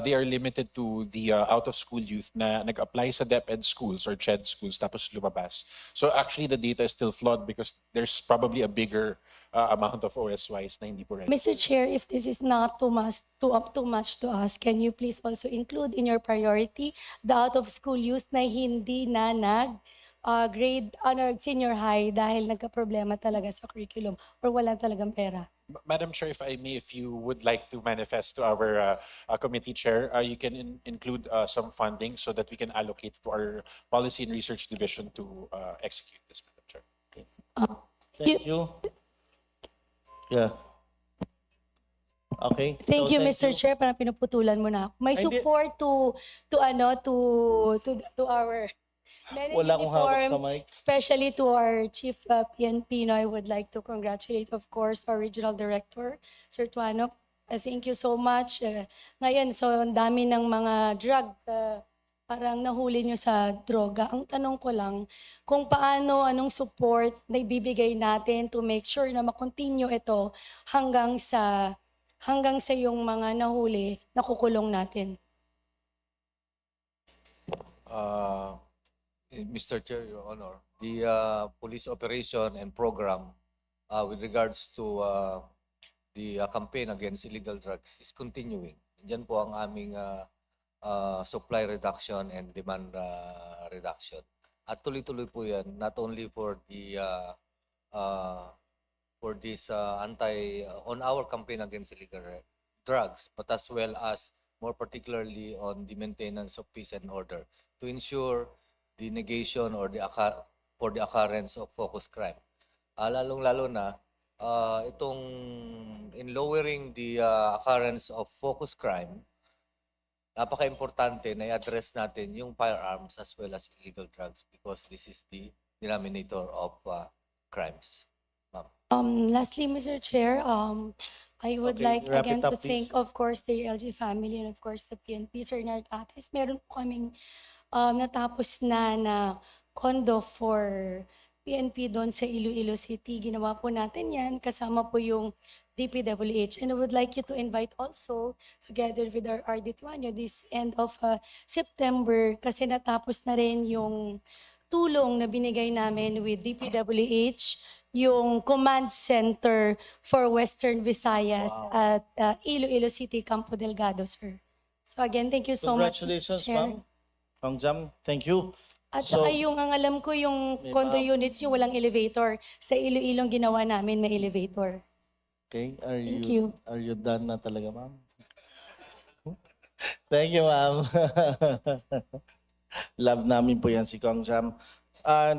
they are limited to the out-of-school youth na nag-apply sa DepEd schools or CHED schools tapos lumabas. So actually, the data is still flawed because there's probably a bigger amount of OSYs na hindi po ready. Mr. Chair, if this is not too much to ask, can you please also include in your priority the out-of-school youth na hindi na grade senior high dahil nagka-problema talaga sa curriculum or wala talagang pera? Madam Chair, if I may, if you would like to manifest to our committee chair, you can include some funding so that we can allocate to our policy and research division to execute this, Madam Chair. Okay. Thank you. Yeah. Okay. Thank So, you, Mr. Chair. Parang pinuputulan mo na ako. May Hindi. support to our men in Wala akong hawak sa uniform, mic. especially to our Chief PNP. No, I would like to congratulate, of course, our Regional Director, Sir Tuano. Thank you so much. Ngayon, so ang dami ng mga drug, parang nahuli nyo sa droga. Ang tanong ko lang, kung paano, anong support na ibibigay natin to make sure na makontinue ito hanggang sa yung mga nahuli, nakukulong natin. Mr. Chair, Your Honor, the police operation and program with regards to the campaign against illegal drugs is continuing. Diyan po ang aming supply reduction and demand reduction. At tuloy-tuloy po yan, not only for the for this on our campaign against illegal drugs, but as well as more particularly on the maintenance of peace and order to ensure the negation or for the occurrence of focused crime. Lalong-lalo na itong in lowering the occurrence of focused crime, napaka-importante na i-address natin yung firearms as well as illegal drugs because this is the denominator of crimes. Lastly, Mr. Chair, I would Okay, like wrap it again up, to thank, please. of course, the LG family and of course the PNP, Sir Nartates. Meron po kaming natapos na condo for PNP doon sa Iloilo City. Ginawa po natin yan, kasama po yung DPWH. And I would like you to invite also, together with our RD2, this end of September, kasi natapos na rin yung tulong na binigay namin with DPWH, yung command center for Western Visayas at Iloilo City, Campo Delgado, sir. So again, thank you so much, Mr. Congratulations, Chair. ma'am. Kang Jam, thank you. At So- saka yung, ang alam ko, yung May condo pa- units yung walang elevator. Sa Iloilong ginawa namin, may elevator. Okay, Thank you. are you done na talaga, ma'am? Thank you, ma'am. Love namin po yan si Kong Jam.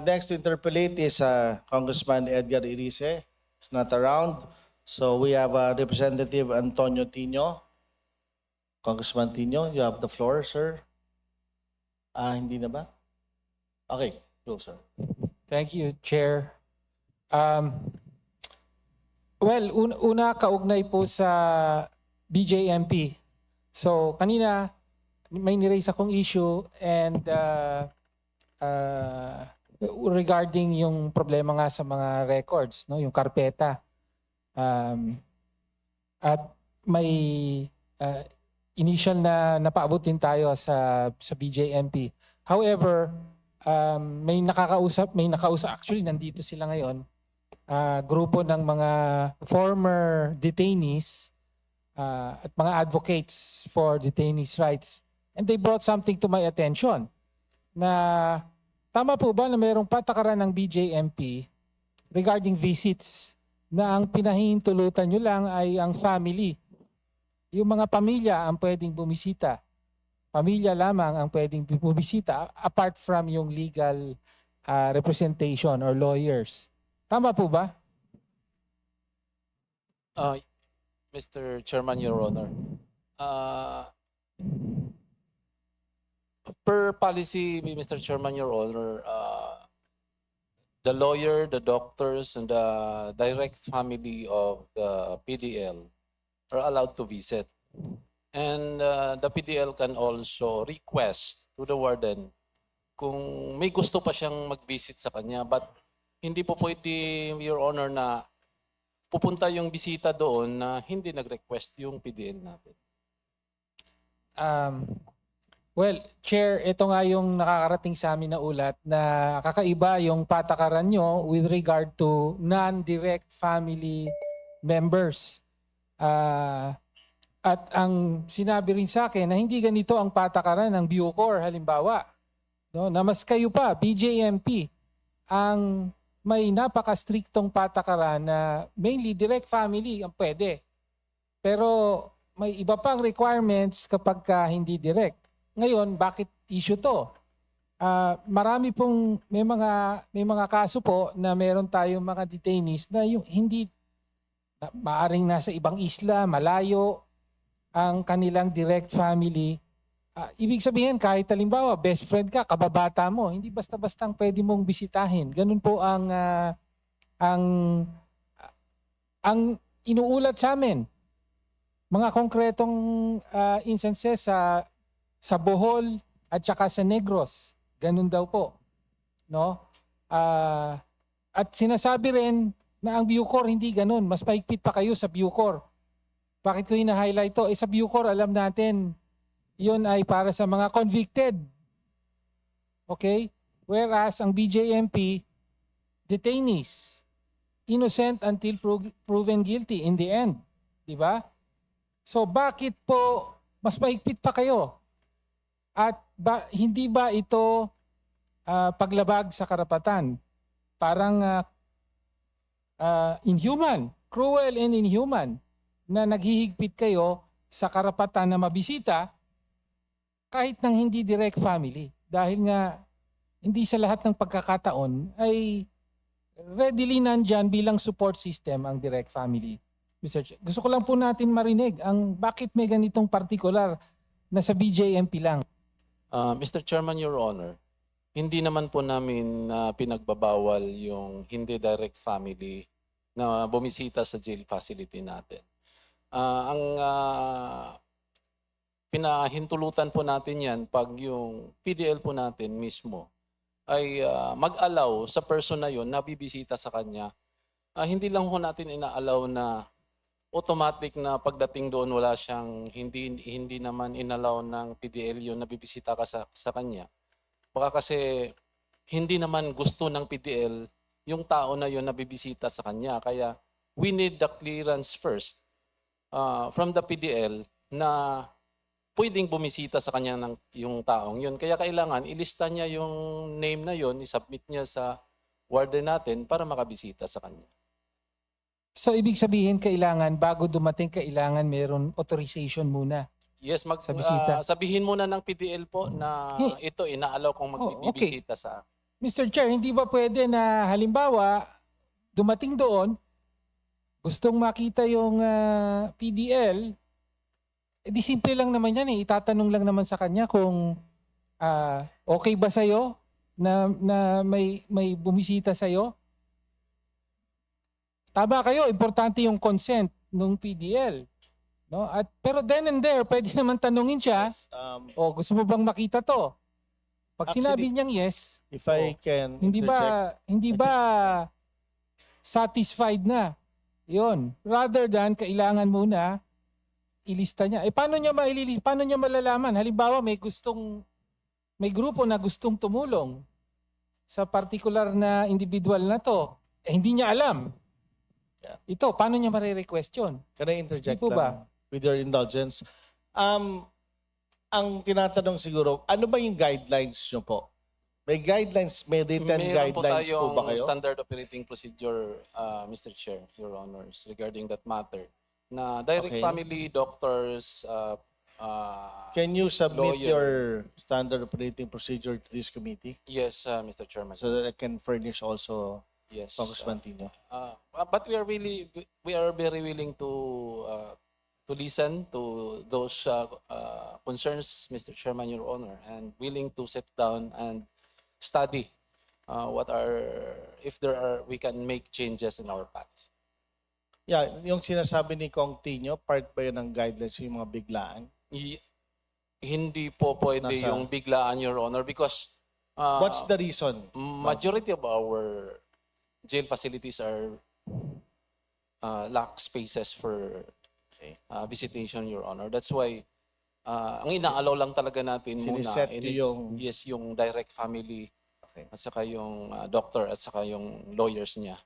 Next to interpolate is Congressman Edgar Irice. He's not around. So we have Representative Antonio Tino. Congressman Tino, you have the floor, sir. Hindi na ba? Okay, go, sir. Thank you, Chair. Well, una kaugnay po sa BJMP. So, kanina may niraise akong issue and regarding yung problema nga sa mga records, no, yung karpeta. At may initial na napaabot din tayo sa BJMP. However, may nakausap, actually nandito sila ngayon, grupo ng mga former detainees at mga advocates for detainees' rights. And they brought something to my attention na tama po ba na mayroong patakaran ng BJMP regarding visits na ang pinahihintulutan nyo lang ay ang family. Yung mga pamilya ang pwedeng bumisita. Pamilya lamang ang pwedeng bumisita apart from yung legal representation or lawyers. Tama po ba? Mr. Chairman, Your Honor, per policy, Mr. Chairman, Your Honor, the lawyer, the doctors, and the direct family of the PDL are allowed to visit. And the PDL can also request to the warden kung may gusto pa siyang mag-visit sa kanya. But hindi po pwede, Your Honor, na pupunta yung bisita doon na hindi nag-request yung PDL natin. Well, Chair, ito nga yung nakakarating sa amin na ulat na kakaiba yung patakaran nyo with regard to non-direct family members. At ang sinabi rin sa akin na hindi ganito ang patakaran ng Bucor, halimbawa. No, na mas kayo pa, BJMP, ang may napaka-striktong patakaran na mainly direct family ang pwede. Pero may iba pang requirements kapag hindi direct. Ngayon, bakit issue to? Marami pong may mga kaso po na meron tayong mga detainees na yung hindi maaring nasa ibang isla, malayo ang kanilang direct family. Ibig sabihin, kahit halimbawa, best friend ka, kababata mo, hindi basta-bastang pwede mong bisitahin. Ganun po ang inuulat sa amin. Mga konkretong instances sa Bohol at saka sa Negros. Ganun daw po. No? At sinasabi rin na ang Bucor hindi ganun. Mas paigpit pa kayo sa Bucor. Bakit ko hina-highlight to? Sa Bucor, alam natin, yun ay para sa mga convicted. Okay? Whereas ang BJMP, detainees, innocent until proven guilty in the end. Diba? So bakit po mas mahigpit pa kayo? At hindi ba ito paglabag sa karapatan? Parang inhuman, cruel and inhuman na naghihigpit kayo sa karapatan na mabisita kahit ng hindi direct family. Dahil nga hindi sa lahat ng pagkakataon ay readily nandyan bilang support system ang direct family. Mr. Chair, gusto ko lang po natin marinig ang bakit may ganitong particular na sa BJMP lang. Mr. Chairman, Your Honor, hindi naman po namin pinagbabawal yung hindi direct family na bumisita sa jail facility natin. Ang pinahintulutan po natin yan pag yung PDL po natin mismo ay mag-allow sa person na yun na bibisita sa kanya. Hindi lang po natin ina-allow na automatic na pagdating doon wala siyang hindi naman inallow ng PDL yun na bibisita ka sa kanya. Baka kasi hindi naman gusto ng PDL yung tao na yun na bibisita sa kanya. Kaya we need the clearance first from the PDL na pwedeng bumisita sa kanya ng yung taong yun. Kaya kailangan ilista niya yung name na yun, isubmit niya sa warden natin para makabisita sa kanya. So ibig sabihin kailangan bago dumating kailangan meron authorization muna. Yes, sa bisita. sabihin muna ng PDL po na ito inaalaw kong magbibisita sa. Mr. Chair, hindi ba pwede na halimbawa dumating doon, gustong makita yung PDL, di simple lang naman yan eh. Itatanong lang naman sa kanya kung okay ba sa'yo na may bumisita sa'yo. Tama kayo, importante yung consent ng PDL. No? Pero then and there, pwede naman tanungin siya, gusto mo bang makita to? Pag sinabi niyang yes, if I can hindi ba satisfied na? Yun. Rather than kailangan muna ilista niya. Paano niya malalaman? Halimbawa, may grupo na gustong tumulong sa particular na individual na to. Hindi niya alam. Ito, paano niya marirequest yun? Can I interject Di po ba? lang with your indulgence? Ang tinatanong siguro, ano ba yung guidelines nyo po? May guidelines, may written guidelines po ba kayo? Standard operating procedure, Mr. Chair, Your Honors, regarding that matter. Na direct family, doctors, Can you submit lawyer. your standard operating procedure to this committee Yes, Mr. Chairman. so that I can furnish also Yes. Congressman Tino? But we are very willing to listen to those concerns, Mr. Chairman, Your Honor, and willing to sit down and study if we can make changes in our policy. Yeah, yung sinasabi ni Kong Tino, part ba yun ng guidelines yung mga biglaan? Hindi po pwede yung biglaan, Your Honor, because What's the reason? majority of our jail facilities are lack spaces for visitation, Your Honor. That's why ang inaalaw lang talaga natin Siniset muna yung- yes, yung direct family at saka yung doctor at saka yung lawyers niya,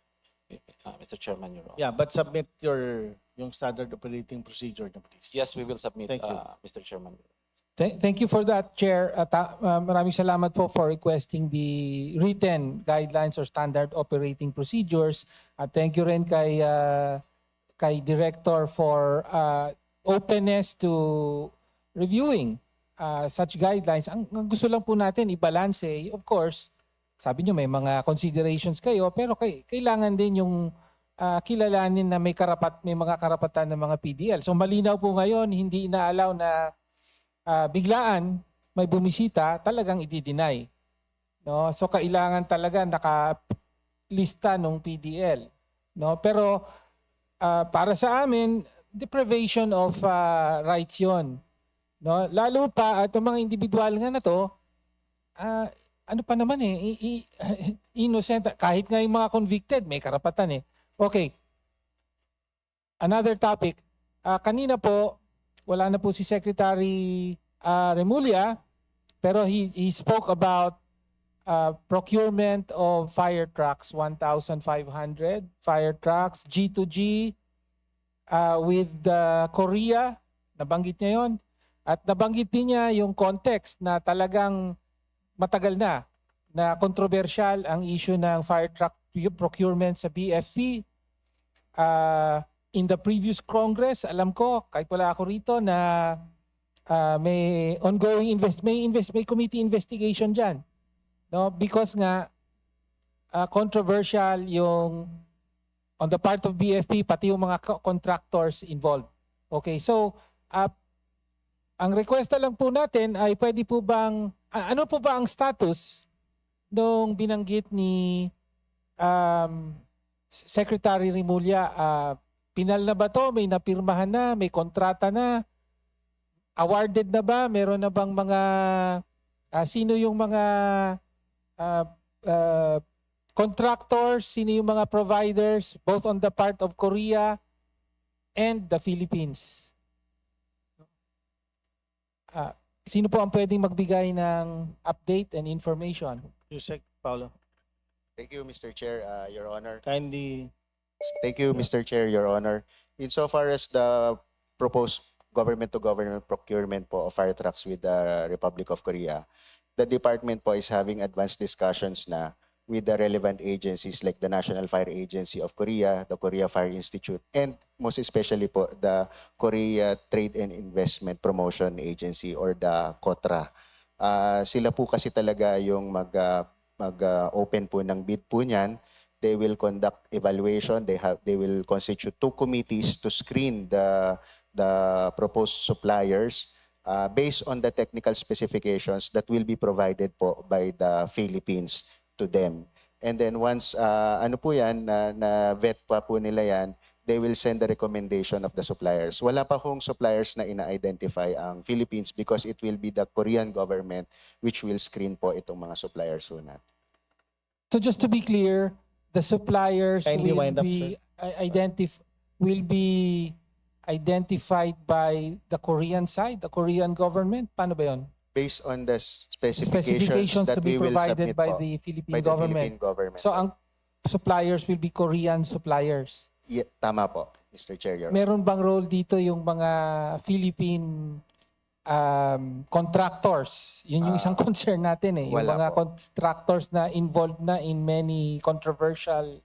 Mr. Chairman, Your Honor. Yeah, but submit yung standard operating procedure na please. Yes, we will submit, Thank you. Mr. Chairman. Thank you for that, Chair. Maraming salamat po for requesting the written guidelines or standard operating procedures. At thank you rin kay Director for openness to reviewing such guidelines. Ang gusto lang po natin i-balance, of course, sabi nyo may mga considerations kayo, pero kailangan din yung kilalanin na may mga karapatan ng mga PDL. So malinaw po ngayon, hindi ina-allow na biglaan may bumisita, talagang i-deny. No? So kailangan talaga nakalista ng PDL. No? Pero para sa amin, deprivation of rights yun. No? Lalo pa, itong mga individual nga na to, ano pa naman innocent. Kahit nga yung mga convicted, may karapatan . Okay. Another topic. Kanina po, wala na po si Secretary Remulla, pero he spoke about procurement of fire trucks, 1,500 fire trucks, G2G with Korea, nabanggit niya yon. At nabanggit din niya yung context na talagang matagal na controversial ang issue ng fire truck procurement sa BFP. In the previous Congress, alam ko, kahit wala ako rito, na may ongoing may committee investigation dyan. No? Because nga, controversial yung on the part of BFP, pati yung mga contractors involved. Okay, so, ang request lang po natin ay pwede po bang, ano po ba ang status nung binanggit ni Secretary Rimulya, pinal na ba to? May napirmahan na? May kontrata na? Awarded na ba? Meron na bang mga sino yung mga contractors, sino yung mga providers both on the part of Korea and the Philippines? Sino po ang pwedeng magbigay ng update and information? Yusek Paulo. Thank you, Mr. Chair, Your Honor. Kindly. Thank you, Mr. Chair, Your Honor. Insofar as the proposed government-to-government procurement po of fire trucks with the Republic of Korea, the department po is having advanced discussions na with the relevant agencies like the National Fire Agency of Korea, the Korea Fire Institute, and most especially po the Korea Trade and Investment Promotion Agency or the KOTRA. Sila po kasi talaga yung mag-open po ng bid po niyan. They will conduct evaluation. They will constitute 2 committees to screen the proposed suppliers based on the technical specifications that will be provided po by the Philippines to them. And then once ano po yan na vet pa po nila yan, they will send the recommendation of the suppliers. Wala pa hong suppliers na ina-identify ang Philippines because it will be the Korean government which will screen po itong mga suppliers po natin. So just to be clear, the suppliers Kindly will wind up, be sir. Identified by the Korean side, the Korean government. Paano ba 'yon? Based on the specifications that to be we will provided submit by po, the Philippine by the government. Philippine government. So ang suppliers will be Korean suppliers. Yeah, tama po, Mr. Chair. Your Honor. Meron bang role dito yung mga Philippine contractors? Yun yung isang concern natin eh. Yung wala mga po. contractors na involved na in many controversial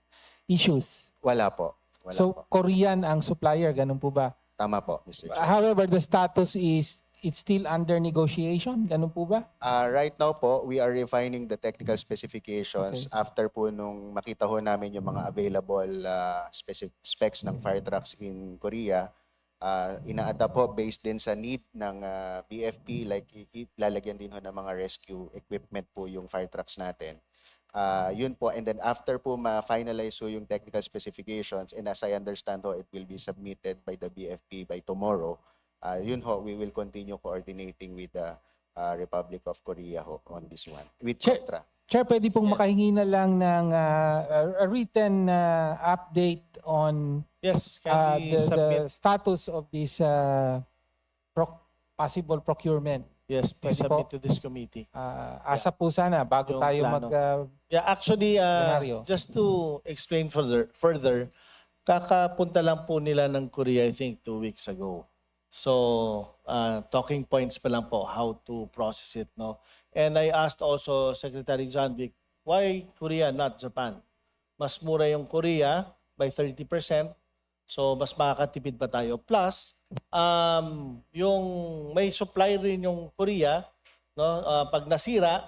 issues. Wala po. Wala So po. Korean ang supplier, ganun po ba? Tama po, Mr. Chair. However, the status is it's still under negotiation, ganun po ba? Right now po, we are refining the technical specifications after po nung makita ho namin yung mga available specs ng fire trucks in Korea. Ina-adapt po based din sa need ng BFP, like lalagyan din ho ng mga rescue equipment po yung fire trucks natin. Yun po, and then after po ma-finalize po yung technical specifications, and as I understand ho, it will be submitted by the BFP by tomorrow. Yun ho, we will continue coordinating with the Republic of Korea ho on this one, with KOTRA. Chair, pwede pong makahingi na lang ng a written update on Yes, can we the submit? status of this possible procurement. Yes, please Pwede po? submit to this committee. Asa po sana bago Yung tayo plano. mag Actually, Scenario. just to explain further, kakapunta lang po nila ng Korea, I think, 2 weeks ago. So, talking points pa lang po, how to process it, no? And I asked also Secretary John Vic, why Korea, not Japan? Mas mura yung Korea by 30%, so mas makakatipid pa tayo. Plus, yung may supply rin yung Korea, no? Pag nasira,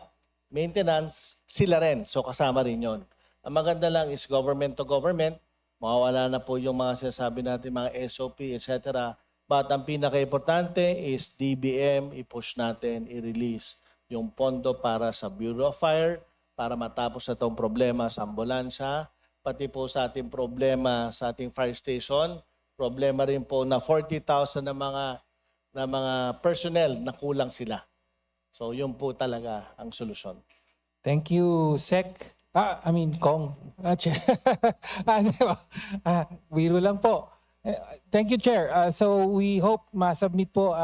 maintenance, sila rin. So kasama rin yon. Ang maganda lang is government to government. Mawawala na po yung mga sinasabi natin, mga SOP, etc. But ang pinaka-importante is DBM, i-push natin, i-release yung pondo para sa Bureau of Fire, para matapos na itong problema sa ambulansya, pati po sa ating problema sa ating fire station, problema rin po na 40,000 na mga personnel na kulang sila. So yun po talaga ang solusyon. Thank you, Sec. Kong. Biro lang po. Thank you, Chair. So we hope ma-submit po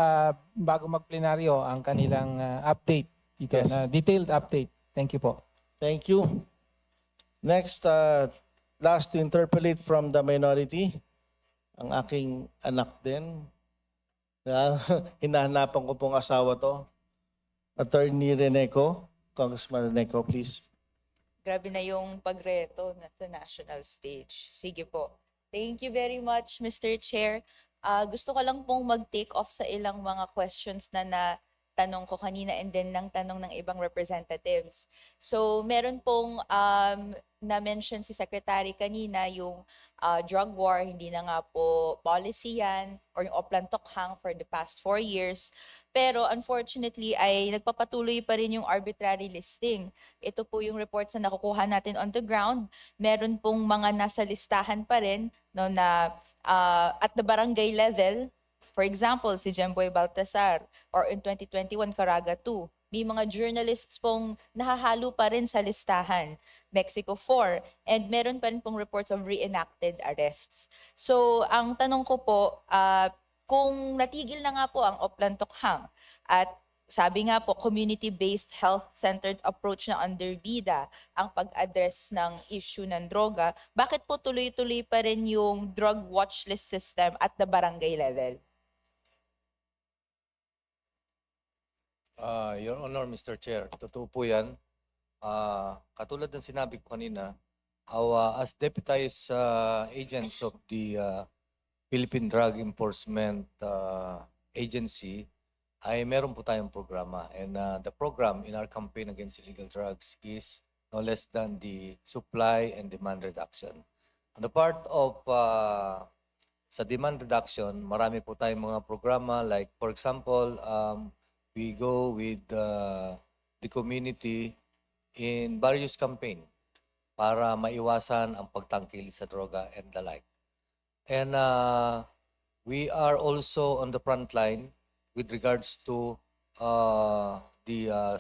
bago mag-plenaryo ang kanilang update dito, Yes. na detailed update. Thank you po. Thank you. Next, last to interpolate from the minority, ang aking anak din. Hinahanapan ko pong asawa to. Attorney Reneco. Congressman Reneco, please. Grabe na yung pagreto sa national stage. Sige po. Thank you very much, Mr. Chair. Gusto ko lang pong mag-take off sa ilang mga questions na tanong ko kanina and then ng tanong ng ibang representatives. So meron pong na-mention si Secretary kanina yung drug war, hindi na nga po policy yan or yung Oplan Tokhang for the past 4 years. Pero unfortunately ay nagpapatuloy pa rin yung arbitrary listing. Ito po yung reports na nakukuha natin on the ground. Meron pong mga nasa listahan pa rin no, na at the barangay level. For example, si Jemboy Baltasar or in 2021, Caraga 2. May mga journalists pong nahahalo pa rin sa listahan. Mexico 4. And meron pa rin pong reports of reenacted arrests. So, ang tanong ko po, kung natigil na nga po ang Oplan Tokhang at sabi nga po, community-based health-centered approach na under BIDA ang pag-address ng issue ng droga, bakit po tuloy-tuloy pa rin yung drug watch list system at the barangay level? Your Honor, Mr. Chair, totoo po yan. Katulad ng sinabi ko kanina, as deputized agents of the Philippine Drug Enforcement Agency, ay meron po tayong programa. And the program in our campaign against illegal drugs is no less than the supply and demand reduction. On the part of sa demand reduction, marami po tayong mga programa like for example, we go with the community in various campaign para maiwasan ang pagtangkil sa droga and the like. And we are also on the front line with regards to the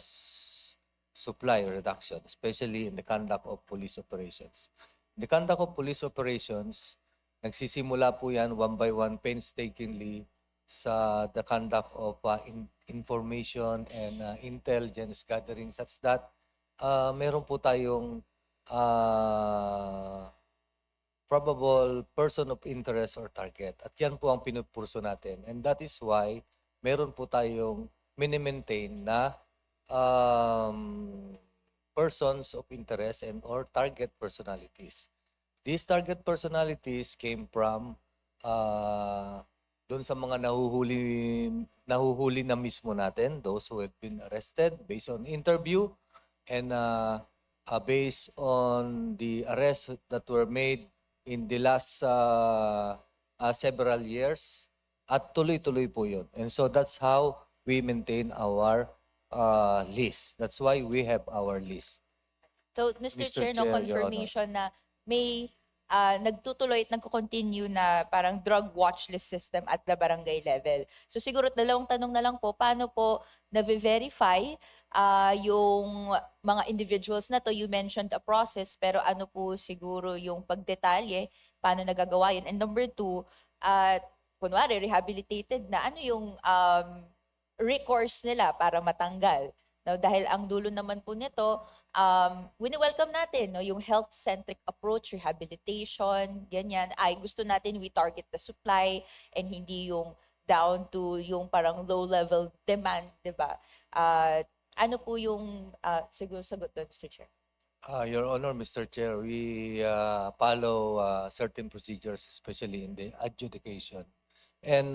supply reduction, especially in the conduct of police operations. In the conduct of police operations, nagsisimula po yan one by one painstakingly sa the conduct of information and intelligence gathering such that meron po tayong probable person of interest or target. At yan po ang pinupurso natin. And that is why meron po tayong mini-maintain na persons of interest and or target personalities. These target personalities came from doon sa mga nahuhuli na mismo natin, those who have been arrested based on interview and based on the arrests that were made in the last several years at tuloy-tuloy po yun. And so that's how we maintain our list. That's why we have our list. So, Mr. Chair, no Chair, Your confirmation na may nagtutuloy at nagko-continue na parang drug watch list system at the barangay level. So siguro dalawang tanong na lang po, paano po na-verify yung mga individuals na to? You mentioned a process, pero ano po siguro yung pagdetalye, paano nagagawa yun? And number 2, kunwari rehabilitated na, ano yung recourse nila para matanggal? No, dahil ang dulo naman po nito, wini-welcome natin no, yung health-centric approach, rehabilitation, ganyan. Ay, gusto natin we target the supply and hindi yung down to yung parang low-level demand, di ba? Ano po yung siguro sagot doon, Mr. Chair? Your Honor, Mr. Chair, we follow certain procedures, especially in the adjudication. And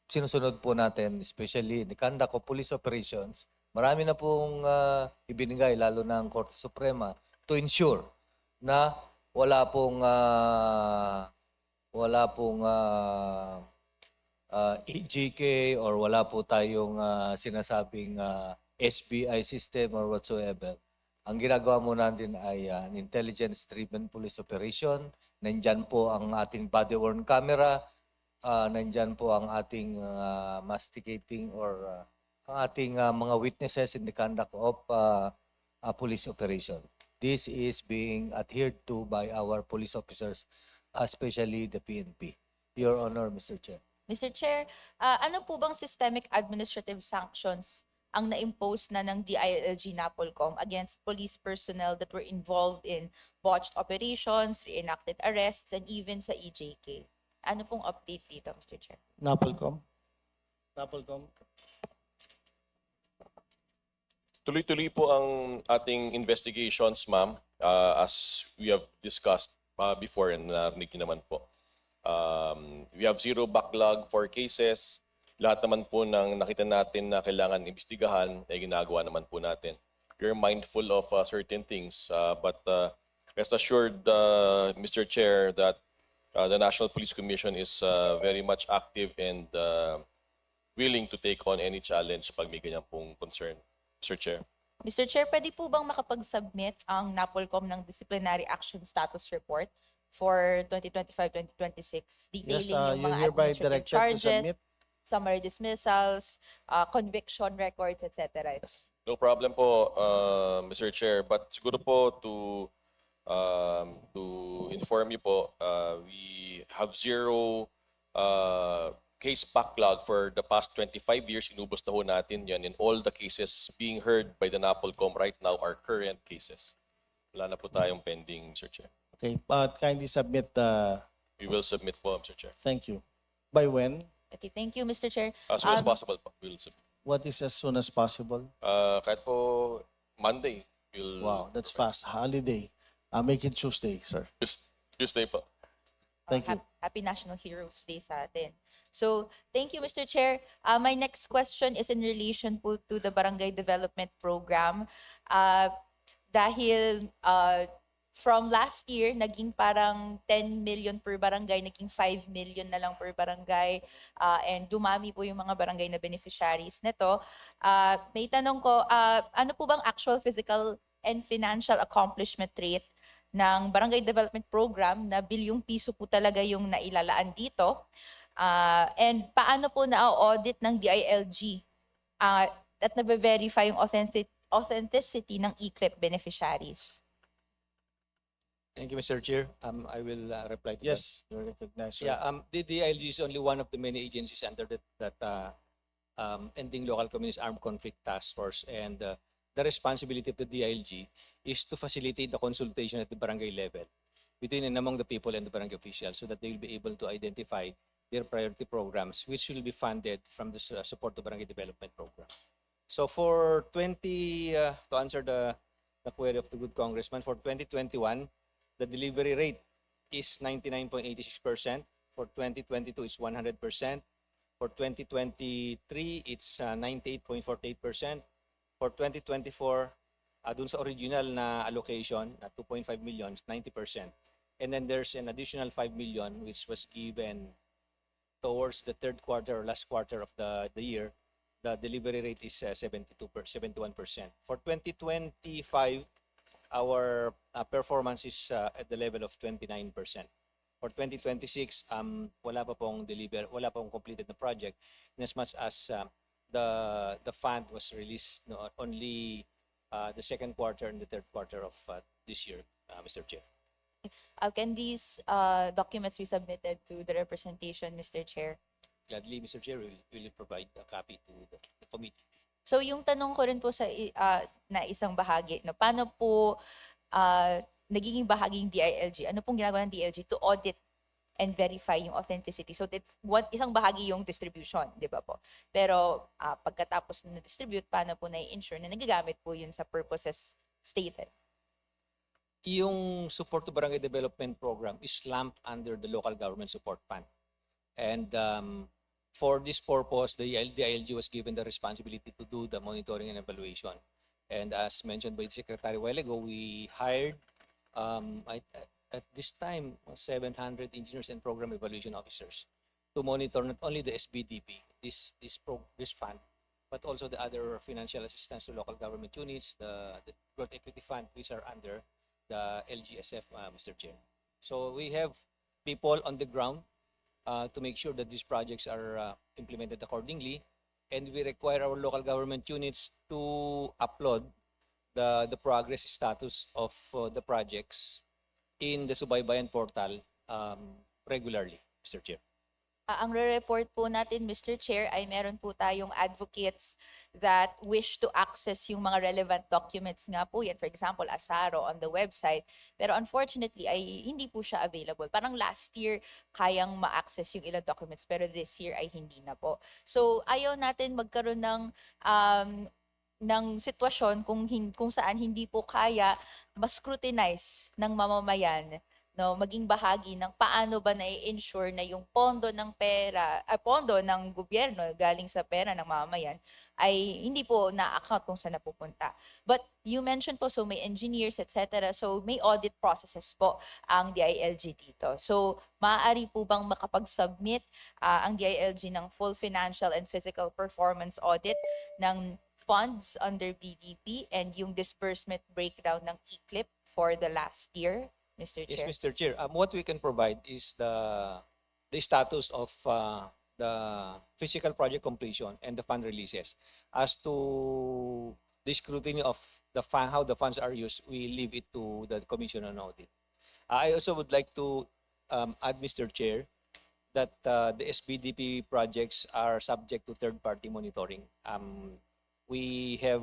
sinusunod po natin, especially in the conduct of police operations, marami na pong ibinigay, lalo na ang Korte Suprema, to ensure na wala pong EJK or wala po tayong sinasabing SBI system or whatsoever. Ang ginagawa mo natin ay an intelligence-driven police operation. Nandyan po ang ating body-worn camera. Nandyan po ang ating masticating or ang ating mga witnesses in the conduct of a police operation. This is being adhered to by our police officers, especially the PNP. Your Honor, Mr. Chair. Mr. Chair, ano po bang systemic administrative sanctions ang na-impose na ng DILG NAPOLCOM against police personnel that were involved in botched operations, reenacted arrests, and even sa EJK? Ano pong update dito, Mr. Chair? NAPOLCOM. Tuloy-tuloy po ang ating investigations, ma'am, as we have discussed before and narinig niyo naman po. We have zero backlog for cases lahat naman po ng nakita natin na kailangan imbestigahan ay ginagawa naman po natin. We're mindful of certain things, but rest assured, Mr. Chair, that the National Police Commission is very much active and willing to take on any challenge pag may ganyan pong concern, Mr. Chair. Mr. Chair, pwede po bang makapag-submit ang NAPOLCOM ng Disciplinary Action Status Report for 2025-2026, detailing yung mga hereby administrative directed to charges, submit. summary dismissals, conviction records, etc. No problem po, Mr. Chair. But siguro po to inform you po, we have zero case backlog for the past 25 years. Inubos na ho natin yan. And all the cases being heard by the NAPOLCOM right now are current cases. Wala na po tayong pending, Mr. Chair. Okay, but kindly submit. We will submit po, Mr. Chair. Thank you. By when? Okay, thank you, Mr. Chair. As soon as possible po, we'll submit. What is as soon as possible? Kahit po Monday, we'll... Wow, that's fast. Holiday. Make it Tuesday, sir. Tuesday po. Thank you. Happy National Heroes Day sa atin. So, thank you, Mr. Chair. My next question is in relation po to the Barangay Development Program. Dahil from last year, naging parang 10 million per barangay, naging 5 million na lang per barangay, and dumami po yung mga barangay na beneficiaries nito. May tanong ko, ano po bang actual physical and financial accomplishment rate ng Barangay Development Program na bilyong piso po talaga yung nailalaan dito? And paano po na-audit ng DILG at na-verify yung authenticity ng ECLIP beneficiaries? Thank you, Mr. Chair. I will reply to Yes, you're recognized, sir. Yeah, the DILG is only one of the many agencies under that Ending Local Communities Armed Conflict Task Force, and the responsibility of the DILG is to facilitate the consultation at the barangay level between and among the people and the barangay officials, so that they will be able to identify their priority programs, which will be funded from the Support to Barangay Development Program. So for to answer the query of the good congressman, for 2021, the delivery rate is 99.86%. For 2022, it's 100%. For 2023, it's 98.48%. For 2024, dun sa original na allocation na 2.5 million, 90%. And then there's an additional 5 million which was given towards the third quarter or last quarter of the year. The delivery rate is 71%. For 2025, our performance is at the level of 29%. For 2026, wala pa pong completed na project, in as much as the fund was released only the second quarter and the third quarter of this year, Mr. Chair. Can these documents be submitted to the representation, Mr. Chair? Gladly, Mr. Chair, we will provide a copy to the committee. So yung tanong ko rin po sa na isang bahagi, no, paano po nagiging bahaging DILG? Ano pong ginagawa ng DILG to audit and verify yung authenticity? So that's isang bahagi yung distribution, di ba po? Pero pagkatapos na distribute, paano po na-ensure na nagagamit po yun sa purposes stated? Yung Support to Barangay Development Program is lumped under the Local Government Support Fund. And for this purpose, the DILG was given the responsibility to do the monitoring and evaluation. And as mentioned by the Secretary a while ago, we hired at this time 700 engineers and program evaluation officers to monitor not only the SBDP, this fund, but also the other financial assistance to local government units, the Growth Equity Fund, which are under the LGSF, Mr. Chair. So we have people on the ground to make sure that these projects are implemented accordingly, and we require our local government units to upload the progress status of the projects in the Subaybayan portal regularly, Mr. Chair. Ang re-report po natin, Mr. Chair, ay meron po tayong advocates that wish to access yung mga relevant documents nga po yan. For example, Asaro on the website. Pero unfortunately, ay hindi po siya available. Parang last year, kayang ma-access yung ilang documents, pero this year ay hindi na po. So, ayaw natin magkaroon ng sitwasyon kung saan hindi po kaya mas scrutinize ng mamamayan no, maging bahagi ng paano ba na-ensure na yung pondo ng pera, pondo ng gobyerno galing sa pera ng mamamayan ay hindi po na-account kung saan napupunta. But you mentioned po, so may engineers, etc. So may audit processes po ang DILG dito. So maaari po bang makapag-submit ang DILG ng full financial and physical performance audit ng funds under BDP and yung disbursement breakdown ng e-clip for the last year, Mr. Yes, Chair? Mr. Chair. What we can provide is the status of the physical project completion and the fund releases. As to the scrutiny of the fund, how the funds are used, we leave it to the Commission on Audit. I also would like to add, Mr. Chair, that the SBDP projects are subject to third-party monitoring. We have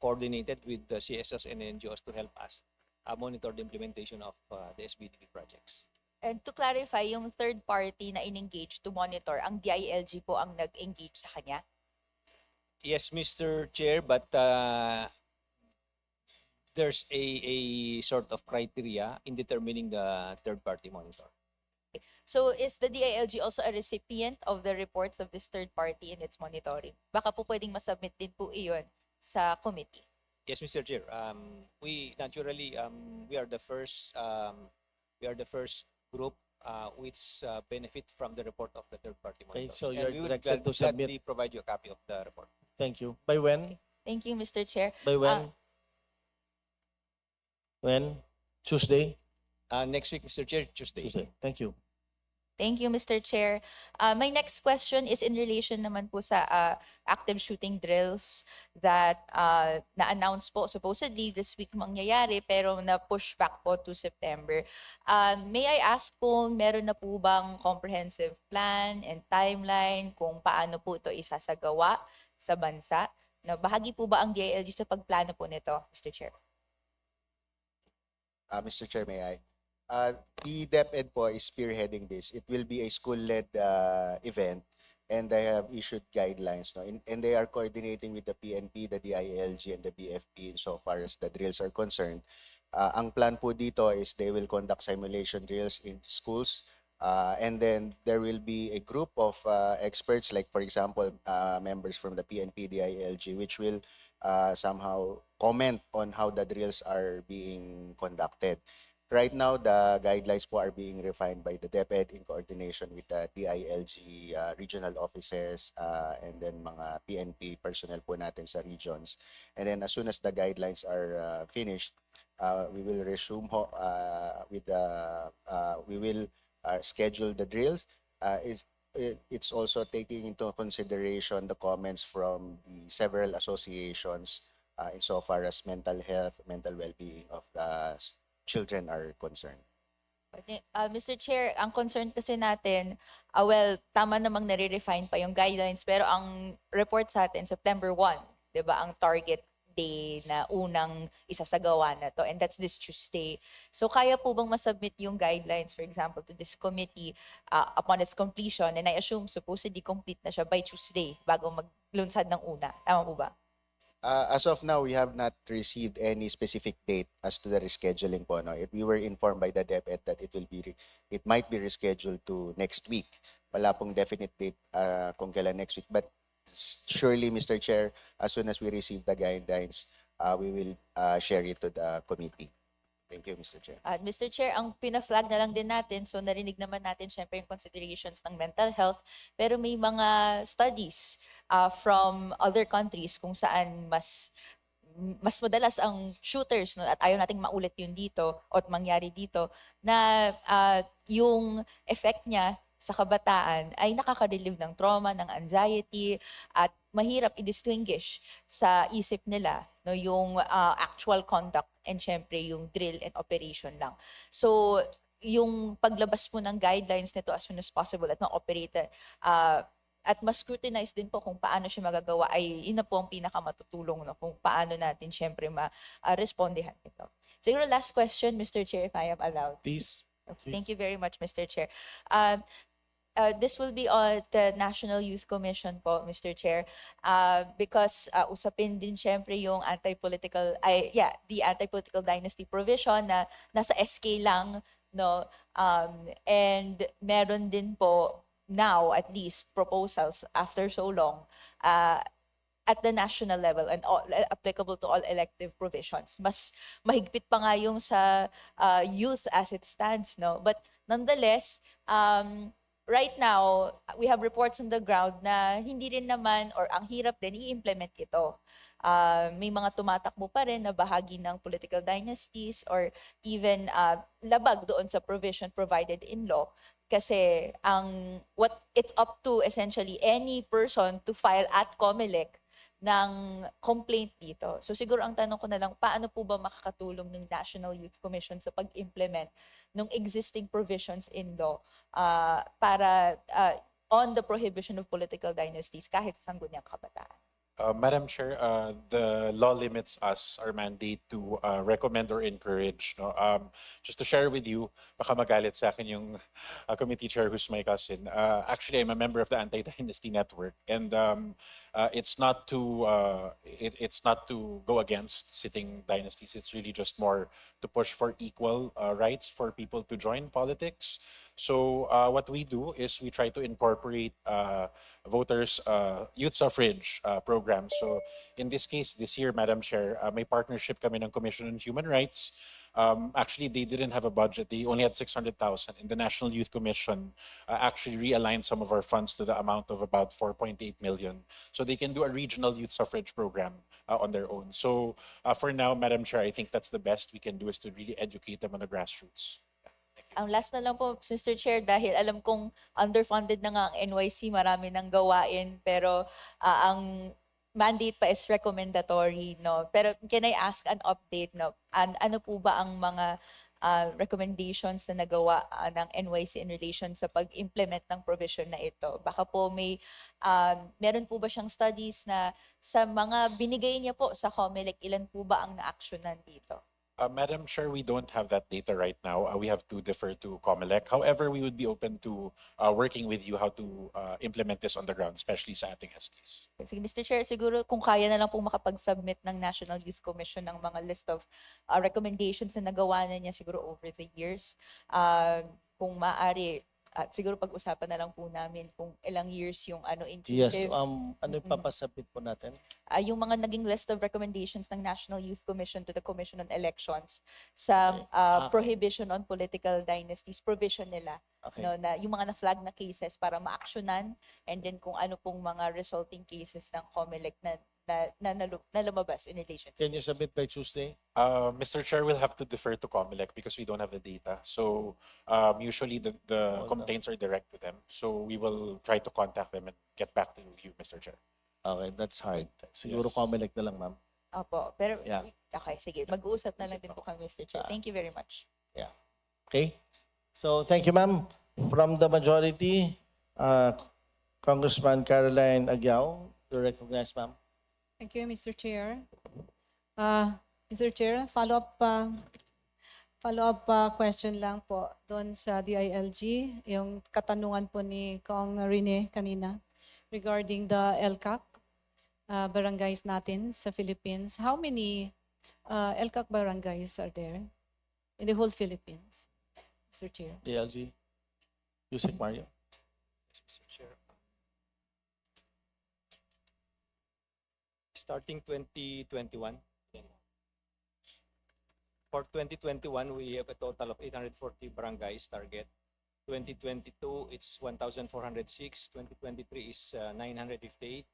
coordinated with the CSOs and NGOs to help us monitor the implementation of the SBDP projects. And to clarify, yung third party na in-engage to monitor, ang DILG po ang nag-engage sa kanya? Yes, Mr. Chair, but there's a sort of criteria in determining the third-party monitor. So is the DILG also a recipient of the reports of this third party in its monitoring? Baka po pwedeng masubmit din po iyon sa committee. Yes, Mr. Chair. We naturally we are the first group which benefit from the report of the third party Okay, monitors. so And you're we will directed to submit. gladly provide you a copy of the report. Thank you. By when? Thank you, Mr. Chair. By when? When? Tuesday? Next week, Mr. Chair, Tuesday. Tuesday. Thank you. Thank you, Mr. Chair. My next question is in relation naman po sa active shooting drills that na-announce po supposedly this week mangyayari pero na-push back po to September. May I ask kung meron na po bang comprehensive plan and timeline kung paano po ito isasagawa sa bansa? Na bahagi po ba ang DILG sa pagplano po nito, Mr. Chair? Mr. Chair, may I? The DepEd po is spearheading this. It will be a school-led event, and they have issued guidelines. No? And they are coordinating with the PNP, the DILG, and the BFP insofar as the drills are concerned. Ang plan po dito is they will conduct simulation drills in schools, and then there will be a group of experts, like for example, members from the PNP, DILG, which will somehow comment on how the drills are being conducted. Right now, the guidelines po are being refined by the DepEd in coordination with the DILG regional offices and then mga PNP personnel po natin sa regions. And then as soon as the guidelines are finished, we will resume with the we will schedule the drills. It's also taking into consideration the comments from the several associations insofar as mental health, mental well-being of the children are concerned. Mr. Chair, ang concern kasi natin, well, tama namang nare-refine pa yung guidelines, pero ang report sa atin, September 1, di ba, ang target day na unang isasagawa na to, and that's this Tuesday. So kaya po bang masubmit yung guidelines, for example, to this committee upon its completion, and I assume supposedly complete na siya by Tuesday bago maglunsad ng una. Tama po ba? As of now, we have not received any specific date as to the rescheduling po. No? We were informed by the DepEd that it might be rescheduled to next week. Wala pong definite date kung kailan next week. But surely, Mr. Chair, as soon as we receive the guidelines, we will share it to the committee. Thank you, Mr. Chair. Mr. Chair, ang pina-flag na lang din natin, so narinig naman natin syempre yung considerations ng mental health, pero may mga studies from other countries kung saan mas madalas ang shooters, no, at ayaw nating maulit yun dito o mangyari dito, na yung effect niya sa kabataan ay nakaka-relieve ng trauma, ng anxiety, at mahirap i-distinguish sa isip nila, no, yung actual conduct and syempre yung drill and operation lang. So yung paglabas po ng guidelines nito as soon as possible at ma-operate at mas scrutinize din po kung paano siya magagawa ay ina po ang pinakamatutulong, no, kung paano natin syempre ma-respondehan ito. Siguro last question, Mr. Chair, if I am allowed. Please. Thank you very much, Mr. Chair. This will be on the National Youth Commission po, Mr. Chair, because usapin din syempre yung the anti-political dynasty provision na nasa SK lang no? And meron din po now at least proposals after so long at the national level and all, applicable to all elective provisions. Mas mahigpit pa nga yung sa youth as it stands, no? But nonetheless, right now, we have reports on the ground na hindi rin naman or ang hirap din i-implement ito. May mga tumatakbo pa rin na bahagi ng political dynasties or even labag doon sa provision provided in law. Kasi what it's up to essentially any person to file at COMELEC ng complaint dito. So siguro ang tanong ko na lang, paano po ba makakatulong ng National Youth Commission sa pag-implement ng existing provisions in law para on the prohibition of political dynasties kahit sa sangguniang kabataan? Madam Chair, the law limits us, our mandate, to recommend or encourage. No? Just to share with you, baka magalit sa akin yung committee chair who's my cousin. Actually, I'm a member of the Anti-Dynasty Network, and it's not to go against sitting dynasties. It's really just more to push for equal rights for people to join politics. So what we do is we try to incorporate voters' youth suffrage programs. So in this case, this year, Madam Chair, may partnership kami ng Commission on Human Rights. Actually, they didn't have a budget. They only had 600,000. And the National Youth Commission actually realigned some of our funds to the amount of about 4.8 million. So they can do a regional youth suffrage program on their own. So for now, Madam Chair, I think that's the best we can do is to really educate them on the grassroots. Ang last na lang po, Mr. Chair, dahil alam kong underfunded na nga ang NYC, marami nang gawain, pero ang mandate pa is recommendatory, no? Pero can I ask an update, no? Ano po ba ang mga recommendations na nagawa ng NYC in relation sa pag-implement ng provision na ito? Baka po meron po ba siyang studies na sa mga binigay niya po sa COMELEC, ilan po ba ang na-actionan dito? Madam Chair, we don't have that data right now. We have to defer to COMELEC. However, we would be open to working with you how to implement this on the ground, especially sa ating SKs. Sige, Mr. Chair, siguro kung kaya na lang po makapag-submit ng National Youth Commission ng mga list of recommendations na nagawa na niya siguro over the years. Kung maaari, siguro pag-usapan na lang po namin kung ilang years yung inclusive. Yes, ano yung papasabit po natin? Yung mga naging list of recommendations ng National Youth Commission to the Commission on Elections sa prohibition on political dynasties, provision nila. Okay. No, na yung mga na-flag na cases para ma-actionan, and then kung ano pong mga resulting cases ng COMELEC na lumabas in relation. Can you submit by Tuesday? Mr. Chair, we'll have to defer to COMELEC because we don't have the data. So usually the complaints are direct to them. So we will try to contact them and get back to you, Mr. Chair. Okay, that's hard. Siguro Yes. COMELEC na lang, ma'am. Opo, pero Yeah. okay, sige. Mag-uusap na lang din po kami, Mr. Chair. Thank you very much. Yeah. Okay. So thank you, ma'am. From the majority, Congressman Caroline Aguiao, you recognize, ma'am. Thank you, Mr. Chair. Mr. Chair, follow-up question lang po doon sa DILG, yung katanungan po ni Kong Rene kanina regarding the LCAC barangays natin sa Philippines. How many LCAC barangays are there in the whole Philippines, Mr. Chair? DLG. Yusek Mario. Mr. Chair. Starting 2021. For 2021, we have a total of 840 barangays target. 2022, it's 1,406. 2023 is 958.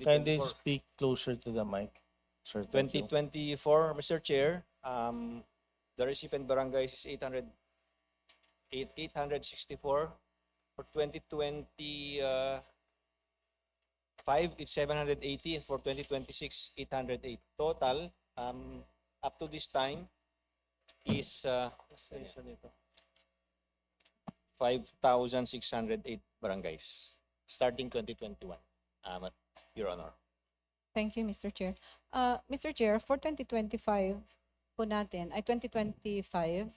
Kindly speak closer to the mic. Sir, thank you. 2024, Mr. Chair, the recipient barangays is 864. For 2025, it's 780. And for 2026, 808. Total, up to this time, is 5,608 barangays, starting 2021, Your Honor. Thank you, Mr. Chair. Mr. Chair, for 2025 po natin, ay 2025,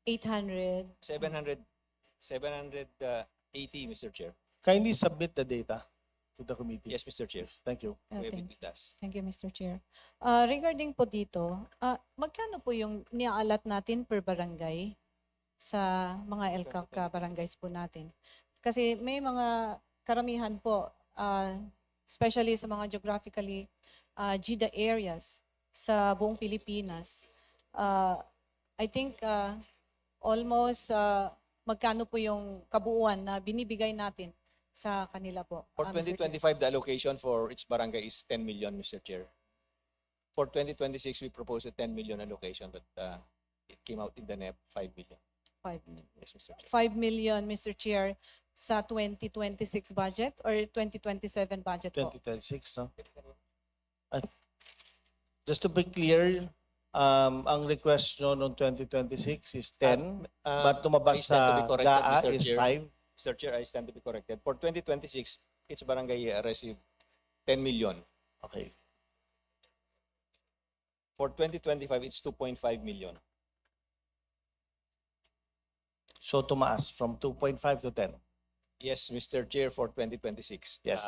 800. 780, Mr. Chair. Kindly submit the data to the committee. Yes, Mr. Chair. Thank you. We have it with us. Thank you, Mr. Chair. Regarding po dito, magkano po yung niaalat natin per barangay sa mga LCAC barangays po natin. Kasi may mga karamihan po, especially sa mga geographically GIDA areas sa buong Pilipinas. I think almost magkano po yung kabuuan na binibigay natin sa kanila po. For Mr. Chair. 2025, the allocation for each barangay is 10 million, Mr. Chair. For 2026, we proposed a 10 million allocation, but it came out in the NEP 5 million. 5 million. Yes, Mr. Chair. 5 million, Mr. Chair, sa 2026 budget or 2027 budget po? 2026, no? Just to be clear, ang request nyo noong 2026 is 10, but I tumabas stand to be sa corrected, GAA Mr. is Chair. 5. Mr. Chair, I stand to be corrected. For 2026, each barangay received 10 million. Okay. For 2025, it's 2.5 million. So tumaas from 2.5 to 10. Yes, Mr. Chair, for 2026. Yes.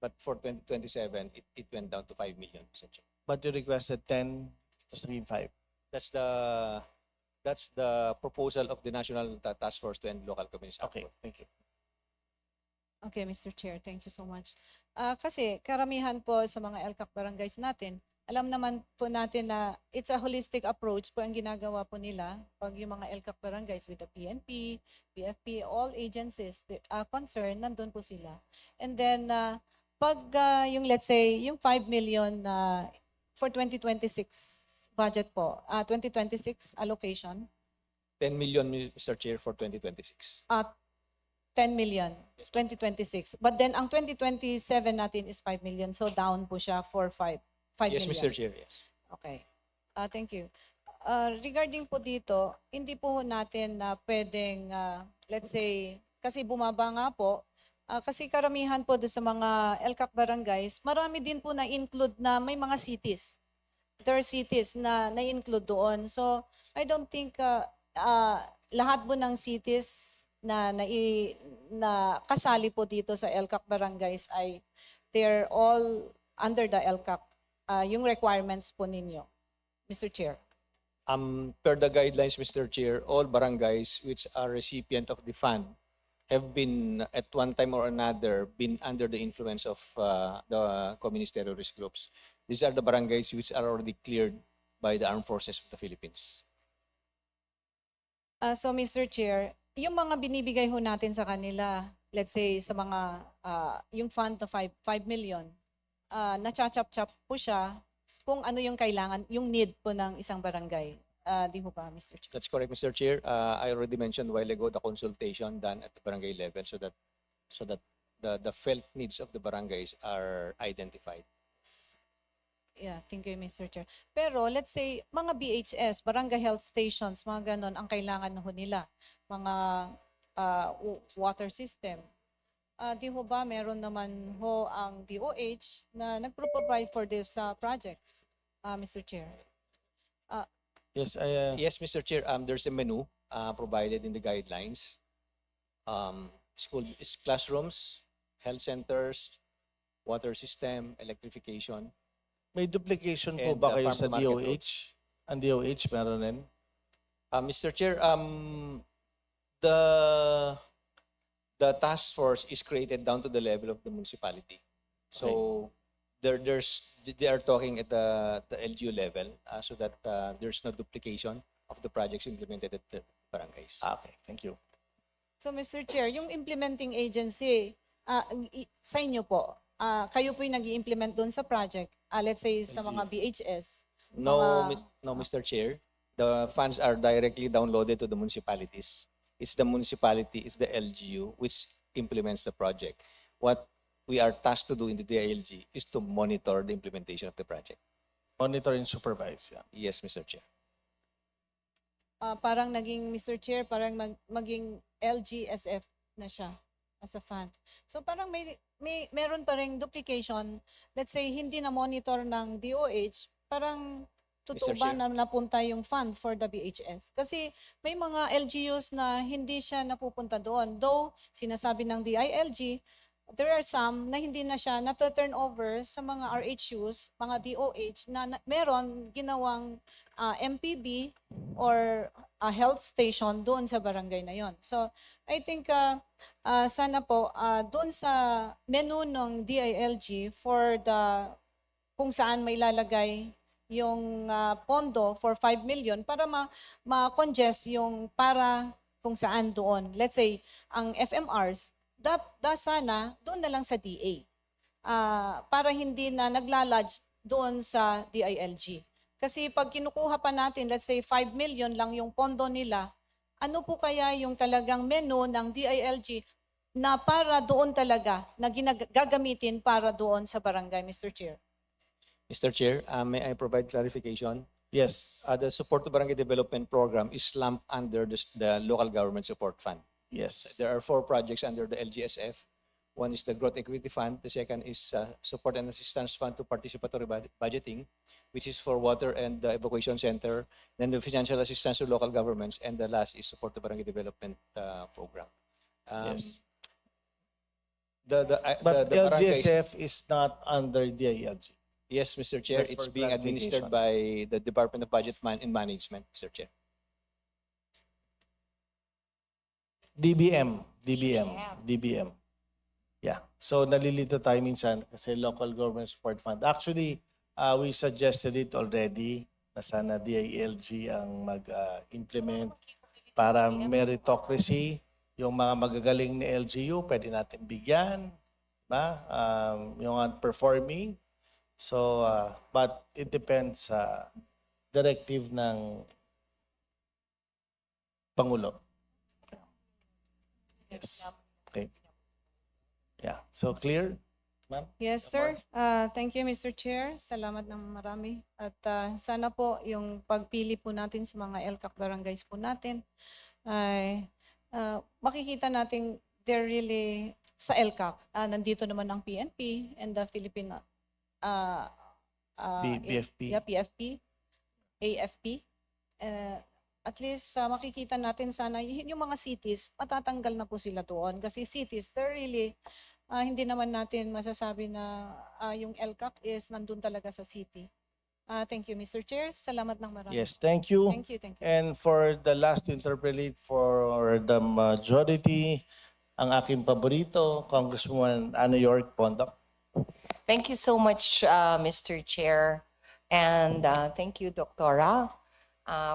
But for 2027, it went down to 5 million, Mr. Chair. But you requested 10, just mean 5. That's the proposal of the National Task Force to End Local Communities. Okay, thank you. Okay, Mr. Chair, thank you so much. Kasi karamihan po sa mga LCAC barangays natin, alam naman po natin na it's a holistic approach po ang ginagawa po nila pag yung mga LCAC barangays with the PNP, PFP, all agencies concerned, nandun po sila. And then, pag yung let's say, yung 5 million for 2026 budget po, 2026 allocation, 10 million, Mr. Chair, for 2026. 10 million, 2026. But then, ang 2027 natin is 5 million. So, down po siya for 5 Yes, million. Mr. Chair, yes. Okay. Thank you. Regarding po dito, hindi po natin pwedeng, let's say, kasi bumaba nga po, kasi karamihan po doon sa mga LCAC barangays, marami din po na-include na may mga cities. There are cities na na-include doon. So, I don't think lahat po ng cities na kasali po dito sa LCAC barangays ay they're all under the LCAC, yung requirements po ninyo, Mr. Chair. Per the guidelines, Mr. Chair, all barangays which are recipient of the fund have been, at one time or another, been under the influence of the communist terrorist groups. These are the barangays which are already cleared by the armed forces of the Philippines. So, Mr. Chair, yung mga binibigay ho natin sa kanila, let's say sa mga, yung fund na 5 million, na-chop-chop po siya kung ano yung kailangan, yung need po ng isang barangay. Di ho ba, Mr. Chair? That's correct, Mr. Chair. I already mentioned a while ago the consultation done at the barangay level so that the felt needs of the barangays are identified. Yeah, thank you, Mr. Chair. Pero let's say, mga BHS, barangay health stations, mga ganon, ang kailangan ho nila. Mga water system. Di ho ba meron naman ho ang DOH na nagpro-provide for these projects, Mr. Chair? Yes, Yes, Mr. Chair. There's a menu provided in the guidelines. School classrooms, health centers, water system, electrification. may duplication po And, ba kayo farm sa to market DOH? Ang DOH meron din? Mr. Chair, the task force is created down to the level of the municipality. So they are talking at the LGU level so that there's no duplication of the projects implemented at the barangays. Okay, thank you. So, Mr. Chair, yung implementing agency, sa inyo po, kayo po yung nag-i-implement doon sa project, let's say sa mga BHS. No, no, Mr. Chair. The funds are directly downloaded to the municipalities. It's the municipality, it's the LGU which implements the project. What we are tasked to do in the DILG is to monitor the implementation of the project. Monitor and supervise, yeah. Yes, Mr. Chair. Parang naging, Mr. Chair, parang maging LGSF na siya as a fund. So parang meron pa ring duplication. Let's say hindi na monitor ng DOH, parang totoo Mr. ba Chair. na napunta yung fund for the BHS? Kasi may mga LGUs na hindi siya napupunta doon. Though sinasabi ng DILG, there are some na hindi na siya na-turn over sa mga RHUs, mga DOH na meron ginawang MPB or health station doon sa barangay na yon. So I think sana po doon sa menu ng DILG for the kung saan may lalagay yung pondo for 5 million para ma-congest yung para kung saan doon. Let's say, ang FMRs, sana doon na lang sa DA. Para hindi na naglalodge doon sa DILG. Kasi pag kinukuha pa natin, let's say 5 million lang yung pondo nila, ano po kaya yung talagang menu ng DILG na para doon talaga, na gagamitin para doon sa barangay, Mr. Chair? Mr. Chair, may I provide clarification? Yes. The Support to Barangay Development Program is lumped under the Local Government Support Fund. Yes. There are 4 projects under the LGSF. One is the Growth Equity Fund. The second is Support and Assistance Fund to Participatory Budgeting, which is for water and the evacuation center. Then the Financial Assistance to Local Governments. And the last is Support to Barangay Development Program. Yes. But But LGSF is not under DILG. Yes, Mr. Chair, Just it's for being administered clarification. by the Department of Budget and Management, Mr. Chair. DBM. Yeah. So nalilito tayo minsan kasi local government support fund. Actually, we suggested it already na sana DILG ang mag-implement para meritocracy. Yung mga magagaling ni LGU, pwede natin bigyan. Ba? Yung performing. So, but it depends sa directive ng Pangulo. Yes. Okay. Yeah. So clear, ma'am? Yes, sir. Thank you, Mr. Chair. Salamat ng marami. At sana po yung pagpili po natin sa mga LCAC barangays po natin ay makikita natin they're really sa LCAC. Nandito naman ang PNP and the Filipino PFP. Yeah, PFP, AFP. At least makikita natin sana yung mga cities, matatanggal na po sila doon. Kasi cities, they're really, hindi naman natin masasabi na yung LCAC is nandun talaga sa city. Thank you, Mr. Chair. Salamat ng marami. Yes, thank you. Thank you, thank you. And for the last to interpolate for the majority, ang aking paborito, Congresswoman Ana York Pondo. Thank you so much, Mr. Chair. And thank you, Doktora,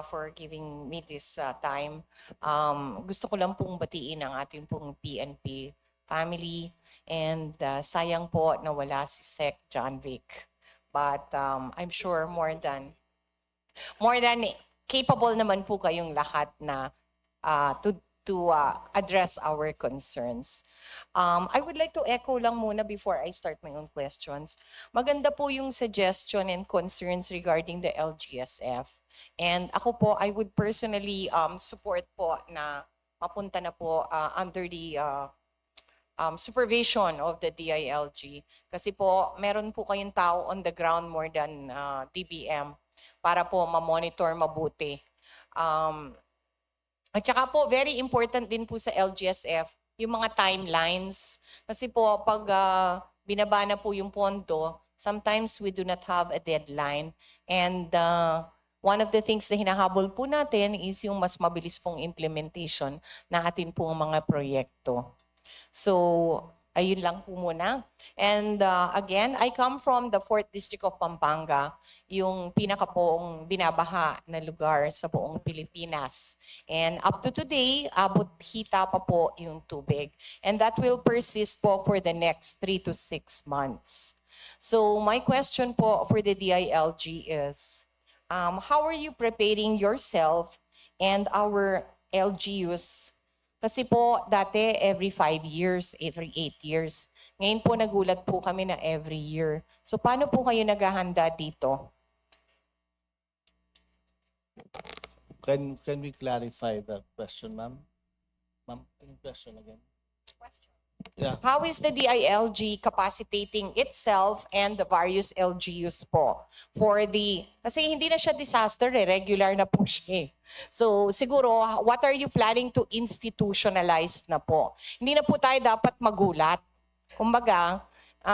for giving me this time. Gusto ko lang pong batiin ang ating pong PNP family. And sayang po na wala si Sec John Vic. But I'm sure more than capable naman po kayong lahat na to address our concerns. I would like to echo lang muna before I start my own questions. Maganda po yung suggestion and concerns regarding the LGSF. And ako po, I would personally support po na mapunta na po under the supervision of the DILG. Kasi po, meron po kayong tao on the ground more than DBM para po ma-monitor mabuti. At saka po, very important din po sa LGSF, yung mga timelines. Kasi po, pag binaba na po yung pondo, sometimes we do not have a deadline. And one of the things na hinahabol po natin is yung mas mabilis pong implementation na atin pong mga proyekto. So, ayun lang po muna. And again, I come from the 4th District of Pampanga, yung pinaka poong binabaha na lugar sa buong Pilipinas. And up to today, abot hita pa po yung tubig. And that will persist po for the next 3 to 6 months. So my question po for the DILG is, how are you preparing yourself and our LGUs? Kasi po, dati every 5 years, every 8 years. Ngayon po nagulat po kami na every year. So paano po kayo naghahanda dito? Can we clarify the question, ma'am? Ma'am, any question again? Yeah. How is the DILG capacitating itself and the various LGUs po for kasi hindi na siya disaster regular na po siya. So siguro, what are you planning to institutionalize na po? Hindi na po tayo dapat magulat. Kumbaga,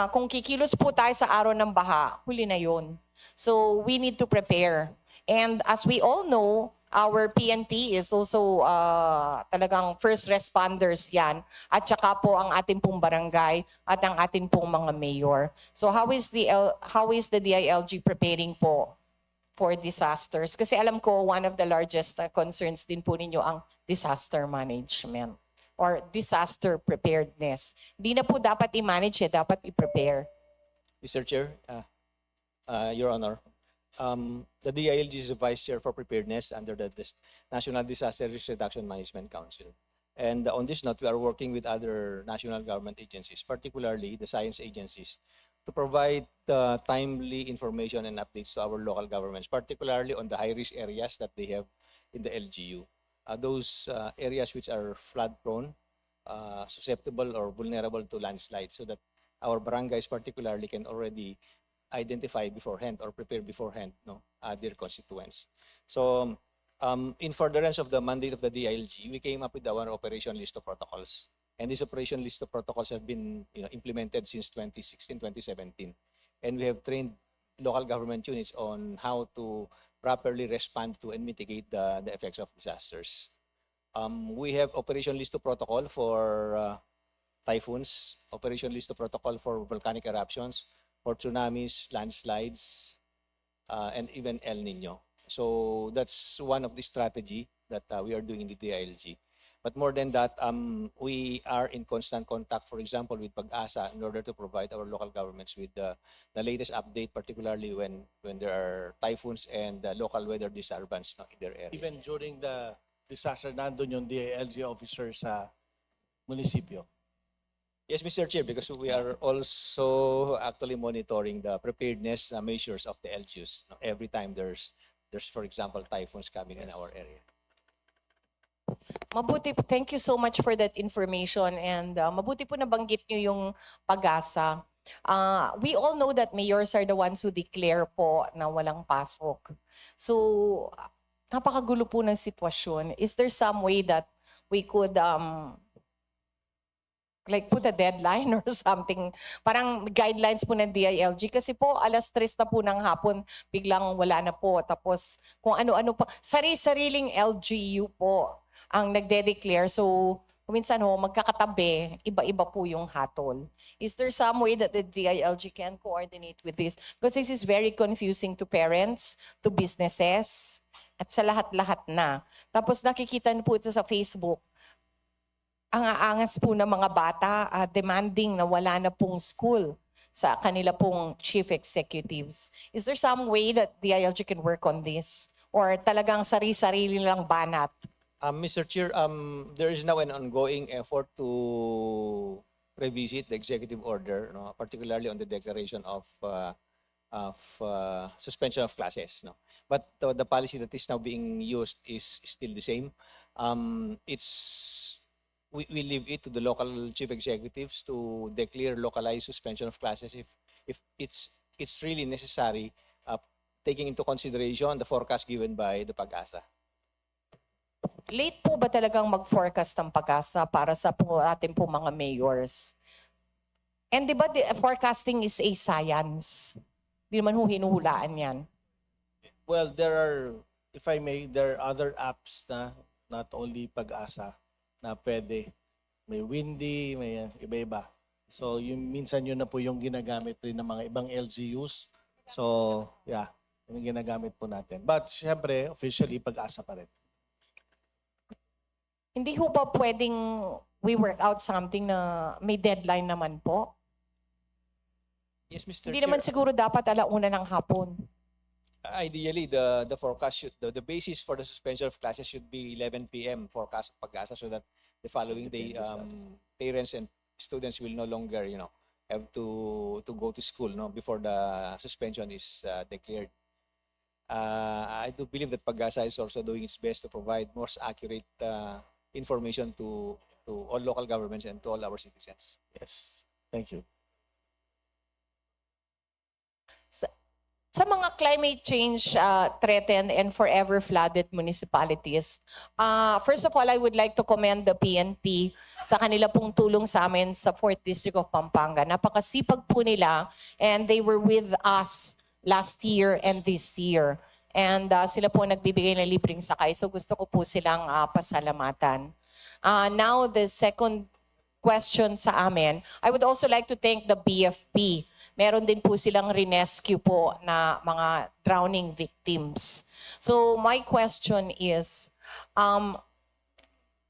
kung kikilos po tayo sa araw ng baha, huli na yun. So we need to prepare. And as we all know, our PNP is also talagang first responders yan. At saka po ang ating pong barangay at ang ating pong mga mayor. So how is the DILG preparing po for disasters? Kasi alam ko one of the largest concerns din po ninyo ang disaster management or disaster preparedness. Hindi na po dapat i-manage, dapat i-prepare. Mr. Chair, Your Honor, the DILG is the Vice Chair for Preparedness under the National Disaster Risk Reduction Management Council. And on this note, we are working with other national government agencies, particularly the science agencies, to provide timely information and updates to our local governments, particularly on the high-risk areas that they have in the LGU. Those areas which are flood-prone, susceptible or vulnerable to landslides, so that our barangays particularly can already identify beforehand or prepare beforehand their constituents. So in furtherance of the mandate of the DILG, we came up with our operation list of protocols. And this operation list of protocols have been implemented since 2016, 2017. And we have trained local government units on how to properly respond to and mitigate the effects of disasters. We have operation list of protocol for typhoons, operation list of protocol for volcanic eruptions, for tsunamis, landslides, and even El Nino. So that's one of the strategy that we are doing in the DILG. But more than that, we are in constant contact, for example, with Pag-asa in order to provide our local governments with the latest update, particularly when there are typhoons and local weather disturbance in their area. Even during the disaster, nandun yung DILG officer sa munisipyo. Yes, Mr. Chair, because we are also actually monitoring the preparedness measures of the LGUs every time there's for example, typhoons coming in our area. Mabuti, thank you so much for that information, and mabuti po nabanggit nyo yung Pag-asa. We all know that mayors are the ones who declare po na walang pasok. So, napakagulo po ng sitwasyon. Is there some way that we could like put a deadline or something? Parang guidelines po ng DILG. Kasi po, 3:00 na po ng hapon, biglang wala na po. Tapos, kung ano-ano pa. Sari-sariling LGU po ang nagde-declare. So, minsan magkakatabi, iba-iba po yung hatol. Is there some way that the DILG can coordinate with this? Because this is very confusing to parents, to businesses, at sa lahat-lahat na. Tapos nakikita po ito sa Facebook. Ang aangas po ng mga bata, demanding na wala na pong school sa kanila pong chief executives. Is there some way that DILG can work on this? Or talagang sari-sarili lang banat? Mr. Chair, there is now an ongoing effort to revisit the executive order, particularly on the declaration of suspension of classes. But the policy that is now being used is still the same. We leave it to the local chief executives to declare localized suspension of classes if it's really necessary, taking into consideration the forecast given by the Pag-asa. Late po ba talagang mag-forecast ng Pag-asa para sa ating po mga mayors? And di ba forecasting is a science? Di naman hinuhulaan yan. Well, there are, if I may, there are other apps na not only Pag-asa na pwede. May Windy, may iba-iba. So, minsan yun na po yung ginagamit rin ng mga ibang LGUs. So, yeah, yung ginagamit po natin. But, syempre, officially, Pag-asa pa rin. Hindi ho ba pwedeng we work out something na may deadline naman po? Yes, Mr. Hindi Chair. naman siguro dapat 1:00 ng hapon. Ideally, the forecast the basis for the suspension of classes should be 11 p.m. forecast of Pag-asa, so that the following day parents and students will no longer have to go to school before the suspension is declared. I do believe that Pag-asa is also doing its best to provide more accurate information to all local governments and to all our citizens. Yes. Thank you. Sa mga climate change threatened and forever flooded municipalities, first of all, I would like to commend the PNP sa kanila pong tulong sa amin sa 4th District of Pampanga. Napakasipag po nila, and they were with us last year and this year. And sila po nagbibigay ng libreng sakay. So gusto ko po silang pasalamatan. Now, the second question sa amin, I would also like to thank the BFP. Meron din po silang rinescue po na mga drowning victims. So my question is,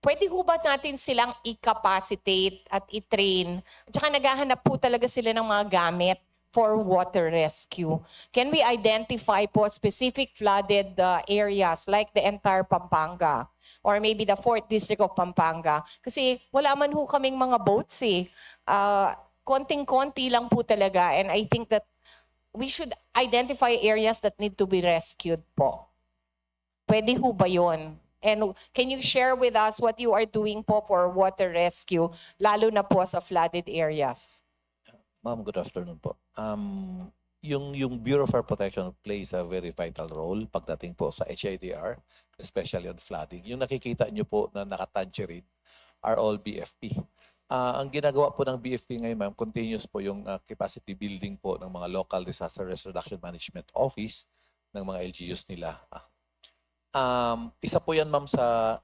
pwede ho ba natin silang i-capacitate at i-train? At saka naghahanap po talaga sila ng mga gamit for water rescue. Can we identify po specific flooded areas like the entire Pampanga or maybe the 4th District of Pampanga? Kasi wala man ho kaming mga boats eh. Konting-konti lang po talaga, and I think that we should identify areas that need to be rescued po. Pwede ho ba yun? And can you share with us what you are doing po for water rescue, lalo na po sa flooded areas? Ma'am, good afternoon po. Yung Bureau of Fire Protection plays a very vital role pagdating po sa HIDR, especially on flooding. Yung nakikita nyo po na naka-tangerine are all BFP. Ang ginagawa po ng BFP ngayon, ma'am, continuous po yung capacity building po ng mga local disaster risk reduction management office ng mga LGUs nila. Isa po yan, ma'am, sa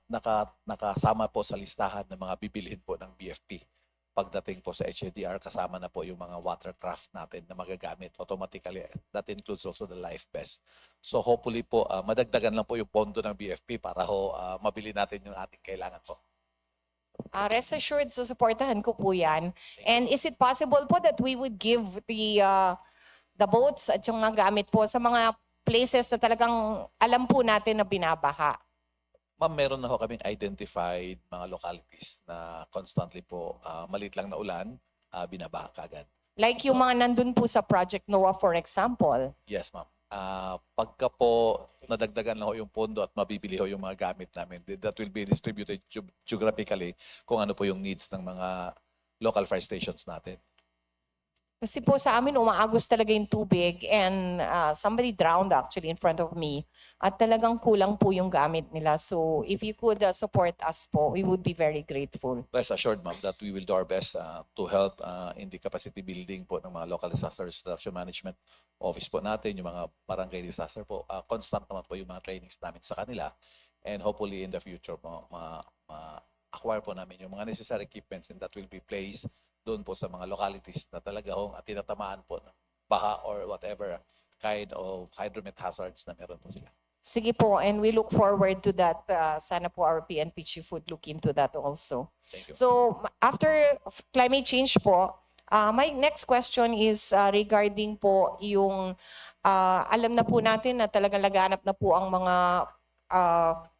nakasama po sa listahan ng mga bibilhin po ng BFP. Pagdating po sa HIDR, kasama na po yung mga watercraft natin na magagamit automatically. That includes also the life vest. So hopefully po, madagdagan lang po yung pondo ng BFP para ho mabili natin yung ating kailangan po. Rest assured, susuportahan ko po yan. And is it possible po that we would give the boats at yung mga gamit po sa mga places na talagang alam po natin na binabaha? Ma'am, meron na ho kaming identified mga localities na constantly po, maliit lang na ulan, binabaha kagad. Like yung mga nandun po sa Project NOAA, for example. Yes, ma'am. Pagka po nadagdagan lang ho yung pondo at mabibili ho yung mga gamit namin, that will be distributed geographically kung ano po yung needs ng mga local fire stations natin. Kasi po sa amin, umaagos talaga yung tubig, and somebody drowned actually in front of me. At talagang kulang po yung gamit nila. So if you could support us po, we would be very grateful. Rest assured, ma'am, that we will do our best to help in the capacity building po ng mga local disaster reduction management office po natin, yung mga barangay disaster po. Constant naman po yung mga trainings namin sa kanila. And hopefully in the future, ma-acquire po namin yung mga necessary equipments, and that will be placed doon po sa mga localities na talaga hong tinatamaan po ng baha or whatever kind of hydromet hazards na meron po sila. Sige po, and we look forward to that. Sana po our PNP chief would look into that also. Thank you. So after climate change po, my next question is regarding po yung alam na po natin na talagang laganap na po ang mga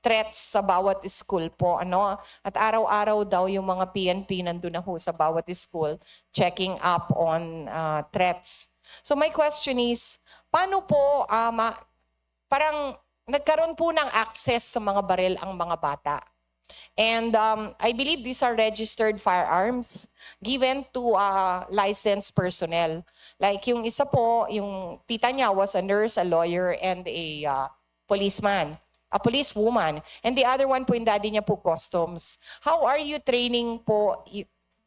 threats sa bawat school po, ano? At araw-araw daw yung mga PNP nandun na ho sa bawat school checking up on threats. So my question is, paano po parang nagkaroon po ng access sa mga baril ang mga bata? And I believe these are registered firearms given to licensed personnel. Like yung isa po, yung tita niya was a nurse, a lawyer, and a policeman. A policewoman, and the other one po yung daddy niya po customs. How are you training po?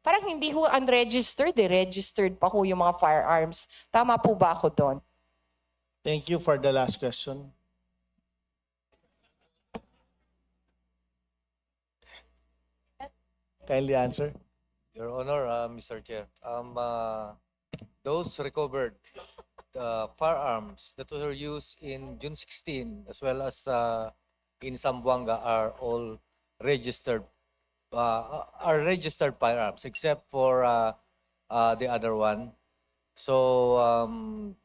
Parang hindi ho unregistered, registered pa ho yung mga firearms. Tama po ba ako doon? Thank you for the last question. Kindly answer. Your Honor, Mr. Chair, those recovered firearms that were used in June 16 as well as in Zamboanga are all registered firearms except for the other one. So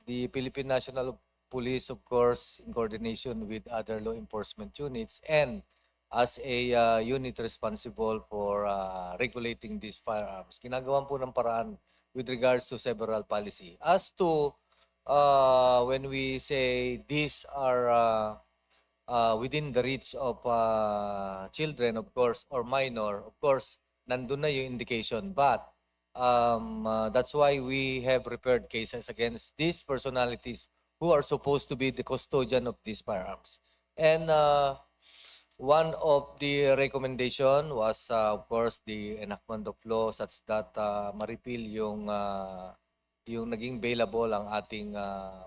the Philippine National Police, of course, in coordination with other law enforcement units and as a unit responsible for regulating these firearms, ginagawan po ng paraan with regards to several policy. As to when we say these are within the reach of children, of course, or minor, of course, nandun na yung indication. But that's why we have prepared cases against these personalities who are supposed to be the custodian of these firearms. And one of the recommendation was, of course, the enactment of law such that ma-repeal yung naging bailable ang ating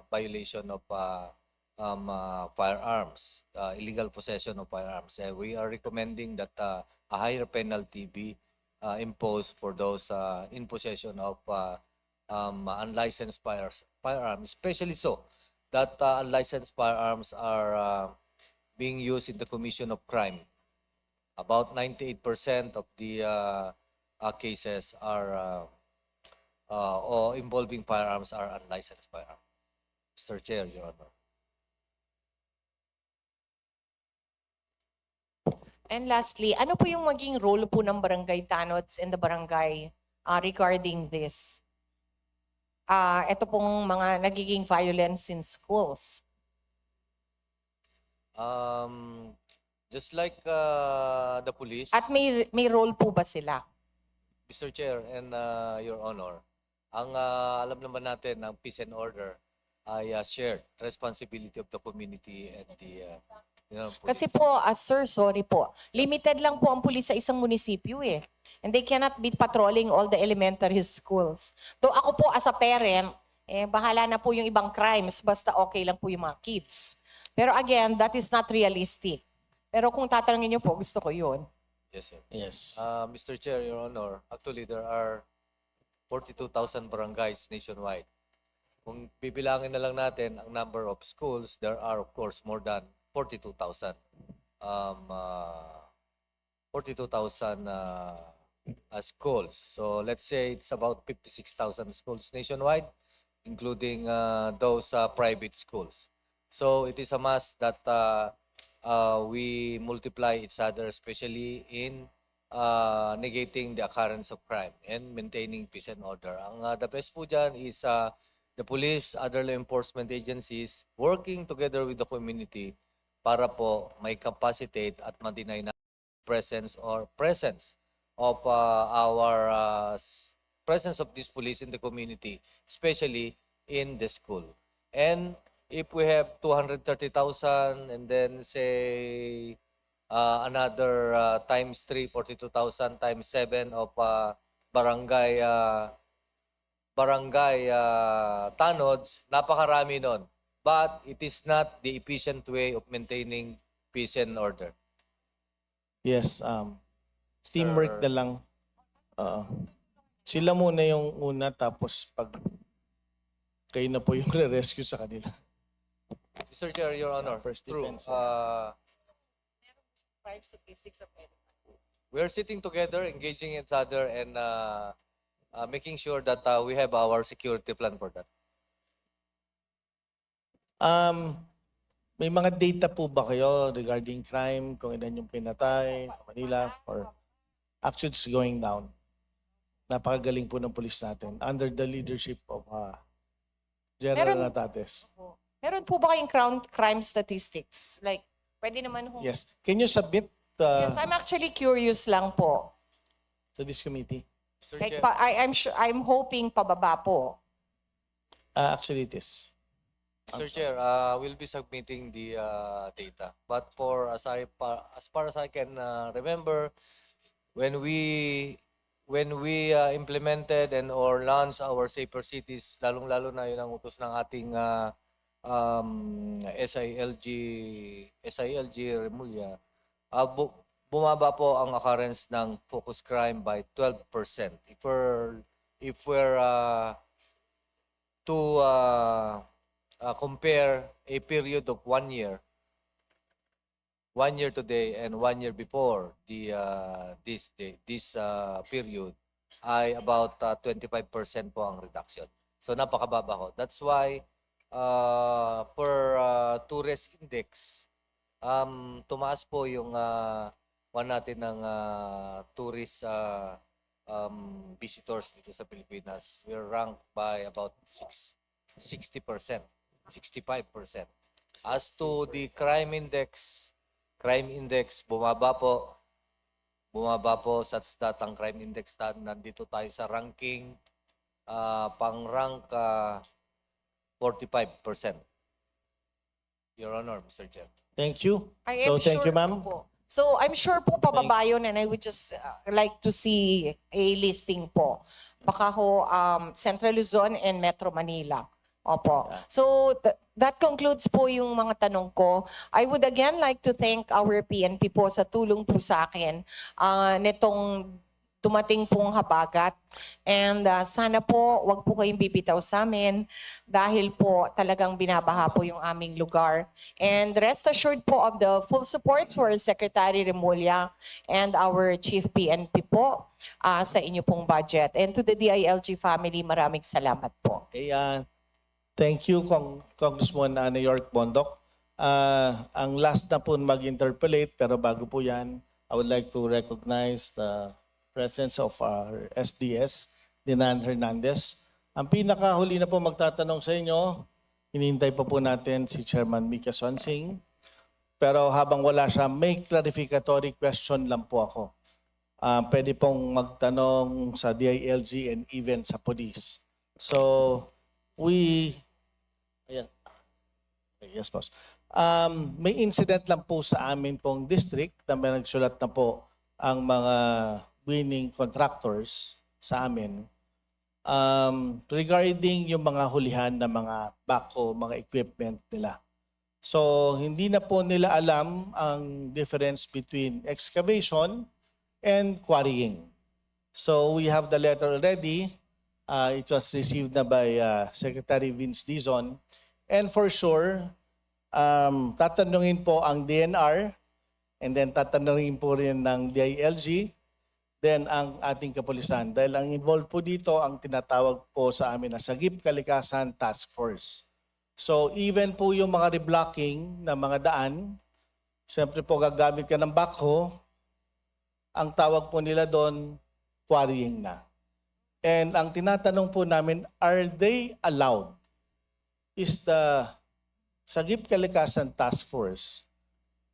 violation of firearms, illegal possession of firearms. We are recommending that a higher penalty be imposed for those in possession of unlicensed firearms, especially so that unlicensed firearms are being used in the commission of crime. About 98% of the cases are or involving firearms are unlicensed firearms. Mr. Chair, Your Honor. And lastly, ano po yung maging role po ng barangay tanods and the barangay regarding this? Ito pong mga nagiging violence in schools. Just like the police. At may role po ba sila? Mr. Chair and Your Honor, ang alam naman natin ng peace and order ay shared responsibility of the community and the police. Kasi po, sir, sorry po, limited lang po ang pulis sa isang munisipyo eh. And they cannot be patrolling all the elementary schools. Though ako po as a parent, bahala na po yung ibang crimes, basta okay lang po yung mga kids. Pero again, that is not realistic. Pero kung tatanungin niyo po, gusto ko yun. Yes, sir. Yes. Mr. Chair, Your Honor, actually there are 42,000 barangays nationwide. Kung bibilangin na lang natin ang number of schools, there are of course more than 42,000. 42,000 schools. So let's say it's about 56,000 schools nationwide, including those private schools. So it is a must that we multiply each other, especially in negating the occurrence of crime and maintaining peace and order. Ang the best po dyan is the police, other law enforcement agencies working together with the community para po may capacitate at ma-deny na presence of presence of this police in the community, especially in the school. And if we have 230,000 and then say another times 3, 42,000 times 7 of barangay tanods, napakarami nun. But it is not the efficient way of maintaining peace and order. Yes, teamwork na lang. Sila muna yung una, tapos pag kayo na po yung re-rescue sa kanila. Mr. Chair, Your Honor, First true. defense. We are sitting together, engaging each other, and making sure that we have our security plan for that. May mga data po ba kayo regarding crime, kung ilan yung pinatay sa Manila, or actually it's going down? Napakagaling po ng police natin under the leadership of General Natates. Meron po ba kayong crime statistics? Like, pwede naman ho. Yes. Can you submit Yes, I'm actually curious lang po. to this committee? Mr. Like, Chair, I'm hoping pababa po. Actually, it is. Mr. Chair, we'll be submitting the data. But as far as I can remember, when we implemented and or launched our safer cities, lalong-lalo na yun ang utos ng ating SILG Remulla, bumaba po ang occurrence ng focus crime by 12%. If we're to compare a period of 1 year today and 1 year before this period, ay about 25% po ang reduction. So napakababa ho. That's why per tourist index, tumaas po yung natin ng tourist visitors dito sa Pilipinas. We're ranked by about 60%, 65%. As to the crime index bumaba po such that ang crime index nandito tayo sa ranking pang-rank 45%. Your Honor, Mr. Chair. Thank you. I am Thank you, sure ma'am. po. So I'm sure po pababa yun, and I would just like to see a listing po. Baka ho Central Luzon and Metro Manila. Opo. So that concludes po yung mga tanong ko. I would again like to thank our PNP po sa tulong po sa akin nitong dumating pong habagat. And sana po wag po kayong bibitaw sa amin dahil po talagang binabaha po yung aming lugar. And rest assured po of the full support to our Secretary Remulla and our Chief PNP po sa inyo pong budget. And to the DILG family, maraming salamat po. Okay, thank you, Congressman New York Bondok. Ang last na po mag-interpolate, pero bago po yan, I would like to recognize the presence of our SDS, Dinan Hernandez. Ang pinakahuli na po magtatanong sa inyo, hinihintay pa po natin si Chairman Mika Swansing. Pero habang wala siya, may clarificatory question lang po ako. Pwede pong magtanong sa DILG and even sa police. So, ayan. Yes, boss. May incident lang po sa amin pong district na may nagsulat na po ang mga winning contractors sa amin regarding yung mga hulihan na mga backhoe, mga equipment nila. So, hindi na po nila alam ang difference between excavation and quarrying. So, we have the letter already. It was received na by Secretary Vince Dizon. And for sure, tatanungin po ang DNR and then tatanungin po rin ng DILG, then ang ating kapulisan. Dahil ang involved po dito, ang tinatawag po sa amin na Sagip Kalikasan Task Force. So even po yung mga reblocking na mga daan, siyempre po gagamit ka ng backhoe, ang tawag po nila doon, quarrying na. And ang tinatanong po namin, are they allowed? Is the Sagip Kalikasan Task Force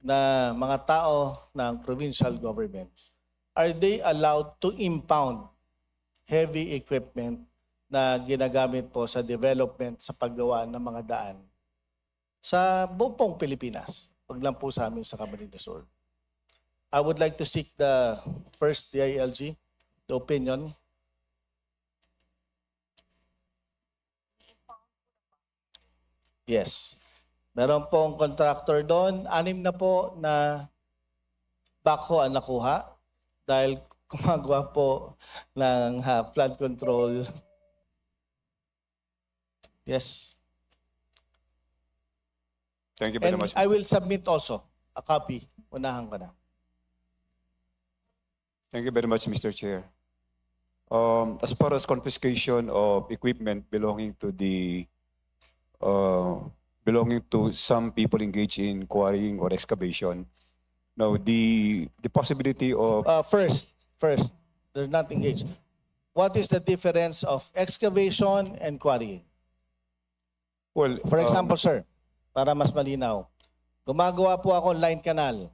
na mga tao ng provincial government, are they allowed to impound heavy equipment na ginagamit po sa development, sa paggawa ng mga daan sa buong Pilipinas, wag lang po sa amin sa Camarines Sur? I would like to seek the first DILG, the opinion. Yes. Meron pong contractor doon, 6 na po na backhoe ang nakuha dahil gumagawa po ng flood control. Yes. Thank you very And much. I will submit also a copy. Unahan ko na. Thank you very much, Mr. Chair. As far as confiscation of equipment belonging to some people engaged in quarrying or excavation, now the possibility of First, they're not engaged. What is the difference of excavation and quarrying? well, For example, sir, para mas malinaw, gumagawa po ako line canal.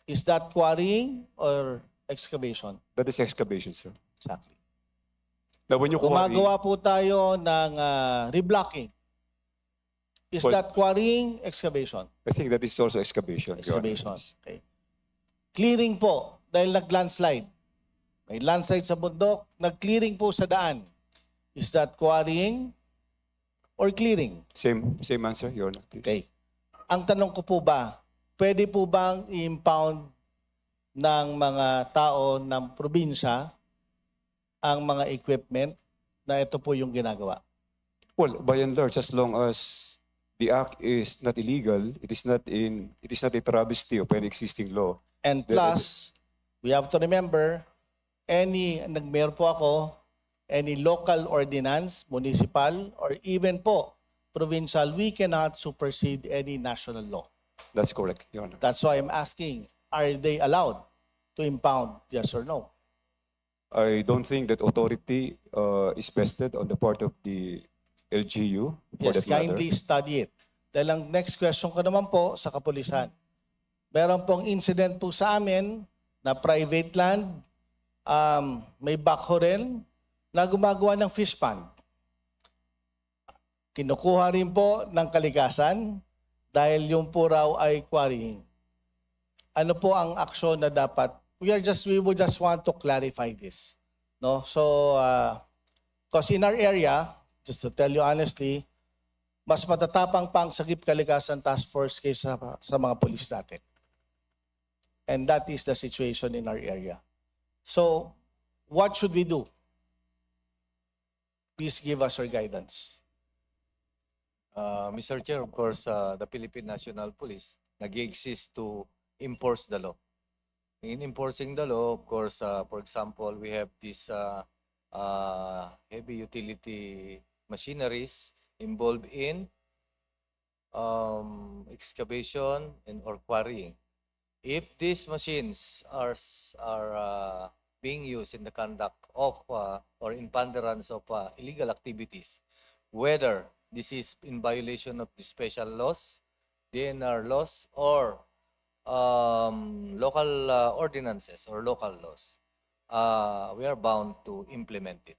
Is that quarrying or excavation? that is excavation, sir. Exactly. Now, when you quarry, Gumagawa po tayo ng reblocking. Is Well, that quarrying, excavation? I think that is also excavation. Your Honor. Excavation. Okay. Clearing po, dahil nag-landslide. May landslide sa bundok, nag-clearing po sa daan. Is that quarrying or clearing? Same answer, Your Honor, please. Okay. Ang tanong ko po ba, pwede po bang i-impound ng mga tao ng probinsya ang mga equipment na ito po yung ginagawa? Well, by and large, as long as the act is not illegal, it is not a travesty of any existing law. And plus, we have to remember, nagmayor po ako, any local ordinance, municipal, or even po, provincial, we cannot supersede any national law. That's correct, Your Honor. That's why I'm asking, are they allowed to impound, yes or no? I don't think that authority is vested on the part of the LGU. For Yes, that matter. kindly study it. Dahil ang next question ko naman po sa kapulisan. Meron pong incident po sa amin na private land, may backhoe rin na gumagawa ng fish pond. Kinukuha rin po ng kalikasan dahil yung po raw ay quarrying. Ano po ang aksyon na dapat? We would just want to clarify this. No? So, because in our area, just to tell you honestly, mas matatapang pang Sagip Kalikasan Task Force kaysa sa mga pulis natin. And that is the situation in our area. So, what should we do? Please give us your guidance. Mr. Chair, of course, the Philippine National Police nag-exist to enforce the law. In enforcing the law, of course, for example, we have these heavy utility machineries involved in excavation and or quarrying. If these machines are being used in the conduct of or in furtherance of illegal activities, whether this is in violation of the special laws, DNR laws, or local ordinances or local laws, we are bound to implement it.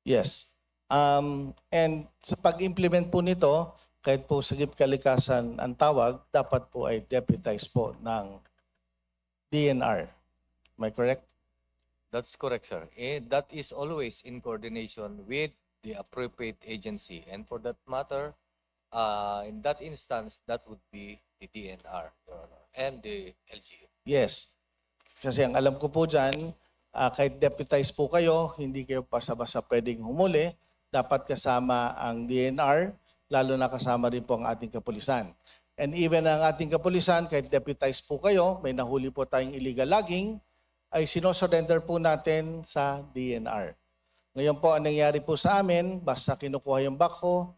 Yes. And sa pag-implement po nito, kahit po Sagip Kalikasan ang tawag, dapat po ay deputize po ng DNR. Am I correct? That's correct, sir. That is always in coordination with the appropriate agency. And for that matter, in that instance, that would be the DNR, Your Honor, and the LGU. Yes. Kasi ang alam ko po dyan, kahit deputize po kayo, hindi kayo basta-basta pwedeng humuli. Dapat kasama ang DNR, lalo na kasama rin po ang ating kapulisan. And even ang ating kapulisan, kahit deputize po kayo, may nahuli po tayong illegal logging, ay sinosurrender po natin sa DNR. Ngayon po, ang nangyari po sa amin, basta kinukuha yung backhoe,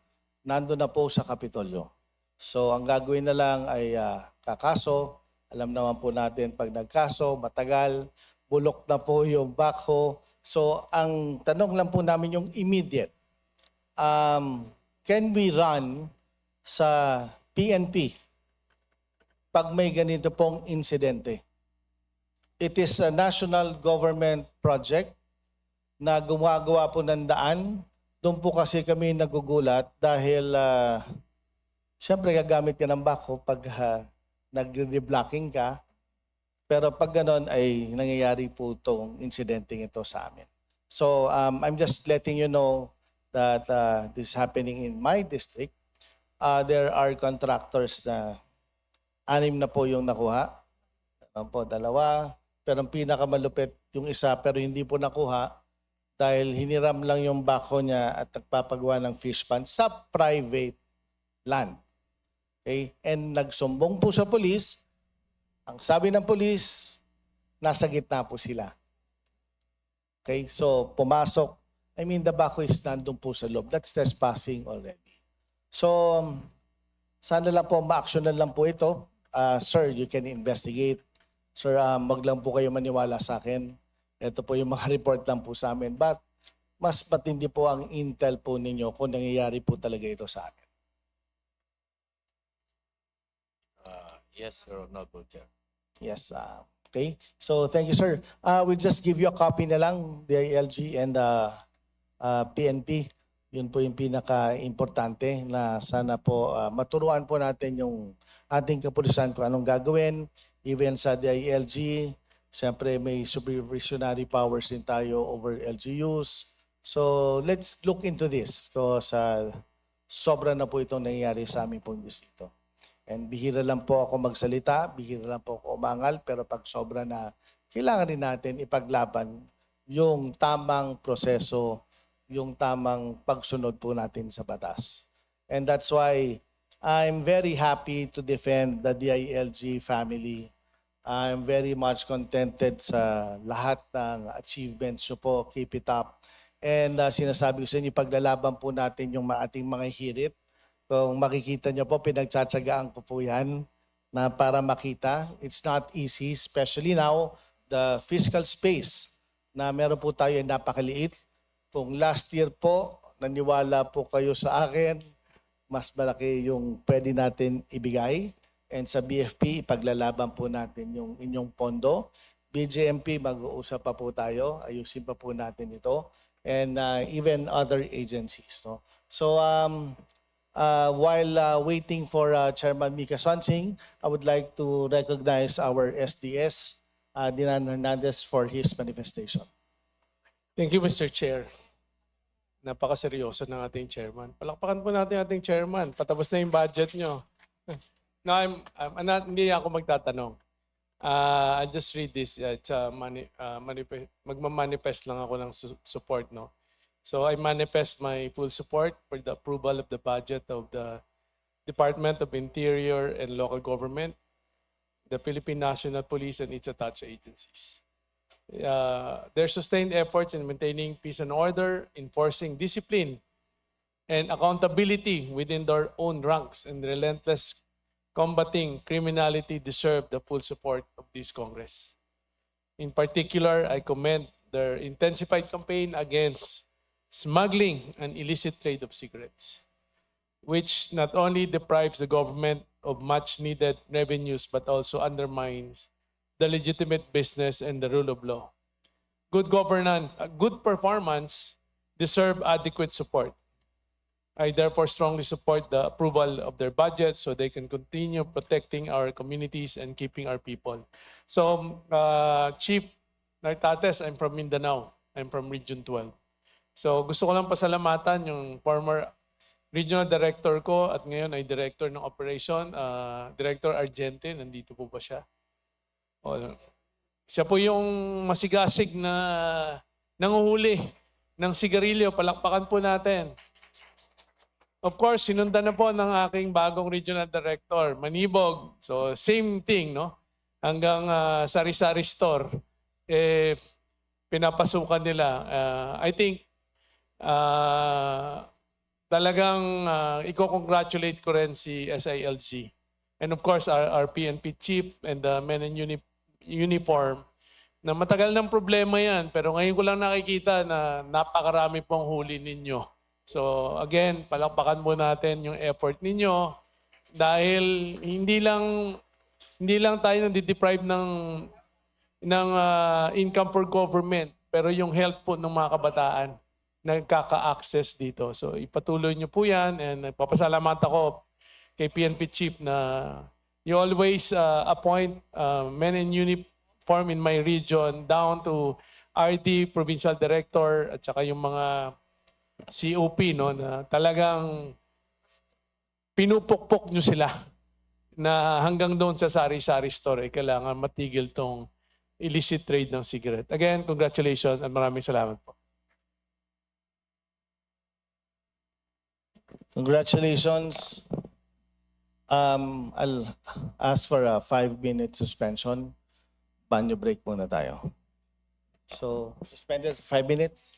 nandun na po sa Kapitolyo. So, ang gagawin na lang ay kakaso. Alam naman po natin, pag nagkaso, matagal, bulok na po yung backhoe. So, ang tanong lang po namin yung immediate. Can we run sa PNP pag may ganito pong insidente? It is a national government project na gumagawa po ng daan. Doon po kasi kami nagugulat dahil siyempre gagamit ka ng backhoe pag nag-reblocking ka. Pero pag ganon ay nangyayari po itong insidenteng ito sa amin. So I'm just letting you know that this is happening in my district. There are contractors na 6 na po yung nakuha. Po, 2. Pero ang pinakamalupit yung isa pero hindi po nakuha dahil hiniram lang yung backhoe niya at nagpapagawa ng fish pond sa private land. Okay? And nagsumbong po sa polis. Ang sabi ng polis, nasa gitna po sila. Okay? So, pumasok. I mean, the backhoe is nandun po sa loob. That's trespassing already. So, sana lang po, ma-actionan lang po ito. Sir, you can investigate. Sir, wag lang po kayo maniwala sa akin. Ito po yung mga report lang po sa amin. But, mas matindi po ang intel po ninyo kung nangyayari po talaga ito sa amin. Yes, Your Honorable Chair. Yes. Okay. So, thank you, sir. We'll just give you a copy na lang, the ILG and PNP. Yun po yung pinaka-importante na sana po maturuan po natin yung ating kapulisan kung anong gagawin. Even sa DILG, siyempre may supervisionary powers din tayo over LGUs. So let's look into this because sobra na po itong nangyayari sa aming pong distrito. And bihira lang po ako magsalita, bihira lang po ako umangal, pero pag sobra na, kailangan rin natin ipaglaban yung tamang proseso, yung tamang pagsunod po natin sa batas. And that's why I'm very happy to defend the DILG family. I'm very much contented sa lahat ng achievements nyo po. Keep it up. And sinasabi ko sa inyo, paglalaban po natin yung ating mga hirit. Kung makikita nyo po, pinagtsatsagaan ko po yan na para makita. It's not easy, especially now, the fiscal space na meron po tayo ay napakaliit. Kung last year po, naniwala po kayo sa akin, mas malaki yung pwede natin ibigay. And sa BFP, ipaglalaban po natin yung inyong pondo. BJMP, mag-uusap pa po tayo. Ayusin pa po natin ito. And even other agencies. No? So, while waiting for Chairman Mika Swansing, I would like to recognize our SDS, Dinan Hernandez, for his manifestation. Thank you, Mr. Chair. Napakaseryoso ng ating chairman. Palakpakan po natin ating chairman. Patapos na yung budget nyo. No, hindi ako magtatanong. I just read this. It's a magmamanifest lang ako ng support, no? So I manifest my full support for the approval of the budget of the Department of Interior and Local Government, the Philippine National Police and its attached agencies. Their sustained efforts in maintaining peace and order, enforcing discipline and accountability within their own ranks, and relentless combating criminality deserve the full support of this Congress. In particular, I commend their intensified campaign against smuggling and illicit trade of cigarettes, which not only deprives the government of much needed revenues but also undermines the legitimate business and the rule of law. Good governance, good performance deserve adequate support. I therefore strongly support the approval of their budget so they can continue protecting our communities and keeping our people. So, Chief Nartates, I'm from Mindanao. I'm from Region 12. So, gusto ko lang pasalamatan yung former regional director ko at ngayon ay director ng operation, Director Argente. Nandito po ba siya? Siya po yung masigasig na nanguhuli ng sigarilyo. Palakpakan po natin. Of course, sinundan na po ng aking bagong regional director, Manibog. So, same thing, no? Hanggang sari-sari store, pinapasukan nila. I think, talagang i-congratulate ko rin si SILG. And of course, our PNP chief and the men in uniform, na matagal ng problema yan, pero ngayon ko lang nakikita na napakarami pong huli ninyo. So again, palakpakan mo natin yung effort ninyo dahil hindi lang tayo nandi-deprive ng income for government, pero yung health po ng mga kabataan nagkaka-access dito. So ipatuloy nyo po yan, and nagpapasalamat ako kay PNP Chief na you always appoint men in uniform in my region down to RD, Provincial Director, at saka yung mga COP, no, na talagang pinupukpok nyo sila na hanggang doon sa sari-sari store ay kailangan matigil tong illicit trade ng cigarette. Again, congratulations at maraming salamat po. Congratulations. I'll ask for a 5-minute suspension. Banyo break muna tayo. So, suspended for 5 minutes.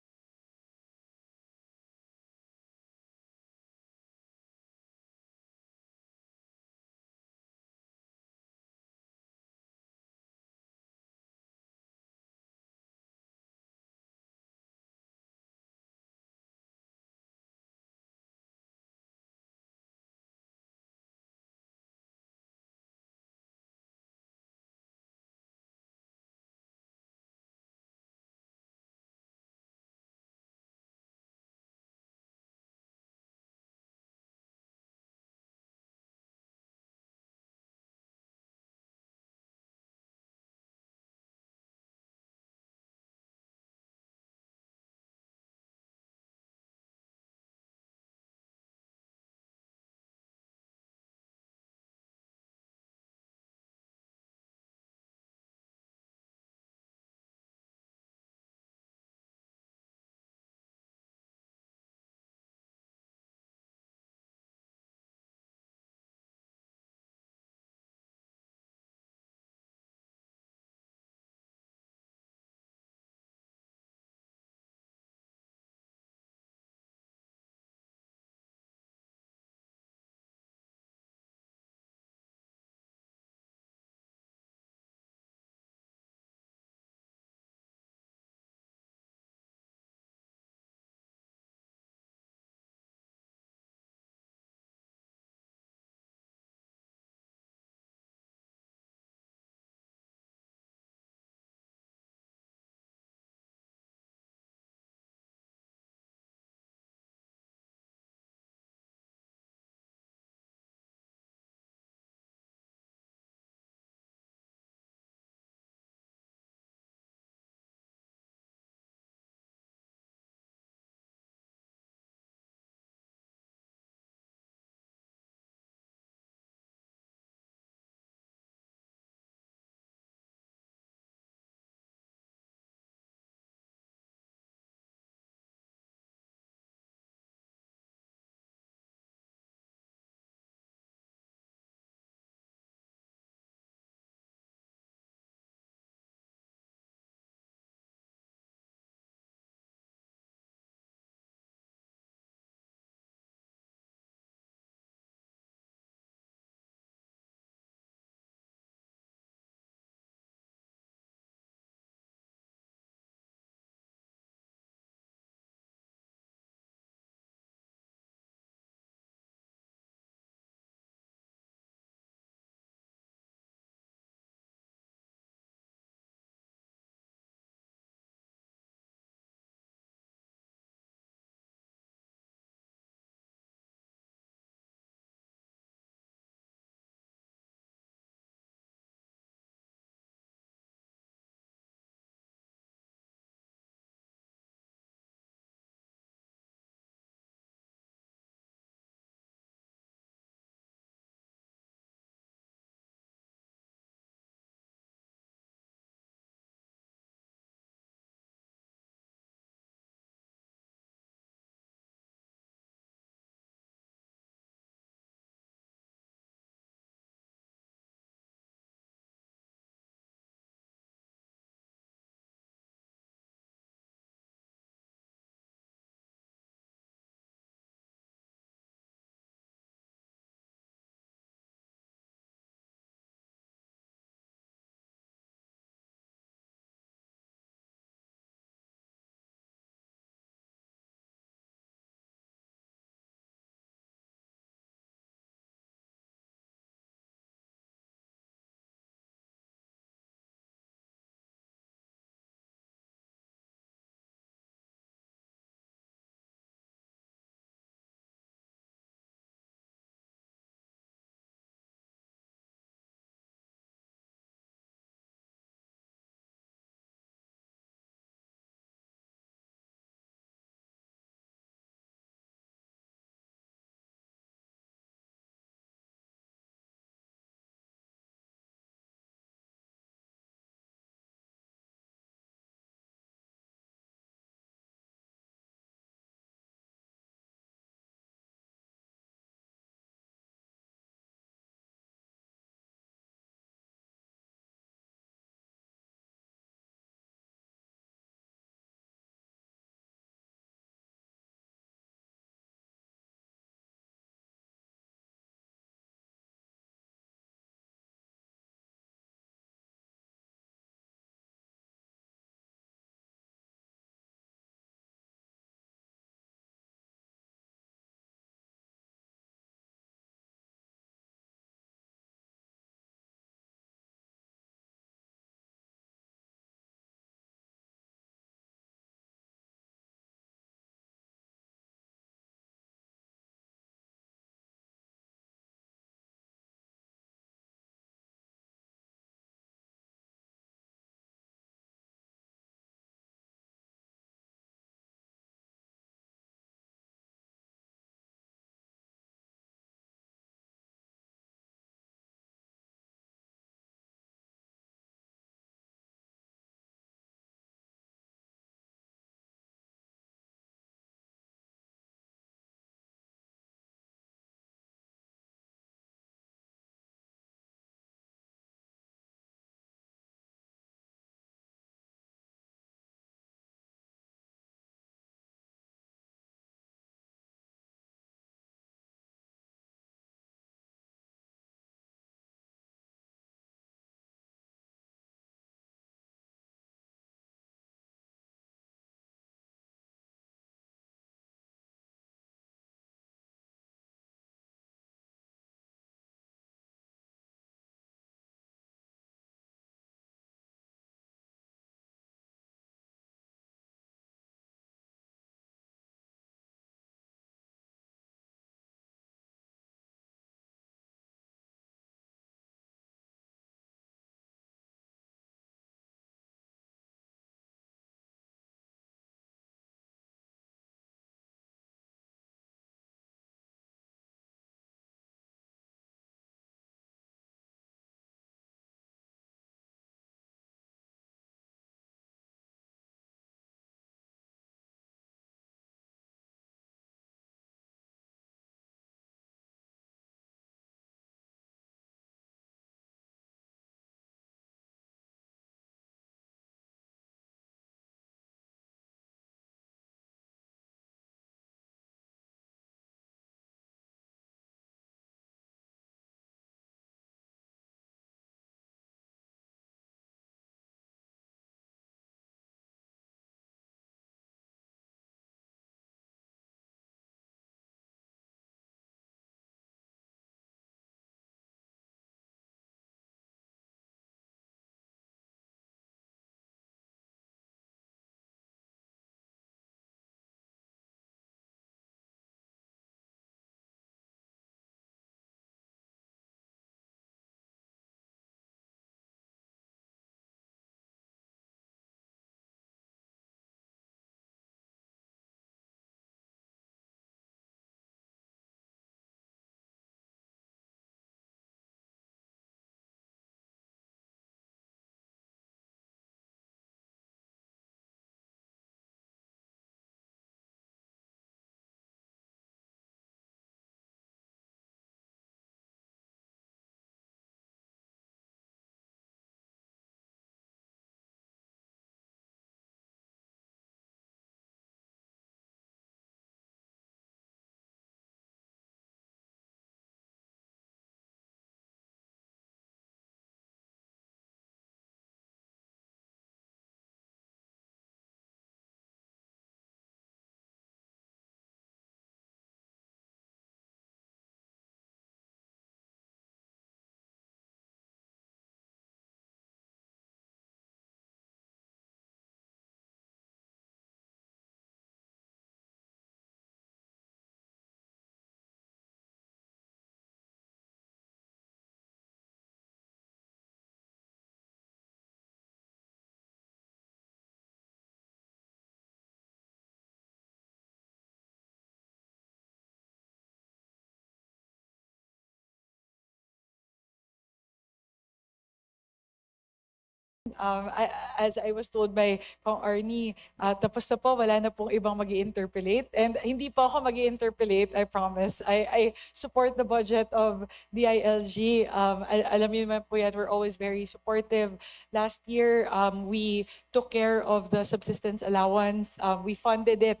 As I was told by Kong Arnie, tapos na po, wala na pong ibang mag-i-interpolate. And hindi po ako mag-i-interpolate, I promise. I support the budget of DILG. Alam niyo naman po yan, we're always very supportive. Last year, we took care of the subsistence allowance. We funded it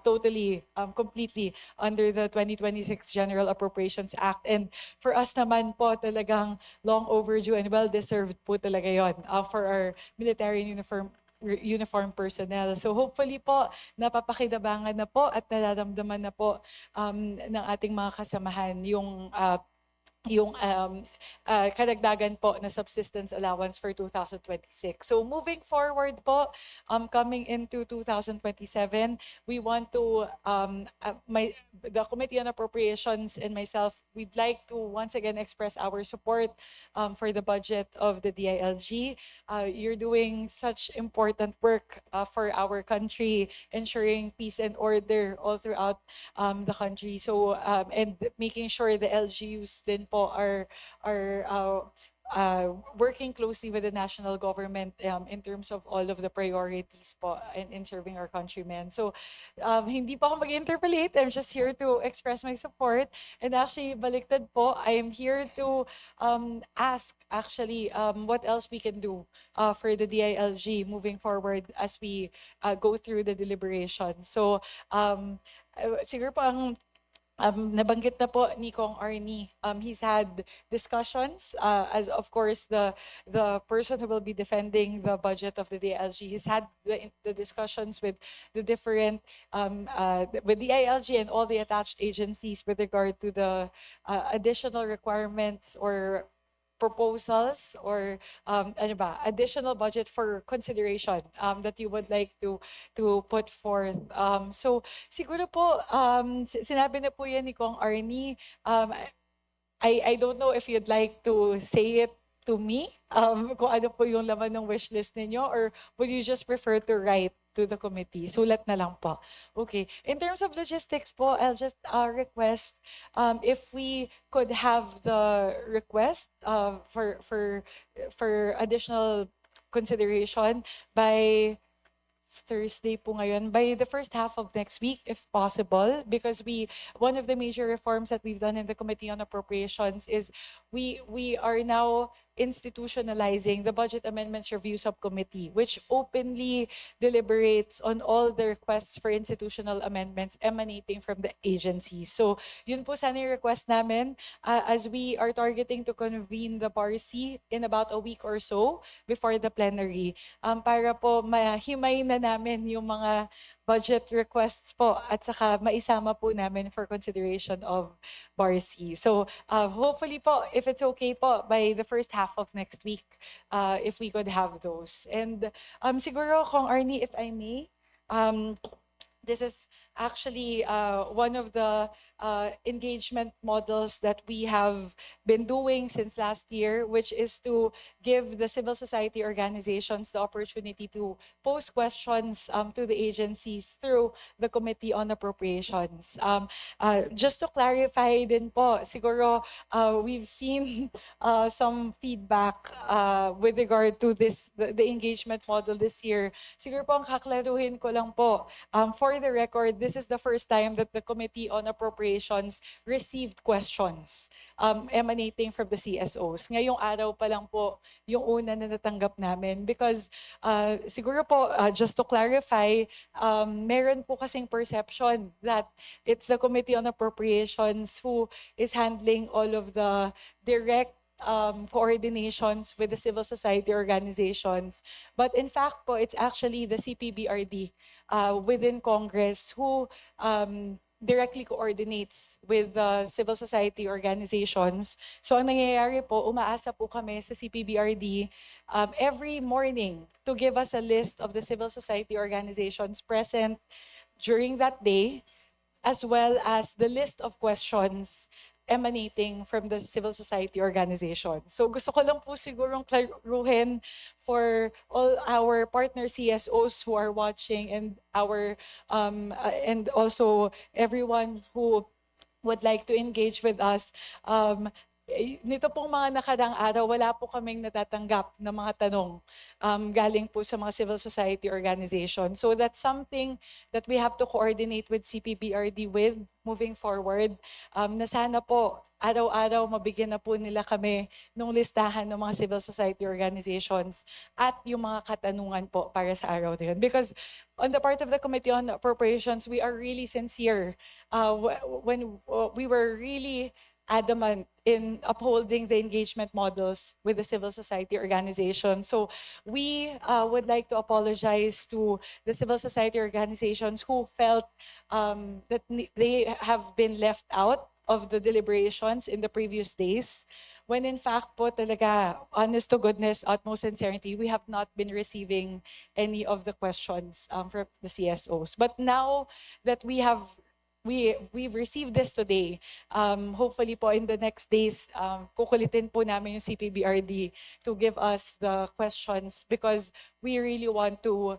totally, completely under the 2026 General Appropriations Act. And for us naman po, talagang long overdue and well-deserved po talaga yon for our military uniform personnel. So hopefully po, napapakinabangan na po at nararamdaman na po ng ating mga kasamahan yung karagdagan po na subsistence allowance for 2026. So moving forward po, coming into 2027, we want to, the Committee on Appropriations and myself, we'd like to once again express our support for the budget of the DILG. You're doing such important work for our country, ensuring peace and order all throughout the country. So, and making sure the LGUs din po are working closely with the national government in terms of all of the priorities po in serving our countrymen. So, hindi pa ako mag-interpolate. I'm just here to express my support. And actually, baliktad po, I am here to ask actually what else we can do for the DILG moving forward as we go through the deliberations. So, siguro po ang nabanggit na po ni Kong Arnie, he's had discussions as of course the person who will be defending the budget of the DILG. He's had the discussions with the different with the DILG and all the attached agencies with regard to the additional requirements or proposals or additional budget for consideration that you would like to put forth. So siguro po sinabi na po yan ni Kong Arnie. I don't know if you'd like to say it to me, kung ano po yung laman ng wish list ninyo, or would you just prefer to write to the committee? Sulat na lang po. Okay. In terms of logistics po, I'll just request if we could have the request for additional consideration by Thursday po ngayon, by the first half of next week, if possible, because one of the major reforms that we've done in the Committee on Appropriations is we are now institutionalizing the Budget Amendments Review Subcommittee, which openly deliberates on all the requests for institutional amendments emanating from the agencies. So yun po sana yung request namin as we are targeting to convene the BARC in about a week or so before the plenary, para po mahimay na namin yung mga budget requests po at saka maisama po namin for consideration of BARC. So hopefully po, if it's okay po, by the first half of next week, if we could have those. And siguro, Kong Arnie, if I may, this is actually one of the engagement models that we have been doing since last year, which is to give the civil society organizations the opportunity to pose questions to the agencies through the Committee on Appropriations. Just to clarify din po, siguro we've seen some feedback with regard to the engagement model this year. Siguro po ang kaklaruhin ko lang po, for the record, this is the first time that the Committee on Appropriations received questions emanating from the CSOs. Ngayong araw pa lang po yung una na natanggap namin because siguro po, just to clarify, meron po kasing perception that it's the Committee on Appropriations who is handling all of the direct coordinations with the civil society organizations. But in fact po, it's actually the CPBRD within Congress who directly coordinates with the civil society organizations. So ang nangyayari po, umaasa po kami sa CPBRD every morning to give us a list of the civil society organizations present during that day, as well as the list of questions emanating from the civil society organization. So gusto ko lang po sigurong klaruhin for all our partner CSOs who are watching and and also everyone who would like to engage with us. nito pong mga nakarang araw, wala po kaming natatanggap na mga tanong galing po sa mga civil society organization. So that's something that we have to coordinate with CPBRD with moving forward. Na sana po araw-araw mabigyan na po nila kami ng listahan ng mga civil society organizations at yung mga katanungan po para sa araw na yun. Because on the part of the Committee on Appropriations, we are really sincere when we were really adamant in upholding the engagement models with the civil society organization. So we would like to apologize to the civil society organizations who felt that they have been left out of the deliberations in the previous days, when in fact po talaga, honest to goodness, utmost sincerity, we have not been receiving any of the questions from the CSOs. But now that we've received this today, hopefully po in the next days, kukulitin po namin yung CPBRD to give us the questions, because we really want to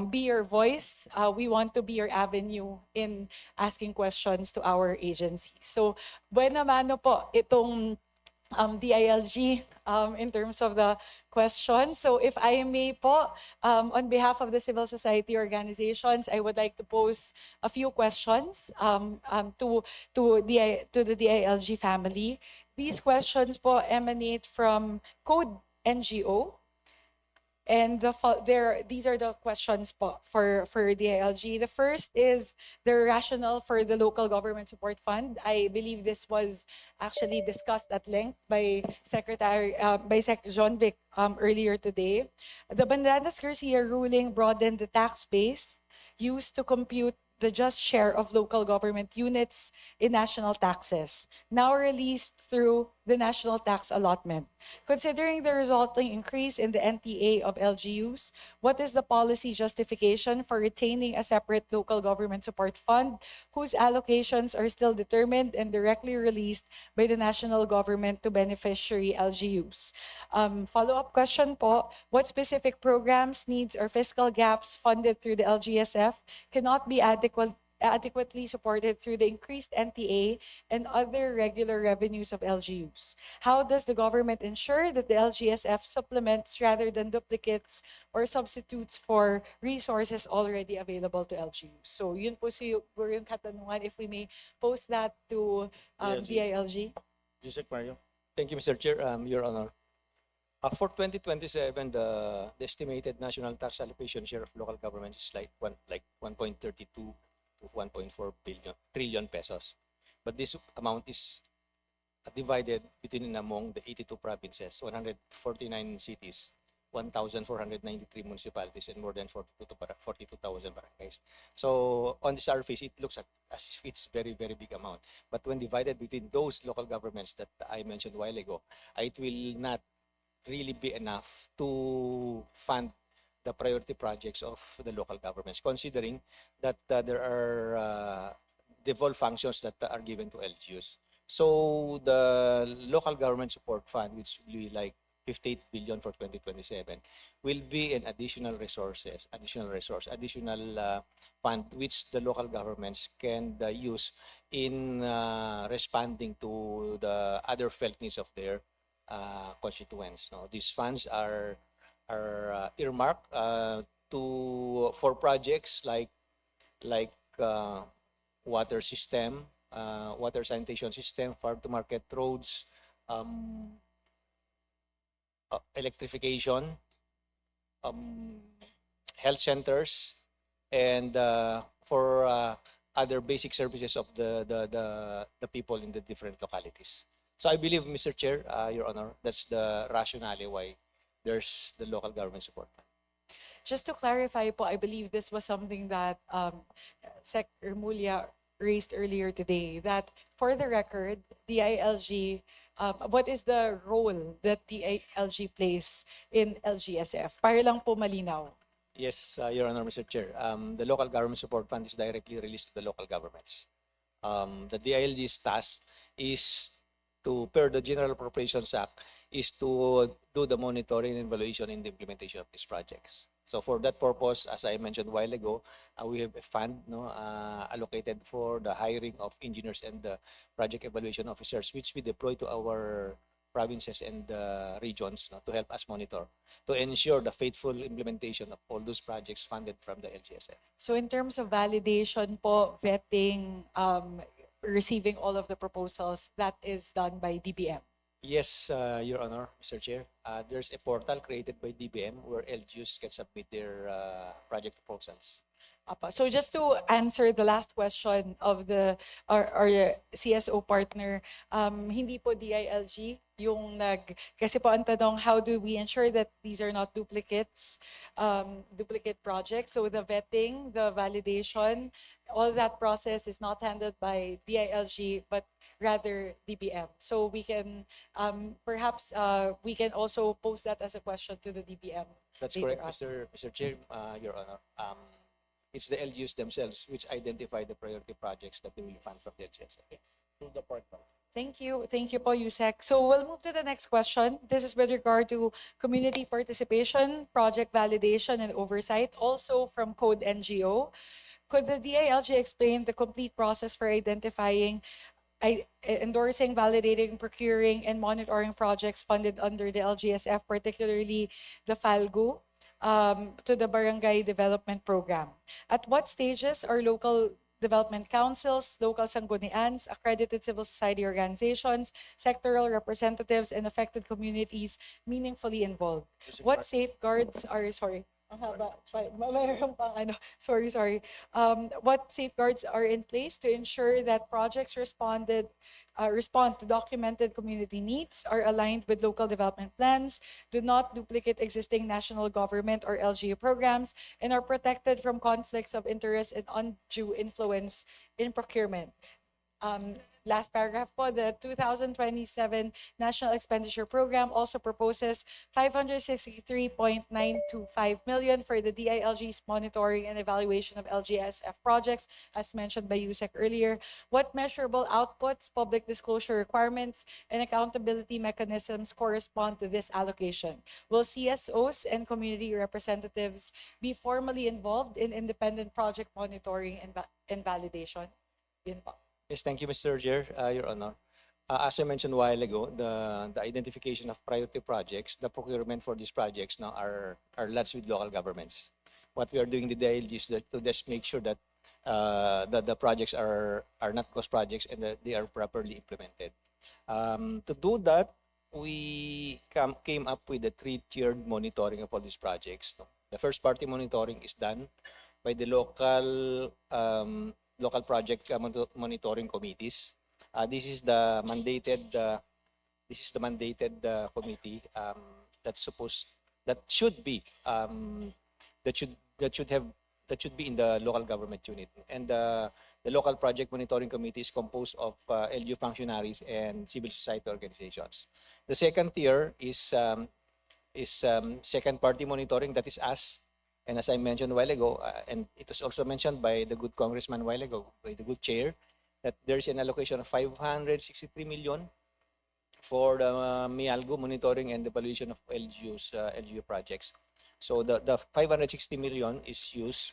be your voice. We want to be your avenue in asking questions to our agencies. So, buena mano po itong DILG in terms of the questions. So if I may po, on behalf of the civil society organizations, I would like to pose a few questions to the DILG family. These questions po emanate from Code NGO. And these are the questions po for DILG. The first is the rationale for the local government support fund. I believe this was actually discussed at length by Sec John Vic earlier today. The Bandanas Garcia ruling broadened the tax base used to compute the just share of local government units in national taxes, now released through the national tax allotment. Considering the resulting increase in the NTA of LGUs, what is the policy justification for retaining a separate local government support fund whose allocations are still determined and directly released by the national government to beneficiary LGUs? Follow-up question po, what specific programs, needs, or fiscal gaps funded through the LGSF cannot be adequately supported through the increased NTA and other regular revenues of LGUs? How does the government ensure that the LGSF supplements rather than duplicates or substitutes for resources already available to LGUs? So yun po siguro yung katanungan, if we may post that to DILG. Joseph Mario. Thank you, Mr. Chair. Your Honor. For 2027, the estimated national tax allocation share of local government is like 1.32 to 1.4 trillion pesos. But this amount is divided between and among the 82 provinces, 149 cities, 1,493 municipalities, and more than 42,000 barangays. So on the surface, it looks as if it's very, very big amount. But when divided between those local governments that I mentioned a while ago, it will not really be enough to fund the priority projects of the local governments, considering that there are devolved functions that are given to LGUs. So the local government support fund, which will be like 58 billion for 2027, will be an additional fund which the local governments can use in responding to the other felt needs of their constituents. No, these funds are earmarked for projects like water system, water sanitation system, farm to market roads, electrification, health centers, and for other basic services of the people in the different localities. So I believe, Mr. Chair, Your Honor, that's the rationale why there's the local government support. Just to clarify po, I believe this was something that Sec. Remulla raised earlier today, that for the record, the ILG, what is the role that the ILG plays in LGSF? Para lang po malinaw. Yes, Your Honor, Mr. Chair. The local government support fund is directly released to the local governments. The DILG's task is to, per the General Appropriations Act, is to do the monitoring and evaluation in the implementation of these projects. So for that purpose, as I mentioned a while ago, we have a fund allocated for the hiring of engineers and project evaluation officers, which we deploy to our provinces and regions to help us monitor, to ensure the faithful implementation of all those projects funded from the LGSF. So in terms of validation po, vetting, receiving all of the proposals, that is done by DBM. Yes, Your Honor, Mr. Chair. There's a portal created by DBM where LGUs can submit their project proposals. So just to answer the last question of our CSO partner, hindi po DILG yung kasi po ang tanong, how do we ensure that these are not duplicates, duplicate projects? So the vetting, the validation, all that process is not handled by DILG, but rather DBM. So we can, perhaps we can also pose that as a question to the DBM. That's later correct, on. Mr. Chair, Your Honor. It's the LGUs themselves which identify the priority projects that they will fund from the LGSF. Yes. Through the portal. Thank you po, Yusek. So we'll move to the next question. This is with regard to community participation, project validation, and oversight, also from Code NGO. Could the DILG explain the complete process for identifying, endorsing, validating, procuring, and monitoring projects funded under the LGSF, particularly the FALGU, to the Barangay Development Program? At what stages are local development councils, local sanggunians, accredited civil society organizations, sectoral representatives, and affected communities meaningfully involved? What safeguards are, ang haba, mayroon pang sorry. What safeguards are in place to ensure that projects respond to documented community needs, are aligned with local development plans, do not duplicate existing national government or LGU programs, and are protected from conflicts of interest and undue influence in procurement? Last paragraph po, the 2027 National Expenditure Program also proposes 563.925 million for the DILG's monitoring and evaluation of LGSF projects, as mentioned by Yusek earlier. What measurable outputs, public disclosure requirements, and accountability mechanisms correspond to this allocation? Will CSOs and community representatives be formally involved in independent project monitoring and validation? Yun po. Yes, thank you, Mr. Chair, Your Honor. As I mentioned a while ago, the identification of priority projects, the procurement for these projects now are lodged with local governments. What we are doing in the DILG is to just make sure that the projects are not cost projects and that they are properly implemented. To do that, we came up with a 3-tiered monitoring of all these projects. The first party monitoring is done by the local project monitoring committees. This is the mandated committee that should be in the local government unit, and the local project monitoring committee is composed of LGU functionaries and civil society organizations. The second tier is second party monitoring, that is us. And as I mentioned a while ago, and it was also mentioned by the good congressman a while ago, by the good chair, that there's an allocation of 563 million for the MIALGO monitoring and evaluation of LGU projects. So the 560 million is used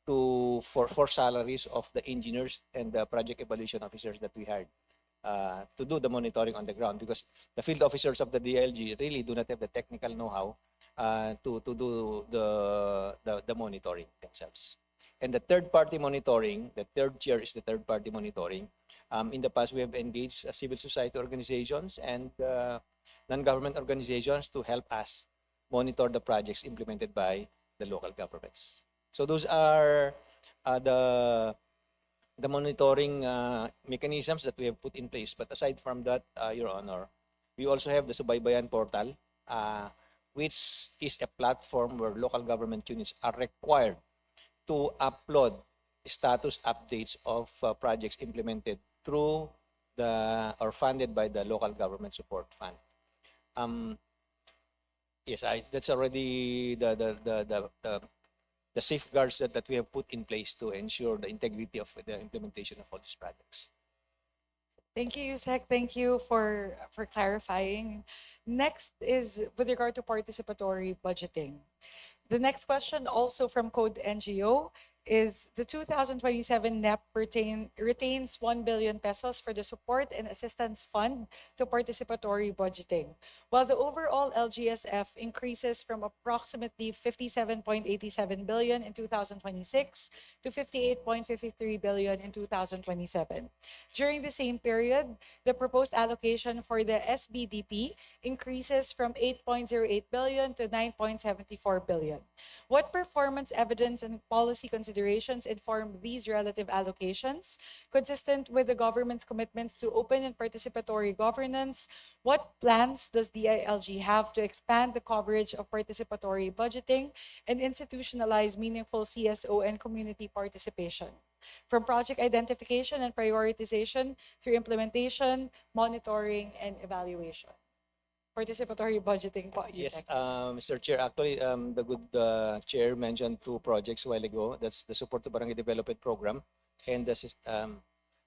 for salaries of the engineers and the project evaluation officers that we hired to do the monitoring on the ground, because the field officers of the DILG really do not have the technical know-how to do the monitoring themselves. And the third party monitoring, the third tier is the third party monitoring. In the past, we have engaged civil society organizations and non-government organizations to help us monitor the projects implemented by the local governments. So those are the monitoring mechanisms that we have put in place. But aside from that, Your Honor, we also have the Subaybayan portal, which is a platform where local government units are required to upload status updates of projects implemented through or funded by the local government support fund. Yes, that's already the safeguards that we have put in place to ensure the integrity of the implementation of all these projects. Thank you, Yusek. Thank you for clarifying. Next is with regard to participatory budgeting. The next question, also from Code NGO, is the 2027 NEP retains 1 billion pesos for the support and assistance fund to participatory budgeting, while the overall LGSF increases from approximately 57.87 billion in 2026 to 58.53 billion in 2027. During the same period, the proposed allocation for the SBDP increases from 8.08 billion to 9.74 billion. What performance evidence and policy considerations inform these relative allocations? Consistent with the government's commitments to open and participatory governance, what plans does DILG have to expand the coverage of participatory budgeting and institutionalize meaningful CSO and community participation? From project identification and prioritization through implementation, monitoring, and evaluation. Participatory budgeting po, Yes, Yusek. Mr. Chair, actually, the good chair mentioned two projects a while ago. That's the Support to Barangay Development Program and the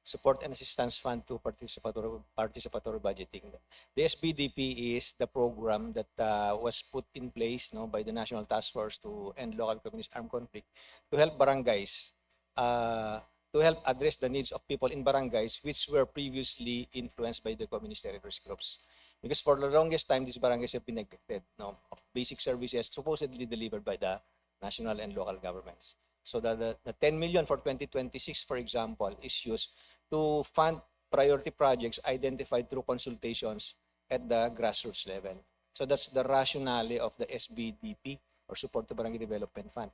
Support and Assistance Fund to Participatory Budgeting. The SBDP is the program that was put in place by the National Task Force to End Local Communist Armed Conflict to help barangays, to help address the needs of people in barangays which were previously influenced by the communist terrorist groups. Because for the longest time, these barangays have been neglected of basic services supposedly delivered by the national and local governments. So the 10 million for 2026, for example, is used to fund priority projects identified through consultations at the grassroots level. So that's the rationale of the SBDP, or Support to Barangay Development Fund.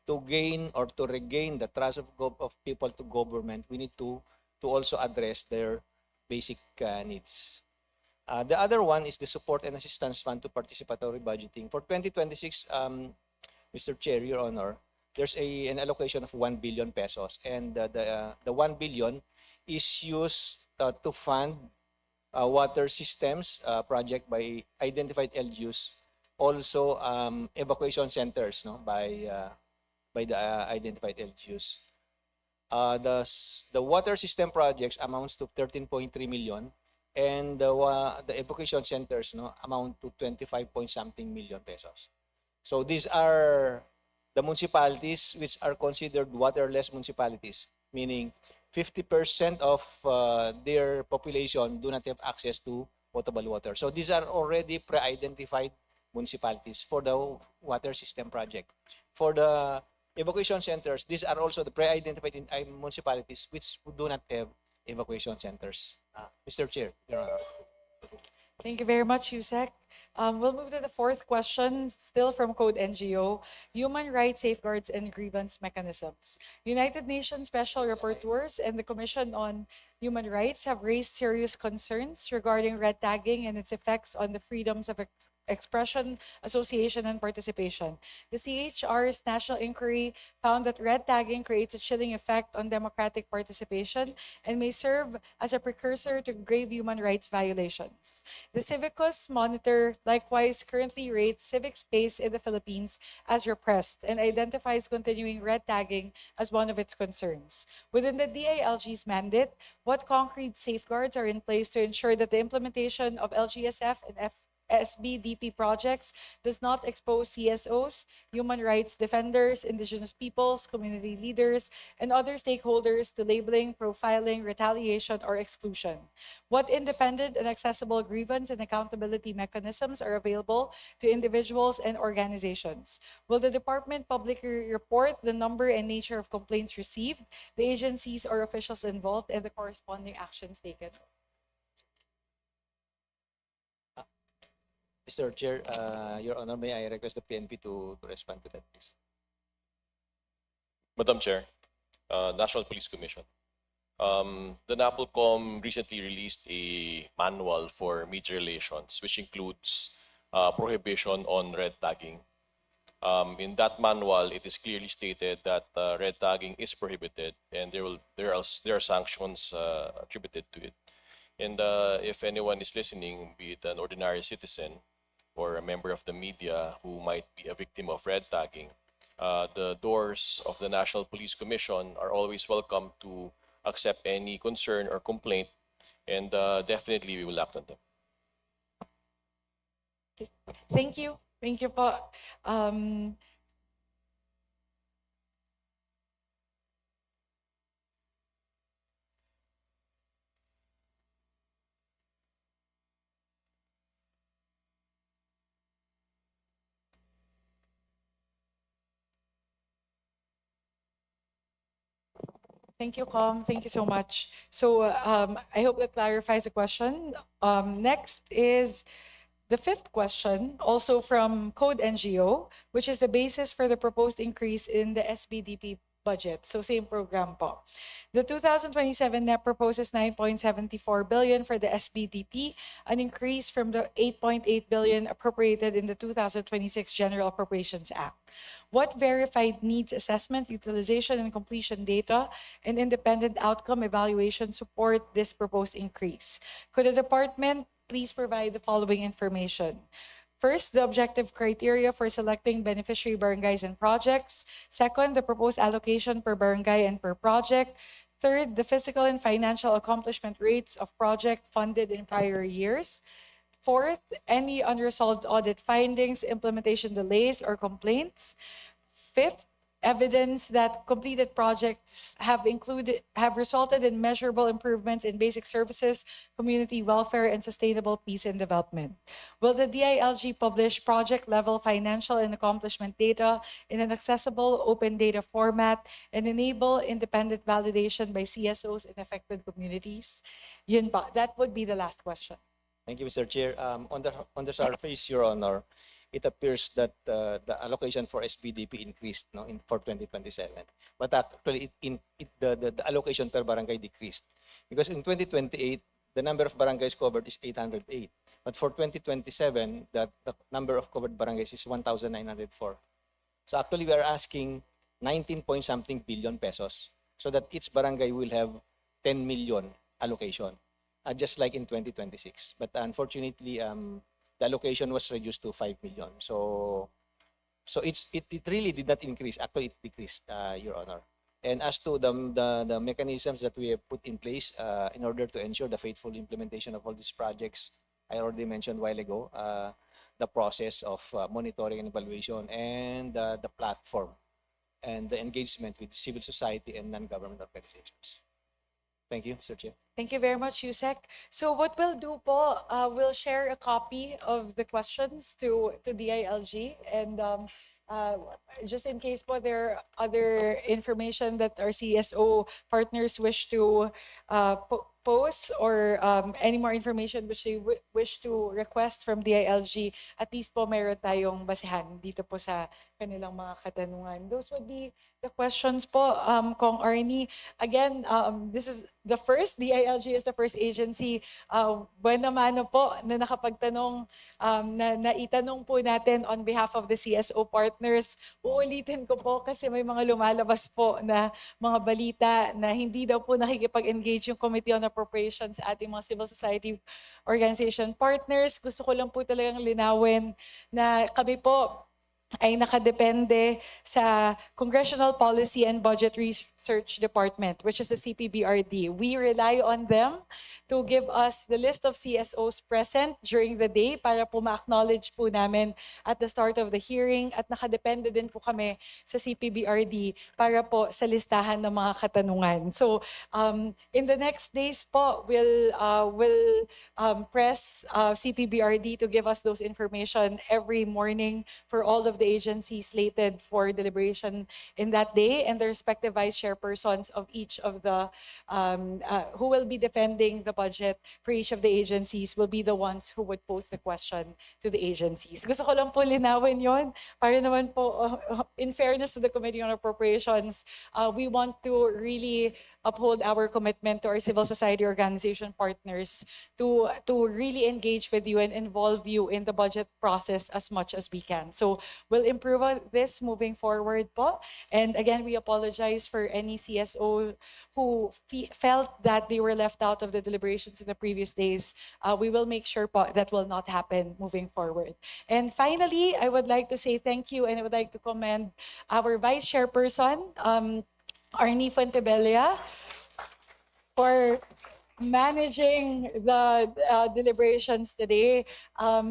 To gain or to regain the trust of people to government, we need to also address their basic needs. The other one is the Support and Assistance Fund to Participatory Budgeting. For 2026, Mr. Chair, Your Honor, there's an allocation of 1 billion pesos. And the 1 billion is used to fund water systems project by identified LGUs. Also, evacuation centers by the identified LGUs. The water system projects amounts to 13.3 million. And the evacuation centers amount to 25 point something million pesos. So these are the municipalities which are considered waterless municipalities, meaning 50% of their population do not have access to potable water. So these are already pre-identified municipalities for the water system project. For the evacuation centers, these are also the pre-identified municipalities which do not have evacuation centers. Mr. Chair, Your Honor. Thank you very much, Yusek. We'll move to the fourth question, still from Code NGO, Human Rights Safeguards and Grievance Mechanisms. United Nations Special Rapporteurs and the Commission on Human Rights have raised serious concerns regarding red tagging and its effects on the freedoms of expression, association, and participation. The CHR's national inquiry found that red tagging creates a chilling effect on democratic participation and may serve as a precursor to grave human rights violations. The Civicus Monitor likewise currently rates civic space in the Philippines as repressed and identifies continuing red tagging as one of its concerns. Within the DILG's mandate, what concrete safeguards are in place to ensure that the implementation of LGSF and SBDP projects does not expose CSOs, human rights defenders, indigenous peoples, community leaders, and other stakeholders to labeling, profiling, retaliation, or exclusion? What independent and accessible grievance and accountability mechanisms are available to individuals and organizations? Will the department publicly report the number and nature of complaints received, the agencies or officials involved, and the corresponding actions taken? Mr. Chair, Your Honor, may I request the PNP to respond to that, please? Madam Chair, National Police Commission. The NAPOLCOM recently released a manual for media relations, which includes prohibition on red tagging. In that manual, it is clearly stated that red tagging is prohibited, and there are sanctions attributed to it. And if anyone is listening, be it an ordinary citizen or a member of the media who might be a victim of red tagging, the doors of the National Police Commission are always welcome to accept any concern or complaint, and definitely we will act on them. Thank you. Thank you po. Thank you, Com. Thank you so much. So I hope that clarifies the question. Next is the fifth question, also from Code NGO, which is the basis for the proposed increase in the SBDP budget. So same program po. The 2027 NEP proposes 9.74 billion for the SBDP, an increase from the 8.8 billion appropriated in the 2026 General Appropriations Act. What verified needs assessment, utilization, and completion data and independent outcome evaluation support this proposed increase? Could the department please provide the following information? First, the objective criteria for selecting beneficiary barangays and projects. Second, the proposed allocation per barangay and per project. Third, the physical and financial accomplishment rates of project funded in prior years. Fourth, any unresolved audit findings, implementation delays, or complaints. Fifth, evidence that completed projects have resulted in measurable improvements in basic services, community welfare, and sustainable peace and development. Will the DILG publish project-level financial and accomplishment data in an accessible open data format and enable independent validation by CSOs in affected communities? Yun pa. That would be the last question. Thank you, Mr. Chair. On the surface, Your Honor, it appears that the allocation for SBDP increased for 2027. But actually, the allocation per barangay decreased. Because in 2028, the number of barangays covered is 808. But for 2027, the number of covered barangays is 1,904. So actually, we are asking 19-point-something billion pesos so that each barangay will have 10 million allocation, just like in 2026. But unfortunately, the allocation was reduced to 5 million. So it really did not increase. Actually, it decreased, Your Honor. And as to the mechanisms that we have put in place in order to ensure the faithful implementation of all these projects, I already mentioned a while ago, the process of monitoring and evaluation and the platform and the engagement with civil society and non-government organizations. Thank you, Mr. Chair. Thank you very much, Yusek. So what we'll do po, we'll share a copy of the questions to DILG, and just in case po there are other information that our CSO partners wish to post or any more information which they wish to request from DILG, at least po mayroon tayong basehan dito po sa kanilang mga katanungan. Those would be the questions po, Kong Arnie. Again, this is the first, DILG is the first agency, buwan naman po na nakapagtanong, na itanong po natin on behalf of the CSO partners. Uulitin ko po kasi may mga lumalabas po na mga balita na hindi daw po nakikipag-engage yung Committee on Appropriations sa ating mga civil society organization partners. Gusto ko lang po talagang linawin na kami po ay nakadepende sa Congressional Policy and Budget Research Department, which is the CPBRD. We rely on them to give us the list of CSOs present during the day para po ma-acknowledge po namin at the start of the hearing, at nakadepende din po kami sa CPBRD para po sa listahan ng mga katanungan. So in the next days po, we'll press CPBRD to give us those information every morning for all of the agencies slated for deliberation in that day, and the respective vice chairpersons of each of the who will be defending the budget for each of the agencies will be the ones who would pose the question to the agencies. Gusto ko lang po linawin yon para naman po, in fairness to the Committee on Appropriations, we want to really uphold our commitment to our civil society organization partners to really engage with you and involve you in the budget process as much as we can. So we'll improve on this moving forward po. And again, we apologize for any CSO who felt that they were left out of the deliberations in the previous days. We will make sure po that will not happen moving forward. And finally, I would like to say thank you, and I would like to commend our Vice Chairperson, Arnie Fontebella, for managing the deliberations today.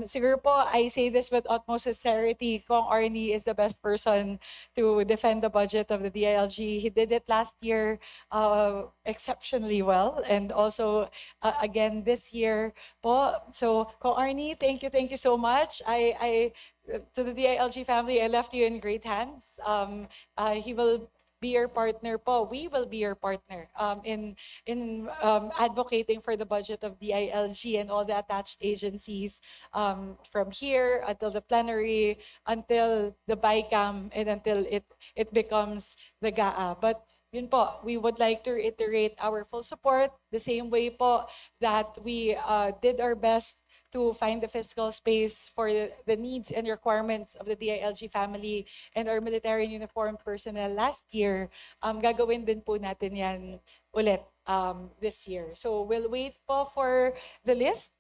Siguro po, I say this with utmost sincerity, Kong Arnie is the best person to defend the budget of the DILG. He did it last year exceptionally well, and also again this year po. So Kong Arnie, thank you so much. To the DILG family, I left you in great hands. He will be your partner po. We will be your partner in advocating for the budget of DILG and all the attached agencies, from here until the plenary, until the BICAM, and until it becomes the GAA. But yun po, we would like to reiterate our full support the same way po that we did our best to find the fiscal space for the needs and requirements of the DILG family and our military and uniformed personnel last year. Gagawin din po natin yan ulit this year. So we'll wait po for the list,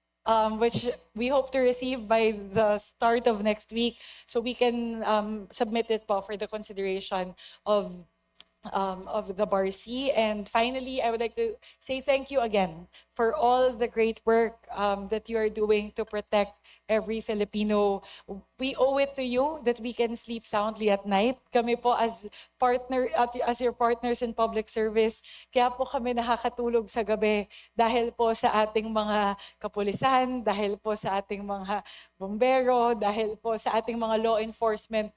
which we hope to receive by the start of next week, so we can submit it po for the consideration of the BARC. And finally, I would like to say thank you again for all the great work that you are doing to protect every Filipino. We owe it to you that we can sleep soundly at night. Kami po as your partners in public service, kaya po kami nakakatulog sa gabi dahil po sa ating mga kapulisan, dahil po sa ating mga bombero, dahil po sa ating mga law enforcement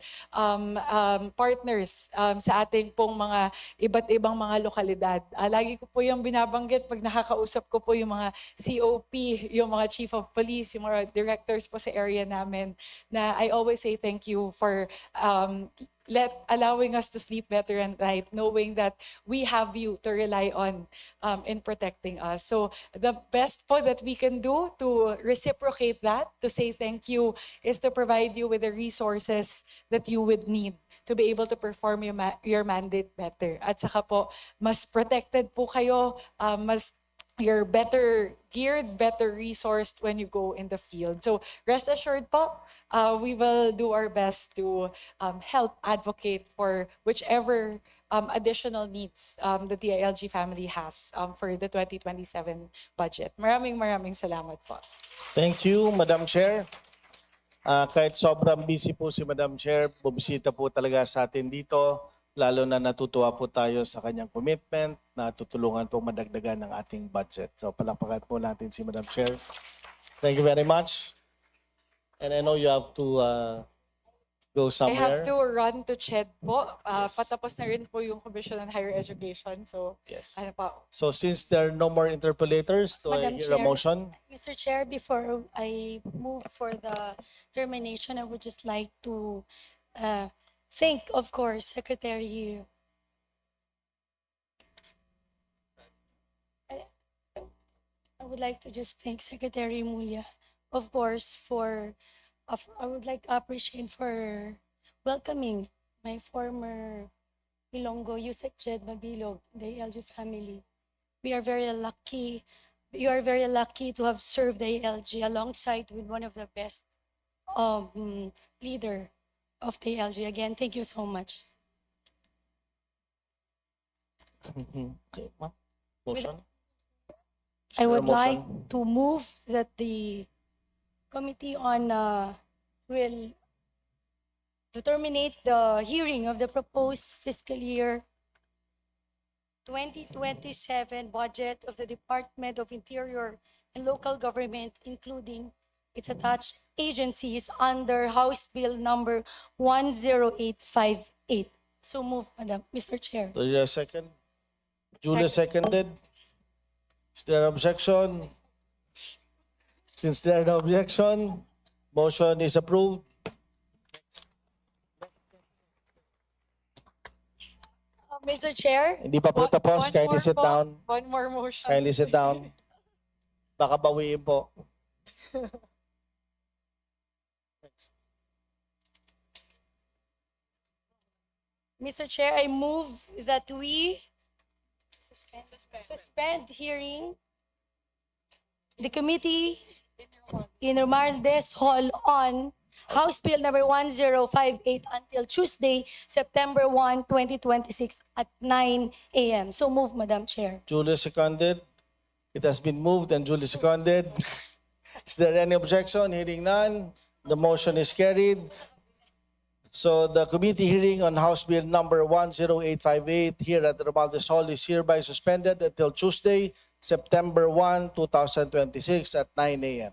partners sa ating pong mga iba't ibang mga lokalidad. Lagi ko po yung binabanggit pag nakakausap ko po yung mga COP, yung mga chief of police, yung mga directors po sa area namin, na I always say thank you for allowing us to sleep better at night, knowing that we have you to rely on in protecting us. So the best po that we can do to reciprocate that, to say thank you, is to provide you with the resources that you would need to be able to perform your mandate better. At saka po, mas protected po kayo, you're better geared, better resourced when you go in the field. So rest assured po, we will do our best to help advocate for whichever additional needs the DILG family has for the 2027 budget. Maraming salamat po. Thank you, Madam Chair. Kahit sobrang busy po si Madam Chair, bumisita po talaga sa atin dito. Lalo na natutuwa po tayo sa kanyang commitment na tutulungan po madagdagan ng ating budget. So palakpakan po natin si Madam Chair. Thank you very much. And I know you have to go I somewhere. have to run to CHED po. Patapos na rin po yung Commission on Higher Education. So, Yes. ano pa? So since there are no more interpollators, do I Madam hear a Chair. motion? Mr. Chair, before I move for the termination, I would just like to thank, of course, Secretary. I would like to just thank Secretary Mulya, of course, I would like to appreciate for welcoming my former Ilonggo Yusek Jed Mabilog, the ALG family. We are very lucky. You are very lucky to have served the ALG alongside with one of the best leader of the ALG. Again, thank you so much. Okay, ma'am. Motion? I would motion? like to move that the committee on will to terminate the hearing of the proposed fiscal year 2027 budget of the Department of Interior and Local Government, including its attached agencies, under House Bill number 10858. So move, Madam, Mr. Chair. Do you have a second? Julia seconded. Is there objection? Since there are no objection, motion is approved. Mr. Chair. Hindi pa po tapos. Kindly sit down. One more motion. Kindly sit down. Baka bawiin po. Mr. Chair, I move that we suspend hearing the committee in Romaldes Hall on House Bill number 1058 until Tuesday, September 1, 2026 at 9 a.m. So move, Madam Chair. Julia seconded. It has been moved and Julia seconded. Is there any objection? Hearing none, the motion is carried. So the committee hearing on House Bill number 10858 here at the Romaldes Hall is hereby suspended until Tuesday, September 1, 2026 at 9 a.m.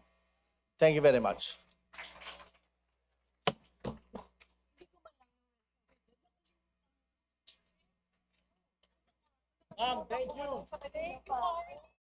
Thank you very much. Thank you.